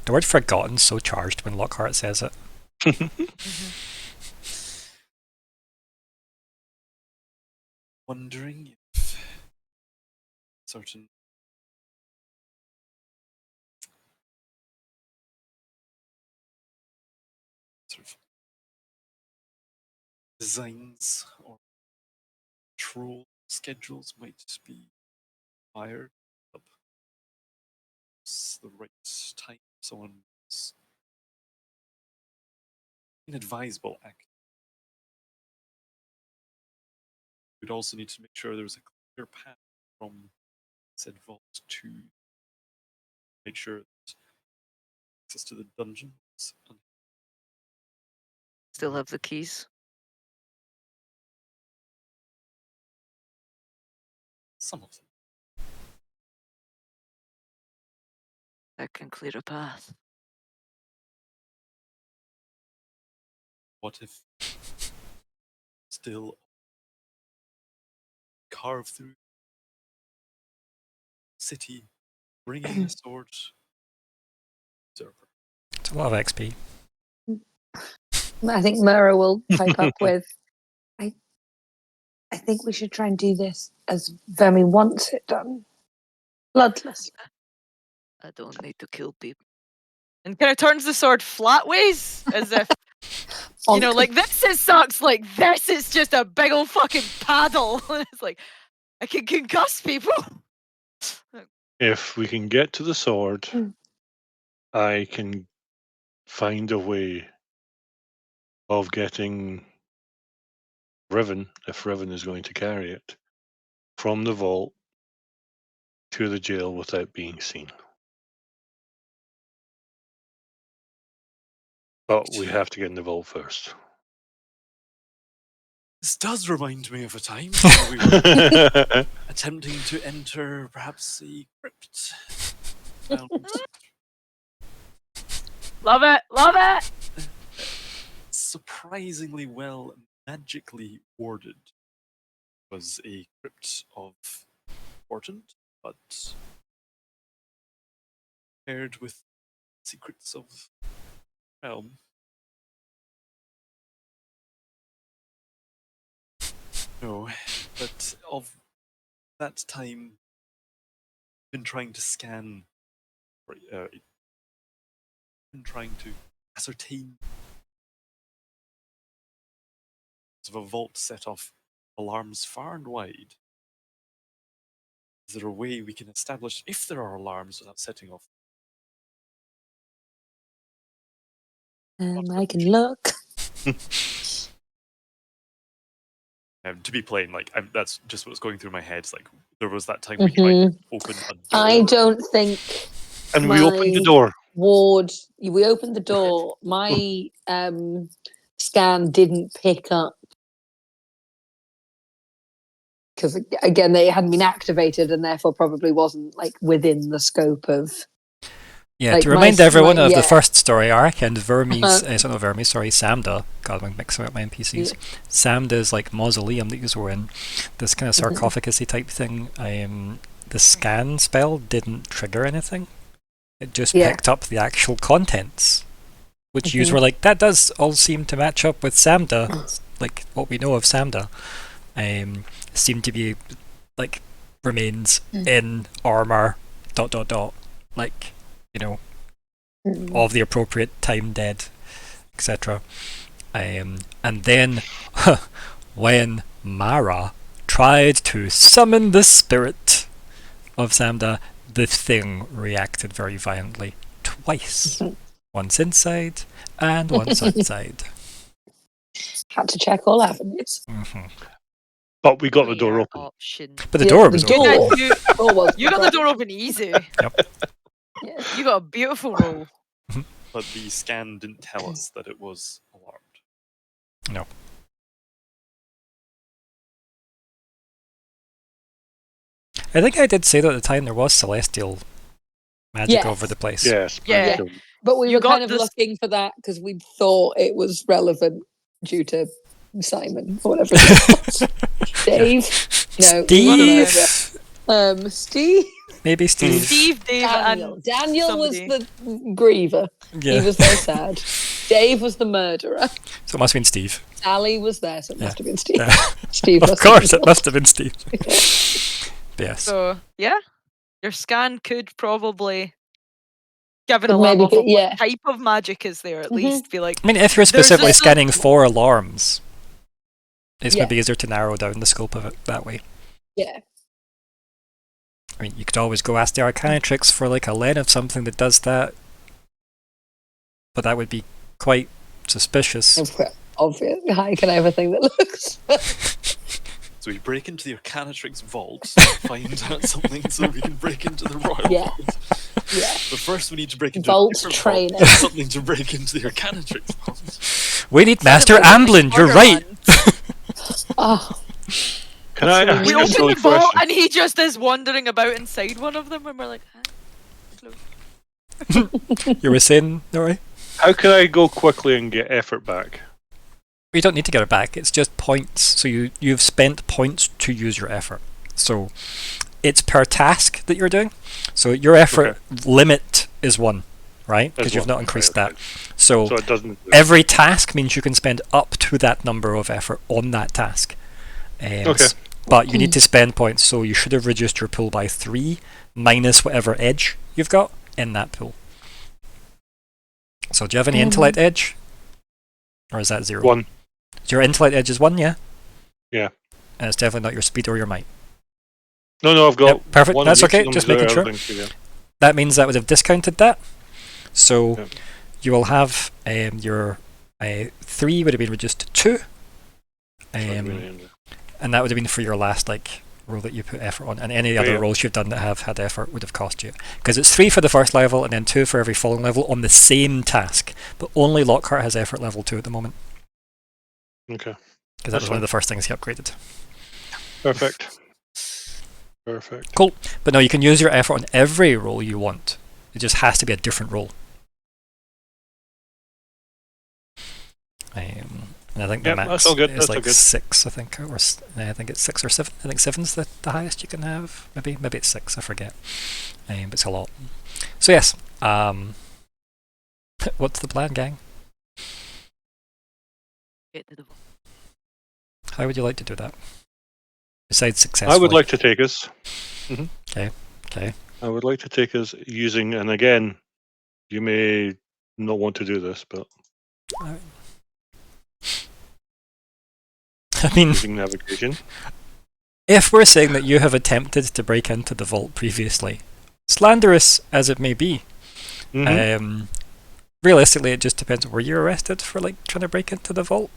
S1: the word forgotten's so charged when Lockhart says it.
S2: Wondering if certain sort of designs or control schedules might be fired up. It's the right time. Someone's inadvisable act. we'd also need to make sure there was a clear path from said vault to make sure that access to the dungeon was
S5: Still have the keys.
S2: some of them.
S5: That can clear a path.
S2: What if still carve through city, bringing a sword?
S1: It's a lot of XP.
S3: I think Myr'ra will pipe up with, I think we should try and do this as Vermi wants it done. Bloodless.
S5: I don't need to kill people. And kind of turns the sword flatways, as if, you know, like, this is sucks, like, this is just a big old fucking paddle. It's like, I can concuss people.
S4: If we can get to the sword,
S3: Mm.
S4: I can find a way of getting Riven, if Riven is going to carry it, from the vault to the jail without being seen. But we have to get in the vault first.
S2: This does remind me of a time where we were attempting to enter perhaps a crypt.
S5: Love it, love it.
S2: Surprisingly well magically warded. Was a crypt of important, but paired with secrets of realm. No, but of that time, been trying to scan, been trying to ascertain of a vault set off alarms far and wide. Is there a way we can establish if there are alarms without setting off?
S3: I can look.
S2: To be plain, like that's just what was going through my head. It's like there was that time we tried to open a door.
S3: I don't think.
S4: And we opened the door.
S3: Ward, we opened the door. My scan didn't pick up because again they hadn't been activated and therefore probably wasn't like within the scope of.
S1: Yeah,
S3: like,
S1: to remind everyone of
S3: yeah.
S1: the first story arc and Vermes, not Vermes, sorry, Samda. God, I'm mixing up my NPCs.
S3: Yeah.
S1: Samda's like mausoleum that you were in, this kind of sarcophagus-y type thing. The scan spell didn't trigger anything. It just picked up the actual contents, which you were like, that does all seem to match up with Samda, like what we know of Samda. Seemed to be like remains in armor, ... like, you know, of the appropriate time dead, etc. And then when Myr'ra tried to summon the spirit of Samda, the thing reacted very violently twice. Once inside and once outside.
S3: Had to check all avenues.
S4: But we got the door open.
S5: Option.
S1: But the door was open.
S5: You got the door open easy.
S1: Yep.
S3: Yeah.
S5: You got a beautiful roll.
S2: But the scan didn't tell us that it was alarmed.
S1: No. I think I did say that at the time there was celestial magic over the place.
S4: Yes.
S5: Yeah.
S3: But we
S5: You
S3: were
S5: got
S3: kind of
S5: this-
S3: looking for that because we thought it was relevant due to Simon or whatever. It was. Dave? No.
S1: Steve?
S3: Steve?
S1: Maybe Steve.
S5: Steve, Dave,
S3: Daniel.
S5: and
S3: Daniel was
S5: somebody.
S3: the griever.
S1: Yeah.
S3: He was very sad. Dave was the murderer.
S1: So it must have been Steve.
S3: Sally was there, so it must have been Steve.
S1: Yeah.
S3: Steve
S1: Of
S3: must
S1: course,
S3: have
S1: it must have been Steve. Yes.
S5: So, yeah. Your scan could probably, given
S3: Could
S5: alarm
S3: maybe
S5: off of
S3: be- yeah.
S5: what type of magic is there, at least be like,
S1: I mean, if you're
S5: There's
S1: specifically
S5: a-
S1: scanning for alarms, it's
S3: Yeah.
S1: maybe easier to narrow down the scope of it that way.
S3: Yeah.
S1: I mean, you could always go ask the Arcanatrix for like a len of something that does that, but that would be quite suspicious.
S3: Obvious. How can I have a thing that looks?
S2: So we break into the Arcanatrix vault, find out something so we can break into the Royal
S3: Yeah.
S2: Vault.
S3: Yeah.
S2: But first we need to break into
S3: Vault
S2: a different
S3: training.
S2: vault, something to break into the Arcanatrix vault.
S1: We need Master
S5: Suddenly we're like
S1: Amblin, you're right!
S5: Borderlands.
S3: Oh,
S4: Can I
S3: That's
S4: ask
S5: We
S3: really
S4: a
S5: open
S4: silly
S5: the vault
S4: question?
S5: and he just is wandering about inside one of them, and we're like, close.
S1: You were saying, Nori?
S4: How can I go quickly and get effort back?
S1: You don't need to get it back, it's just points. So you've spent points to use your effort. So it's per task that you're doing. So your effort limit is 1, right? Because you've not increased that.
S4: So it doesn't.
S1: Every task means you can spend up to that number of effort on that task. But you need to spend points, so you should have reduced your pool by 3 minus whatever edge you've got in that pool. So do you have any intellect edge? Or is that 0?
S4: 1.
S1: So your intellect edge is 1, yeah?
S4: Yeah.
S1: And it's definitely not your speed or your might.
S4: No, I've got.
S1: Yep, perfect,
S4: 1
S1: that's
S4: of each
S1: okay,
S4: of them,
S1: just
S4: so
S1: making sure.
S4: everything together.
S1: That means that would have discounted that. So
S4: Yep.
S1: you will have your 3 would have been reduced to 2. And that would have been for your last roll that you put effort on, and any other rolls you've done that have had effort would have cost you. Because it's 3 for the first level and then 2 for every following level on the same task. But only Lockhart has effort level 2 at the moment.
S4: Okay.
S1: Because that was one of the first things he upgraded.
S4: Perfect.
S1: Cool. But no, you can use your effort on every roll you want. It just has to be a different roll. And I think the max
S4: that's all good.
S1: is
S4: That's all good.
S1: 6, I think, or I think it's 6 or 7. I think 7's the highest you can have. Maybe it's 6. I forget. But it's a lot. So yes. What's the plan, gang?
S5: Get to the vault.
S1: How would you like to do that? Besides successfully.
S4: I would like to take us.
S1: Okay.
S4: I would like to take us using, and again, you may not want to do this, but
S1: I mean,
S4: using navigation.
S1: if we're saying that you have attempted to break into the vault previously, slanderous as it may be, realistically, it just depends. Were you arrested for trying to break into the vault?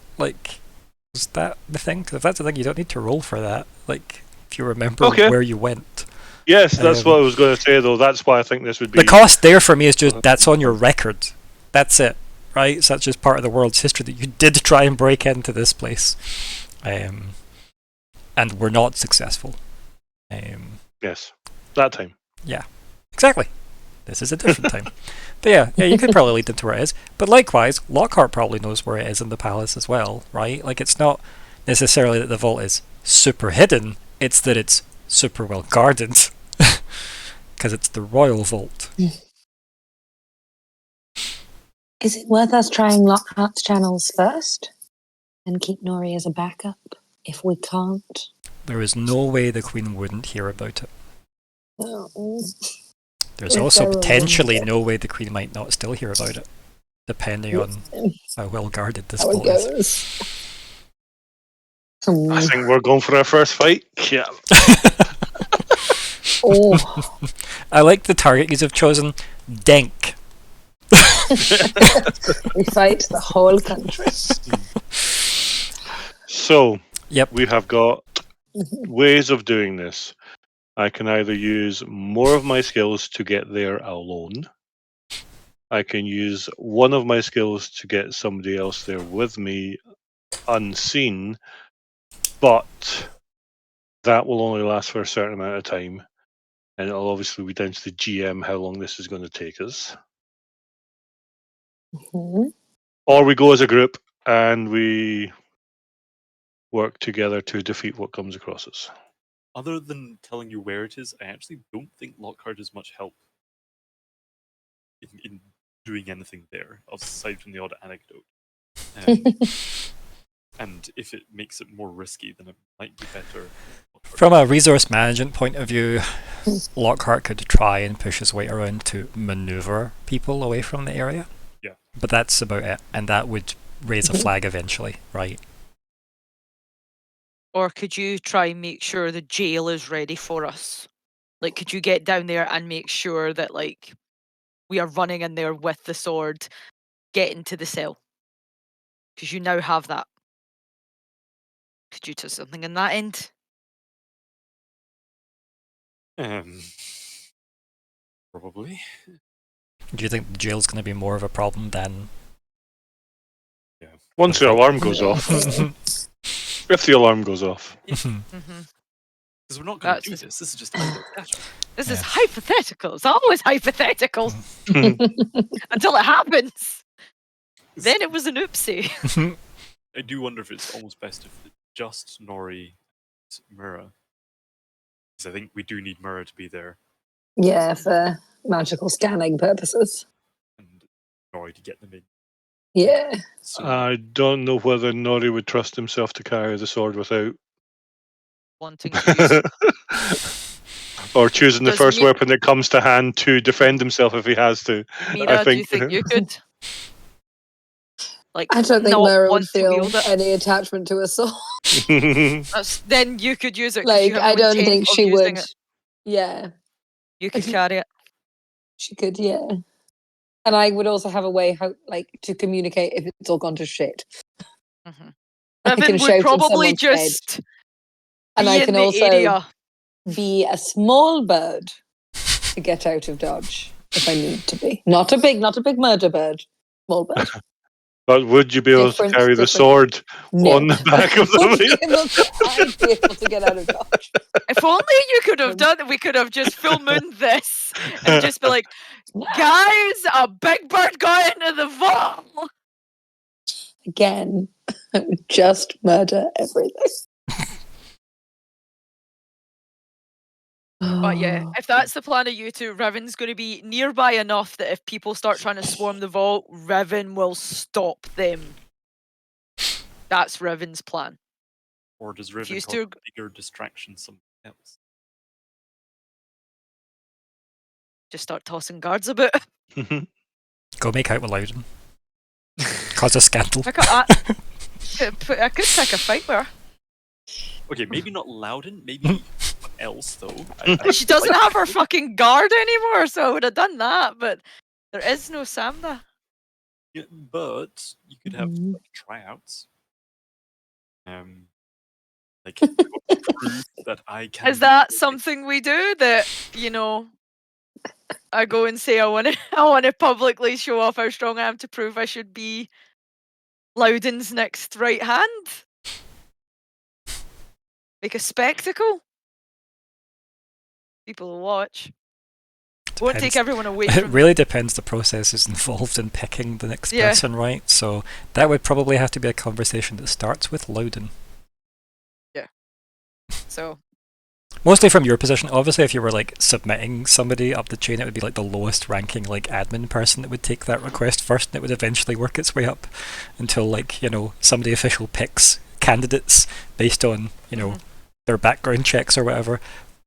S1: Was that the thing? Because if that's the thing, you don't need to roll for that. If you remember where you went.
S4: Yes, that's what I was going to say, though. That's why I think this would be.
S1: The cost there for me is just that's on your record. That's it, right? So that's just part of the world's history that you did try and break into this place, and were not successful.
S4: Yes, that time.
S1: Yeah, exactly. This is a different time. But yeah, you could probably lead them to where it is. But likewise, Lockhart probably knows where it is in the palace as well, right? It's not necessarily that the vault is super hidden, it's that it's super well guarded. Because it's the royal vault.
S3: Is it worth us trying Lockhart's channels first? And keep Nori as a backup if we can't?
S1: There is no way the Queen wouldn't hear about it.
S3: Oh.
S1: There's also potentially no way the Queen might not still hear about it, depending on how well guarded this vault is.
S4: I think we're going for our first fight. Yeah.
S1: I like the target you have chosen. Denk.
S3: We fight the whole country.
S4: So,
S1: yep,
S4: we have got ways of doing this. I can either use more of my skills to get there alone. I can use one of my skills to get somebody else there with me unseen, but that will only last for a certain amount of time. And it'll obviously be down to the GM how long this is going to take us. Or we go as a group and we work together to defeat what comes across us.
S2: Other than telling you where it is, I actually don't think Lockhart is much help in doing anything there, aside from the odd anecdote. And if it makes it more risky, then it might be better.
S1: From a resource management point of view, Lockhart could try and push his way around to maneuver people away from the area.
S2: Yeah.
S1: But that's about it, and that would raise a flag eventually, right?
S5: Or could you try and make sure the jail is ready for us? Could you get down there and make sure that, we are running in there with the sword, getting to the cell? Because you now have that. Could you do something in that end?
S2: Probably.
S1: Do you think the jail's going to be more of a problem than?
S4: Once the alarm goes
S3: Yeah.
S4: off. If the alarm goes off.
S5: Mhm.
S2: Because we're not going to
S5: That's
S2: do
S5: just-
S2: this. This is just idle chatter.
S5: This is
S1: Yes.
S5: hypotheticals. Always hypotheticals until it happens. Then it was an oopsie.
S2: I do wonder if it's almost best if it's just Nori and Myr'ra. Because I think we do need Myr'ra to be there
S3: Yeah, for magical scanning purposes.
S2: and Nori to get them in.
S3: Yeah.
S2: So,
S4: I don't know whether Nori would trust himself to carry the sword without.
S5: Wanting to use it.
S4: Or choosing the
S5: Does
S4: first
S5: me-
S4: weapon that comes to hand to defend himself if he has to.
S5: Myr'ra, do you think you could? Like,
S3: I don't think
S5: not
S3: Myr'ra would
S5: want to
S3: feel
S5: wield it?
S3: any attachment to a sword.
S5: Then you could use it. 'cause
S3: Like,
S5: you have
S3: I
S5: no
S3: don't
S5: intent
S3: think
S5: of
S3: she
S5: using
S3: would.
S5: it.
S3: Yeah,
S5: You could
S3: Okay.
S5: carry it.
S3: she could, yeah. And I would also have a way how, like, to communicate if it's all gone to shit.
S5: Mhm.
S3: I can
S5: Riven
S3: shout
S5: would
S3: in
S5: probably
S3: someone's head.
S5: just
S3: And
S5: be
S3: I
S5: in
S3: can
S5: the
S3: also
S5: area.
S3: be a small bird to get out of dodge if I need to be. Not a big murder bird. Small bird.
S4: But would you be able to carry the sword
S3: No.
S4: on the back of
S3: Would
S4: the
S3: I'd be able to get out of dodge.
S5: If only you could have done it, we could have just full mooned this and just be like, guys, a big bird got into the vault.
S3: Again, just murder everything.
S5: But yeah, if that's the plan of you two, Riven's going to be nearby enough that if people start trying to swarm the vault, Riven will stop them. That's Riven's plan.
S2: or does Riven
S5: Used
S2: cause
S5: to-
S2: a bigger distraction somewhere else?
S5: Just start tossing guards about.
S1: Go make out with Loudon. Cause a scandal.
S5: I could pick a fight with her.
S2: Okay, maybe not Loudon, maybe someone else though. I
S5: She doesn't have her fucking guard anymore, so I would have done that, but there is no Samda.
S2: Yeah, but you could have
S3: Mhm.
S2: like tryouts. Like prove that I can.
S5: Is that something we do that, you know, I go and say I want to publicly show off how strong I am to prove I should be Loudon's next right hand? Make a spectacle? People will watch. Won't take
S1: Depends.
S5: everyone away
S1: It
S5: from
S1: really depends the processes involved in picking the next
S5: Yeah.
S1: person, right? So that would probably have to be a conversation that starts with Loudon.
S5: so
S1: Mostly from your position. Obviously, if you were like submitting somebody up the chain, it would be like the lowest ranking like admin person that would take that request first, and it would eventually work its way up until like, you know, somebody official picks candidates based on, you know, their background checks or whatever.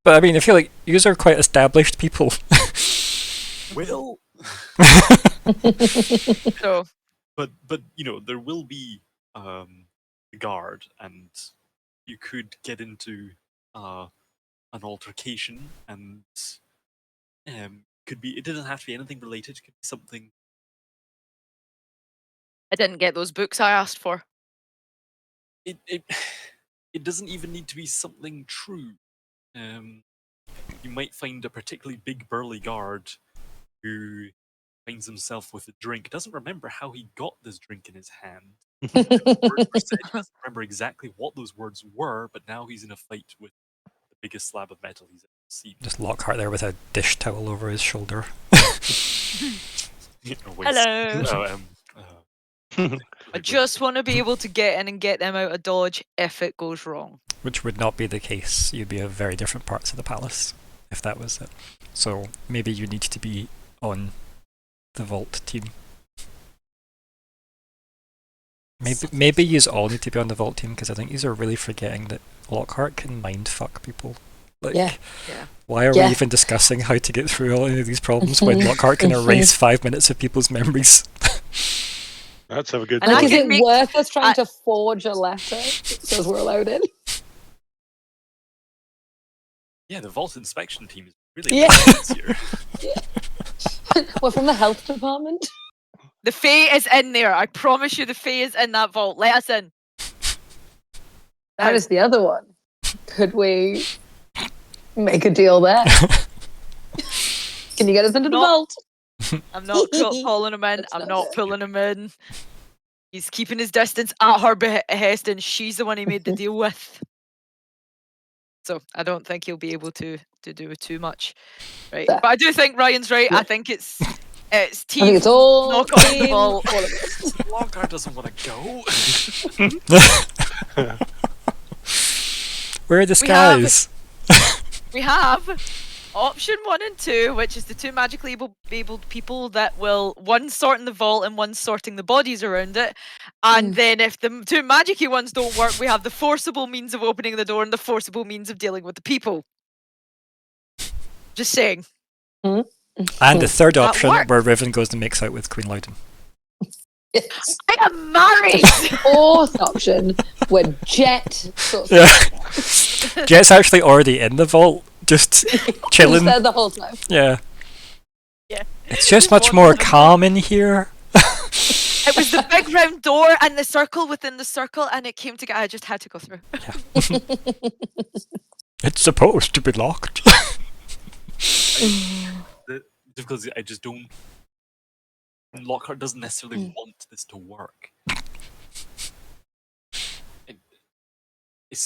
S1: But I mean, I feel like yous are quite established people.
S2: Will,
S5: so
S2: but you know there will be a guard, and you could get into an altercation, and could be. It doesn't have to be anything related. It could be something.
S5: I didn't get those books I asked for.
S2: It it doesn't even need to be something true. You might find a particularly big burly guard who finds himself with a drink, doesn't remember how he got this drink in his hand. Words were said, he doesn't remember exactly what those words were, but now he's in a fight with the biggest slab of metal he's ever seen.
S1: Just Lockhart there with a dish towel over his shoulder.
S5: Hello. I just want to be able to get in and get them out of dodge if it goes wrong.
S1: Which would not be the case. You'd be at very different parts of the palace if that was it. So maybe you need to be on the vault team. Maybe you all need to be on the vault team, because I think you are really forgetting that Lockhart can mind fuck people. Like,
S3: Yeah.
S1: why are
S3: Yeah.
S1: we even discussing how to get through all of these problems when Lockhart can erase 5 minutes of people's memories?
S4: Let's have a good
S5: And I
S3: Like,
S4: time.
S3: is
S5: can
S3: it
S5: make-
S3: worth us trying
S5: I-
S3: to forge a letter that says we're allowed in?
S2: Yeah, the vault inspection team is really
S3: Yeah.
S2: this year.
S3: We're from the health department.
S5: The Fae is in there. I promise you the Fae is in that vault. Let us in.
S3: That is the other one. Could we Make a deal there. Can you get us into the vault?
S5: I'm not calling him in.
S3: That's
S5: I'm
S3: not
S5: not
S3: it.
S5: pulling him in. He's keeping his distance at her behest, and she's the one he made the deal with. So I don't think he'll be able to do too much, right?
S3: Fair.
S5: But I do think Ryan's right.
S3: Yeah.
S5: I think it's
S3: I
S5: team
S3: think it's all
S5: knock on the
S3: team,
S5: vault.
S3: all of us.
S2: Lockheart doesn't want to go.
S1: Where are the skies?
S5: We have option 1 and 2, which is the 2 magically abled people that will one sorting the vault and one sorting the bodies around it. And then if the 2 magicy ones don't work, we have the forcible means of opening the door and the forcible means of dealing with the people. Just saying.
S1: And the third
S5: That
S1: option,
S5: works.
S1: where Riven goes and makes out with Queen Loudon.
S3: Yes.
S5: I am married!
S3: Fourth option, where Jett sorts
S1: Yeah.
S3: it out.
S1: Jet's actually already in the vault, just chilling.
S3: He's there the whole time.
S1: Yeah.
S5: Yeah.
S1: It's just much more calm in here.
S5: It was the big round door and the circle within the circle, and it came together. I just had to go through.
S1: It's supposed to be locked.
S2: The difficulty, I just don't. Lockhart doesn't necessarily want this to work.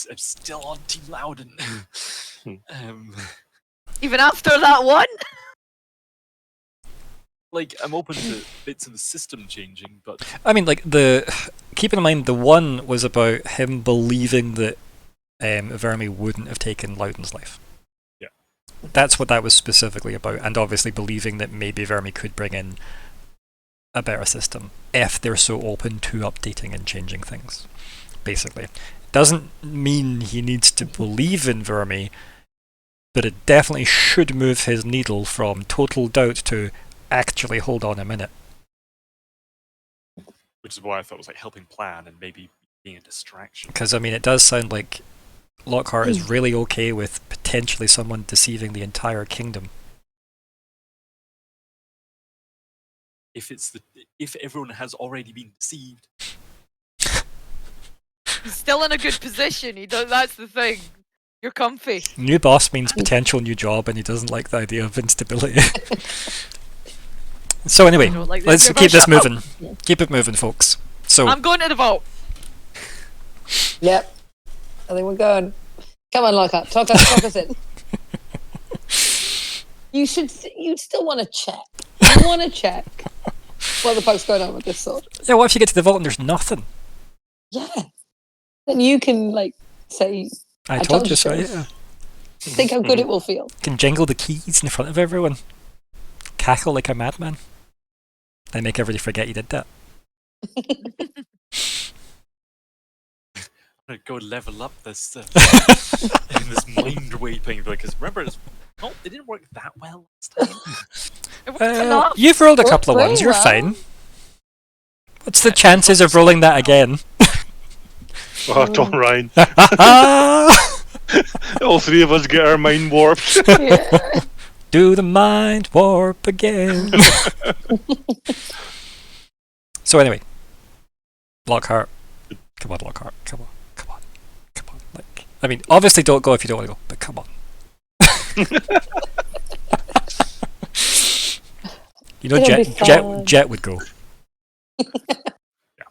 S2: I'm still on Team Loudon.
S5: Even after that one?
S2: Like, I'm open to bits of the system changing, but
S1: I mean, like, keep in mind, the one was about him believing that Vermi wouldn't have taken Loudon's life.
S2: Yeah.
S1: That's what that was specifically about, and obviously believing that maybe Vermi could bring in a better system if they're so open to updating and changing things, basically. Doesn't mean he needs to believe in Vermi, but it definitely should move his needle from total doubt to actually hold on a minute.
S2: which is why I thought it was like helping plan and maybe being a distraction.
S1: Because, I mean, it does sound like Lockhart is really okay with potentially someone deceiving the entire kingdom.
S2: If everyone has already been deceived,
S5: He's still in a good position. That's the thing. You're comfy.
S1: New boss means potential new job, and he doesn't like the idea of instability. So anyway,
S5: I don't like
S1: let's
S5: this.
S1: keep this
S5: Shut up.
S1: moving. Keep it moving, folks. So
S5: I'm going to the vault.
S3: Yep. I think we're going. Come on, Lockhart. Talk us in. You'd still want to check. You want to check what the fuck's going on with this sword.
S1: yeah, what if you get to the vault and there's nothing?
S3: Yeah. Then you can, like, say,
S1: I told you so.
S3: so.
S1: Yeah,
S3: think how good it will feel.
S1: you can jingle the keys in front of everyone, cackle like a madman, and make everybody forget you did that.
S2: I'm gonna go level up this this mind waping because remember, it didn't work that well last time.
S5: It wasn't enough.
S1: You've rolled a
S3: Worked
S1: couple of
S3: very
S1: ones. You're
S3: well.
S1: fine. What's the chances of rolling that again?
S4: Oh, Tom Ryan. All three of us get our mind warped.
S3: Yeah.
S1: Do the mind warp again. So anyway, Lockhart. Come on, Lockhart. Come on. Like, I mean, obviously don't go if you don't want to go, but come on. You know,
S3: It'll be fun.
S1: Jett would go.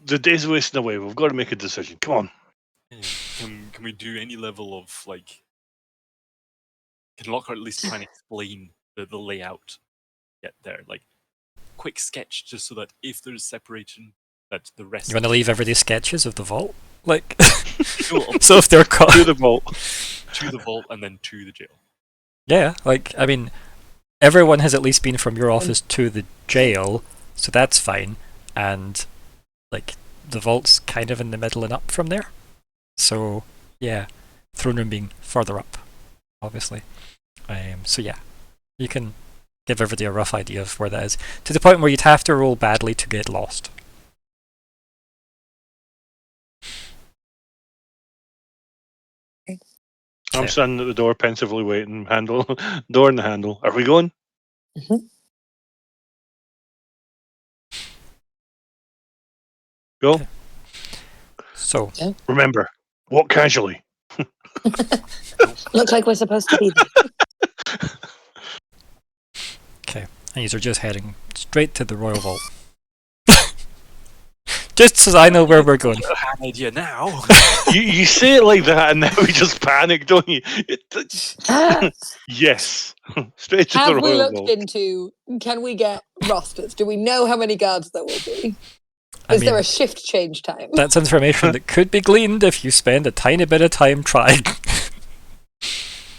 S4: The day's wasting away. We've got to make a decision. Come on.
S2: Yeah. Can we do any level of like? Can Lockhart at least try and explain the layout? Get there, like quick sketch, just so that if there's separation, that the rest.
S1: You want to leave everyday sketches of the vault, like.
S2: No,
S1: So if they're caught
S4: To the vault.
S2: to the vault and then to the jail.
S1: Yeah, like, I mean, everyone has at least been from your office to the jail, so that's fine. And, like, the vault's kind of in the middle and up from there. So, yeah, throne room being further up, obviously. So, yeah, you can give everybody a rough idea of where that is, to the point where you'd have to roll badly to get lost.
S4: I'm
S1: Okay.
S4: standing at the door, pensively waiting. Door in the handle. Are we going?
S3: Mhm.
S4: Go.
S1: So,
S4: Remember, walk casually.
S2: Don't
S4: Yes.
S3: Looks like we're supposed to be there.
S1: Okay, and these are just heading straight to the Royal Vault. Just as I know where we're going.
S2: An idea now.
S4: You say it like that, and then we just panic, don't you? Yes, straight to the
S3: Have we
S4: Royal
S3: looked
S4: Vault.
S3: into, can we get rosters? Do we know how many guards there will be?
S1: I
S3: Is there
S1: mean,
S3: a shift change time?
S1: that's information that could be gleaned if you spend a tiny bit of time trying.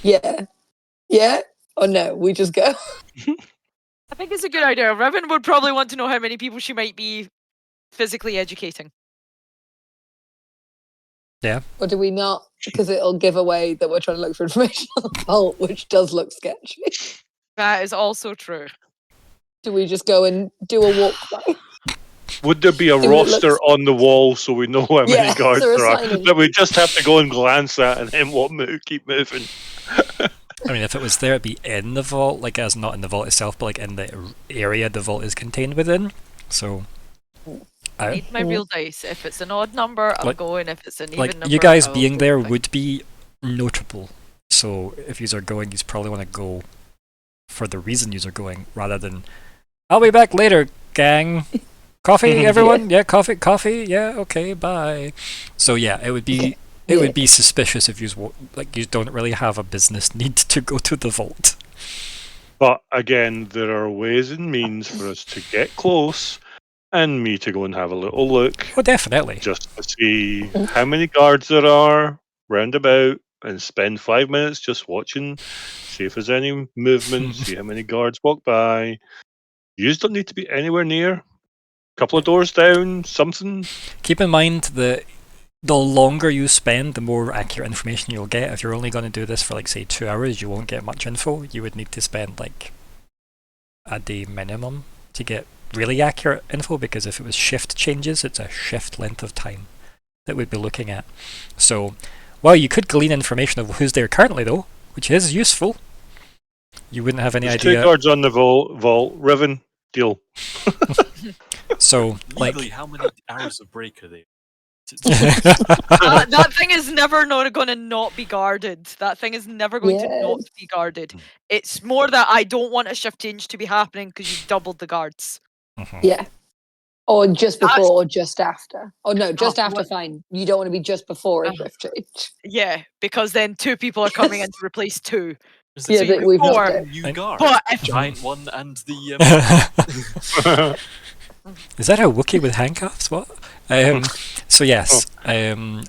S3: Yeah. Yeah? Or no, we just go.
S5: I think it's a good idea. Riven would probably want to know how many people she might be physically educating.
S3: Or do we not? Because it'll give away that we're trying to look for information on the vault, which does look sketchy.
S5: That is also true.
S3: Do we just go and do a walk by?
S4: Would there be a
S3: If it
S4: roster
S3: looks-
S4: on the wall so we know how many
S3: Yeah,
S4: guards
S3: there are
S4: there are?
S3: signings.
S4: That we just have to go and glance at and then keep moving.
S1: I mean, if it was there, it'd be in the vault, like as not in the vault itself, but like in the area the vault is contained within. So,
S5: I need my real dice. If it's an odd number, I'm
S1: Like-
S5: going. If it's an even
S1: like
S5: number,
S1: you guys
S5: I'll
S1: being
S5: go
S1: there
S5: back.
S1: would be notable. So if you are going, you probably want to go for the reason you are going, rather than I'll be back later, gang. Coffee, everyone? Yeah, coffee. Yeah, okay, bye. So yeah, it would be it would be suspicious if you don't really have a business need to go to the vault.
S4: But again, there are ways and means for us to get close and me to go and have a little look
S1: Oh, definitely.
S4: just to see how many guards there are roundabout and spend 5 minutes just watching, see if there's any movement, see how many guards walk by. You just don't need to be anywhere near. Couple of doors down, something.
S1: Keep in mind that the longer you spend, the more accurate information you'll get. If you're only going to do this for, like, say, 2 hours, you won't get much info. You would need to spend, like, a day minimum to get really accurate info, because if it was shift changes, it's a shift length of time that we'd be looking at. So, while you could glean information of who's there currently, though, which is useful, you wouldn't have any
S4: There's
S1: idea.
S4: 2 guards on the vault. Riven, deal.
S1: So, like,
S2: Legally, how many hours of break are they?
S5: That thing is never going to not be guarded. That thing is never going to not be guarded. It's more that I don't want a shift change to be happening because you've doubled the guards.
S3: Yeah. Or just before or just after. Oh no, just after,
S5: what-
S3: fine. You don't want to be just before a shift change.
S5: Yeah, because then 2 people are coming in to replace 2.
S3: Yeah, that we've not
S5: Or-
S3: done.
S2: New guard,
S5: But
S2: the
S5: if-
S2: giant one and the.
S1: Is that a Wookiee with handcuffs? What? So yes, I mean,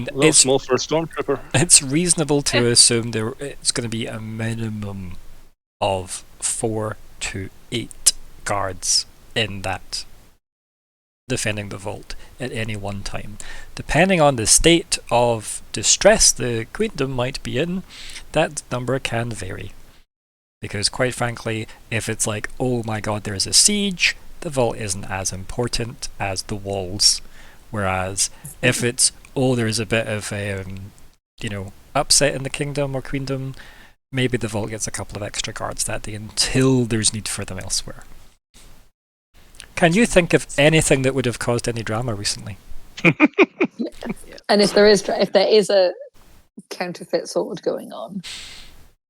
S4: Little
S1: it's
S4: small for a stormtrooper.
S1: it's reasonable to assume it's going to be a minimum of 4 to 8 guards in that defending the vault at any one time. Depending on the state of distress the Queendom might be in, that number can vary. Because quite frankly, if it's like, oh my god, there's a siege, the vault isn't as important as the walls. Whereas if it's, oh, there's a bit of upset in the kingdom or queendom, maybe the vault gets a couple of extra guards that day until there's need for them elsewhere. Can you think of anything that would have caused any drama recently?
S3: And if there is a counterfeit sword going on,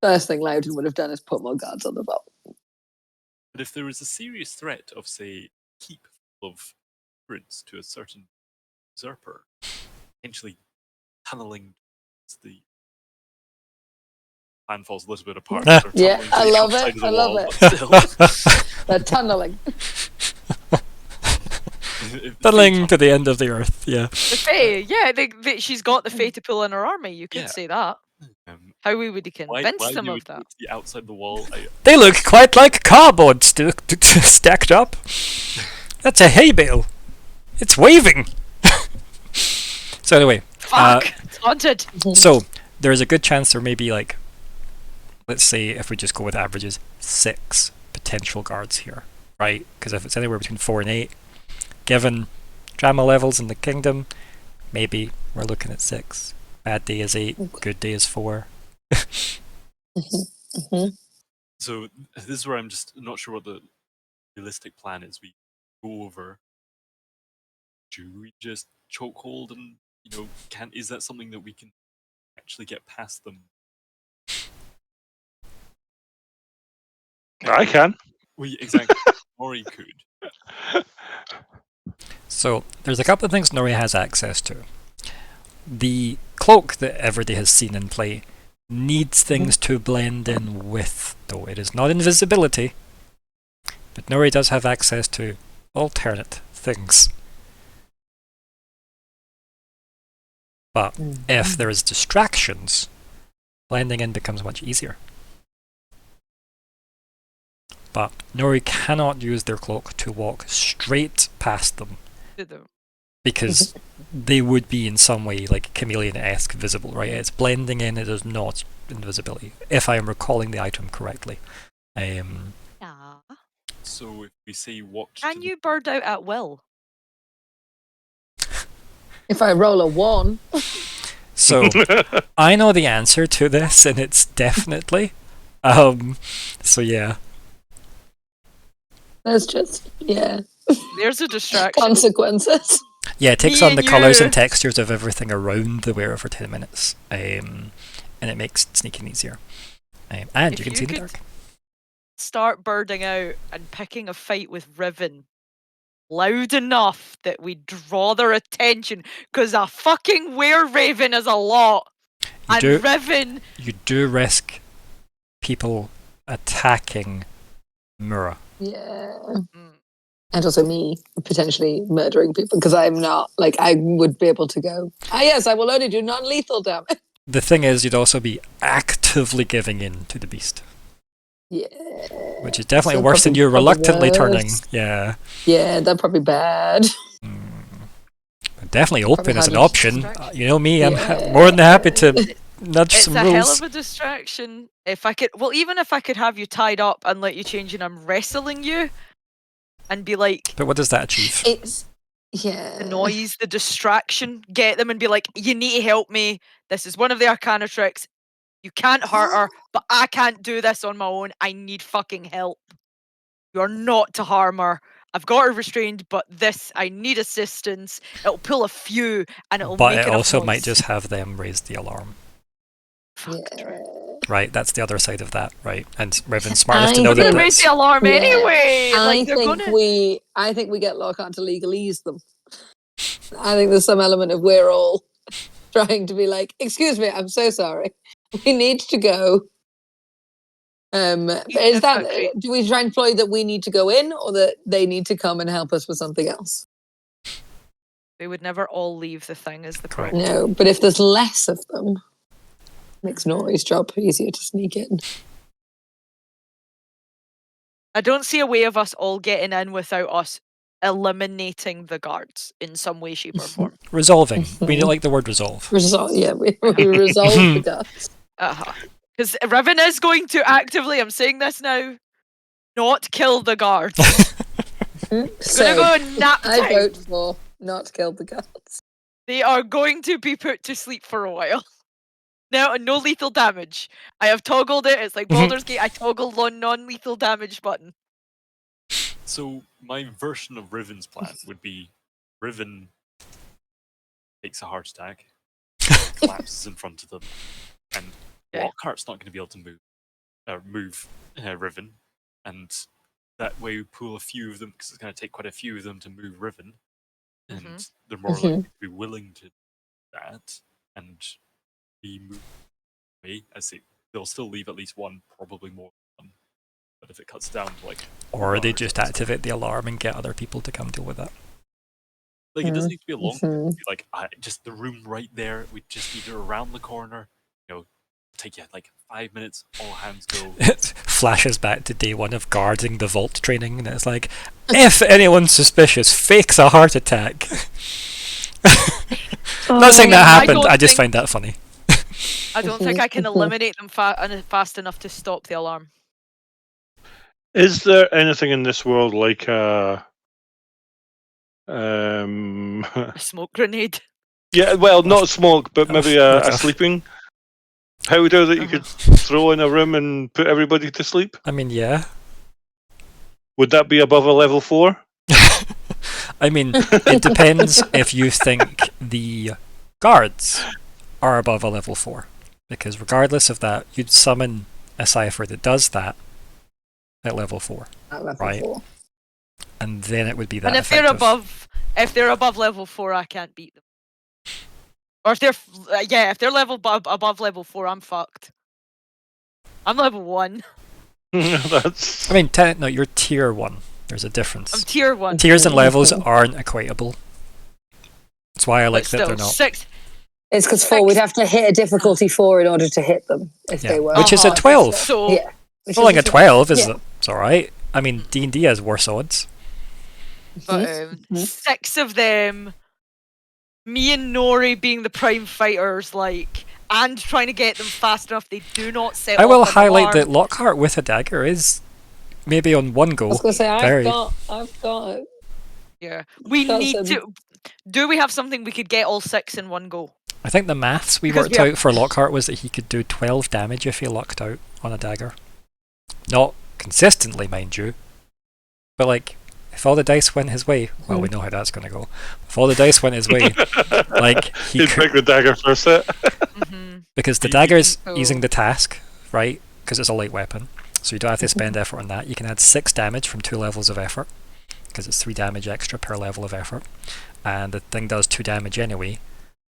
S3: first thing Loudon would have done is put more guards on the vault.
S2: But if there was a serious threat of, say, keep full of prints to a certain usurper, potentially tunneling the plan falls a little bit apart.
S1: Yeah,
S2: They're
S3: Yeah,
S2: tunneling to
S3: I
S2: the
S3: love
S2: outside
S3: it.
S2: of the
S3: I love
S2: wall,
S3: it.
S2: but still.
S3: They're tunneling.
S1: Tunneling to the end of the earth, yeah.
S5: The Fae, yeah, she's got the Fae to pull in her army. You could
S2: Yeah.
S5: say that. How we would convince
S2: why
S5: them
S2: you
S5: of
S2: would
S5: that?
S2: go to the outside the wall?
S1: They look quite like cardboard stacked up. That's a hay bale. It's waving. So anyway,
S5: Fuck! It's haunted!
S1: so there's a good chance there may be, like, let's say if we just go with averages, 6 potential guards here, right? Because if it's anywhere between 4 and 8, given drama levels in the kingdom, maybe we're looking at 6. Bad day is 8, good day is 4.
S2: So this is where I'm just not sure what the realistic plan is. We go over. Do we just chokehold and is that something that we can actually get past them
S4: I can.
S2: Exactly. Nori could.
S1: So there's a couple of things Nori has access to. The cloak that everybody has seen in play needs things to blend in with, though it is not invisibility. But Nori does have access to alternate things. But if there's distractions, blending in becomes much easier. But Nori cannot use their cloak to walk straight past them, because they would be in some way like chameleon-esque visible, right? It's blending in, it is not invisibility, if I am recalling the item correctly.
S5: Yeah.
S2: So if we say walk,
S5: Can you bird out at will?
S3: If I roll a 1,
S1: So I know the answer to this, and it's definitely. So yeah.
S3: there's just
S5: There's a distraction.
S3: consequences.
S1: Yeah, it takes
S5: Me
S1: on the
S5: and
S1: colours
S5: you.
S1: and textures of everything around the wearer for 10 minutes. And it makes sneaking easier. And
S5: If
S1: you can
S5: you
S1: see in the
S5: could-
S1: dark.
S5: Start birding out and picking a fight with Riven loud enough that we draw their attention, because a fucking were-raven is a lot.
S1: You do,
S5: Riven,
S1: you do risk people attacking Myr'ra.
S3: Yeah.
S5: Mm.
S3: And also me potentially murdering people, because I'm not, like, I would be able to go, yes, I will only do non-lethal damage.
S1: The thing is, you'd also be actively giving in to the beast,
S3: Yeah.
S1: which is definitely
S3: So
S1: worse than
S3: probably-
S1: you
S3: probably
S1: reluctantly
S3: worse.
S1: turning. Yeah.
S3: Yeah, that'd probably be bad.
S1: Definitely open as an
S3: harder to
S1: option.
S5: distract.
S1: You know me, I'm
S3: Yeah.
S1: more than happy to nudge
S5: it's
S1: some
S5: a hell
S1: rules.
S5: of a distraction. If I could, well, even if I could have you tied up and let you change and I'm wrestling you and be like,
S1: But what does that achieve?
S3: It's, yeah.
S5: the noise, the distraction, get them and be like, you need to help me. This is one of the Arcana tricks. You can't hurt her, but I can't do this on my own. I need fucking help. You are not to harm her. I've got her restrained, but this, I need assistance. It'll pull a few and it'll
S1: But
S5: make
S1: it
S5: enough
S1: also
S5: noise.
S1: might just have them raise the alarm.
S5: Fuck,
S3: Yeah.
S1: Right, that's the other side of that, right? And Riven's smart enough to know
S3: I
S1: that
S5: They're
S3: think-
S5: gonna raise
S1: that's...
S5: the alarm
S3: Yeah.
S5: anyway.
S3: I
S5: Like they're
S3: think
S5: gonna.
S3: I think we get Lockhart to legalese them. I think there's some element of we're all trying to be like, excuse me, I'm so sorry. We need to go. Is that,
S5: Exactly.
S3: do we try and employ that we need to go in, or that they need to come and help us with something else?
S5: They would never all leave the thing, is the
S1: Correct.
S5: problem.
S3: No, but if there's less of them, makes Nori's job easier to sneak in.
S5: I don't see a way of us all getting in without us eliminating the guards in some way, shape, or form.
S1: Resolving. We like the word resolve.
S3: We resolve the guts.
S5: Because Riven is going to actively, I'm saying this now, not kill the guards. Gonna
S3: So
S5: go nap
S3: I
S5: time.
S3: vote for not kill the guts.
S5: They are going to be put to sleep for a while. Now, no lethal damage. I have toggled it. It's like Baldur's Gate. I toggled on non-lethal damage button.
S2: So my version of Riven's plan would be Riven takes a heart attack, collapses in front of them, and
S5: Okay.
S2: Lockhart's not going to be able to move Riven, and that way we pull a few of them, because it's going to take quite a few of them to move Riven, and they're more likely to be willing to do that and be moved away. As they'll still leave at least one, probably more than one. But if it cuts down to like,
S1: Or they
S2: hours,
S1: just
S2: that's-
S1: activate the alarm and get other people to come deal with that.
S2: Like, it doesn't need to be a long.
S3: Mhm.
S2: It'd be like just the room right there. We just need to around the corner. You know, take you like 5 minutes. All hands go.
S1: It flashes back to day one of guarding the vault training, and it's like, if anyone's suspicious, fakes a heart attack. Not saying that
S5: I
S1: happened,
S5: don't
S1: I just
S5: think-
S1: find that funny.
S5: I don't think I can eliminate them fast enough to stop the alarm.
S4: Is there anything in this world like a
S5: A smoke grenade.
S4: yeah, well, not smoke, but maybe
S1: Like
S4: a
S1: a-
S4: sleeping powder that you could throw in a room and put everybody to sleep?
S1: I mean, yeah.
S4: Would that be above a level 4?
S1: I mean, it depends if you think the guards are above a level 4. Because regardless of that, you'd summon a Cypher that does that, at level 4.
S3: At level
S1: Right.
S3: 4.
S1: And then it would be that
S5: And if
S1: effective.
S5: they're above level 4, I can't beat them. Or if they're level above level 4, I'm fucked. I'm level 1.
S4: That's
S1: I mean, no, you're tier 1. There's a difference.
S5: I'm tier 1.
S1: Tiers and levels aren't equatable. That's why I like
S5: But
S1: that
S5: still,
S1: they're not.
S5: 6.
S3: It's because 4, we'd have to hit a difficulty 4 in order to hit them if
S1: Yeah.
S3: they were.
S1: Which is a 12.
S5: So
S3: Yeah. Which
S1: Rolling a
S3: is
S1: 12 is
S3: Yeah.
S1: it's alright. I mean, D&D has worse odds.
S5: but,
S3: Mhm.
S5: 6 of them, me and Nori being the prime fighters, like, and trying to get them fast enough they do not set
S1: I will
S5: off an
S1: highlight that
S5: alarm.
S1: Lockhart with a dagger is maybe on one
S3: I
S1: go.
S3: was going to say,
S1: Very.
S3: I've got it.
S5: Yeah, we
S3: That's
S5: need
S3: him.
S5: to. Do we have something we could get all 6 in one go?
S1: I think the maths we
S5: Because
S1: worked
S5: we have-
S1: out for Lockhart was that he could do 12 damage if he lucked out on a dagger. Not consistently, mind you. But like, if all the dice went his way, well, we know how that's going to go. If all the dice went his way, like, he
S4: he'd
S1: could,
S4: break the dagger for a set.
S5: Mm-hmm.
S1: because the
S2: You
S1: dagger's
S5: can go-
S1: easing the task, right? Because it's a light weapon. So you don't have to spend effort on that. You can add 6 damage from 2 levels of effort, because it's 3 damage extra per level of effort. And the thing does 2 damage anyway.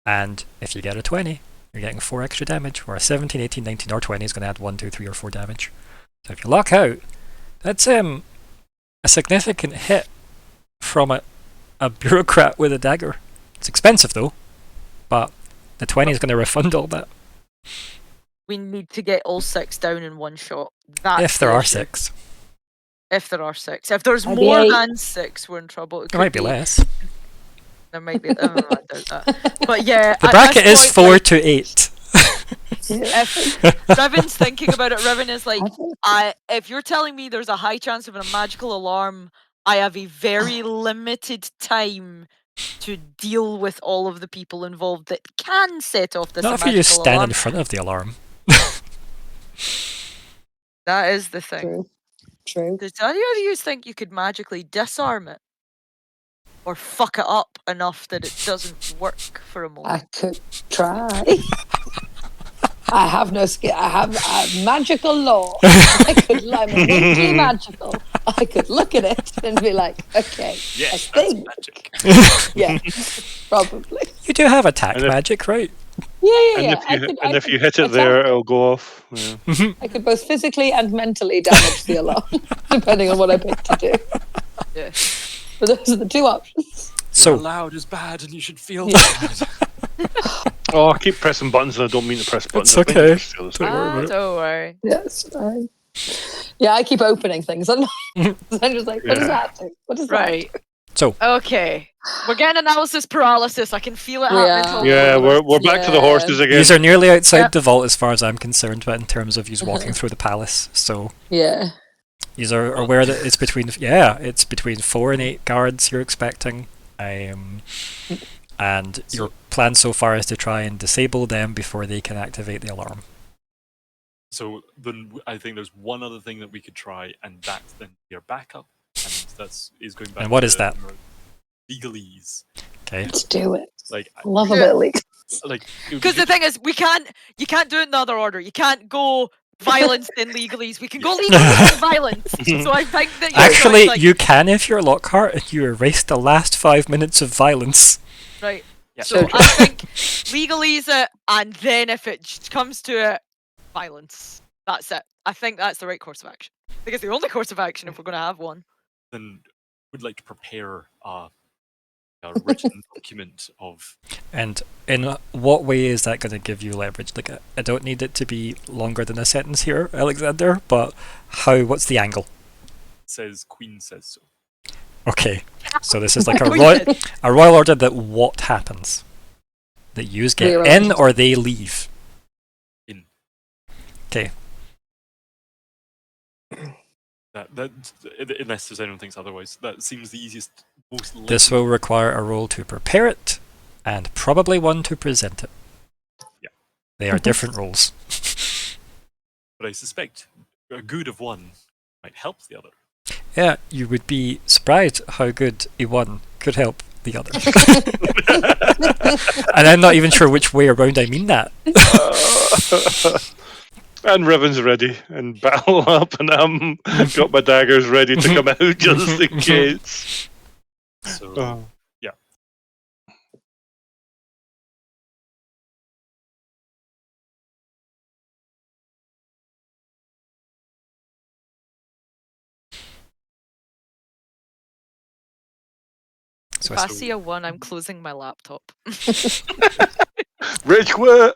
S1: And if you get a 20, you're getting 4 extra damage, where a 17, 18, 19, or 20 is going to add 1, 2, 3, or 4 damage. So if you lock out, that's a significant hit from a bureaucrat with a dagger. It's expensive though, but the 20 is going to refund all that.
S5: We need to get all 6 down in one shot. That's
S1: If there
S5: the
S1: are
S5: issue.
S1: 6.
S5: If there are 6. If there's
S3: Might be
S5: more
S3: 8.
S5: than 6, we're in trouble. It
S1: There might
S5: could
S1: be less.
S5: There might be. I doubt that. But yeah,
S1: The
S5: at
S1: bracket
S5: this
S1: is
S5: point,
S1: 4
S5: like,
S1: to 8.
S5: if Riven's thinking about it, Riven is like, if you're telling me there's a high chance of a magical alarm, I have a very limited time to deal with all of the people involved that can set off this
S1: Not if you
S5: magical
S1: just stand
S5: alarm.
S1: in front of the alarm.
S5: That is the thing.
S3: True. True.
S5: Does any of you think you could magically disarm it? Or fuck it up enough that it doesn't work for a
S3: I
S5: moment?
S3: could try. I have no skill. I have magical law. I'm innately magical. I could look at it and be like, okay,
S2: Yes,
S3: I
S2: that's
S3: think.
S2: magic.
S3: Yeah, probably.
S1: You do have attack
S4: And if-
S1: magic, right?
S3: Yeah.
S4: If you hit it there, it'll go off. Yeah.
S3: I could both physically and mentally damage the alarm, depending on what I pick to do.
S5: Yeah.
S3: But those are the 2 options.
S1: So,
S2: Loud is bad, and you should feel bad.
S4: Oh, I keep pressing buttons and I don't mean to press buttons.
S1: It's
S4: I think
S1: okay.
S4: it's just the other
S1: Don't worry
S4: side.
S1: about it.
S5: Don't worry.
S3: Yes, fine. Yeah, I keep opening things. I'm just like, what does
S4: Yeah.
S3: that do? What does
S5: Right.
S1: so
S5: Okay. We're getting analysis paralysis. I can feel it
S3: We
S5: happening.
S3: are.
S5: to
S4: Yeah,
S5: all of us.
S4: we're back to the
S3: Yeah.
S4: horses again.
S1: these are nearly outside
S5: Yep.
S1: the vault as far as I'm concerned, but in terms of you walking through the palace. So
S3: that? Yeah.
S1: you are aware that it's between 4 and 8 guards you're expecting. And your plan so far is to try and disable them before they can activate the alarm.
S2: So then I think there's one other thing that we could try, and that's then your backup, and is going back.
S1: And what
S2: to
S1: is that?
S2: Legalese.
S1: Okay.
S3: Let's do it.
S2: Like,
S3: Love a bit of leak.
S2: like it would be
S5: Because the
S2: good-
S5: thing is, you can't do it in the other order. You can't go violence then legalese. We can go legalese and violence. So I think that you're
S1: Actually,
S5: like,
S1: you can if you're Lockhart and you erase the last 5 minutes of violence.
S5: right.
S2: Yeah.
S5: So I think legalese it, and then if it comes to it, violence. That's it. I think that's the right course of action. I think it's the only course of action if we're going to have one.
S2: then would like to prepare a written document of.
S1: And in what way is that going to give you leverage? Like, I don't need it to be longer than a sentence here, Alexander, but what's the angle?
S2: Says Queen says so.
S1: Okay, so this is like
S5: We did.
S1: a royal order that what happens? That yous get
S3: Rearranged.
S1: in or they leave?
S2: In.
S1: Okay,
S2: That unless there's anyone thinks otherwise, that seems the easiest, most.
S1: this will require a roll to prepare it, and probably one to present it.
S2: Yeah.
S1: They are different rolls.
S2: But I suspect a good of one might help the other.
S1: Yeah, you would be surprised how good a one could help the other. And I'm not even sure which way around I mean that.
S4: And Riven's ready and battle up, and got my daggers ready to come out just in case.
S2: So
S4: Oh.
S1: So
S5: If
S1: I
S5: I see a 1, I'm closing my laptop.
S4: Rage quit!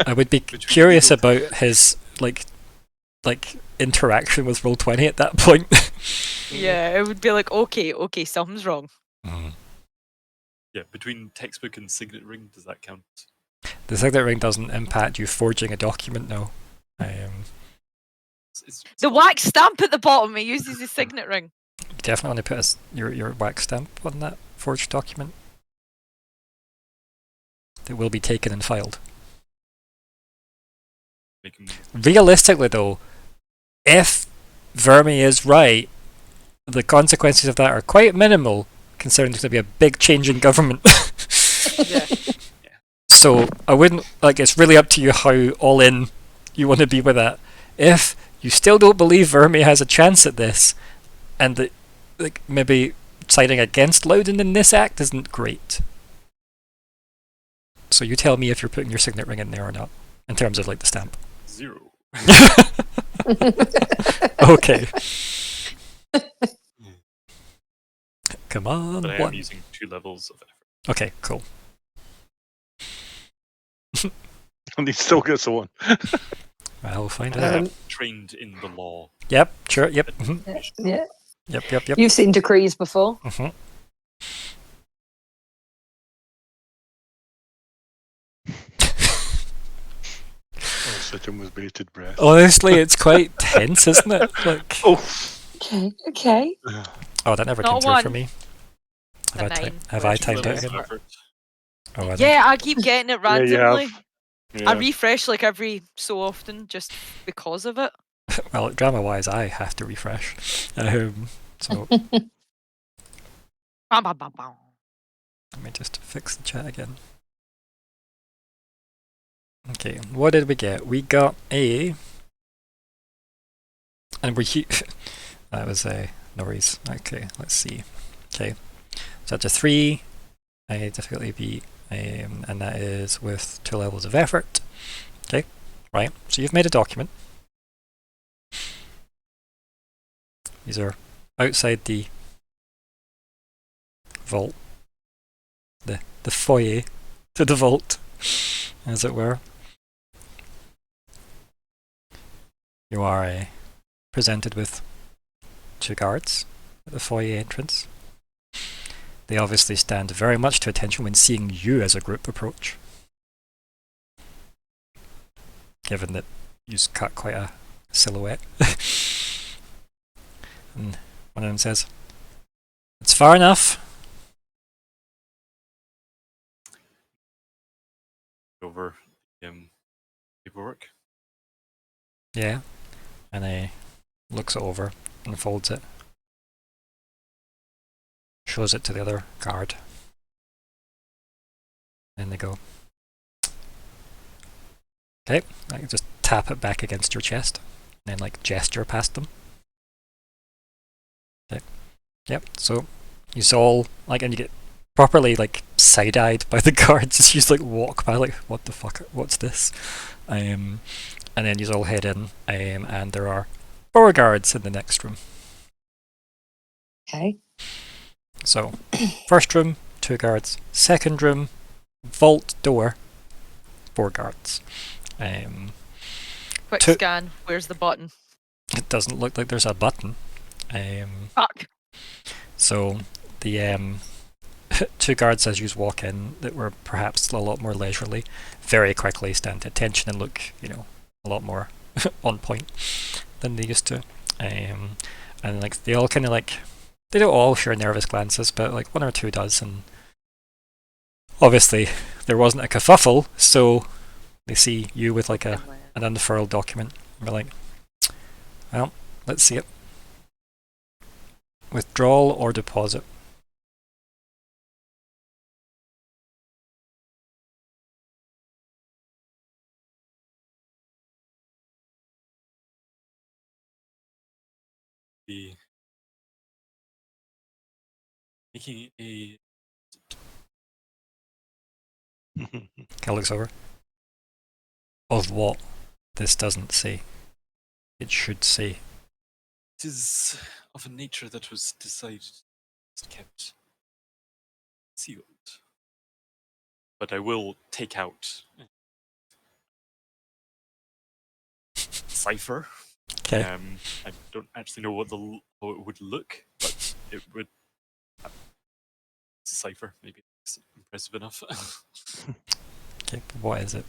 S1: I would be curious about his like interaction with Roll20 at that point.
S5: Yeah, it would be like, okay, something's wrong.
S2: Yeah, between textbook and signet ring, does that count?
S1: The signet ring doesn't impact you forging a document, no.
S5: The wax stamp at the bottom, it uses his signet ring.
S1: You definitely want to put your wax stamp on that forged document. It will be taken and filed.
S2: Make him
S1: Realistically, though, if Vermi is right, the consequences of that are quite minimal, considering there's going to be a big change in government.
S5: Yeah.
S1: So I wouldn't it's really up to you how all in you want to be with that. If you still don't believe Vermi has a chance at this, and that maybe siding against Loudon in this act isn't great. So you tell me if you're putting your signet ring in there or not, in terms of the stamp.
S2: 0.
S1: Okay. Come on,
S2: But I am
S1: 1.
S2: using 2 levels of effort.
S1: Okay, cool.
S4: And he still gets a 1.
S1: I'll find
S2: I
S1: out.
S2: am trained in the law.
S1: Yep, sure, yep.
S3: Yeah.
S1: Yep.
S3: You've seen decrees before.
S4: Sitting with bated breath.
S1: Honestly, it's quite tense, isn't it?
S4: Oh.
S3: Okay.
S1: Oh, that never
S5: Not
S1: came through for
S5: 1.
S1: me.
S5: A 9.
S1: Have I
S2: 2
S1: timed out
S2: levels of
S1: again?
S2: effort.
S1: Oh, I
S5: Yeah, I keep getting it
S4: Yeah, you
S5: randomly.
S4: have.
S5: I
S4: Yeah.
S5: refresh every so often just because of it.
S1: Well, drama-wise, I have to refresh. So
S5: Bam, bam, bam, bam.
S1: let me just fix the chat again. Okay, what did we get? We got a... And that was Nori's. Okay, let's see. Okay, so that's a 3. Difficulty B, and that is with 2 levels of effort. Okay, right. So you've made a document. These are outside the vault, the foyer to the vault, as it were. You are presented with 2 guards at the foyer entrance. They obviously stand very much to attention when seeing you as a group approach, given that you cut quite a silhouette. And one of them says, "It's far enough."
S2: Over paperwork.
S1: Yeah, and he looks it over and folds it, shows it to the other guard. Then they go, okay, I can just tap it back against your chest, and then gesture past them. Okay, yep, so you all, and you get properly side-eyed by the guards as you walk by, what the fuck, what's this? And then you all head in, and there are 4 guards in the next room.
S3: Okay.
S1: So, first room, 2 guards. Second room, vault door, 4 guards.
S5: Quick
S1: Two-
S5: scan. Where's the button?
S1: It doesn't look like there's a button.
S5: Fuck.
S1: So the 2 guards, as you walk in, that were perhaps a lot more leisurely, very quickly stand to attention and look, a lot more on point than they used to. And they all kind of they don't all share nervous glances, but 1 or 2 does, and obviously there wasn't a kerfuffle, so they see you with an unfurled document. And they're well, let's see it. Withdrawal or deposit?
S2: be making a
S1: Cal looks over. Of what this doesn't say. It should say.
S2: It is of a nature that was decided, kept sealed. But I will take out Cypher.
S1: Okay.
S2: I don't actually know how it would look, but it would. It's a Cypher, maybe it's impressive enough.
S1: Okay, what is it?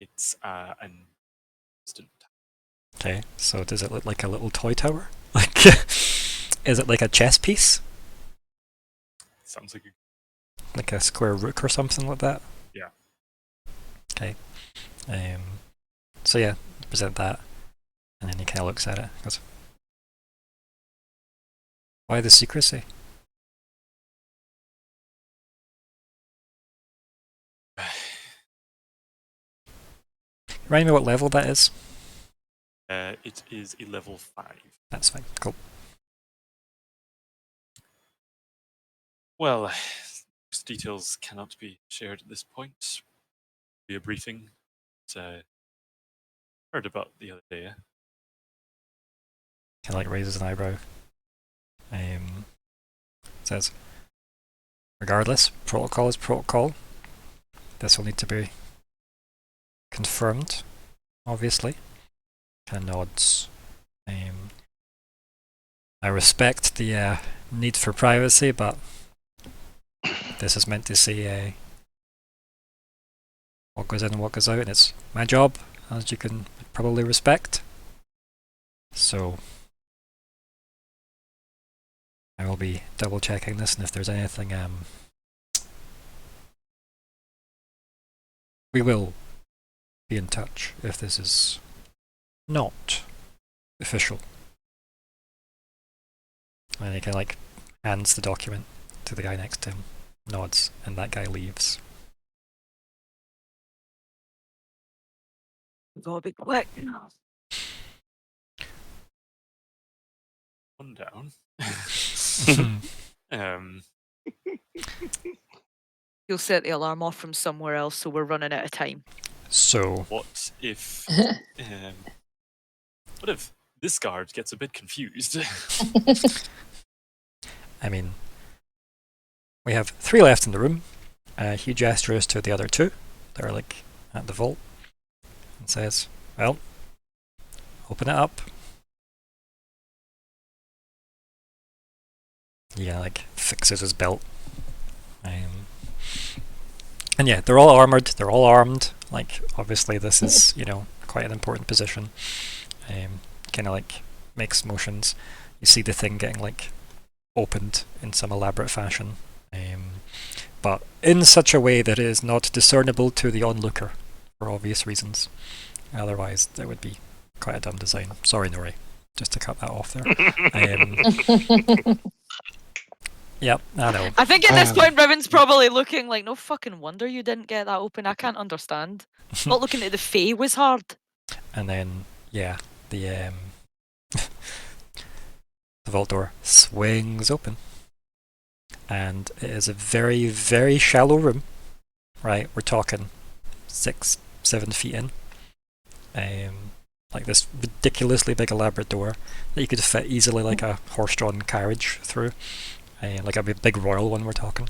S2: It's an instant.
S1: Okay, so does it look like a little toy tower? Like, is it like a chess piece?
S2: Sounds like
S1: Like a square rook or something like that?
S2: Yeah.
S1: Okay. So yeah, present that. And then he kind of looks at it and goes, why the secrecy? Remind me what level that is?
S2: It is a level 5.
S1: That's fine. Cool.
S2: Well, most details cannot be shared at this point. Be a briefing. But, heard about the other day.
S1: Kind of like raises an eyebrow. Says, regardless, protocol is protocol. This will need to be confirmed, obviously. Kind of nods. I respect the need for privacy, but this is meant to say what goes in and what goes out, and it's my job, as you can probably respect. So I will be double checking this, and if there's anything, we will be in touch if this is not official. And he kind of like hands the document to the guy next to him, nods, and that guy leaves.
S5: Gotta be quick.
S2: One down.
S5: You'll set the alarm off from somewhere else, so we're running out of time.
S1: So
S2: What if this guard gets a bit confused?
S1: I mean, we have 3 left in the room. He gestures to the other 2. They're like at the vault and says, well, open it up. Yeah, like fixes his belt. And yeah, they're all armored, they're all armed. Like, obviously this is, you know, quite an important position. Kind of like makes motions. You see the thing getting like opened in some elaborate fashion. But in such a way that it is not discernible to the onlooker, for obvious reasons. Otherwise, that would be quite a dumb design. Sorry, Nori, just to cut that off there. Yep, I know.
S5: I think at this point, Riven's probably looking like, no fucking wonder you didn't get that open. I can't understand. Not looking at the Fae was hard.
S1: And then, yeah, the vault door swings open. And it is a very, very shallow room. Right, we're talking 6, 7 feet in. Like this ridiculously big elaborate door that you could fit easily like a horse-drawn carriage through. Like a big royal one we're talking.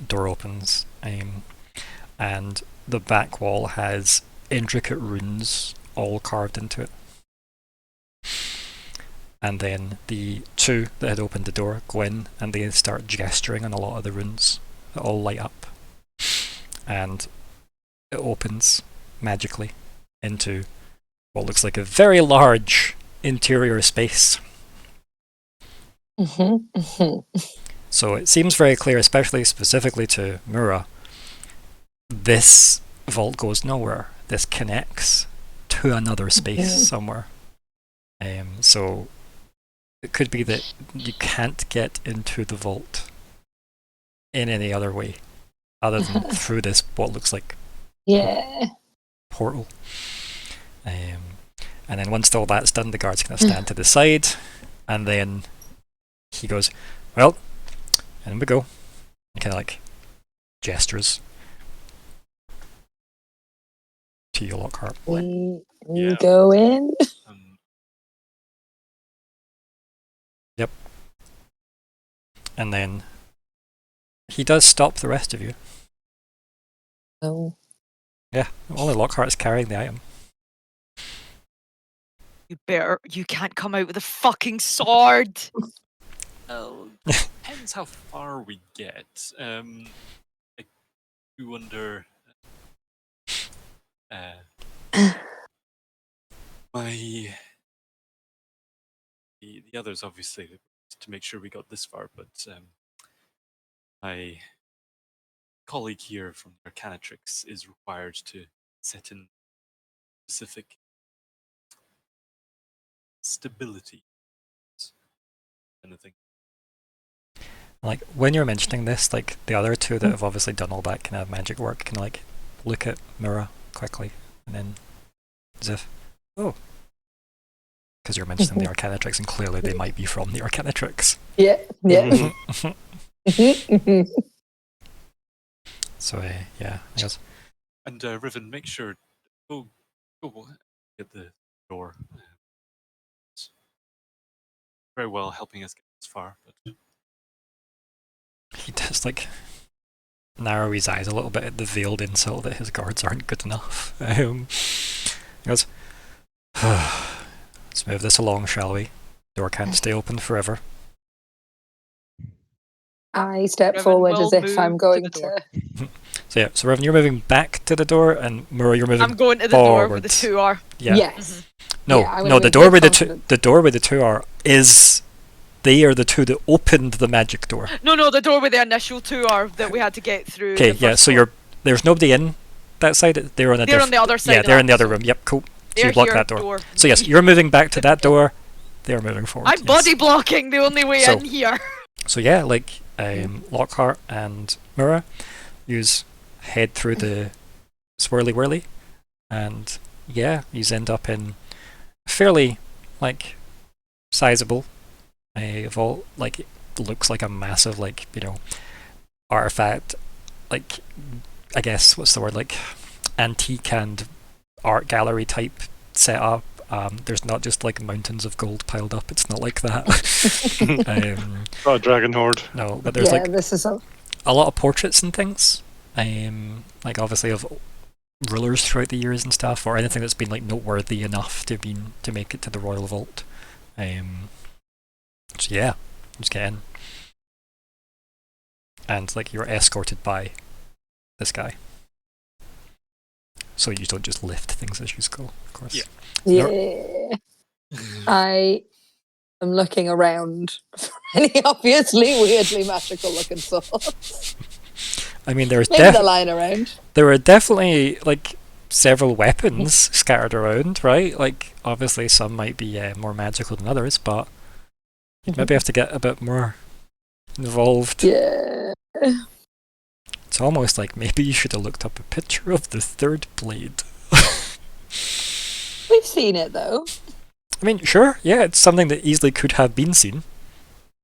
S1: Door opens, and the back wall has intricate runes all carved into it. And then the 2 that had opened the door go in and they start gesturing on a lot of the runes that all light up. And it opens magically into what looks like a very large interior space. So it seems very clear, especially specifically to Myr'ra, this vault goes nowhere. This connects to another space somewhere. So it could be that you can't get into the vault in any other way other than through this what looks like
S3: Yeah.
S1: portal. And then once all that's done, the guards kind of stand to the side, and then he goes, well, in we go. And kind of like gestures to you, Lockhart.
S3: We
S2: Yeah.
S3: go in.
S2: Um,
S1: And then he does stop the rest of you.
S3: Oh.
S1: Yeah, only Lockhart's carrying the item.
S5: You can't come out with a fucking sword.
S2: well, depends how far we get. I do wonder. My the others obviously to make sure we got this far, but my colleague here from Arcanatrix is required to set in specific stability kind of thing.
S1: Like, when you're mentioning this, like, the other two that have obviously done all that kind of magic work can, like, look at Myr'ra quickly, and then as if, oh. Because you're mentioning the Arcanatrix, and clearly they might be from the Arcanatrix.
S3: Yeah, yeah.
S1: So, yeah, I guess.
S2: And Riven, make sure go get the door. It's very well helping us get this far, but
S1: He does, like, narrow his eyes a little bit at the veiled insult that his guards aren't good enough. He goes, let's move this along, shall we? Door can't stay open forever.
S3: I step
S5: Riven
S3: forward
S5: will
S3: as if
S5: move
S3: I'm
S5: to
S3: going
S5: the door.
S3: to.
S1: So yeah, so Riven, you're moving back to the door, and Myr'ra, you're moving
S5: I'm going to the door where the
S1: forwards.
S5: two are.
S1: Yeah.
S3: Yes.
S1: No,
S3: Yeah, I'm
S1: no,
S3: gonna
S1: the
S3: move
S1: door
S3: with
S1: where
S3: confidence.
S1: the door where the two are is they are the two that opened the magic door.
S5: No, the door where the initial two are that we had to get through.
S1: Okay,
S5: the
S1: yeah,
S5: first
S1: so
S5: door.
S1: there's nobody in that side. They're on a
S5: They're on the other side.
S1: Yeah,
S5: of
S1: they're
S5: that,
S1: in the other
S5: so
S1: room. Yep, cool. So
S5: they're
S1: you block
S5: here,
S1: that door. So yes, you're moving back to that door. They're moving forward.
S5: I'm
S1: yes.
S5: body blocking the only way
S1: So-
S5: in here.
S1: So yeah, like Lockhart and Myr'ra, use head through the swirly whirly, and yeah, you end up in fairly like sizable vault. Like, it looks like a massive, like, you know, artifact. Like, I guess what's the word, like antique and art gallery type setup. There's not just like mountains of gold piled up. It's not like that.
S4: Got a dragon horde.
S1: No, but there's
S3: Yeah,
S1: like
S3: this is a.
S1: a lot of portraits and things. Like obviously of rulers throughout the years and stuff, or anything that's been like noteworthy enough to make it to the royal vault. So yeah, just get in, and like you're escorted by this guy. So you don't just lift things as you go, of course.
S2: Yeah.
S3: Yeah. I am looking around for any obviously weirdly magical looking swords.
S1: I mean, there's
S3: Maybe they're lying around.
S1: there are definitely like several weapons scattered around, right? Like obviously some might be more magical than others, but you'd maybe have to get a bit more involved.
S3: Yeah.
S1: It's almost like maybe you should have looked up a picture of the third blade.
S3: We've seen it though.
S1: I mean, sure, yeah, it's something that easily could have been seen.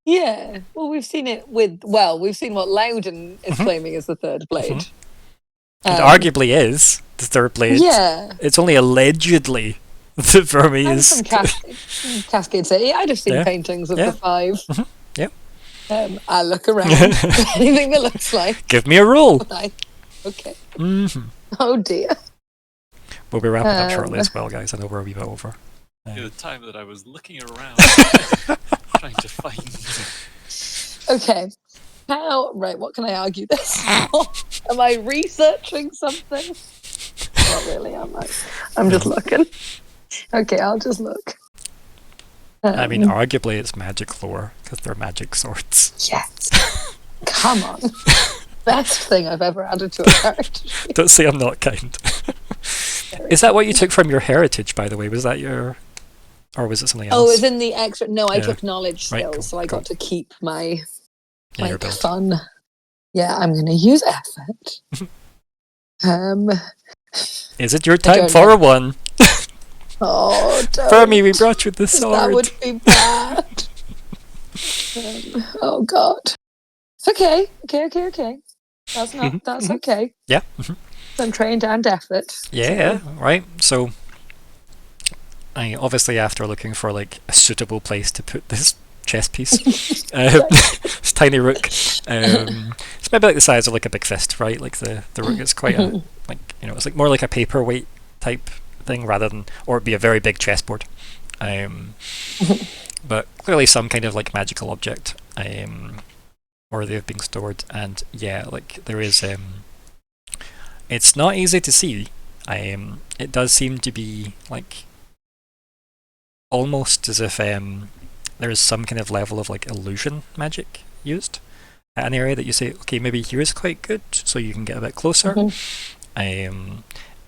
S3: Yeah. Well, we've seen it with. Well, we've seen what Loudon is claiming is the third blade.
S1: It arguably is the third blade.
S3: Yeah.
S1: It's only allegedly that for me
S3: And
S1: is.
S3: from Cascade City. I'd have seen
S1: Yeah.
S3: paintings of
S1: Yeah.
S3: the five.
S1: Yep.
S3: I look around. Anything that looks like.
S1: Give me a roll.
S3: Okay.
S1: Mm-hmm.
S3: Oh dear.
S1: We'll be wrapping up shortly as well, guys. I know we're a wee bit over.
S2: the time that I was looking around trying to find.
S3: Okay. How? Right. What can I argue this for? Am I researching something? Not really, am I? I'm just looking. Okay, I'll just look.
S1: I mean, arguably it's magic lore because they're magic swords.
S3: Yes. Come on. Best thing I've ever added to a character sheet.
S1: Don't say I'm not kind. Is that what you took from your heritage, by the way? Was that your, or was it something else?
S3: Oh, it's in the extra. No, I
S1: Yeah.
S3: took knowledge
S1: Right,
S3: skills,
S1: cool,
S3: so I
S1: cool.
S3: got to keep my
S1: In your
S3: like
S1: build.
S3: fun. Yeah, I'm gonna use effort.
S1: Is it your
S3: I
S1: time
S3: don't
S1: for
S3: know.
S1: one?
S3: Oh, don't.
S1: Fermi, we brought you the
S3: That
S1: sword.
S3: would be bad. Oh God. It's okay. Okay. That's okay.
S1: Yeah.
S3: I'm trained and effort.
S1: Yeah, right. So, obviously after looking for like a suitable place to put this chess piece, this tiny rook, it's maybe like the size of like a big fist, right? Like the rook is quite a, like, you know, it's like more like a paperweight type thing rather than, or it'd be a very big chessboard. But clearly some kind of like magical object, worthy of being stored. And yeah, like there is, it's not easy to see. It does seem to be like almost as if there is some kind of level of like illusion magic used at an area that you say, okay, maybe here is quite good, so you can get a bit closer.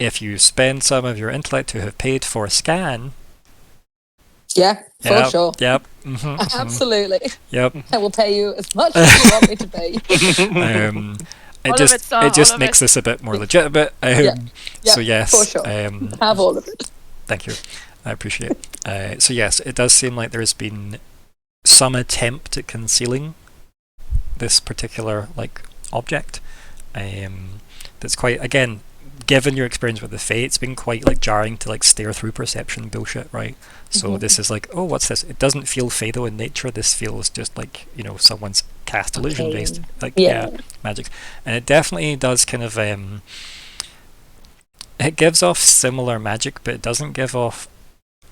S1: If you spend some of your intellect to have paid for a scan.
S3: Yeah, for sure.
S1: Yep.
S3: Absolutely.
S1: Yep.
S3: I will pay you as much as you want me to pay.
S1: It just makes this a bit more legitimate. So yes,
S3: for sure. Have all of it.
S1: Thank you. I appreciate it. So yes, it does seem like there's been some attempt at concealing this particular like object. That's quite, again, given your experience with the Fae, it's been quite like jarring to like stare through perception bullshit, right? So this is like, oh, what's this? It doesn't feel Fado in nature. This feels just like, you know, someone's cast illusion based, like magic, and it definitely does kind of it gives off similar magic, but it doesn't give off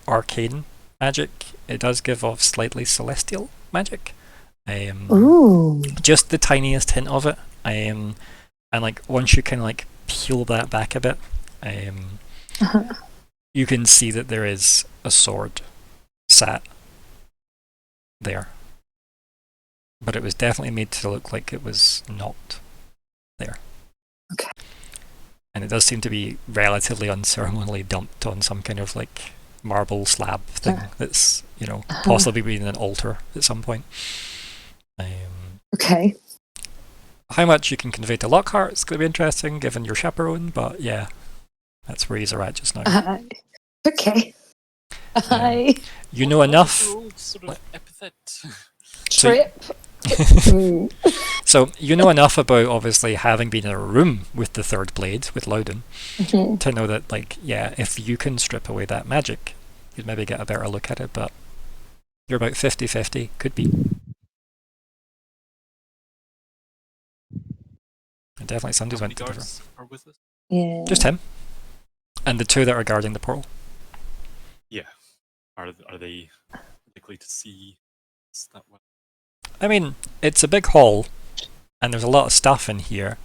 S1: arcane magic. It does give off slightly celestial magic. Just the tiniest hint of it. And like once you kind of like peel that back a bit, you can see that there is a sword sat there. But it was definitely made to look like it was not there.
S3: Okay.
S1: And it does seem to be relatively unceremoniously dumped on some kind of like marble slab thing that's, you know, possibly been an altar at some point.
S3: Okay.
S1: How much you can convey to Lockhart is going to be interesting given your chaperone, but yeah, that's where he's at just now.
S3: Okay.
S1: You know enough.
S2: Sort of epithet.
S3: Trip.
S1: So you know enough about obviously having been in a room with the third blade with Loudon to know that, like, yeah, if you can strip away that magic, you'd maybe get a better look at it, but you're about 50-50, could be. And definitely somebody's went to different.
S2: Are with us?
S3: Yeah.
S1: Just him. And the two that are guarding the portal.
S2: Yeah. Are they likely to see us that way?
S1: I mean, it's a big hall, and there's a lot of stuff in here.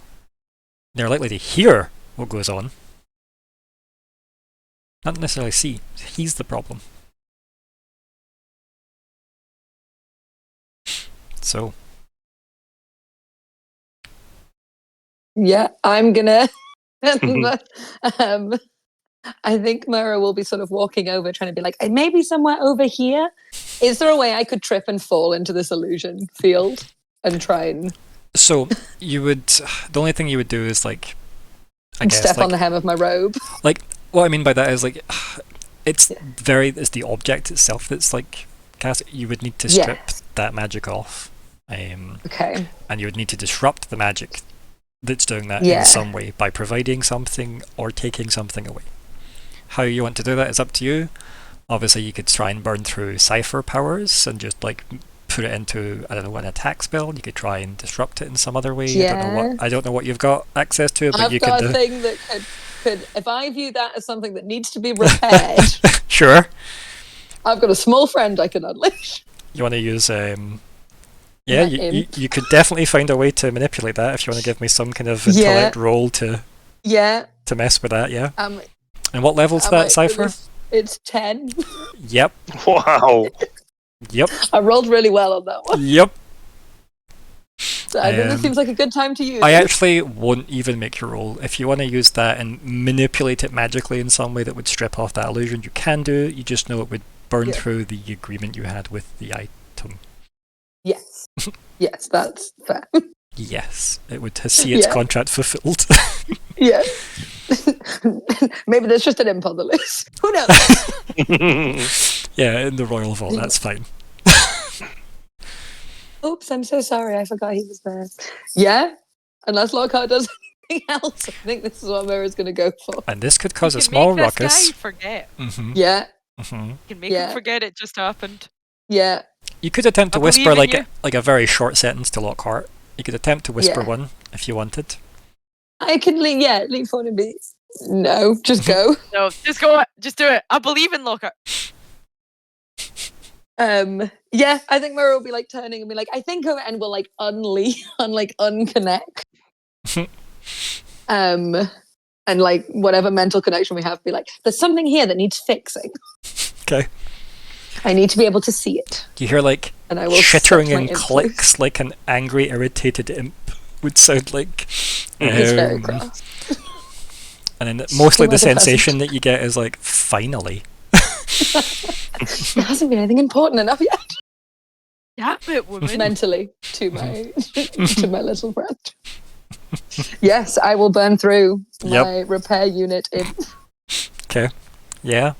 S1: They're likely to hear what goes on. Not necessarily see. He's the problem. So.
S3: Yeah, I'm gonna. I think Myr'ra will be sort of walking over, trying to be like, maybe somewhere over here. Is there a way I could trip and fall into this illusion field and try and? So
S1: you would. The only thing you would do is like, I guess,
S3: step
S1: like,
S3: on the hem of my robe.
S1: Like, what I mean by that is like, it's the object itself that's like cast. You would need to strip that magic off.
S3: Okay.
S1: And you would need to disrupt the magic that's doing that in some way by providing something or taking something away. How you want to do that is up to you. Obviously, you could try and burn through Cypher powers and just like put it into, I don't know, an attack spell. You could try and disrupt it in some other way.
S3: Yeah.
S1: I don't know what you've got access to, but
S3: I've
S1: you
S3: got
S1: could
S3: a thing that could, if I view that as something that needs to be repaired.
S1: Sure.
S3: I've got a small friend I can unleash.
S1: You want to use you could definitely find a way to manipulate that if you want to give me some kind of intellect roll to mess with that, yeah. And what level's that, Cypher?
S3: It's 10.
S1: Yep.
S4: Wow.
S1: Yep.
S3: I rolled really well on that one.
S1: Yep.
S3: So I think this seems like a good time to use
S1: I
S3: it.
S1: actually won't even make your roll. If you want to use that and manipulate it magically in some way that would strip off that illusion, you can do it. You just know it would burn through the agreement you had with the item.
S3: Yes. Yes, that's fair.
S1: Yes, it would see its contract fulfilled.
S3: Yes. Maybe there's just an imp on the loose. Who knows?
S1: Yeah, in the royal vault, that's fine.
S3: Oops, I'm so sorry. I forgot he was there. Yeah, unless Lockhart does anything else, I think this is what Myr'ra's going to go for.
S1: And this could cause
S5: You
S1: a
S5: can
S1: small
S5: make this
S1: ruckus.
S5: guy forget.
S3: Yeah,
S5: You can make him forget it just happened.
S3: yeah.
S1: You could attempt to
S5: I
S1: whisper
S5: believe in
S1: like a very short sentence to Lockhart. You could attempt to whisper
S3: Yeah.
S1: one if you wanted.
S3: I can lean forward and be, no, just go.
S5: No, just go. Just do it. I believe in Lockhart.
S3: Yeah, I think Myr'ra will be like turning and be like, I think of it, and will like unconnect. And like whatever mental connection we have, be like, there's something here that needs fixing.
S1: Okay.
S3: I need to be able to see it.
S1: You hear like
S3: And I will
S1: chittering
S3: set my
S1: and
S3: imp
S1: clicks like an angry, irritated imp would sound like.
S3: It's very cross.
S1: And then mostly the
S3: Rather pleasant.
S1: sensation that you get is like, finally.
S3: There hasn't been anything important enough yet.
S5: Damn it, woman.
S3: Mentally to my to my little friend. Yes, I will burn through my repair unit imp.
S1: Okay. Yeah.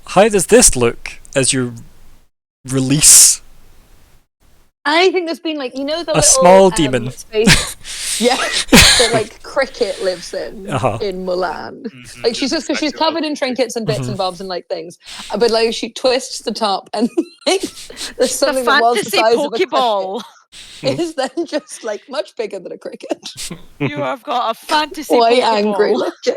S1: How does this look as you release
S3: I think there's been like, you know, the
S1: a
S3: little
S1: small demon?
S3: space, yeah, that like Cricket lives in Mulan.
S2: Mhm.
S3: Like she's just because she's covered in trinkets and bits and bobs and like things, but like she twists the top and like there's
S5: The
S3: something that was the
S5: fantasy
S3: size of a
S5: Pokeball.
S3: cricket is then just like much bigger than a cricket.
S5: You have got a fantasy
S3: Quite
S5: Pokeball.
S3: angry looking.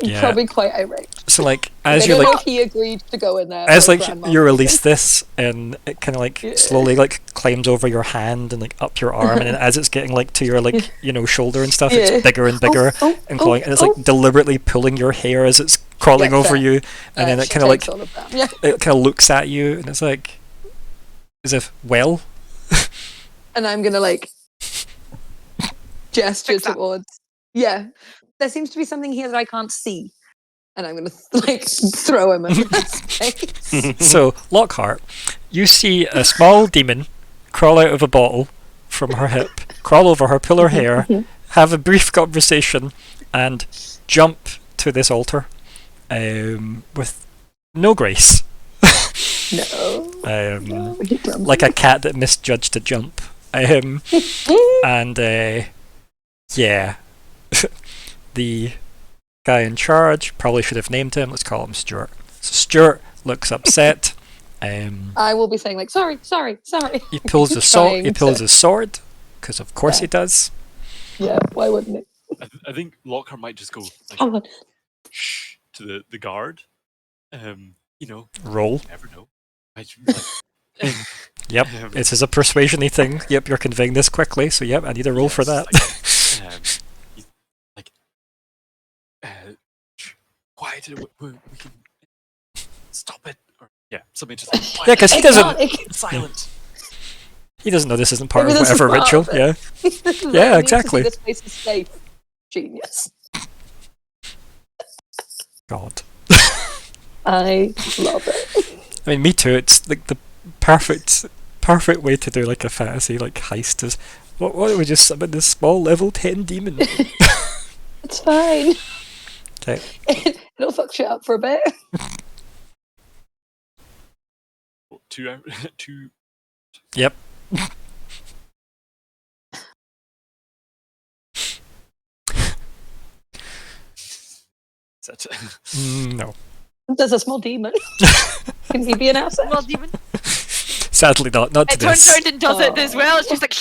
S1: Yeah.
S3: Probably quite irate.
S1: So like
S3: I
S1: as you
S3: don't know
S1: like
S3: if he agreed to go in there.
S1: as
S3: for
S1: like
S3: Grandma.
S1: you release this and it kind of like
S3: Yeah.
S1: slowly like climbs over your hand and like up your arm and then as it's getting like to your like shoulder and stuff
S3: Yeah.
S1: it's bigger and bigger and going and it's like deliberately pulling your hair as it's crawling
S3: Yeah,
S1: over
S3: fair.
S1: you and then it
S3: She
S1: kind of like
S3: takes all of that. Yeah.
S1: it kind of looks at you and it's like as if well
S3: And I'm gonna like gesture
S5: Fix that.
S3: towards. Yeah, there seems to be something here that I can't see, and I'm gonna like throw him at his face.
S1: So, Lockhart, you see a small demon crawl out of a bottle from her hip, crawl over her, pull her hair, have a brief conversation, and jump to this altar with no grace.
S3: No, no, he grumpy.
S1: Like a cat that misjudged a jump. And, yeah. The guy in charge, probably should have named him, let's call him Stuart. So Stuart looks upset.
S3: I will be saying like, sorry.
S1: He pulls his sword. He
S3: Trying
S1: pulls
S3: to-
S1: his sword because, of course,
S3: Yeah.
S1: he does.
S3: Yeah, why wouldn't it?
S2: I think Lockhart might just go like,
S3: Come on.
S2: shh to the guard. You know,
S1: Roll.
S2: you never know. Like,
S1: Yep, it is a persuasion-y thing. Yep, you're conveying this quickly, so yep, I need a roll for that.
S2: Quiet. We can stop it. Or, yeah, something just like,
S1: Yeah, because he doesn't.
S2: silent.
S1: He doesn't know this isn't part
S3: Maybe
S1: of
S3: this is
S1: whatever
S3: part
S1: ritual.
S3: of it.
S1: Yeah.
S3: Yeah,
S1: exactly.
S3: This place is safe. Genius.
S1: God.
S3: I love it.
S1: I mean, me too. It's like the perfect way to do like a fantasy like heist is. What do we just summon this small level 10 demon?
S3: It's fine.
S1: Okay.
S3: It'll fuck shit up for a bit.
S2: 2 hours. 2.
S1: Yep. No.
S3: There's a small demon. Can he be an asset?
S5: Well, demon.
S1: Sadly not. Not to
S5: It turns
S1: this.
S5: around and does it as well. It's just like,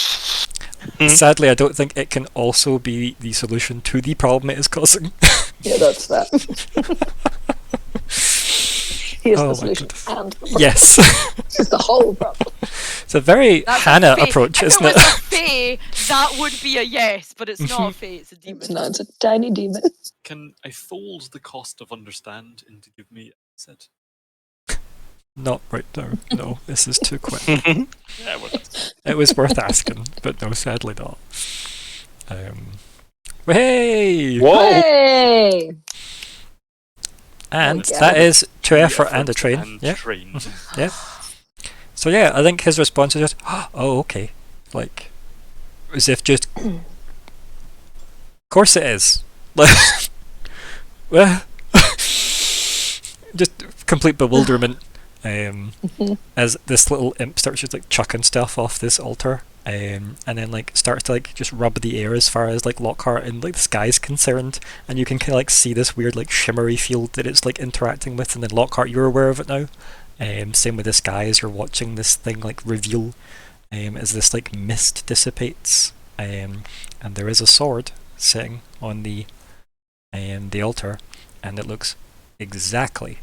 S1: Sadly, I don't think it can also be the solution to the problem it is causing.
S3: Yeah, that's that. He is
S1: Oh
S3: the
S1: my
S3: solution
S1: goodness.
S3: and the problem.
S1: Yes.
S3: It's the whole problem.
S1: It's a very
S5: that's a
S1: Hannah
S5: fae.
S1: approach,
S5: If
S1: isn't
S5: it
S1: it?
S5: was a fae, that would be a yes, but it's not a fae, it's a demon.
S3: It's not. It's a tiny demon.
S2: Can I fold the cost of understand into give me a set?
S1: Not right now. No, this is too quick.
S2: Yeah, well, that's
S1: It was worth asking, but no, sadly not. Hey!
S4: Whoa!
S3: Hey!
S1: And
S3: yeah.
S1: that is two
S2: the
S1: effort and a train.
S2: and
S1: Yeah.
S2: trained.
S1: Yeah. So yeah, I think his response is just, oh, okay. Like, as if just, of course it is. Like, just complete bewilderment as this little imp starts just like chucking stuff off this altar, and then like starts to like just rub the air as far as like Lockhart and like the sky's concerned, and you can kind of like see this weird like shimmery field that it's like interacting with, and then Lockhart, you're aware of it now. Same with the sky as you're watching this thing like reveal, as this like mist dissipates, and there is a sword sitting on the altar, and it looks exactly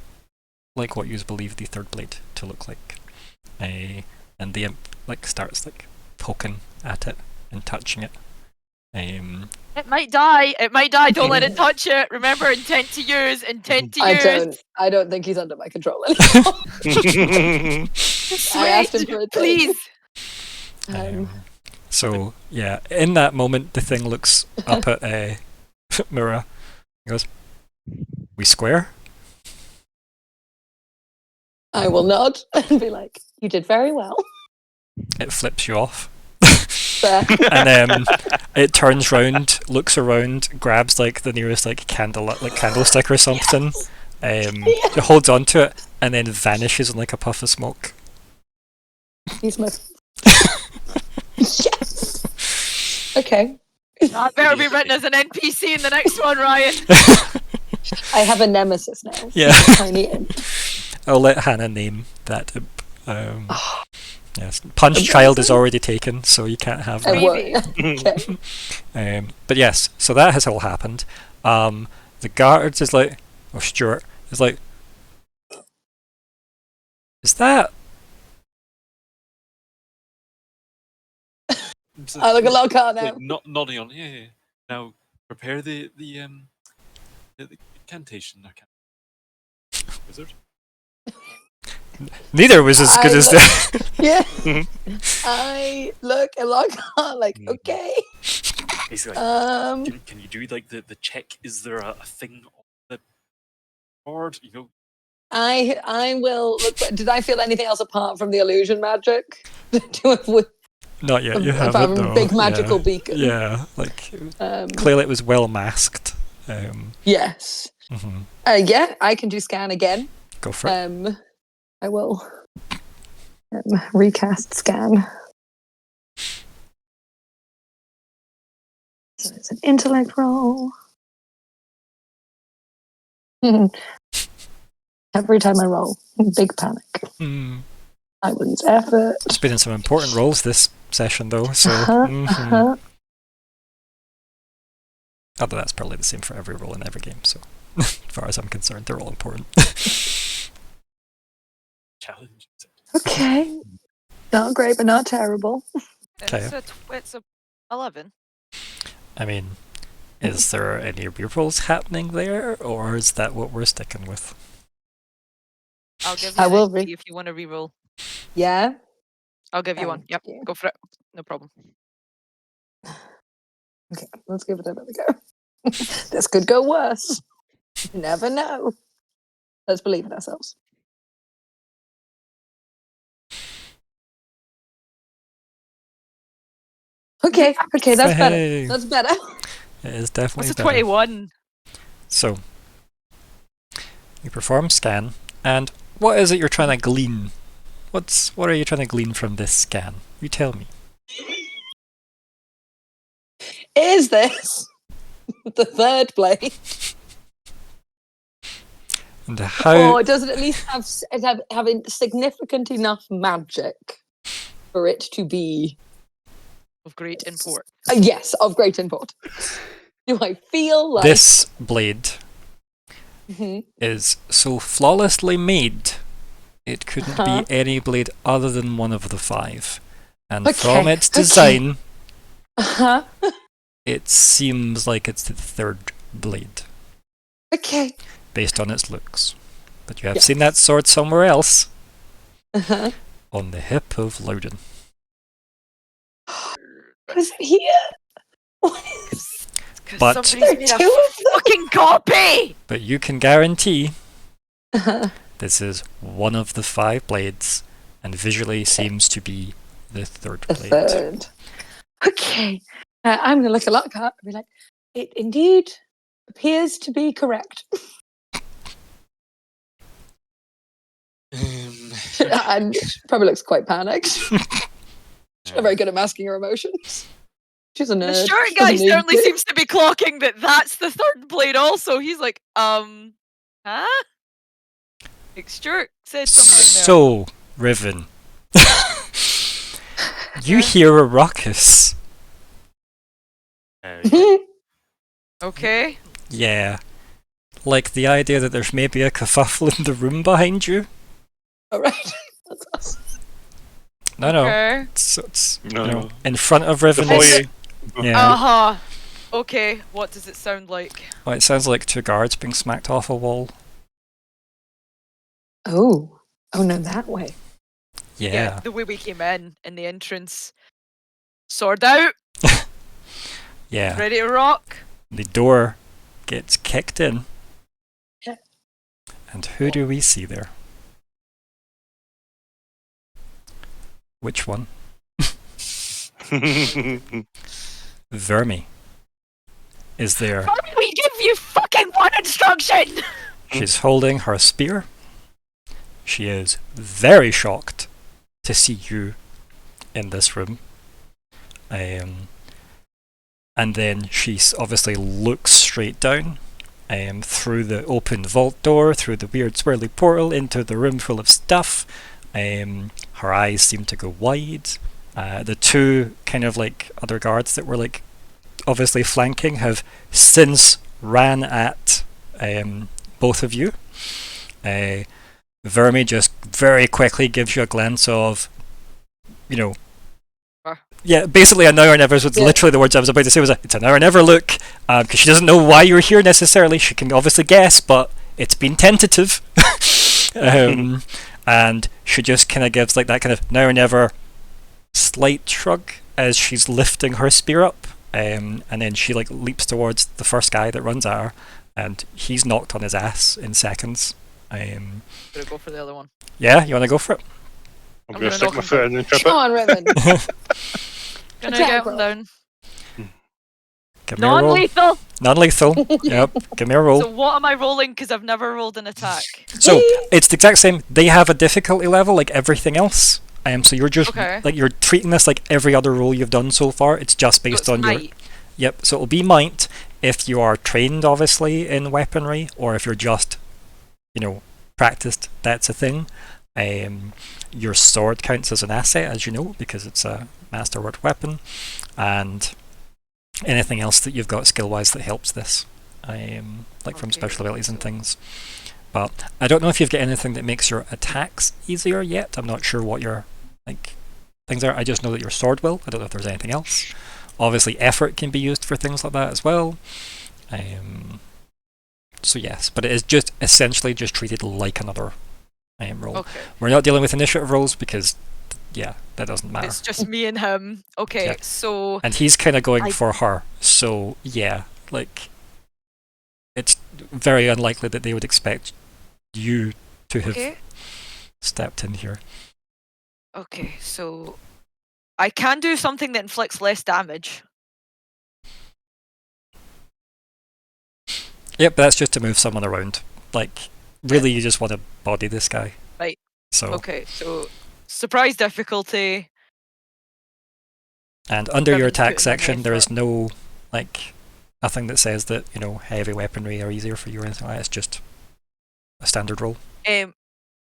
S1: like what you believe the third blade to look like. And the imp like starts like poking at it and touching it.
S5: It might die. It might die. Don't let it touch it. Remember, intent to use. Intent to use.
S3: I don't think he's under my control anymore. I asked him for a thing.
S5: Please.
S1: So yeah, in that moment, the thing looks up at Myr'ra. He goes, "We square?"
S3: I will nod and be like, "You did very well."
S1: It flips you off.
S3: Fair.
S1: And it turns round, looks around, grabs like the nearest like candlestick or something, it holds onto it, and then vanishes in like a puff of smoke.
S3: He's my. Yes. Okay.
S5: That better be written as an NPC in the next one, Ryan.
S3: I have a nemesis now.
S1: Yeah.
S3: Tiny imp.
S1: I'll let Hannah name that imp. Yes, Punch Child is already taken, so you can't have that.
S3: Okay.
S1: But yes, so that has all happened. The guards is like, or Stuart is like, is that?
S3: I look a Lockhart now.
S2: Like, nodding on. Yeah. Now prepare the incantation. Wizard.
S1: Neither was as good as the.
S3: Yeah. I look a Lockhart like, okay.
S2: Basically, can you do like the check? Is there a thing on the board? You know.
S3: I will look. Did I feel anything else apart from the illusion magic?
S1: Not yet. You
S3: apart
S1: haven't.
S3: from
S1: No.
S3: big magical beacon.
S1: Yeah, like clearly it was well masked.
S3: Yes.
S1: Mm-hmm.
S3: Yeah, I can do scan again.
S1: Go for it.
S3: I will recast scan. So it's an intellect roll. Every time I roll, big panic. I will use effort.
S1: It's been in some important roles this session, though. So, although that's probably the same for every role in every game. So, as far as I'm concerned, they're all important.
S2: Challenge.
S3: Okay. Not great, but not terrible.
S1: Okay.
S5: It's a 11.
S1: I mean, is there any rerolls happening there, or is that what we're sticking with?
S5: I'll give you
S3: I will
S5: if you want to reroll.
S3: Yeah.
S5: I'll give you one. Yep,
S3: Yeah.
S5: go for it. No problem.
S3: Okay, let's give it another go. This could go worse. You never know. Let's believe in ourselves. Okay, that's better.
S1: Hey.
S3: That's better.
S1: It is definitely
S5: What's a
S1: better.
S5: 21?
S1: So, you perform scan, and what is it you're trying to glean? What are you trying to glean from this scan? You tell me.
S3: Is this the third blade?
S1: And how?
S3: Or does it at least have significant enough magic for it to be
S5: Of great import.
S3: yes, of great import? Do I feel like
S1: This blade is so flawlessly made, it couldn't be any blade other than one of the 5. And from its design, it seems like it's the third blade.
S3: Okay.
S1: Based on its looks. But you have seen that sword somewhere else. On the hip of Loudon.
S3: Was it here?
S1: But
S5: somebody's made a fucking copy!
S1: But you can guarantee this is one of the 5 blades, and visually seems to be the third blade.
S3: Third. Okay. I'm going to look at Lockhart and be like, it indeed Appears to be correct. And she probably looks quite panicked. She's not very good at masking her emotions. She's a nerd.
S5: The short
S3: She
S5: guy
S3: doesn't need
S5: certainly
S3: to.
S5: seems to be clocking that that's the third blade also. He's like, huh? Like, Stuart said something
S1: So, Riven, you hear a ruckus.
S5: there. Okay.
S1: Yeah. Like the idea that there's maybe a kerfuffle in the room behind you.
S3: All right. That's awesome.
S1: No.
S5: Okay.
S1: It's
S4: No,
S1: you know,
S4: no.
S1: in front of Riven.
S4: The
S1: is-
S4: foyer.
S1: Yeah.
S5: Uh-huh. Okay, what does it sound like?
S1: Well, it sounds like 2 guards being smacked off a wall.
S3: Oh. Oh no, that way.
S1: Yeah.
S5: The way we came in the entrance. Sword out,
S1: Yeah.
S5: ready to rock.
S1: The door gets kicked in.
S3: Yeah.
S1: And who do we see there? Which one? Vermi is there.
S5: How did we give you fucking one instruction?
S1: She's holding her spear. She is very shocked to see you in this room. And then she obviously looks straight down through the open vault door, through the weird swirly portal into the room full of stuff. Her eyes seem to go wide. The 2 kind of like other guards that were like obviously flanking have since ran at both of you. Vermi just very quickly gives you a glance of, you know, yeah, basically a now or never was literally the words I was about to say. It's a now or never look, because she doesn't know why you're here necessarily. She can obviously guess, but it's been tentative. And she just kind of gives like that kind of now or never slight shrug as she's lifting her spear up, and then she like leaps towards the first guy that runs at her, and he's knocked on his ass in seconds.
S5: Gonna go for the other one.
S1: Yeah, you want to go for it?
S4: I'm
S5: I'm
S4: going
S5: gonna
S4: to stick
S5: knock
S4: my
S5: him
S4: foot in and trip
S3: Come
S4: it.
S3: on, Riven.
S5: Gonna
S3: Attack
S5: get
S3: roll.
S5: him down.
S1: Give me a roll.
S5: Non-lethal!
S1: Non-lethal. Yep. Give me a roll.
S5: So what am I rolling? Because I've never rolled an attack.
S1: So it's the exact same. They have a difficulty level like everything else. So you're just
S5: Okay.
S1: like you're treating this like every other roll you've done so far. It's just
S5: So
S1: based
S5: it's
S1: on your.
S5: might.
S1: Yep. So it'll be might if you are trained, obviously, in weaponry, or if you're just, practiced. That's a thing. Your sword counts as an asset, as you know, because it's a masterwork weapon, and anything else that you've got skill-wise that helps this, like from
S5: Okay,
S1: special abilities and
S5: so-
S1: things. But I don't know if you've got anything that makes your attacks easier yet. I'm not sure what your things are. I just know that your sword will. I don't know if there's anything else. Obviously, effort can be used for things like that as well. So yes, but it is just essentially just treated like another roll.
S5: Okay.
S1: We're not dealing with initiative rolls because, that doesn't matter.
S5: It's just me and him. Okay,
S1: Yeah.
S5: so
S1: And he's kind of going
S5: I-
S1: for her. So it's very unlikely that they would expect you to have
S5: okay.
S1: stepped in here.
S5: Okay, so I can do something that inflicts less damage.
S1: Yep, but that's just to move someone around. Like, really, you just want to body this guy.
S5: Right.
S1: So,
S5: Okay, so surprise difficulty.
S1: and under your
S5: Riven
S1: attack
S5: putting in
S1: section, there is
S5: effort.
S1: no, nothing that says that, heavy weaponry are easier for you or anything like that. It's just a standard roll.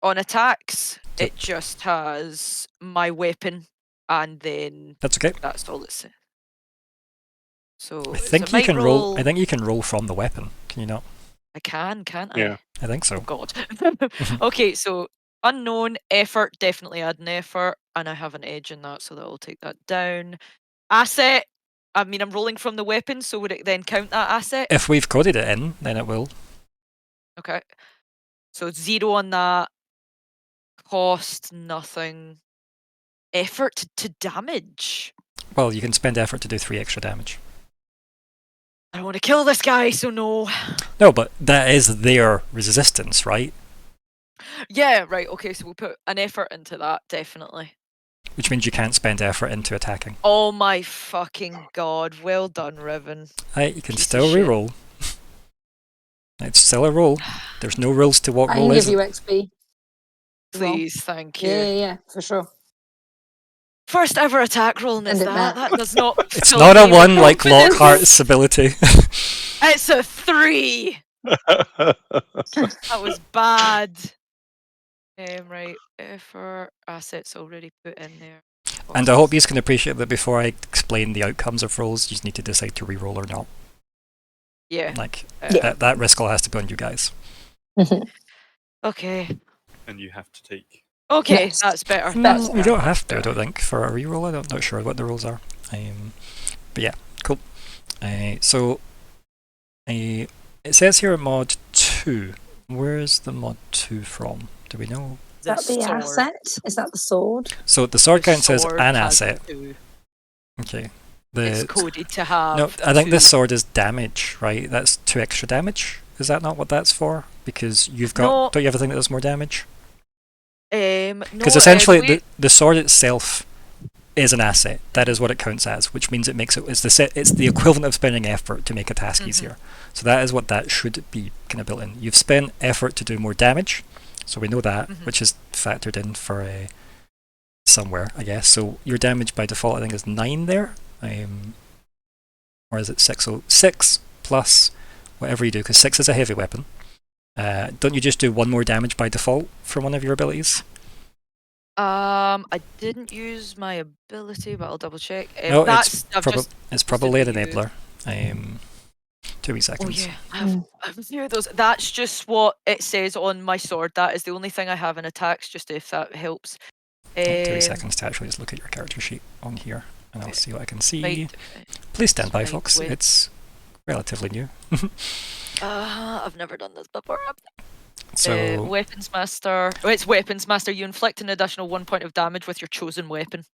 S5: On attacks,
S1: Yep.
S5: it just has my weapon, and then
S1: That's okay.
S5: that's all it says. So
S1: I
S5: it's
S1: think
S5: a
S1: you
S5: might
S1: can roll. I think you can roll from the weapon. Can you not?
S5: I can, can't I?
S4: Yeah.
S1: I think
S5: Oh
S1: so.
S5: God. Okay, so unknown effort, definitely add an effort, and I have an edge in that, so that will take that down. Asset. I mean, I'm rolling from the weapon, so would it then count that asset?
S1: If we've coded it in, then it will.
S5: Okay. So 0 on that. Cost nothing. Effort to damage.
S1: Well, you can spend effort to do 3 extra damage.
S5: I don't want to kill this guy, so no.
S1: No, but that is their resistance, right?
S5: Yeah, right. Okay, so we'll put an effort into that, definitely.
S1: Which means you can't spend effort into attacking.
S5: Oh my fucking god. Well done, Riven.
S1: You can
S5: Piece of
S1: still
S5: shit.
S1: reroll. It's still a roll. There's no rules to what
S3: I
S1: roll
S3: can
S1: is.
S3: give you XP. Roll.
S5: Please, thank you.
S3: Yeah, for sure.
S5: First ever attack roll, and it's
S3: And it
S5: that.
S3: met.
S5: That does not.
S1: It's
S5: fill
S1: not a
S5: me with
S1: 1 like
S5: confidence.
S1: Lockhart's ability.
S5: It's a 3. That was bad. Right. Effort assets already put in there.
S1: And I hope you can appreciate that before I explain the outcomes of rolls, you just need to decide to reroll or not.
S5: Yeah.
S1: Like,
S3: Yeah.
S1: that risk all has to be on you guys.
S5: Okay.
S2: And you have to take.
S5: Okay,
S3: Yes.
S5: that's better.
S3: That's
S1: You
S3: fair.
S1: don't have to, I don't think, for a reroll. I'm not sure what the rules are. But yeah, cool. So, it says here mod 2. Where is the mod 2 from? Do we know?
S3: Is that the
S5: sword.
S3: asset? Is that the sword?
S1: So the sword count says
S5: sword
S1: an
S5: has
S1: asset.
S5: 2.
S1: Okay.
S5: It's coded to have.
S1: No, I think
S5: 2.
S1: this sword is damage, right? That's 2 extra damage. Is that not what that's for? Because you've got.
S5: No.
S1: Don't you have a thing that does more damage?
S5: No,
S1: Because essentially,
S5: we-
S1: the sword itself is an asset. That is what it counts as, which means it makes it's the equivalent of spending effort to make a task easier. So that is what that should be kind of built in. You've spent effort to do more damage, so we know that, which is factored in for somewhere, I guess. So your damage by default, I think, is 9 there. Or is it 6? So 6 plus whatever you do, because 6 is a heavy weapon. Don't you just do 1 more damage by default for one of your abilities?
S5: I didn't use my ability, but I'll double check.
S1: No,
S5: that's
S1: it's probably an
S5: used.
S1: enabler. 2 wee
S5: Oh
S1: seconds.
S5: yeah, I have a few of those. That's just what it says on my sword. That is the only thing I have in attacks, just if that helps.
S1: 2 wee seconds to actually just look at your character sheet on here, and I'll see what I can see.
S5: Right.
S1: Please stand by,
S5: Right,
S1: folks.
S5: wait.
S1: It's relatively new.
S5: I've never done this before.
S1: So
S5: Weapons Master. Oh, it's Weapons Master. You inflict an additional 1 point of damage with your chosen weapon.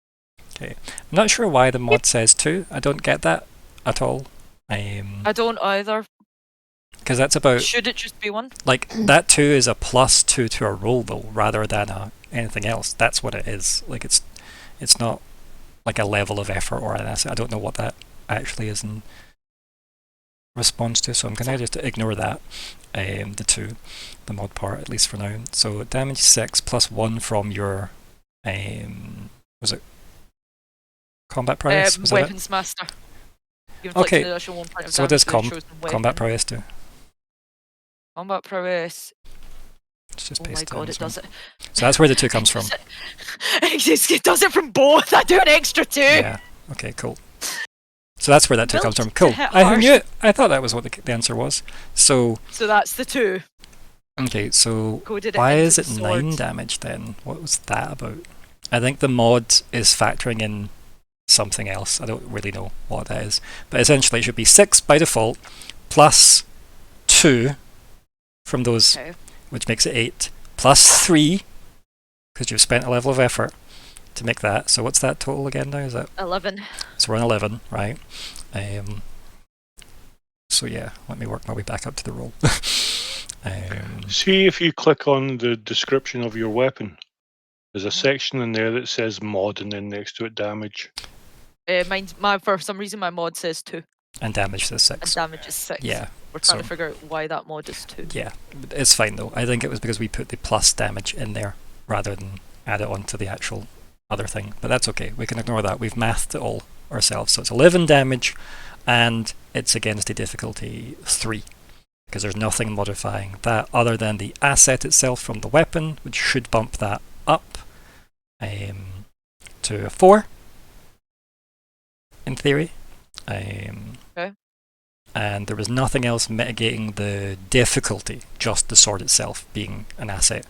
S1: I'm not sure why the mod says 2. I don't get that at all.
S5: I don't either.
S1: Because that's about
S5: Should it just be 1?
S1: like that 2 is a +2 to a roll though, rather than anything else. That's what it is. Like it's not like a level of effort or an asset. I don't know what that actually is in response to, so I'm gonna just ignore that. The 2, the mod part, at least for now. So damage 6 plus 1 from your was it combat prowess? Was that it?
S5: Weapons Master. You inflict
S1: Okay,
S5: an additional 1 point of
S1: so what
S5: damage
S1: does
S5: with your chosen weapon.
S1: combat prowess do?
S5: Combat prowess.
S1: It's just
S5: Oh my
S1: based
S5: god,
S1: on
S5: it does it.
S1: So that's where the 2 comes from.
S5: It does it from both. I do an extra 2.
S1: Yeah. Okay. Cool. So that's where that 2 comes from.
S5: Built to
S1: Cool.
S5: hit
S1: I
S5: hard.
S1: knew it. I thought that was what the answer was. So
S5: So that's the 2.
S1: okay. So
S5: Coded it
S1: why
S5: into
S1: is
S5: the
S1: it 9
S5: sword.
S1: damage then? What was that about? I think the mod is factoring in something else. I don't really know what that is. But essentially, it should be 6 by default plus 2 from those,
S5: Okay.
S1: which makes it 8, plus 3 because you've spent a level of effort to make that. So what's that total again now? Is that
S5: 11.
S1: so we're on 11, right? So yeah, let me work my way back up to the roll.
S4: See if you click on the description of your weapon. There's a section in there that says mod, and then next to it damage.
S5: For some reason, my mod says 2,
S1: and damage says
S5: and
S1: 6.
S5: damage is 6.
S1: Yeah,
S5: We're trying to
S1: so-
S5: figure out why that mod is 2.
S1: yeah, it's fine though. I think it was because we put the plus damage in there rather than add it onto the actual other thing. But that's okay. We can ignore that. We've mathed it all ourselves. So it's 11 damage, and it's against a difficulty 3. Because there's nothing modifying that other than the asset itself from the weapon, which should bump that up to a 4 in theory.
S5: Okay.
S1: And there was nothing else mitigating the difficulty, just the sword itself being an asset.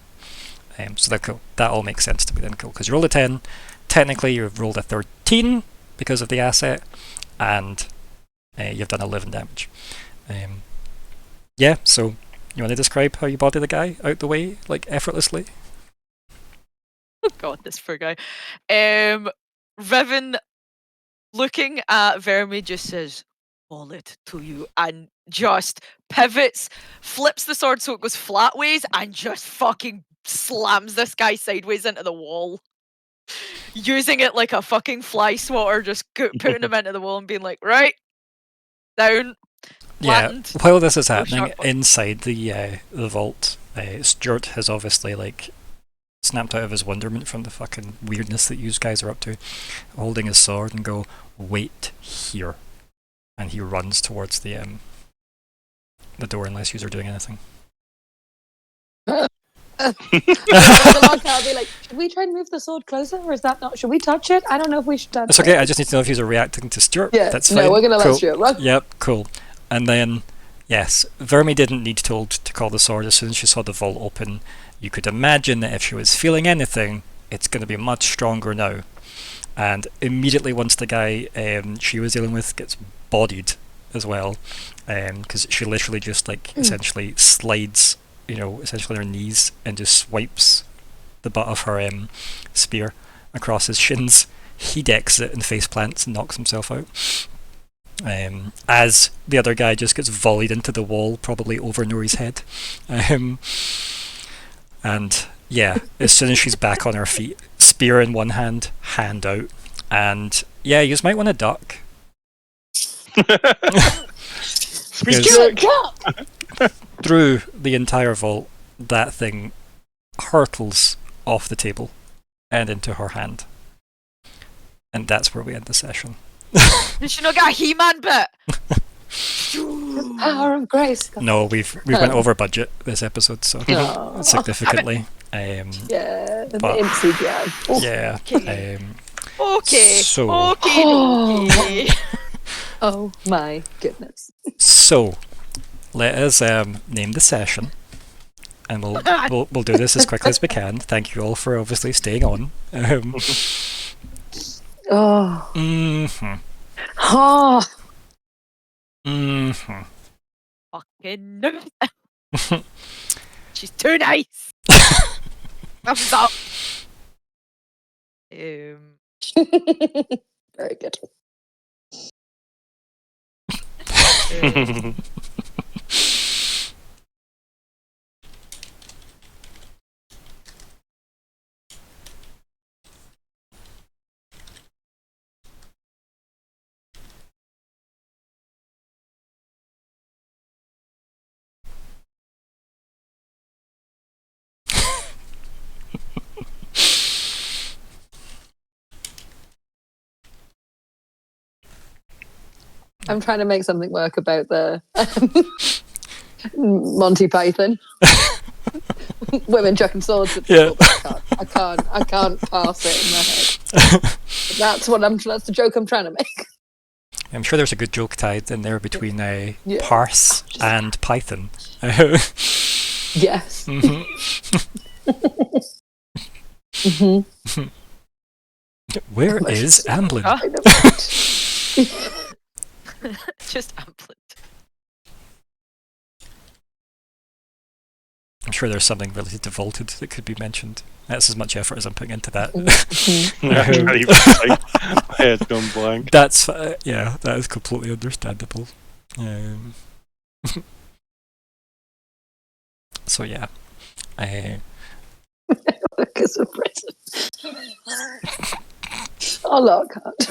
S1: So that cool. That all makes sense to me then. Cool, because you rolled a 10. Technically, you've rolled a 13 because of the asset, and you've done 11 damage. Yeah, so you want to describe how you body the guy out the way, like effortlessly?
S5: Oh god, this poor guy. Riven, looking at Vermi, just says, "Fall it to you," and just pivots, flips the sword so it goes flat ways, and just fucking slams this guy sideways into the wall. Using it like a fucking fly swatter, just putting him into the wall and being like, "Right, down." flattened.
S1: Yeah, while this is
S5: Or
S1: happening,
S5: sharp.
S1: inside the vault, Stuart has obviously like snapped out of his wonderment from the fucking weirdness that you guys are up to, holding his sword and go, "Wait here," and he runs towards the door unless you are doing anything.
S3: I'll be like, should we try and move the sword closer, or is that not? Should we touch it? I don't know if we should touch
S1: It's
S3: it.
S1: okay. I just need to know if you're reacting to Stuart.
S3: Yeah,
S1: That's
S3: no,
S1: fine.
S3: we're gonna
S1: Cool.
S3: let Stuart run.
S1: Yep, cool. And then, yes, Vermi didn't need told to call the sword. As soon as she saw the vault open, you could imagine that if she was feeling anything, it's going to be much stronger now. And immediately once the guy she was dealing with gets bodied as well, because she literally just like essentially slides, essentially on her knees and just swipes the butt of her spear across his shins. He decks it and face plants and knocks himself out. As the other guy just gets volleyed into the wall, probably over Nori's head. And yeah, as soon as she's back on her feet, spear in one hand, hand out, and yeah, you might want to duck.
S3: Stuart, duck!
S1: Through the entire vault, that thing hurtles off the table and into her hand. And that's where we end the session.
S5: Did she not get a He-Man bit?
S3: Power of grace.
S1: No, we've went over budget this episode, so
S3: Oh.
S1: significantly.
S3: Yeah, the
S1: but-
S3: imp CGI. Oh.
S1: Yeah.
S5: Okay. Okay.
S1: So-
S5: Okay.
S3: Oh my goodness.
S1: So, let us name the session, and we'll do this as quickly as we can. Thank you all for obviously staying on.
S3: Oh.
S1: Mhm.
S3: Oh.
S1: Mhm.
S5: Fucking no. She's too nice. Thumbs up.
S3: Very good. I'm trying to make something work about the Monty Python. Women chucking swords at
S1: Yeah.
S3: people, but I can't pass it in my head. That's the joke I'm trying to make.
S1: I'm sure there's a good joke tied in there between
S3: Yeah.
S1: parse and Python.
S3: Yes.
S1: Mhm.
S3: Mhm.
S1: Where is Amblin?
S5: Huh?
S3: Kind of.
S5: Just amplet.
S1: I'm sure there's something related to Vaulted that could be mentioned. That's as much effort as I'm putting into that.
S3: Mhm.
S4: I can't even think. My head's gone blank.
S1: That's yeah, that is completely understandable. So yeah,
S3: Because of prison. Oh, Lockhart.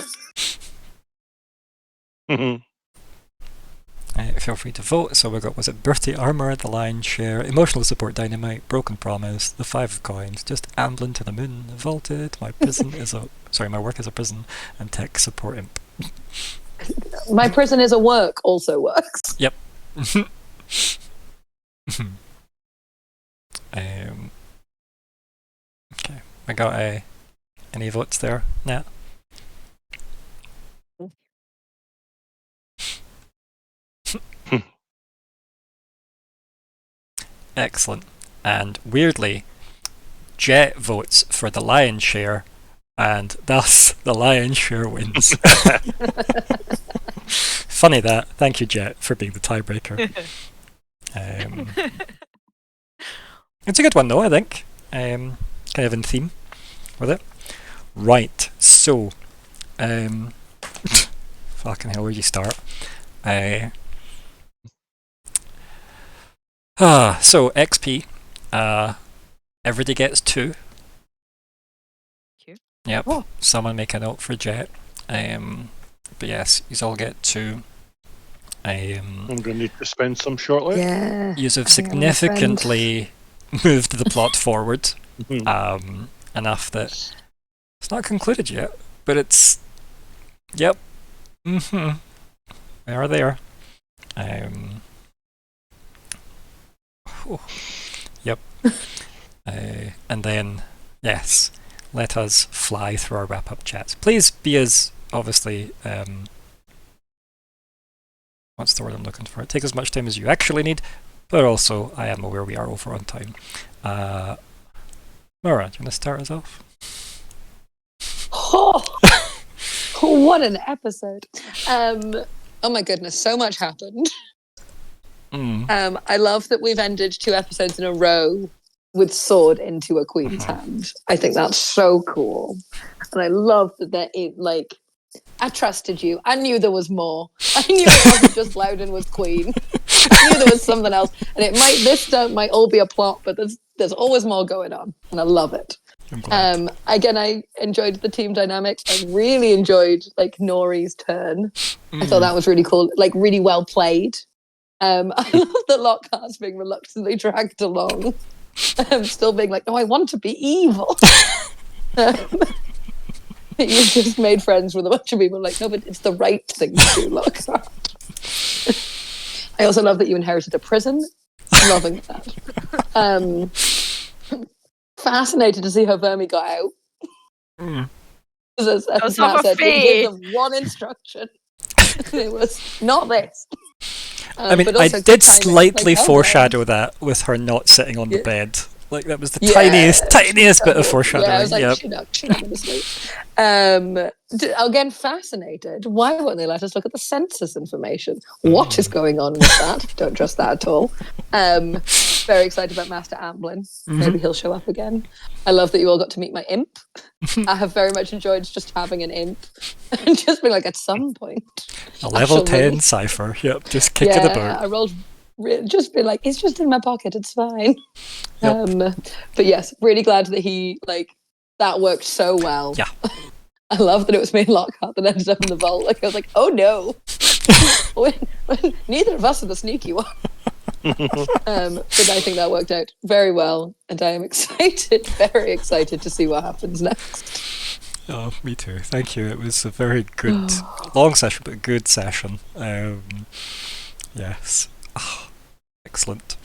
S1: feel free to vote. So we got, was it Birthday Armor, The Lion's Share, Emotional Support Dynamite, Broken Promise, The Five of Coins, Just Amblin to the Moon, Vaulted, My Prison is a My Work is a Prison, and Tech Support Imp.
S3: My prison is a work also works.
S1: Yep. Okay, I got any votes there? Nah. Excellent. And weirdly, Jett votes for the lion's share, and thus the lion's share wins. Funny that. Thank you, Jett, for being the tiebreaker. It's a good one, though, I think. Kind of in theme with it. Right, so. Fucking hell, where do you start? So XP, everybody gets 2.
S5: Cute.
S1: Yep.
S3: Oh.
S1: Someone make a note for Jett. But yes, you all get 2.
S4: I'm going to need to spend some shortly.
S3: Yeah.
S1: You have
S3: I think I'm gonna spend-
S1: significantly moved the plot forward
S4: Mhm.
S1: enough that it's not concluded yet, but it's. Yep. We are there. Yep. And then, yes, let us fly through our wrap-up chats. Please be as, obviously, what's the word I'm looking for? Take as much time as you actually need, but also I am aware we are over on time. Myr'ra, do you want to start us off?
S3: Oh, what an episode. Oh my goodness, so much happened. I love that we've ended 2 episodes in a row with sword into a queen's hand. I think that's so cool. And I love that I trusted you. I knew there was more. I knew it wasn't just Loudon was queen. I knew there was something else. And this might all be a plot, but there's always more going on. And I love it. Again, I enjoyed the team dynamics. I really enjoyed Nori's turn. I thought that was really cool, really well played. I love that Lockhart's being reluctantly dragged along. Still being like, no, I want to be evil. You've just made friends with a bunch of people no, but it's the right thing to do, Lockhart. I also love that you inherited a prison. Loving that. Fascinated to see how Vermi got out. As Matt said, he gave them one instruction. It was not this.
S1: I mean, I did slightly foreshadow that with her not sitting on the bed. That was the tiniest bit of foreshadowing.
S3: Yeah, I was like, she not going to sleep. Again, fascinated. Why won't they let us look at the census information? What is going on with that? Don't trust that at all. Very excited about Master Amblin. Maybe he'll show up again. I love that you all got to meet my imp. I have very much enjoyed just having an imp and just being at some point.
S1: A level 10 Cypher. Yep, just kick it about.
S3: I rolled. Just be it's just in my pocket. It's fine. Yep. But yes, really glad that he that worked so well.
S1: Yeah.
S3: I love that it was me and Lockhart that ended up in the vault. I was like, oh no, neither of us are the sneaky one. But I think that worked out very well, and I am excited, very excited to see what happens next.
S1: Oh, me too. Thank you. It was a very good, long session, but a good session. Yes. Oh, excellent.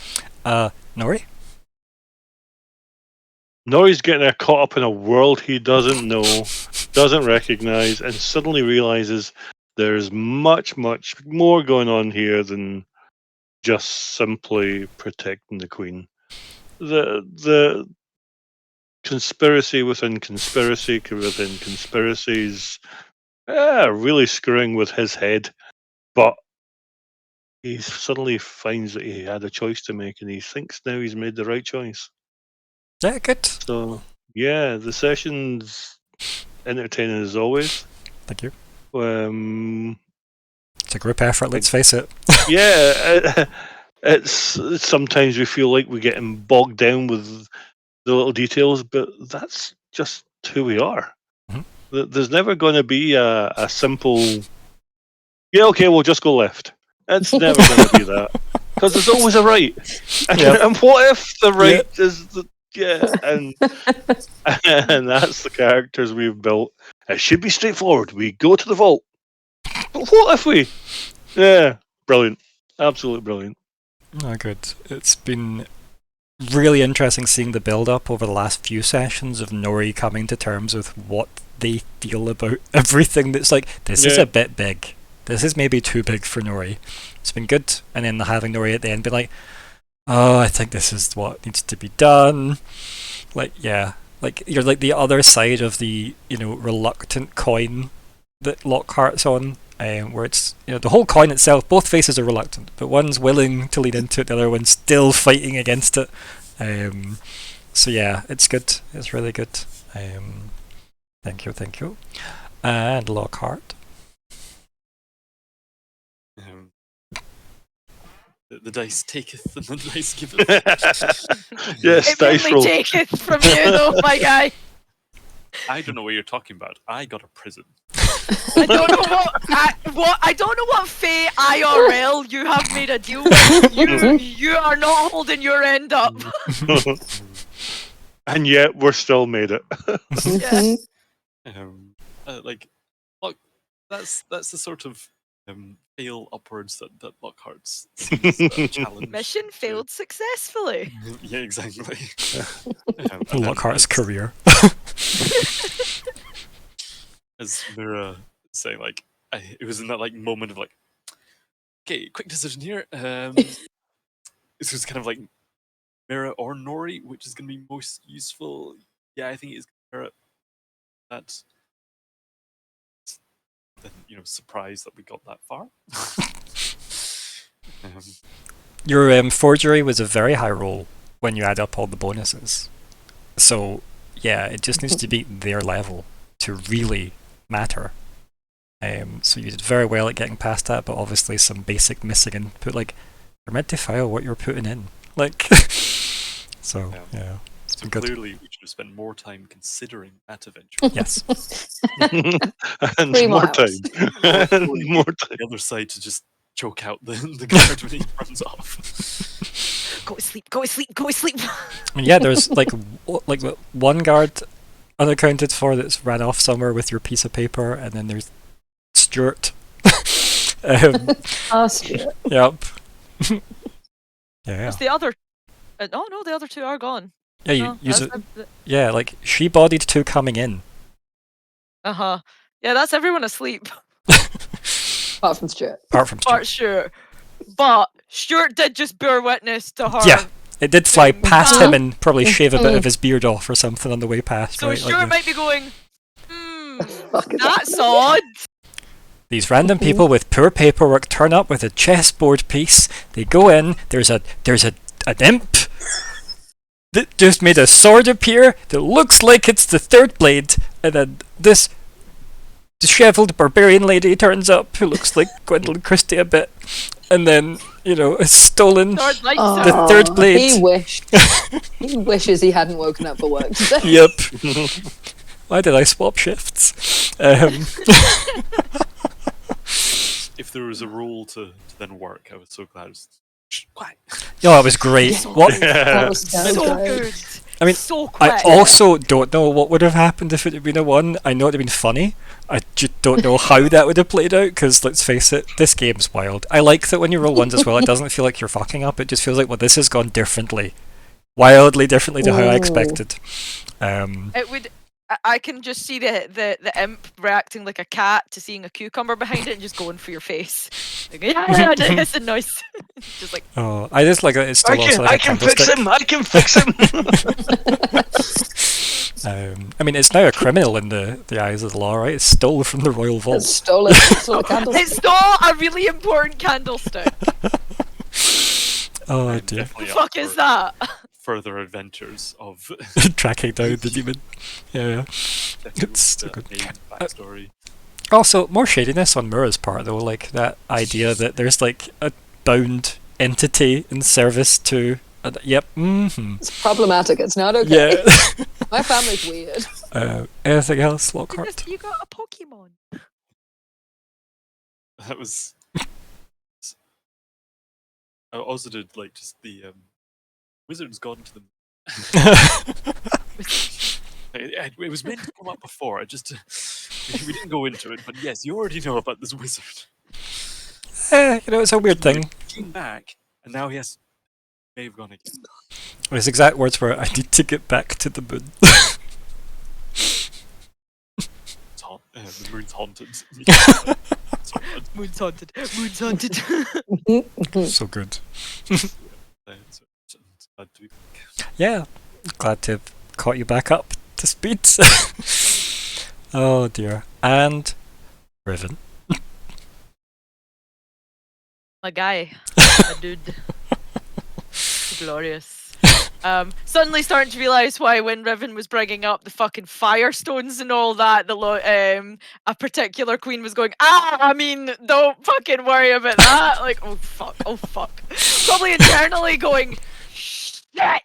S1: Nori?
S4: Nori's getting caught up in a world he doesn't know, doesn't recognize, and suddenly realizes there's much, much more going on here than just simply protecting the queen. The conspiracy within conspiracy within conspiracies, really screwing with his head, but he suddenly finds that he had a choice to make, and he thinks now he's made the right choice.
S1: Yeah, good.
S4: So, yeah, the session's entertaining as always.
S1: Thank you.
S4: It's
S1: a group effort, let's face it.
S4: Yeah, it's sometimes we feel like we're getting bogged down with the little details, but that's just who we are. There's never going to be a simple, we'll just go left. It's never going to be that. Because there's always a right. And what if the right is the... Yeah, and that's the characters we've built. It should be straightforward. We go to the vault. But what if we... Yeah, brilliant. Absolutely brilliant.
S1: Oh, good. It's been really interesting seeing the build-up over the last few sessions of Nori coming to terms with what they feel about everything that's this is a bit big. This is maybe too big for Nori. It's been good. And then having Nori at the end be oh, I think this is what needs to be done. You're the other side of the, reluctant coin that Lockhart's on, where it's, the whole coin itself, both faces are reluctant, but one's willing to lean into it, the other one's still fighting against it. So yeah, it's good. It's really good. Thank you. And Lockhart.
S2: The dice taketh and the dice giveth.
S4: Yes,
S5: it mainly taketh from you, though, my guy.
S2: I don't know what you're talking about. I got a prison.
S5: I don't know I don't know what Faye IRL you have made a deal with. You are not holding your end up.
S4: And yet we're still made it.
S5: Yeah.
S2: Like, look, that's the sort of fail upwards that Lockhart's sees a challenge.
S5: Mission failed successfully.
S2: Yeah, exactly.
S1: Lockhart's career.
S2: As Myr'ra saying, like, it was in that like moment of like, okay, quick decision here. This was kind of like Myr'ra or Nori, which is going to be most useful. Yeah, I think it's Myr'ra. That. Then, surprised that we got that far.
S1: Your forgery was a very high roll when you add up all the bonuses. So, yeah, it just needs to be their level to really matter. So you did very well at getting past that, but obviously some basic missing input, like, you're meant to file what you're putting in. Like, so, yeah.
S2: So
S1: good.
S2: clearly we should have spent more time considering that adventure.
S1: Yes.
S4: And
S3: 3
S4: more
S3: miles.
S4: time. And more time.
S2: The other side to just choke out the guard when he runs off.
S5: Go to sleep, go to sleep, go to sleep.
S1: I mean, yeah, there's like one guard unaccounted for that's ran off somewhere with your piece of paper, and then there's Stuart.
S3: Stuart.
S1: Yep. Yeah.
S5: What's the other? Oh no, the other 2 are gone.
S1: Yeah, you
S5: No,
S1: use it.
S5: that's
S1: Yeah, like she bodied 2 coming in.
S5: Uh-huh. Yeah, that's everyone asleep.
S3: Apart from Stuart.
S1: Apart from Stuart.
S5: But sure. But Stuart did just bear witness to her.
S1: Yeah, it did fly past
S3: Uh-huh.
S1: him and probably shave a bit of his beard off or something on the way past.
S5: So
S1: right?
S5: Stuart
S1: Like
S5: might be going,
S3: Fuck is that?
S5: that's odd.
S1: these random people with poor paperwork turn up with a chessboard piece. They go in. There's an imp that just made a sword appear that looks like it's the 3rd blade, and then this dishevelled barbarian lady turns up who looks like Gwendolyn Christie a bit, and then has stolen
S5: Sword likes
S1: the
S5: her.
S1: 3rd blade.
S3: He wished. He wishes he hadn't woken up for work today.
S1: Yep. Why did I swap shifts?
S2: If there was a rule to then work, I was so glad. Quiet.
S1: Oh, it was great. What?
S3: That was
S5: So
S3: great.
S5: good.
S1: I mean,
S5: so quick.
S1: I also don't know what would have happened if it had been a 1. I know it would have been funny. I just don't know how that would have played out, because let's face it, this game's wild. I like that when you roll 1s as well, it doesn't feel like you're fucking up. It just feels like, well, this has gone differently. Wildly differently to how I
S3: Ooh.
S1: expected.
S5: It would. I can just see the imp reacting like a cat to seeing a cucumber behind it and just going for your face. Like, yeah, it's a nice. Just like.
S1: Oh, I just like that it's still also like
S4: I
S1: a
S4: can fix
S1: candlestick.
S4: him! I can fix him!
S1: I mean, it's now a criminal in the eyes of the law, right? It's stole from the royal vault.
S3: It's stolen. It's stolen candles.
S5: It stole a really important candlestick.
S1: Oh
S2: I'm
S1: dear.
S5: The
S2: definitely up
S5: fuck
S2: for
S5: is that?
S2: Further adventures of
S1: Tracking down the demon. Yeah. It's so good.
S2: main backstory.
S1: Also, more shadiness on Myr'ra's part, though, like that idea that there's like a bound entity in service to. Yep. Mm-hmm.
S3: It's problematic. It's not okay.
S1: Yeah.
S3: My family's weird.
S1: Anything else, Lockhart?
S5: You got a Pokemon.
S2: That was. I also did like just the wizard's gone to the. It was meant to come up before. We didn't go into it, but yes, you already know about this wizard.
S1: It's a weird thing.
S2: He came back, and now he may have gone again.
S1: His exact words were, "I need to get back to the moon."
S2: The moon's haunted.
S5: Moon's haunted. Moon's haunted.
S1: So good.
S2: Glad to be back.
S1: Yeah, glad to have caught you back up to speed. Oh dear. And Riven.
S5: My guy. My dude. Glorious. Suddenly starting to realise why when Riven was bringing up the fucking firestones and all that, a particular queen was going, I mean, don't fucking worry about that. Like, oh fuck. Probably internally going, shit!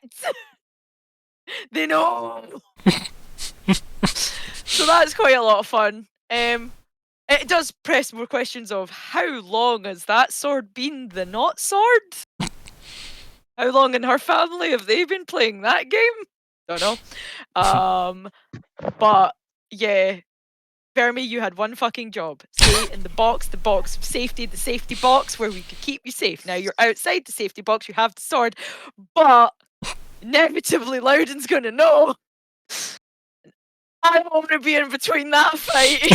S5: They know! So that's quite a lot of fun. it does press more questions of how long has that sword been the not sword? How long in her family have they been playing that game? Don't know. But yeah, Vermi, you had one fucking job. Stay in the box of safety, the safety box where we could keep you safe. Now you're outside the safety box, you have the sword, but inevitably Loudon's gonna know. I don't want to be in between that fight.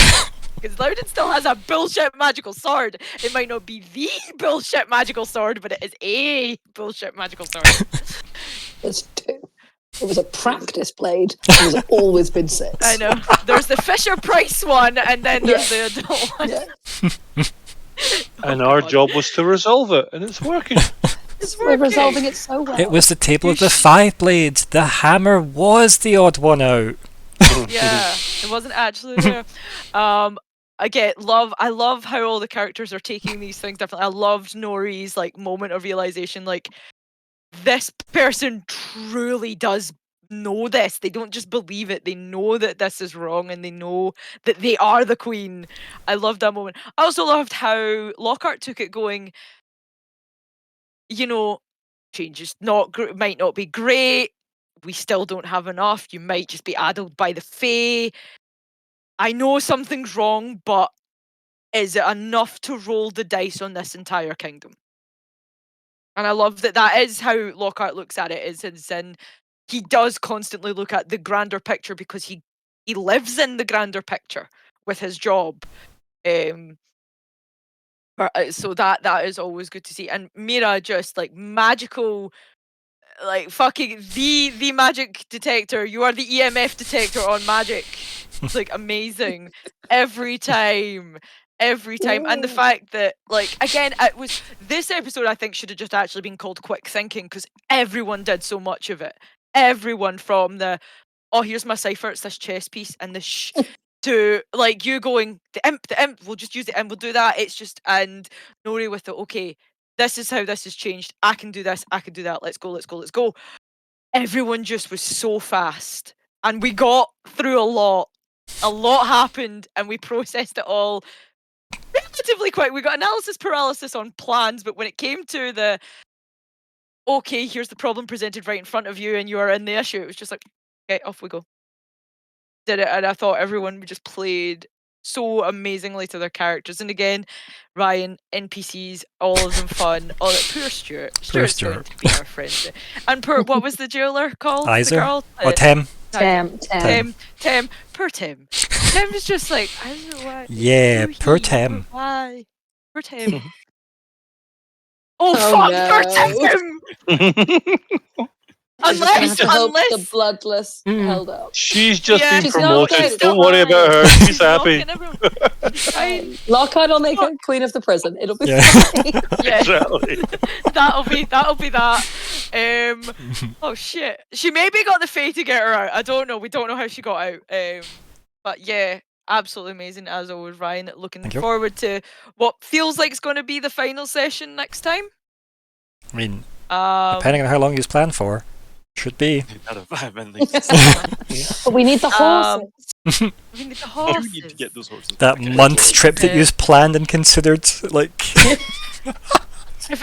S5: Because Loudon still has a bullshit magical sword. It might not be the bullshit magical sword, but it is a bullshit magical sword.
S3: There's two. It was a practice blade. And there's always been 6.
S5: I know. There's the Fisher Price one, and then there's the adult one.
S3: Yeah.
S4: And our job was to resolve it, and it's working.
S3: We're resolving it so well.
S1: It was the table of the 5 blades. The hammer was the odd one out.
S5: Yeah, it wasn't actually there. Again, I love how all the characters are taking these things differently. I loved Nori's like moment of realization, like this person truly does know this. They don't just believe it. They know that this is wrong, and they know that they are the queen. I loved that moment. I also loved how Lockhart took it, going, you know, change is might not be great. We still don't have enough. You might just be addled by the Fae. I know something's wrong, but is it enough to roll the dice on this entire kingdom? And I love that is how Lockhart looks at it, is in he does constantly look at the grander picture because he lives in the grander picture with his job. So that is always good to see. And Myr'ra just like magical, like fucking the magic detector. You are the EMF detector on magic. It's like amazing every time. And the fact that, like, again, it was this episode I think should have just actually been called quick thinking, because everyone did so much of it. Everyone from the, oh, here's my Cypher, it's this chess piece, and the to like you going, the imp, we'll just use the imp, we'll do that. It's just, and Nori with the, okay, this is how this has changed. I can do this, I can do that. Let's go. Everyone just was so fast, and we got through a lot. A lot happened, and we processed it all relatively quick. We got analysis paralysis on plans, but when it came to the, okay, here's the problem presented right in front of you, and you are in the issue, it was just like, okay, off we go. Did it, and I thought everyone just played so amazingly to their characters. And again, Ryan, NPCs, all of them fun. Poor Stuart. Stuart's going to be our friend. And poor, what was the jailer called?
S1: Iser?
S5: The girl?
S1: Or Tem?
S5: Tem. Poor Tim. Tim was just like, I don't know why.
S1: Yeah, poor Tim.
S5: Why? Poor Tim. Oh fuck,
S3: no.
S5: poor Tim! Unless
S3: the bloodless held up.
S4: She's just been
S3: She's
S4: promoted.
S3: not
S4: Don't worry about her. She's happy.
S3: Lockhart will make her queen of the prison. It'll be fine.
S5: Yeah.
S4: Exactly.
S5: that'll be that. Oh shit. She maybe got the Fae to get her out. I don't know. We don't know how she got out. But yeah, absolutely amazing as always, Ryan. Looking forward to what feels like it's going to be the final session next time.
S1: I mean, depending on how long you plan for, should be.
S3: But we need the horses.
S5: We need the horses.
S2: You need to get those horses.
S1: That month's trip that you've planned and considered, like.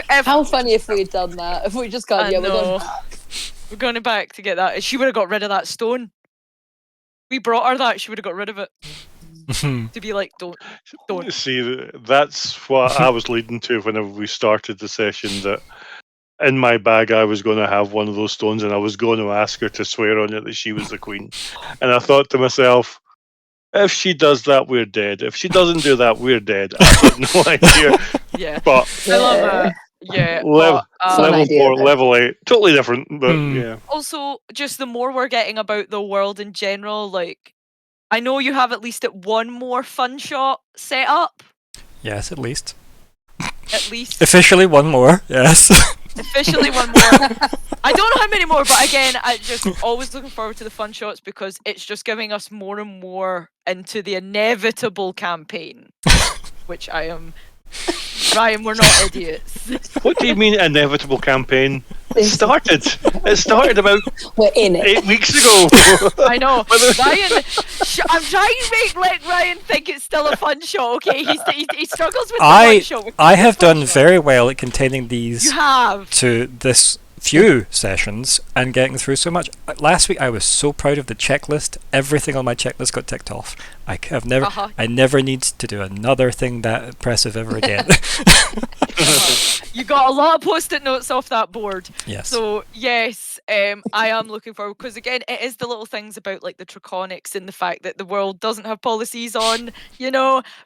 S3: How funny if we had done that? If we just gone, we're going back.
S5: We're going back to get that. She would have got rid of that stone. We brought her that, she would have got rid of it. To be like, don't.
S4: See, that's what I was leading to whenever we started the session, that in my bag I was going to have one of those stones, and I was going to ask her to swear on it that she was the queen. And I thought to myself, if she does that, we're dead. If she doesn't do that, we're dead. I have no idea.
S5: Yeah.
S4: But
S5: I love it. Yeah.
S4: level
S3: idea,
S4: 4, level 8, totally different, but yeah.
S5: Also, just the more we're getting about the world in general, like, I know you have at least one more FunShot set up.
S1: Yes, at least.
S5: At least.
S1: Officially one more, yes.
S5: Officially one more. I don't know how many more, but again, I just always looking forward to the FunShots because it's just giving us more and more into the inevitable campaign. Which I am... Ryan, we're not idiots.
S4: What do you mean inevitable campaign? It started about
S3: We're in it.
S4: 8 weeks ago.
S5: I know. Ryan, I'm trying to let Ryan think it's still a fun show, okay? He struggles with the fun show.
S1: I have done very well at containing these
S5: You have.
S1: to this few sessions and getting through so much. Last week I was so proud of the checklist. Everything on my checklist got ticked off. I never need to do another thing that impressive ever again.
S5: You got a lot of post-it notes off that board.
S1: Yes.
S5: So yes, I am looking forward, because again, it is the little things about like the draconics and the fact that the world doesn't have policies on,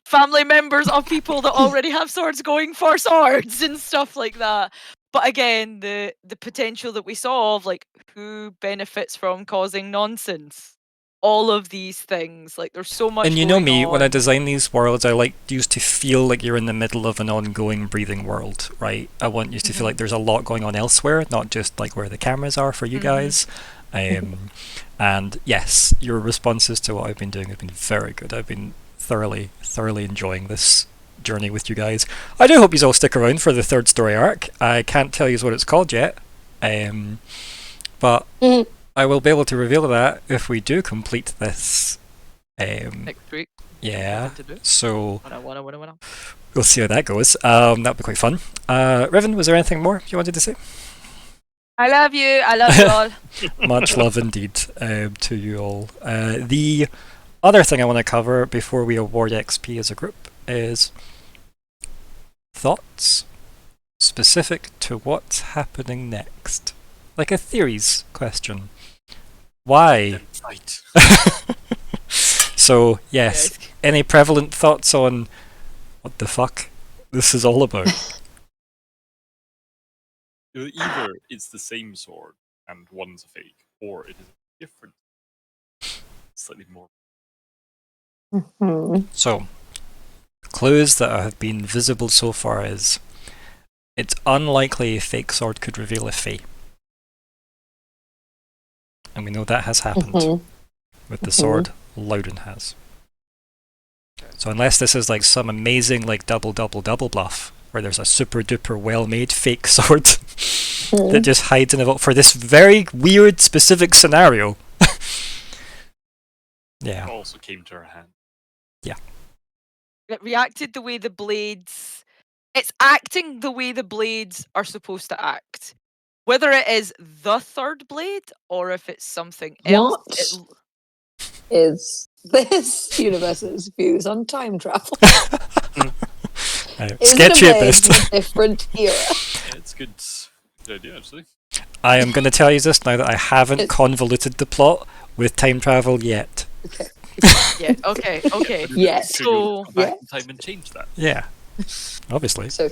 S5: family members of people that already have swords going for swords and stuff like that. But again, the potential that we saw of like who benefits from causing nonsense. All of these things, like there's so much.
S1: And you know me,
S5: going
S1: when I
S5: on.
S1: design these worlds, I used to feel like you're in the middle of an ongoing breathing world, right? I want you to feel like there's a lot going on elsewhere, not just like where the cameras are for you guys. And yes, your responses to what I've been doing have been very good. I've been thoroughly enjoying this journey with you guys. I do hope you all stick around for the third story arc. I can't tell you what it's called yet, but I will be able to reveal that if we do complete this.
S5: Next week.
S1: Yeah. So
S5: Wanna.
S1: we'll see how that goes. That'll be quite fun. Riven, was there anything more you wanted to say?
S5: I love you. I love you all.
S1: Much love indeed to you all. The other thing I want to cover before we award XP as a group is thoughts specific to what's happening next. Like a theories question. Why?
S2: Right.
S1: So, yes, any prevalent thoughts on what the fuck this is all about?
S2: Either it's the same sword and one's a fake, or it is different, slightly more.
S1: So, clues that have been visible so far is it's unlikely a fake sword could reveal a fae. And we know that has happened with the sword Loudon has. So unless this is like some amazing like double bluff, where there's a super duper well made fake sword that just hides in a vault for this very weird specific scenario. Yeah.
S2: It also came to her hand.
S1: Yeah.
S5: It reacted the way the blades. It's acting the way the blades are supposed to act. Whether it is the third blade or if it's something else.
S3: What is this universe's views on time travel? Is
S1: Sketchy
S3: it
S1: at
S3: a
S1: best.
S3: different era?
S2: Yeah, it's good idea, actually.
S1: I am going to tell you this now that I haven't convoluted the plot with time travel yet.
S3: Okay.
S5: Yeah. Okay.
S3: Yes.
S2: Could you
S5: So
S2: go back in time and change that?
S1: Yeah. Obviously.
S3: So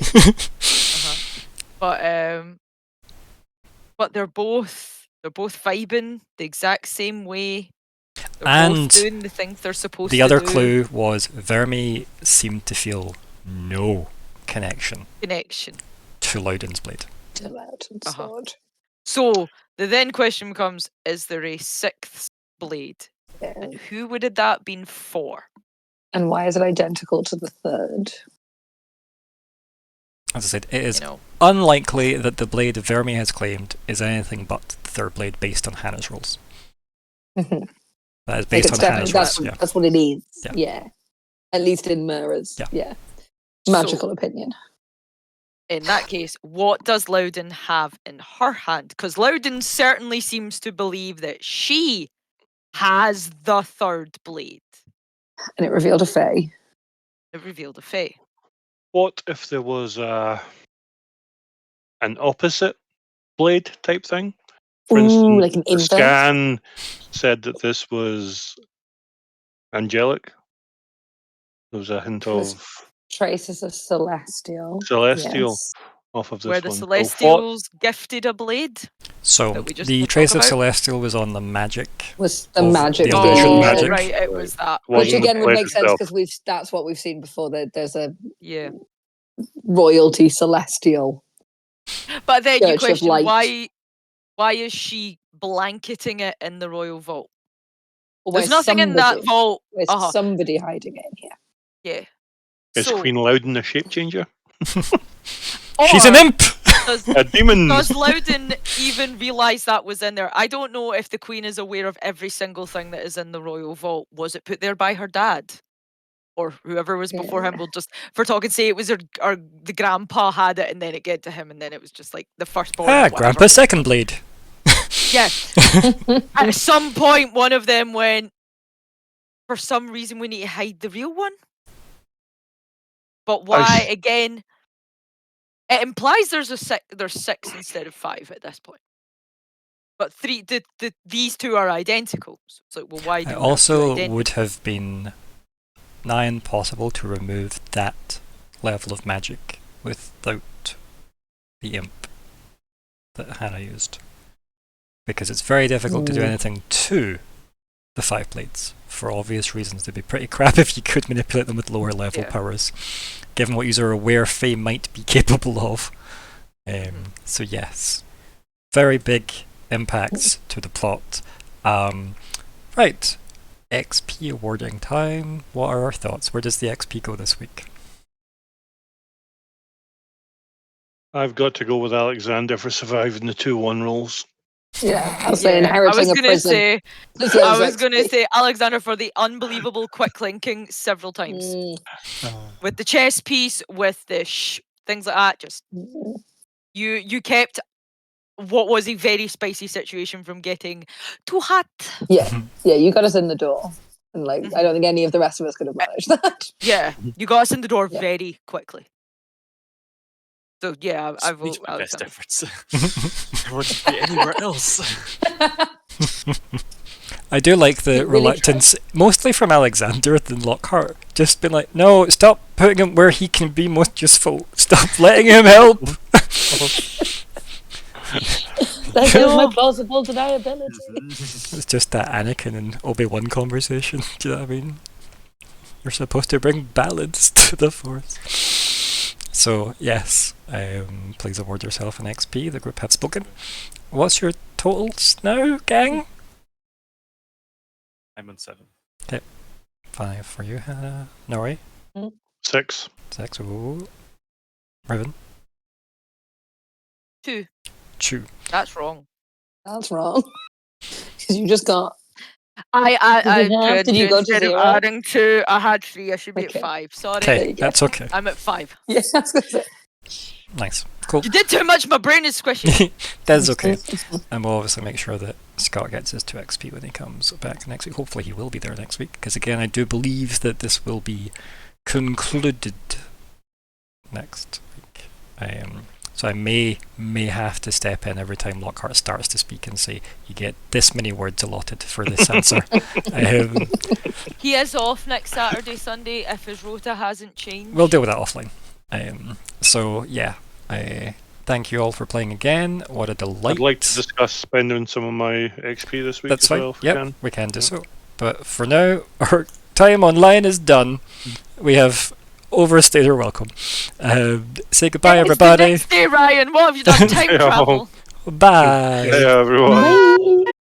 S5: but they're both vibing the exact same way. They're
S1: And
S5: both doing the things they're supposed to do.
S1: the other clue was Vermi seemed to feel no connection to Loudon's blade.
S3: to Loudon sword.
S5: So the then question becomes: is there a sixth blade?
S3: Yeah.
S5: And who would have that been for?
S3: And why is it identical to the third?
S1: As I said, it is unlikely that the blade Vermi has claimed is anything but the third blade based on Hannah's rules. That is based on Hannah's rules. Yeah.
S3: That's what it is.
S1: Yeah.
S3: Yeah. At least in Myr'ra's.
S1: Yeah.
S3: Magical opinion.
S5: In that case, what does Loudon have in her hand? Because Loudon certainly seems to believe that she has the third blade.
S3: And it revealed a fae.
S5: It revealed a fae.
S4: What if there was an opposite blade type thing? For instance,
S3: like an
S4: the
S3: inverse?
S4: scan said that this was angelic. There was a hint
S3: There's
S4: of
S3: traces of celestial.
S4: celestial
S3: Yes.
S4: off of this
S5: Where the
S4: one.
S5: Celestials gifted a blade.
S1: So
S5: that we just
S1: the
S5: spoke
S1: trace of
S5: about.
S1: Celestial was on the magic.
S3: Was the
S1: Of
S3: magic
S1: the
S3: being
S1: illusion
S3: used.
S1: magic.
S5: Right, it was that.
S3: Which
S4: Wasn't the
S3: again would
S4: blade
S3: make sense
S4: itself.
S3: because that's what we've seen before. That there's a
S5: Yeah.
S3: royalty celestial.
S5: But then you
S3: Church of
S5: question
S3: Light.
S5: why is she blanketing it in the royal vault?
S3: Or
S5: There's
S3: where's
S5: nothing in that vault.
S3: There's somebody hiding it in here.
S5: Yeah.
S4: Is
S5: So-
S4: Queen Loudon a shape changer?
S1: She's an imp!
S4: A demon.
S5: Does Loudon even realise that was in there? I don't know if the Queen is aware of every single thing that is in the Royal Vault. Was it put there by her dad? Or whoever was before him? We'll just, for talking, say it was the grandpa had it and then it get to him and then it was just like the firstborn.
S1: Ah,
S5: whatever.
S1: Grandpa's second blade.
S5: Yeah. At some point, one of them went, for some reason, we need to hide the real one. But why? Again, it implies there's six instead of 5 at this point. But these two are identical. So it's like, well, why do
S1: It
S5: we have two
S1: also
S5: identical?
S1: would have been nigh impossible to remove that level of magic without the imp that Hannah used. Because it's very difficult to do anything to the 5 blades. For obvious reasons, they'd be pretty crap if you could manipulate them with lower level powers, given what you are aware Fae might be capable of. So yes, very big impacts to the plot. Right, XP awarding time. What are our thoughts? Where does the XP go this week?
S4: I've got to go with Alexander for surviving the 2-1 rolls.
S3: Yeah, I was saying
S5: I was
S3: inheriting a
S5: gonna
S3: prison.
S5: say,
S3: deserves
S5: I was gonna
S3: XP.
S5: say Alexander for the unbelievable quick linking several times with the chess piece, with the things like that. Just you kept what was a very spicy situation from getting too hot.
S3: Yeah, you got us in the door, and like I don't think any of the rest of us could have managed that.
S5: Yeah, you got us in the door very quickly. So yeah, I
S2: These
S5: vote
S2: are my best
S5: Alexander.
S2: efforts. I want to be anywhere else.
S1: I do like the
S3: You really
S1: reluctance, mostly from Alexander than Lockhart. Just been like, no, stop putting him where he can be most useful. Stop letting him help.
S3: That is my plausible deniability.
S1: It's just that Anakin and Obi-Wan conversation. Do you know what I mean? You're supposed to bring balance to the Force. So yes, please award yourself an XP. The group have spoken. What's your totals now, gang?
S2: I'm on 7.
S1: 5 for you, Hannah. Nori?
S4: 6.
S1: 6. Ooh. Riven?
S5: 2.
S1: 2.
S5: That's wrong.
S3: That's wrong. Because you just got.
S5: Did
S3: you go to
S5: instead of
S3: 0?
S5: adding 2, I had 3. I should be
S3: Okay.
S5: at 5. Sorry.
S1: Okay, that's okay.
S5: I'm at 5.
S3: Yeah, I was gonna say.
S1: Nice. Cool.
S5: You did too much. My brain is squishy.
S1: That's okay. And we'll obviously make sure that Scott gets his 2 XP when he comes back next week. Hopefully he will be there next week, because again, I do believe that this will be concluded next week. So I may have to step in every time Lockhart starts to speak and say, you get this many words allotted for this answer.
S5: He is off next Saturday, Sunday, if his rota hasn't changed.
S1: We'll deal with that offline. So yeah, thank you all for playing again. What a delight.
S4: I'd like to discuss spending some of my XP this week
S1: That's
S4: as
S1: fine.
S4: well. If
S1: Yep, we can do so. But for now, our time online is done. We have overstayed our welcome. Say goodbye,
S5: It's
S1: everybody.
S5: the next day, Ryan. What have you done? Time
S4: Yeah.
S5: travel.
S1: Bye.
S4: Yeah, everyone.
S3: Bye.